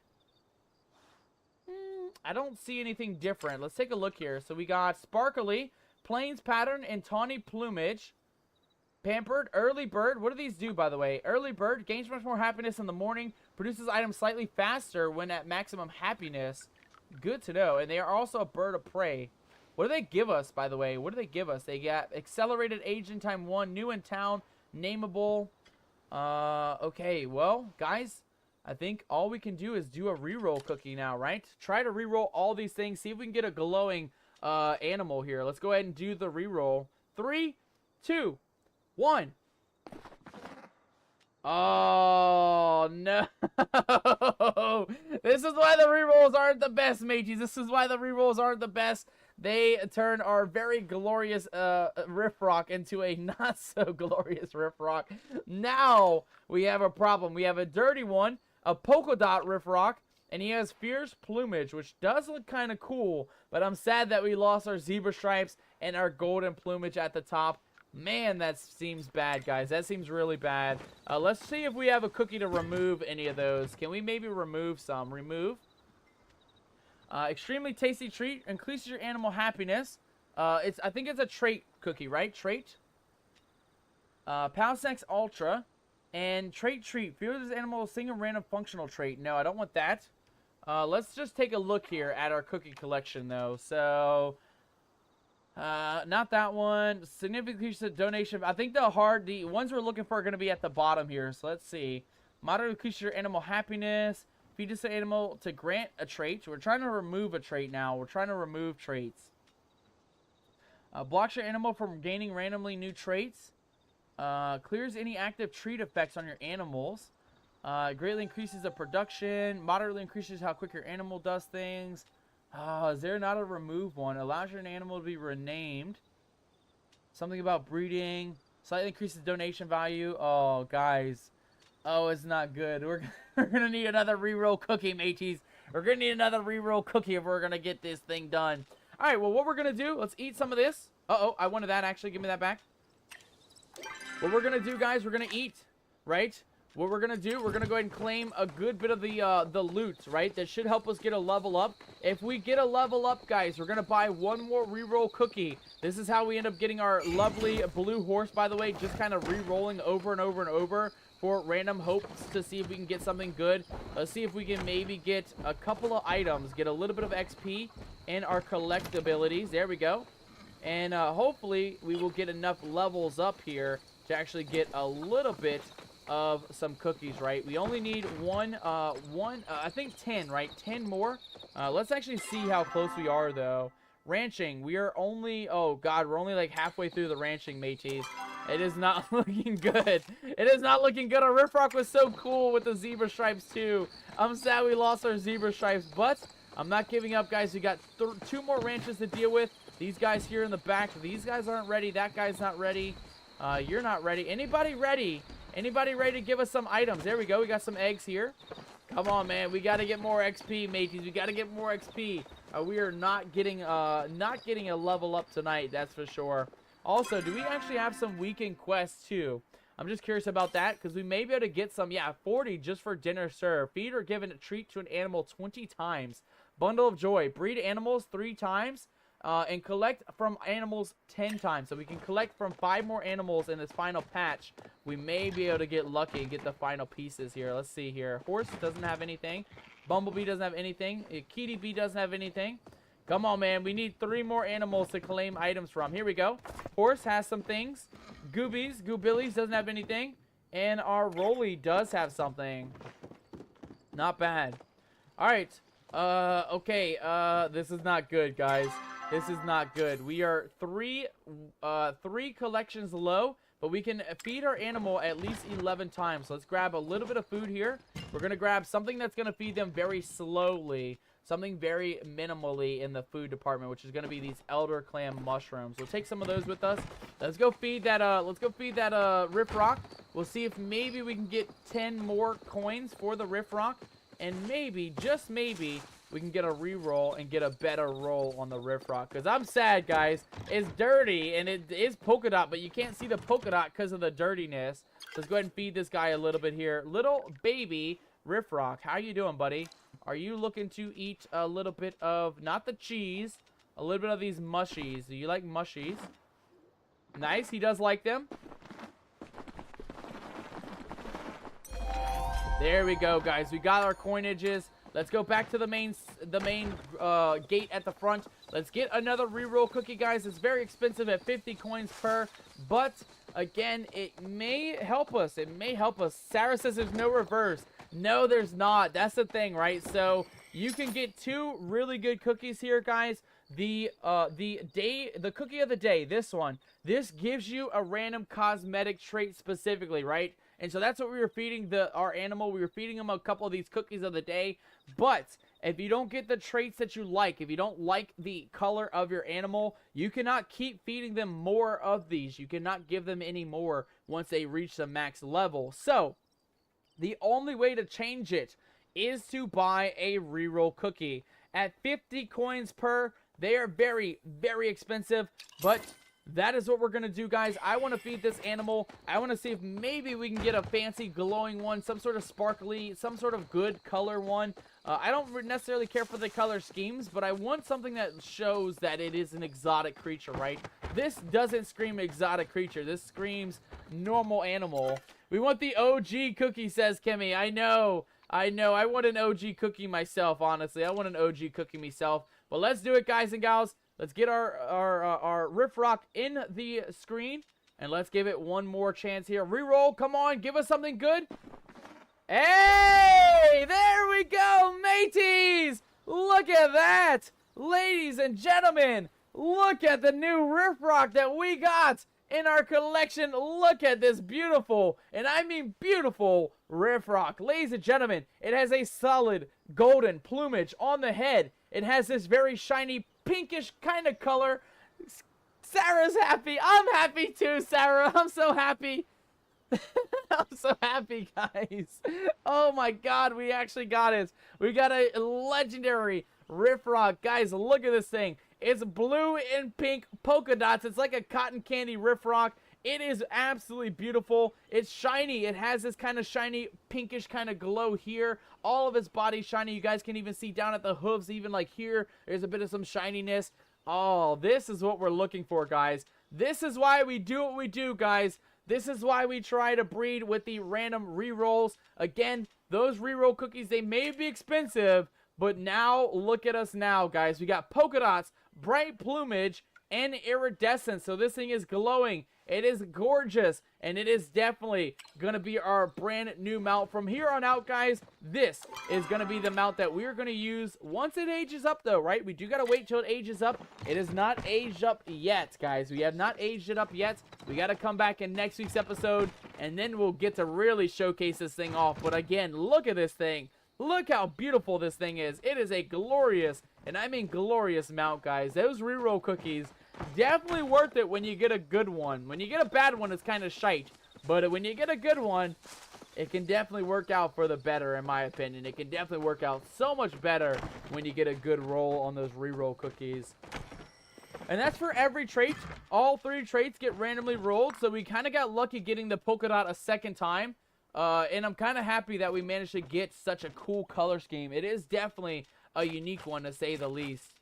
I don't see anything different. Let's take a look here. So we got sparkly, plains pattern, and tawny plumage. Pampered, early bird. What do these do, by the way? Early bird gains much more happiness in the morning. Produces items slightly faster when at maximum happiness. Good to know. And they are also a bird of prey. What do they give us, by the way? What do they give us? They got accelerated age in time 1, new in town, nameable. Okay, well, guys, I think all we can do is do a reroll cookie now, right? Try to reroll all these things. See if we can get a glowing animal here. Let's go ahead and do the reroll. 3, 2, 1. Oh, no. This is why the rerolls aren't the best, mateys. This is why the rerolls aren't the best. They turn our very glorious Riff Rock into a not so glorious Riff Rock. Now we have a problem. We have a dirty one, a polka dot Riff Rock, and he has fierce plumage, which does look kind of cool. But I'm sad that we lost our zebra stripes and our golden plumage at the top. Man, that seems bad, guys. That seems really bad. Let's see if we have a cookie to remove any of those. Can we maybe remove some? Remove. Extremely tasty treat. Increases your animal happiness. I think it's a trait cookie, right? Trait. Pal Snacks Ultra. And trait treat. Feels this animal a single random functional trait. No, I don't want that. Let's just take a look here at our cookie collection, though. So... not that one. Significant increase of donation. I think the ones we're looking for are going to be at the bottom here. So let's see. Moderate increase your animal happiness. Feed this animal to grant a trait. We're trying to remove a trait now. We're trying to remove traits. Blocks your animal from gaining randomly new traits. Clears any active treat effects on your animals. Greatly increases the production. Moderately increases how quick your animal does things. Is there not a remove one? Allows your animal to be renamed. Something about breeding. Slightly increases donation value. Oh, guys. Oh, it's not good. We're going to need another reroll cookie, mateys. We're going to need another reroll cookie if we're going to get this thing done. All right, well, what we're going to do, let's eat some of this. Uh-oh, I wanted that, actually. Give me that back. what we're gonna do, guys, we're gonna eat, right? What we're gonna do, we're gonna go ahead and claim a good bit of the loot, right? That should help us get a level up. If we get a level up, guys, we're gonna buy one more reroll cookie. This is how we end up getting our lovely blue horse, by the way, just kind of re-rolling over and over and over for random hopes to see if we can get something good. Let's see if we can maybe get a couple of items, get a little bit of XP in our collectabilities. There we go. And hopefully we will get enough levels up here to actually get a little bit of some cookies, right? We only need I think 10, right? 10 more. Let's actually see how close we are, though. Ranching, we are only, oh god, we're only like halfway through the ranching, mateys. It is not looking good. It is not looking good. Our Riffrock was so cool with the zebra stripes, too. I'm sad we lost our zebra stripes, but I'm not giving up, guys. We got 2 more ranches to deal with. These guys here in the back, these guys aren't ready. That guy's not ready. You're not ready. Anybody ready? Anybody ready to give us some items? There we go. We got some eggs here. Come on, man. We got to get more XP, mateys. We got to get more XP. We are not getting a level up tonight, that's for sure. Also, do we actually have some weekend quests, too? I'm just curious about that, because we may be able to get some. Yeah, 40 just for dinner serve. Feed or give a treat to an animal 20 times. Bundle of joy. Breed animals 3 times. And collect from animals 10 times. So we can collect from 5 more animals in this final patch. We may be able to get lucky and get the final pieces here. Let's see here. Horse doesn't have anything. Bumblebee doesn't have anything. Kitty Bee doesn't have anything. Come on, man. We need 3 more animals to claim items from. Here we go. Horse has some things. Goobillies doesn't have anything. And our Rolly does have something. Not bad. Alright. Okay. This is not good, guys. This is not good. We are 3 collections low, but we can feed our animal at least 11 times. So let's grab a little bit of food here. We're going to grab something that's going to feed them very slowly. Something very minimally in the food department, which is going to be these elder clam mushrooms. We'll take some of those with us. Let's go feed that Riffrock. We'll see if maybe we can get 10 more coins for the Riffrock. And maybe, just maybe, we can get a reroll and get a better roll on the Riffrock. Because I'm sad, guys. It's dirty, and it is polka dot, but you can't see the polka dot because of the dirtiness. Let's go ahead and feed this guy a little bit here. Little baby Riffrock, how you doing, buddy? Are you looking to eat a little bit of, not the cheese, a little bit of these mushies? Do you like mushies? Nice, he does like them. There we go, guys. We got our coinages. Let's go back to the main gate at the front. Let's get another reroll cookie, guys. It's very expensive at 50 coins per, but again, it may help us. It may help us. Sarah says there's no reverse. No, there's not. That's the thing, right? So you can get 2 really good cookies here, guys. The cookie of the day, this one. This gives you a random cosmetic trait specifically, right? And so that's what we were feeding our animal. We were feeding him a couple of these cookies of the day. But if you don't get the traits that you like, if you don't like the color of your animal, you cannot keep feeding them more of these. You cannot give them any more once they reach the max level. So the only way to change it is to buy a reroll cookie. At 50 coins per, they are very, very expensive, but that is what we're going to do, guys. I want to feed this animal. I want to see if maybe we can get a fancy glowing one, some sort of sparkly, some sort of good color one. I don't necessarily care for the color schemes, but I want something that shows that it is an exotic creature, right? This doesn't scream exotic creature. This screams normal animal. We want the OG cookie, says Kimmy. I know. I want an OG cookie myself, honestly. I want an OG cookie myself. But let's do it, guys and gals. Let's get our Riffrock in the screen. And let's give it one more chance here. Reroll. Come on. Give us something good. Hey! There we go, mateys! Look at that! Ladies and gentlemen, look at the new Riffrock that we got in our collection. Look at this beautiful, and I mean beautiful, Riffrock. Ladies and gentlemen, it has a solid golden plumage on the head. It has this very shiny pinkish kind of color. Sarah's happy. I'm happy too, Sarah. I'm so happy. I'm so happy, guys. Oh my god, we actually got it. We got a legendary Riffrock. Guys, look at this thing. It's blue and pink polka dots. It's like a cotton candy Riffrock. It is absolutely beautiful. It's shiny. It has this kind of shiny pinkish kind of glow here. All of its body shiny. You guys can even see down at the hooves, even like here, there's a bit of some shininess. Oh, this is what we're looking for, guys. This is why we do what we do, guys. This is why we try to breed with the random rerolls. Again, those reroll cookies, they may be expensive, but now, look at us now, guys. We got polka dots, bright plumage, and iridescence. So this thing is glowing. It is gorgeous, and it is definitely going to be our brand new mount. From here on out, guys, this is going to be the mount that we're going to use once it ages up, though, right? We do got to wait till it ages up. It is not aged up yet, guys. We have not aged it up yet. We got to come back in next week's episode, and then we'll get to really showcase this thing off. But again, look at this thing. Look how beautiful this thing is. It is a glorious, and I mean glorious mount, guys. Those reroll cookies, definitely worth it when you get a good one. When you get a bad one, it's kind of shite. But when you get a good one, it can definitely work out for the better, in my opinion. It can definitely work out so much better when you get a good roll on those reroll cookies. And that's for every trait. All 3 traits get randomly rolled. So we kind of got lucky getting the polka dot a second time. And I'm kind of happy that we managed to get such a cool color scheme. It is definitely a unique one, to say the least.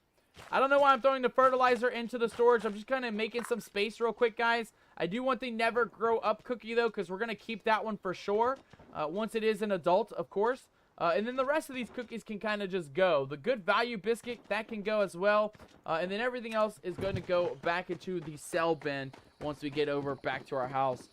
I don't know why I'm throwing the fertilizer into the storage. I'm just kind of making some space real quick, guys. I do want the Never Grow Up cookie, though, because we're going to keep that one for sure. Once it is an adult, of course. And then the rest of these cookies can kind of just go. The Good Value Biscuit, that can go as well. And then everything else is going to go back into the sell bin once we get over back to our house.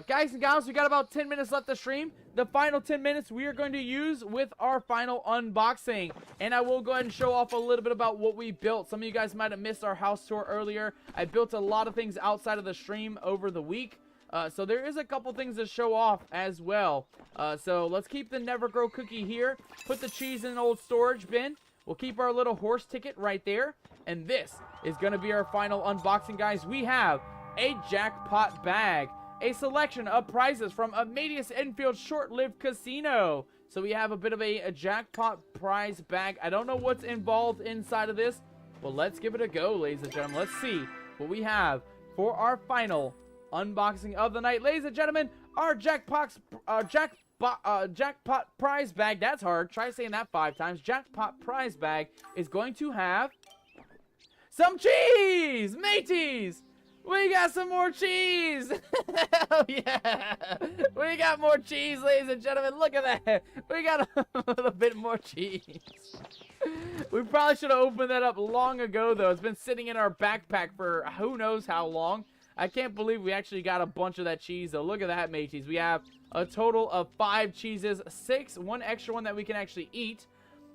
Guys and gals, we got about 10 minutes left to stream. The final 10 minutes we are going to use with our final unboxing. And I will go ahead and show off a little bit about what we built. Some of you guys might have missed our house tour earlier. I built a lot of things outside of the stream over the week. So there is a couple things to show off as well. So let's keep the Never Grow cookie here. Put the cheese in an old storage bin. We'll keep our little horse ticket right there. And this is going to be our final unboxing, guys. We have a jackpot bag. A selection of prizes from Amadeus Enfield Short-Lived Casino. So we have a bit of a jackpot prize bag. I don't know what's involved inside of this, but let's give it a go, ladies and gentlemen. Let's see what we have for our final unboxing of the night. Ladies and gentlemen, our jackpot prize bag, that's hard. Try saying that 5 times. Jackpot prize bag is going to have some cheese, mateys. We got some more cheese! Hell yeah! We got more cheese, ladies and gentlemen. Look at that. We got a little bit more cheese. We probably should have opened that up long ago, though. It's been sitting in our backpack for who knows how long. I can't believe we actually got a bunch of that cheese, though. Look at that, mateys. We have a total of 5 cheeses, 6, one extra one that we can actually eat.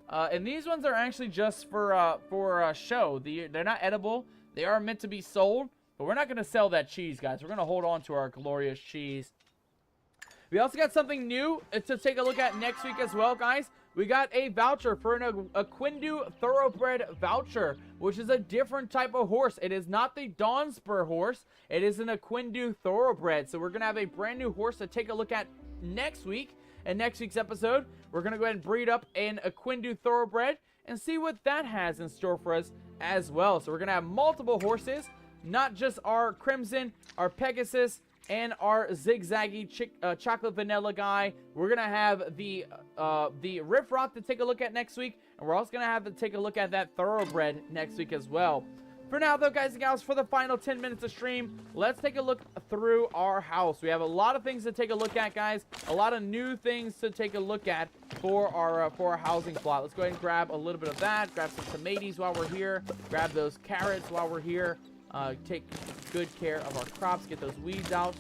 And these ones are actually just for show. They're not edible. They are meant to be sold. But we're not going to sell that cheese, guys. We're going to hold on to our glorious cheese. We also got something new to take a look at next week as well, guys. We got a voucher for a Quindu Thoroughbred voucher, which is a different type of horse. It is not the Dawnspur horse. It is an Quindu Thoroughbred. So we're going to have a brand new horse to take a look at next week. In next week's episode, we're going to go ahead and breed up a Quindu Thoroughbred and see what that has in store for us as well. So we're going to have multiple horses. Not just our Crimson, our Pegasus, and our zigzaggy chocolate vanilla guy. We're going to have the Riff Rock to take a look at next week. And we're also going to have to take a look at that Thoroughbred next week as well. For now, though, guys and gals, for the final 10 minutes of stream, let's take a look through our house. We have a lot of things to take a look at, guys. A lot of new things to take a look at for our housing plot. Let's go ahead and grab a little bit of that. Grab some tomatoes while we're here. Grab those carrots while we're here. Take good care of our crops. Get those weeds out.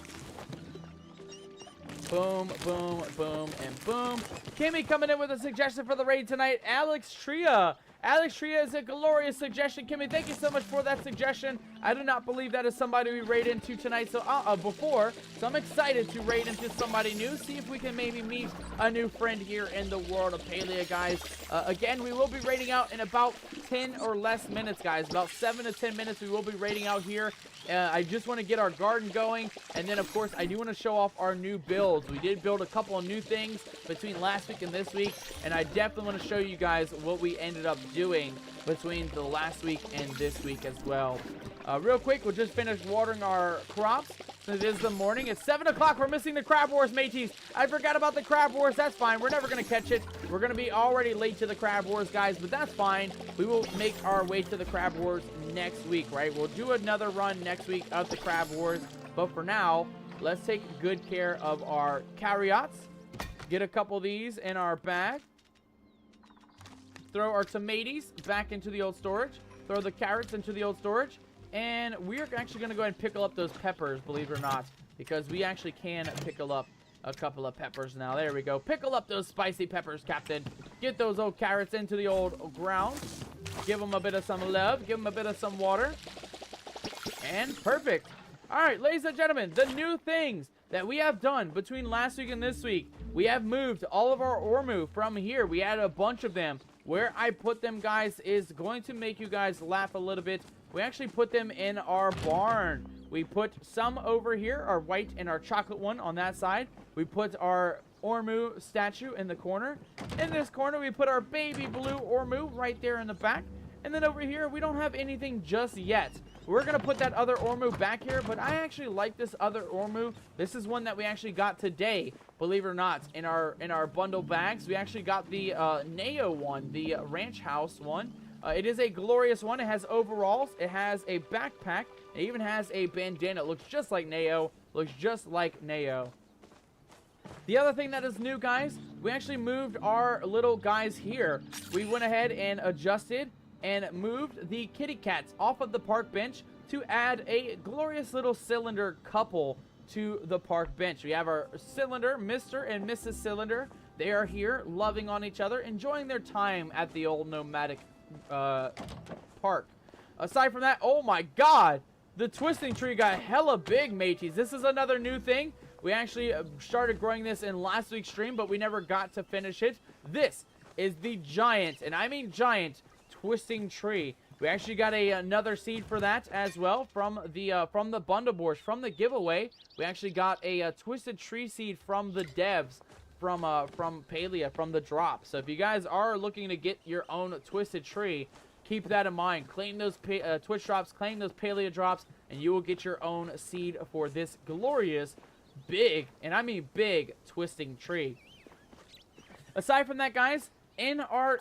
Boom, boom, boom, and boom. Kimmy coming in with a suggestion for the raid tonight. Alex Tria. Alex Tria is a glorious suggestion. Kimmy, thank you so much for that suggestion. I do not believe that is somebody we raid into tonight. So So I'm excited to raid into somebody new. See if we can maybe meet a new friend here in the world of Palia, guys. Again, we will be raiding out in about 10 or less minutes, guys. About 7 to 10 minutes we will be raiding out here. I just want to get our garden going. And then, of course, I do want to show off our new builds. We did build a couple of new things between last week and this week. And I definitely want to show you guys what we ended up doing between the last week and this week as well. Real quick, we'll just finish watering our crops since it is the morning. It's 7 o'clock. We're missing the Crab Wars, mateys. I forgot about the Crab Wars. That's fine. We're never going to catch it. We're going to be already late to the Crab Wars, guys, but that's fine. We will make our way to the Crab Wars next week, right? We'll do another run next week of the Crab Wars, but for now, let's take good care of our carrots. Get a couple of these in our bag. Throw our tomatoes back into the old storage. Throw the carrots into the old storage. And we're actually going to go ahead and pickle up those peppers, believe it or not, because we actually can pickle up a couple of peppers now. There we go. Pickle up those spicy peppers, Captain. Get those old carrots into the old ground. Give them a bit of some love. Give them a bit of some water. And perfect. All right, ladies and gentlemen, the new things that we have done between last week and this week. We have moved all of our Ormu from here. We had a bunch of them. Where I put them, guys, is going to make you guys laugh a little bit. We actually put them in our barn. We put some over here, our white and our chocolate one on that side. We put our Ormu statue in the corner. In this corner, we put our baby blue Ormu right there in the back. And then over here, we don't have anything just yet. We're going to put that other Ormu back here, but I actually like this other Ormu. This is one that we actually got today, believe it or not, in our bundle bags. We actually got the Neo one, the ranch house one. It is a glorious one. It has overalls. It has a backpack. It even has a bandana. It looks just like Neo. Looks just like Neo. The other thing that is new, guys, we actually moved our little guys here. We went ahead and adjusted and moved the kitty cats off of the park bench to add a glorious little cylinder couple to the park bench. We have our Cylinder, Mr. and Mrs. Cylinder. They are here loving on each other, enjoying their time at the old nomadic park. Aside from that, oh my god, the twisting tree got hella big, mateys. This is another new thing. We actually started growing this in last week's stream, but we never got to finish it. This is the giant, and I mean giant, twisting tree. We actually got another seed for that as well from the bundle boards, from the giveaway. We actually got a twisted tree seed from the devs, from Palia, from the drop. So if you guys are looking to get your own twisted tree, keep that in mind. Claim those Twitch drops, claim those Palia drops, and you will get your own seed for this glorious, big, and I mean big, twisting tree. Aside from that, guys, in our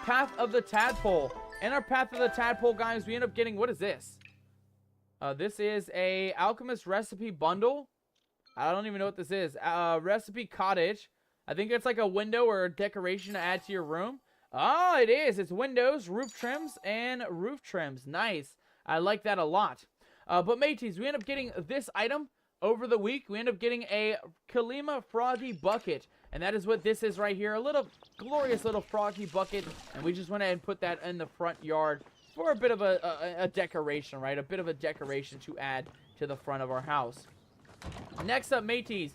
Path of the Tadpole, guys, we end up getting, what is this? This is a Alchemist Recipe Bundle. I don't even know what this is. Recipe Cottage. I think it's like a window or a decoration to add to your room. Oh, it is. It's windows, roof trims, and roof trims. Nice. I like that a lot. But mateys, we end up getting this item over the week. We end up getting a Kalima Froggy Bucket. And that is what this is right here. A little glorious little froggy bucket. And we just went ahead and put that in the front yard for a bit of a decoration, right? A bit of a decoration to add to the front of our house. Next up, mateys.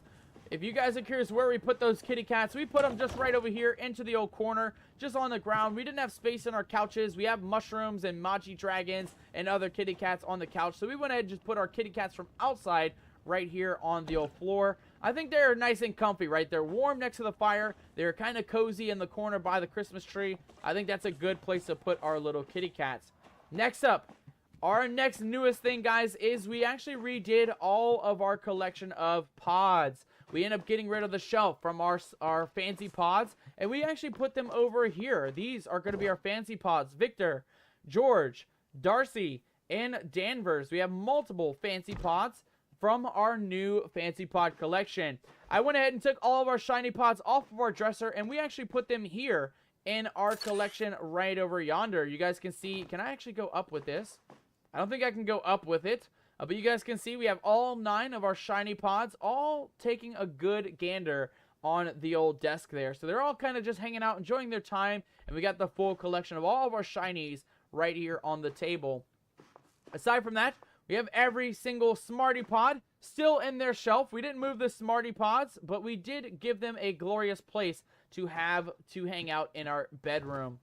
If you guys are curious where we put those kitty cats, we put them just right over here into the old corner, just on the ground. We didn't have space in our couches. We have mushrooms and Maji dragons and other kitty cats on the couch. So we went ahead and just put our kitty cats from outside right here on the old floor. I think they're nice and comfy, right? They're warm next to the fire. They're kind of cozy in the corner by the Christmas tree. I think that's a good place to put our little kitty cats. Next up, our next newest thing, guys, is we actually redid all of our collection of pods. We end up getting rid of the shelf from our fancy pods, and we actually put them over here. These are going to be our fancy pods. Victor, George, Darcy, and Danvers. We have multiple fancy pods from our new fancy pod collection. I went ahead and took all of our shiny pods off of our dresser, and we actually put them here in our collection right over yonder. You guys can see, can I actually go up with this? I don't think I can go up with it, but you guys can see we have all 9 of our shiny pods all taking a good gander on the old desk there. So they're all kind of just hanging out, enjoying their time, and we got the full collection of all of our shinies right here on the table. Aside from that, we have every single Smarty Pod still in their shelf. We didn't move the Smarty Pods, but we did give them a glorious place to have to hang out in our bedroom.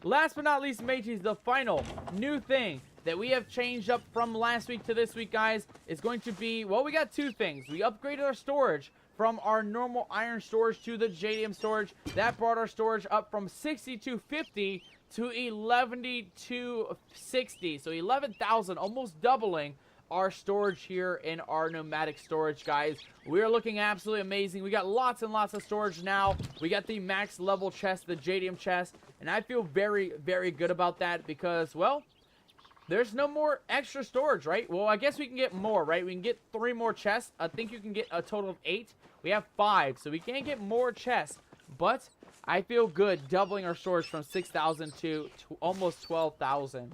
Last but not least, mateys, the final new thing that we have changed up from last week to this week, guys, is going to be, well, we got 2 things. We upgraded our storage from our normal iron storage to the JDM storage. That brought our storage up from 6250 to 11,260. So 11,000, almost doubling our storage here in our nomadic storage, guys. We are looking absolutely amazing. We got lots and lots of storage now. We got the max level chest, the Jadium chest, and I feel very, very good about that because, well, there's no more extra storage, right? Well, I guess we can get more, right? We can get 3 more chests. I think you can get a total of 8. We have 5, so we can get more chests, but I feel good doubling our storage from 6,000 to almost 12,000.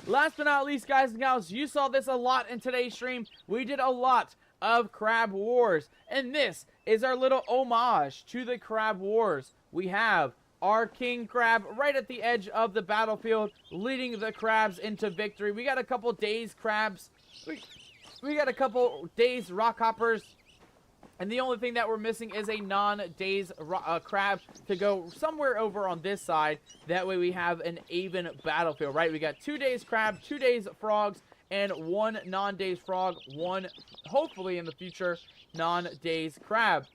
Last but not least, guys and gals, you saw this a lot in today's stream. We did a lot of Crab Wars, and this is our little homage to the Crab Wars. We have our King Crab right at the edge of the battlefield, leading the crabs into victory. We got a couple days crabs. We got a couple days rock hoppers. And the only thing that we're missing is a non-days crab to go somewhere over on this side. That way we have an even battlefield, right? We got 2 days crab, 2 days frogs, and 1 non-days frog, 1, hopefully in the future, non-days crab.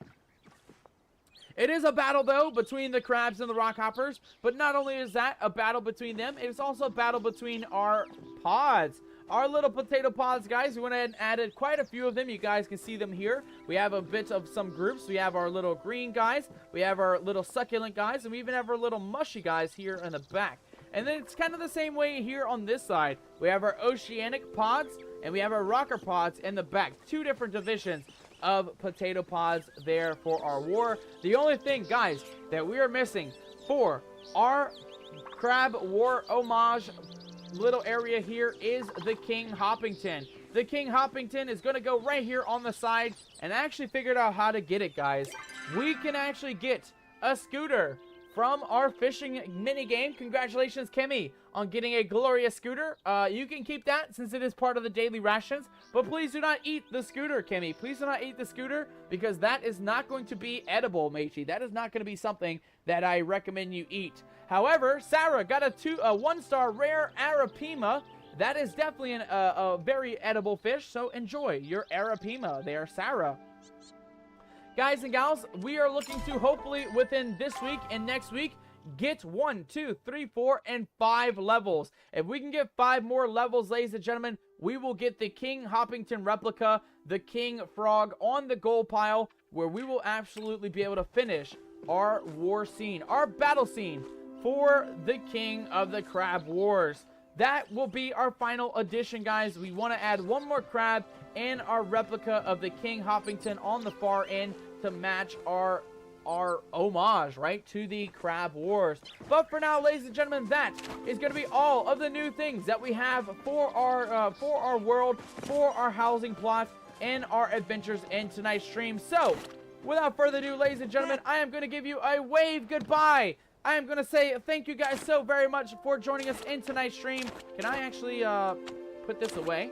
It is a battle, though, between the crabs and the rock hoppers. But not only is that a battle between them, it's also a battle between our pods. Our little potato pods, guys, we went ahead and added quite a few of them. You guys can see them here. We have a bit of some groups. We have our little green guys. We have our little succulent guys. And we even have our little mushy guys here in the back. And then it's kind of the same way here on this side. We have our oceanic pods. And we have our rocker pods in the back. 2 different divisions of potato pods there for our war. The only thing, guys, that we are missing for our Crab War homage little area here is the King Hoppington. The King Hoppington is going to go right here on the side, and I actually figured out how to get it, guys. We can actually get a scooter from our fishing mini game. Congratulations, Kimmy, on getting a glorious scooter. You can keep that since it is part of the daily rations, but please do not eat the scooter, Kimmy. Please do not eat the scooter because that is not going to be edible, matey. That is not going to be something that I recommend you eat. However, Sarah got a 1-star rare Arapima. That is definitely a very edible fish, so enjoy your Arapima there, Sarah. Guys and gals, we are looking to hopefully within this week and next week get 1, 2, 3, 4, and 5 levels. If we can get 5 more levels, ladies and gentlemen, we will get the King Hoppington replica, the King Frog on the gold pile, where we will absolutely be able to finish our war scene, our battle scene for the King of the Crab Wars. That will be our final addition, guys. We want to add 1 more crab and our replica of the King Hoppington on the far end to match our homage, right, to the Crab Wars. But for now, ladies and gentlemen, that is going to be all of the new things that we have for our world, for our housing plot, and our adventures in tonight's stream. So, without further ado, ladies and gentlemen, I am going to give you a wave goodbye. I am going to say thank you guys so very much for joining us in tonight's stream. Can I actually put this away?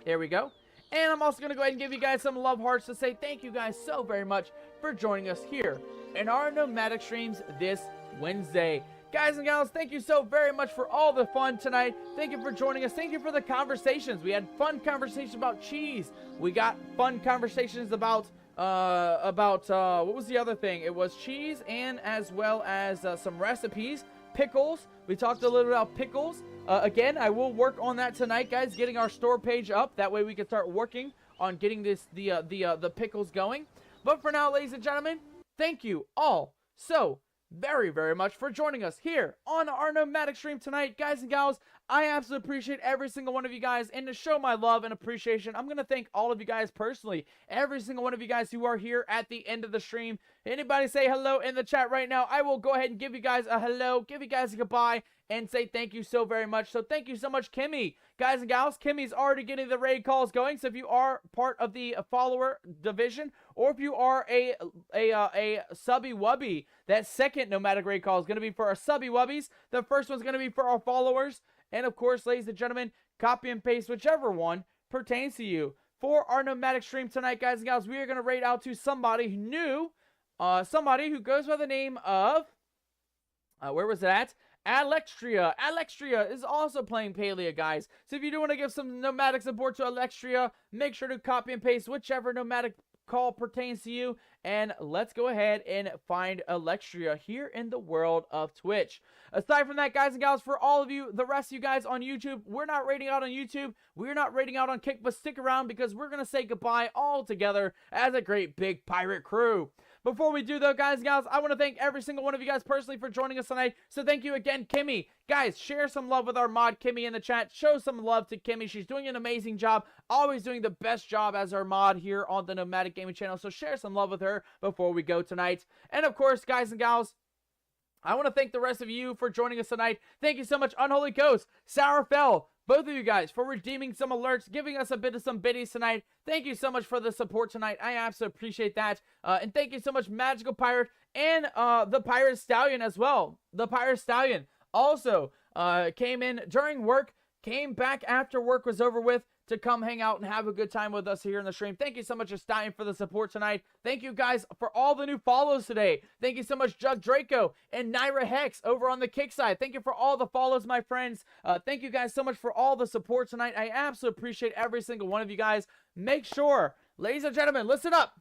There we go. And I'm also going to go ahead and give you guys some love hearts to say thank you guys so very much for joining us here in our nomadic streams this Wednesday. Guys and gals, thank you so very much for all the fun tonight. Thank you for joining us. Thank you for the conversations. We had fun conversations about cheese. We got fun conversations about what was the other thing? It was cheese and as well as some recipes. Pickles. We talked a little about pickles. Again, I will work on that tonight, guys, getting our store page up. That way we can start working on getting the pickles going. But for now, ladies and gentlemen, thank you all so very, very much for joining us here on our nomadic stream tonight. Guys and gals, I absolutely appreciate every single one of you guys, and to show my love and appreciation, I'm going to thank all of you guys personally, every single one of you guys who are here at the end of the stream. Anybody say hello in the chat right now, I will go ahead and give you guys a hello, give you guys a goodbye, and say thank you so very much. So thank you so much, Kimmy. Guys and gals, Kimmy's already getting the raid calls going, so if you are part of the follower division, or if you are a subby wubby, that second nomadic raid call is going to be for our subby wubbies. The first one's going to be for our followers. And of course, ladies and gentlemen, copy and paste whichever one pertains to you. For our nomadic stream tonight, guys and gals, we are going to raid out to somebody new, somebody who goes by the name of, where was that? Alextria. Alextria is also playing Palia, guys. So if you do want to give some nomadic support to Alextria, make sure to copy and paste whichever nomadic call pertains to you. And let's go ahead and find Alexia here in the world of Twitch. Aside from that, guys and gals, for all of you, the rest of you guys on YouTube, we're not raiding out on YouTube. We're not raiding out on Kick, but stick around because we're going to say goodbye all together as a great big pirate crew. Before we do, though, guys and gals, I want to thank every single one of you guys personally for joining us tonight. So thank you again, Kimmy. Guys, share some love with our mod, Kimmy, in the chat. Show some love to Kimmy. She's doing an amazing job. Always doing the best job as our mod here on the Nomadic Gaming channel. So share some love with her before we go tonight. And, of course, guys and gals, I want to thank the rest of you for joining us tonight. Thank you so much, Unholy Ghost, Sourfell, both of you guys, for redeeming some alerts, giving us a bit of some biddies tonight. Thank you so much for the support tonight. I absolutely appreciate that. And thank you so much, Magical Pirate, and the Pirate Stallion as well. The Pirate Stallion also came in during work, came back after work was over with, to come hang out and have a good time with us here in the stream. Thank you so much, Stallion, for the support tonight. Thank you guys for all the new follows today. Thank you so much, Jug Draco and Naira Hex over on the Kick side. Thank you for all the follows, my friends. Thank you guys so much for all the support tonight. I absolutely appreciate every single one of you guys. Make sure, ladies and gentlemen, listen up.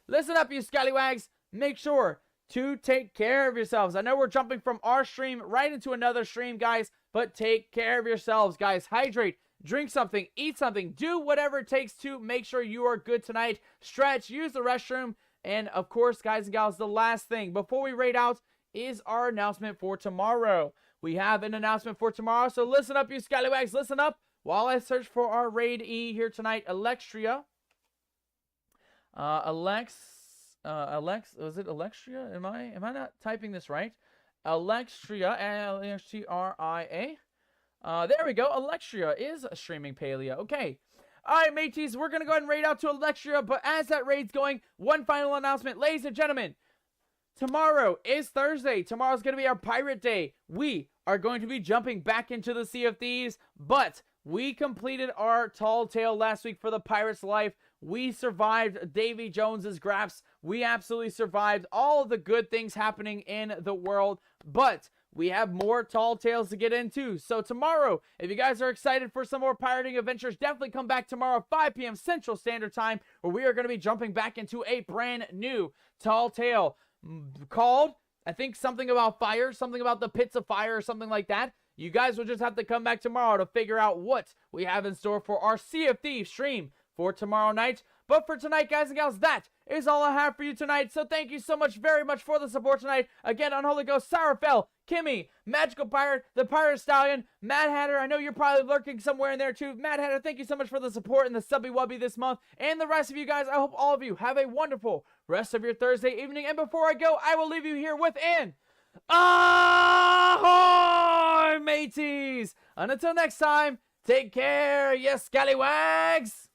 Listen up, you scallywags. Make sure to take care of yourselves. I know we're jumping from our stream right into another stream, guys, but take care of yourselves, guys. Hydrate. Drink something, eat something, do whatever it takes to make sure you are good tonight. Stretch, use the restroom, and of course, guys and gals, the last thing before we raid out is our announcement for tomorrow. We have an announcement for tomorrow, so listen up, you scallywags, listen up while I search for our raid E here tonight. Alexia. Alex, was it Alexia? Am I not typing this right? Alexia, Alextria. There we go. Alexia is streaming Palia. Okay. All right, mateys. We're going to go ahead and raid out to Alexia. But as that raid's going, one final announcement. Ladies and gentlemen, tomorrow is Thursday. Tomorrow's going to be our Pirate Day. We are going to be jumping back into the Sea of Thieves. But we completed our tall tale last week for the Pirate's Life. We survived Davy Jones's grasp. We absolutely survived all of the good things happening in the world. But we have more tall tales to get into. So tomorrow, if you guys are excited for some more pirating adventures, definitely come back tomorrow at 5 p.m. Central Standard Time, where we are going to be jumping back into a brand new tall tale called, I think, something about fire, something about the pits of fire or something like that. You guys will just have to come back tomorrow to figure out what we have in store for our Sea of Thieves stream for tomorrow night. But for tonight, guys and gals, that is all I have for you tonight. So thank you so much, very much, for the support tonight. Again, Unholy Ghost, Sourfell, Kimmy, Magical Pirate, the Pirate Stallion, Mad Hatter. I know you're probably lurking somewhere in there too. Mad Hatter, thank you so much for the support and the subby wubby this month. And the rest of you guys, I hope all of you have a wonderful rest of your Thursday evening. And before I go, I will leave you here with an ahoy, mateys! And until next time, take care, you scallywags!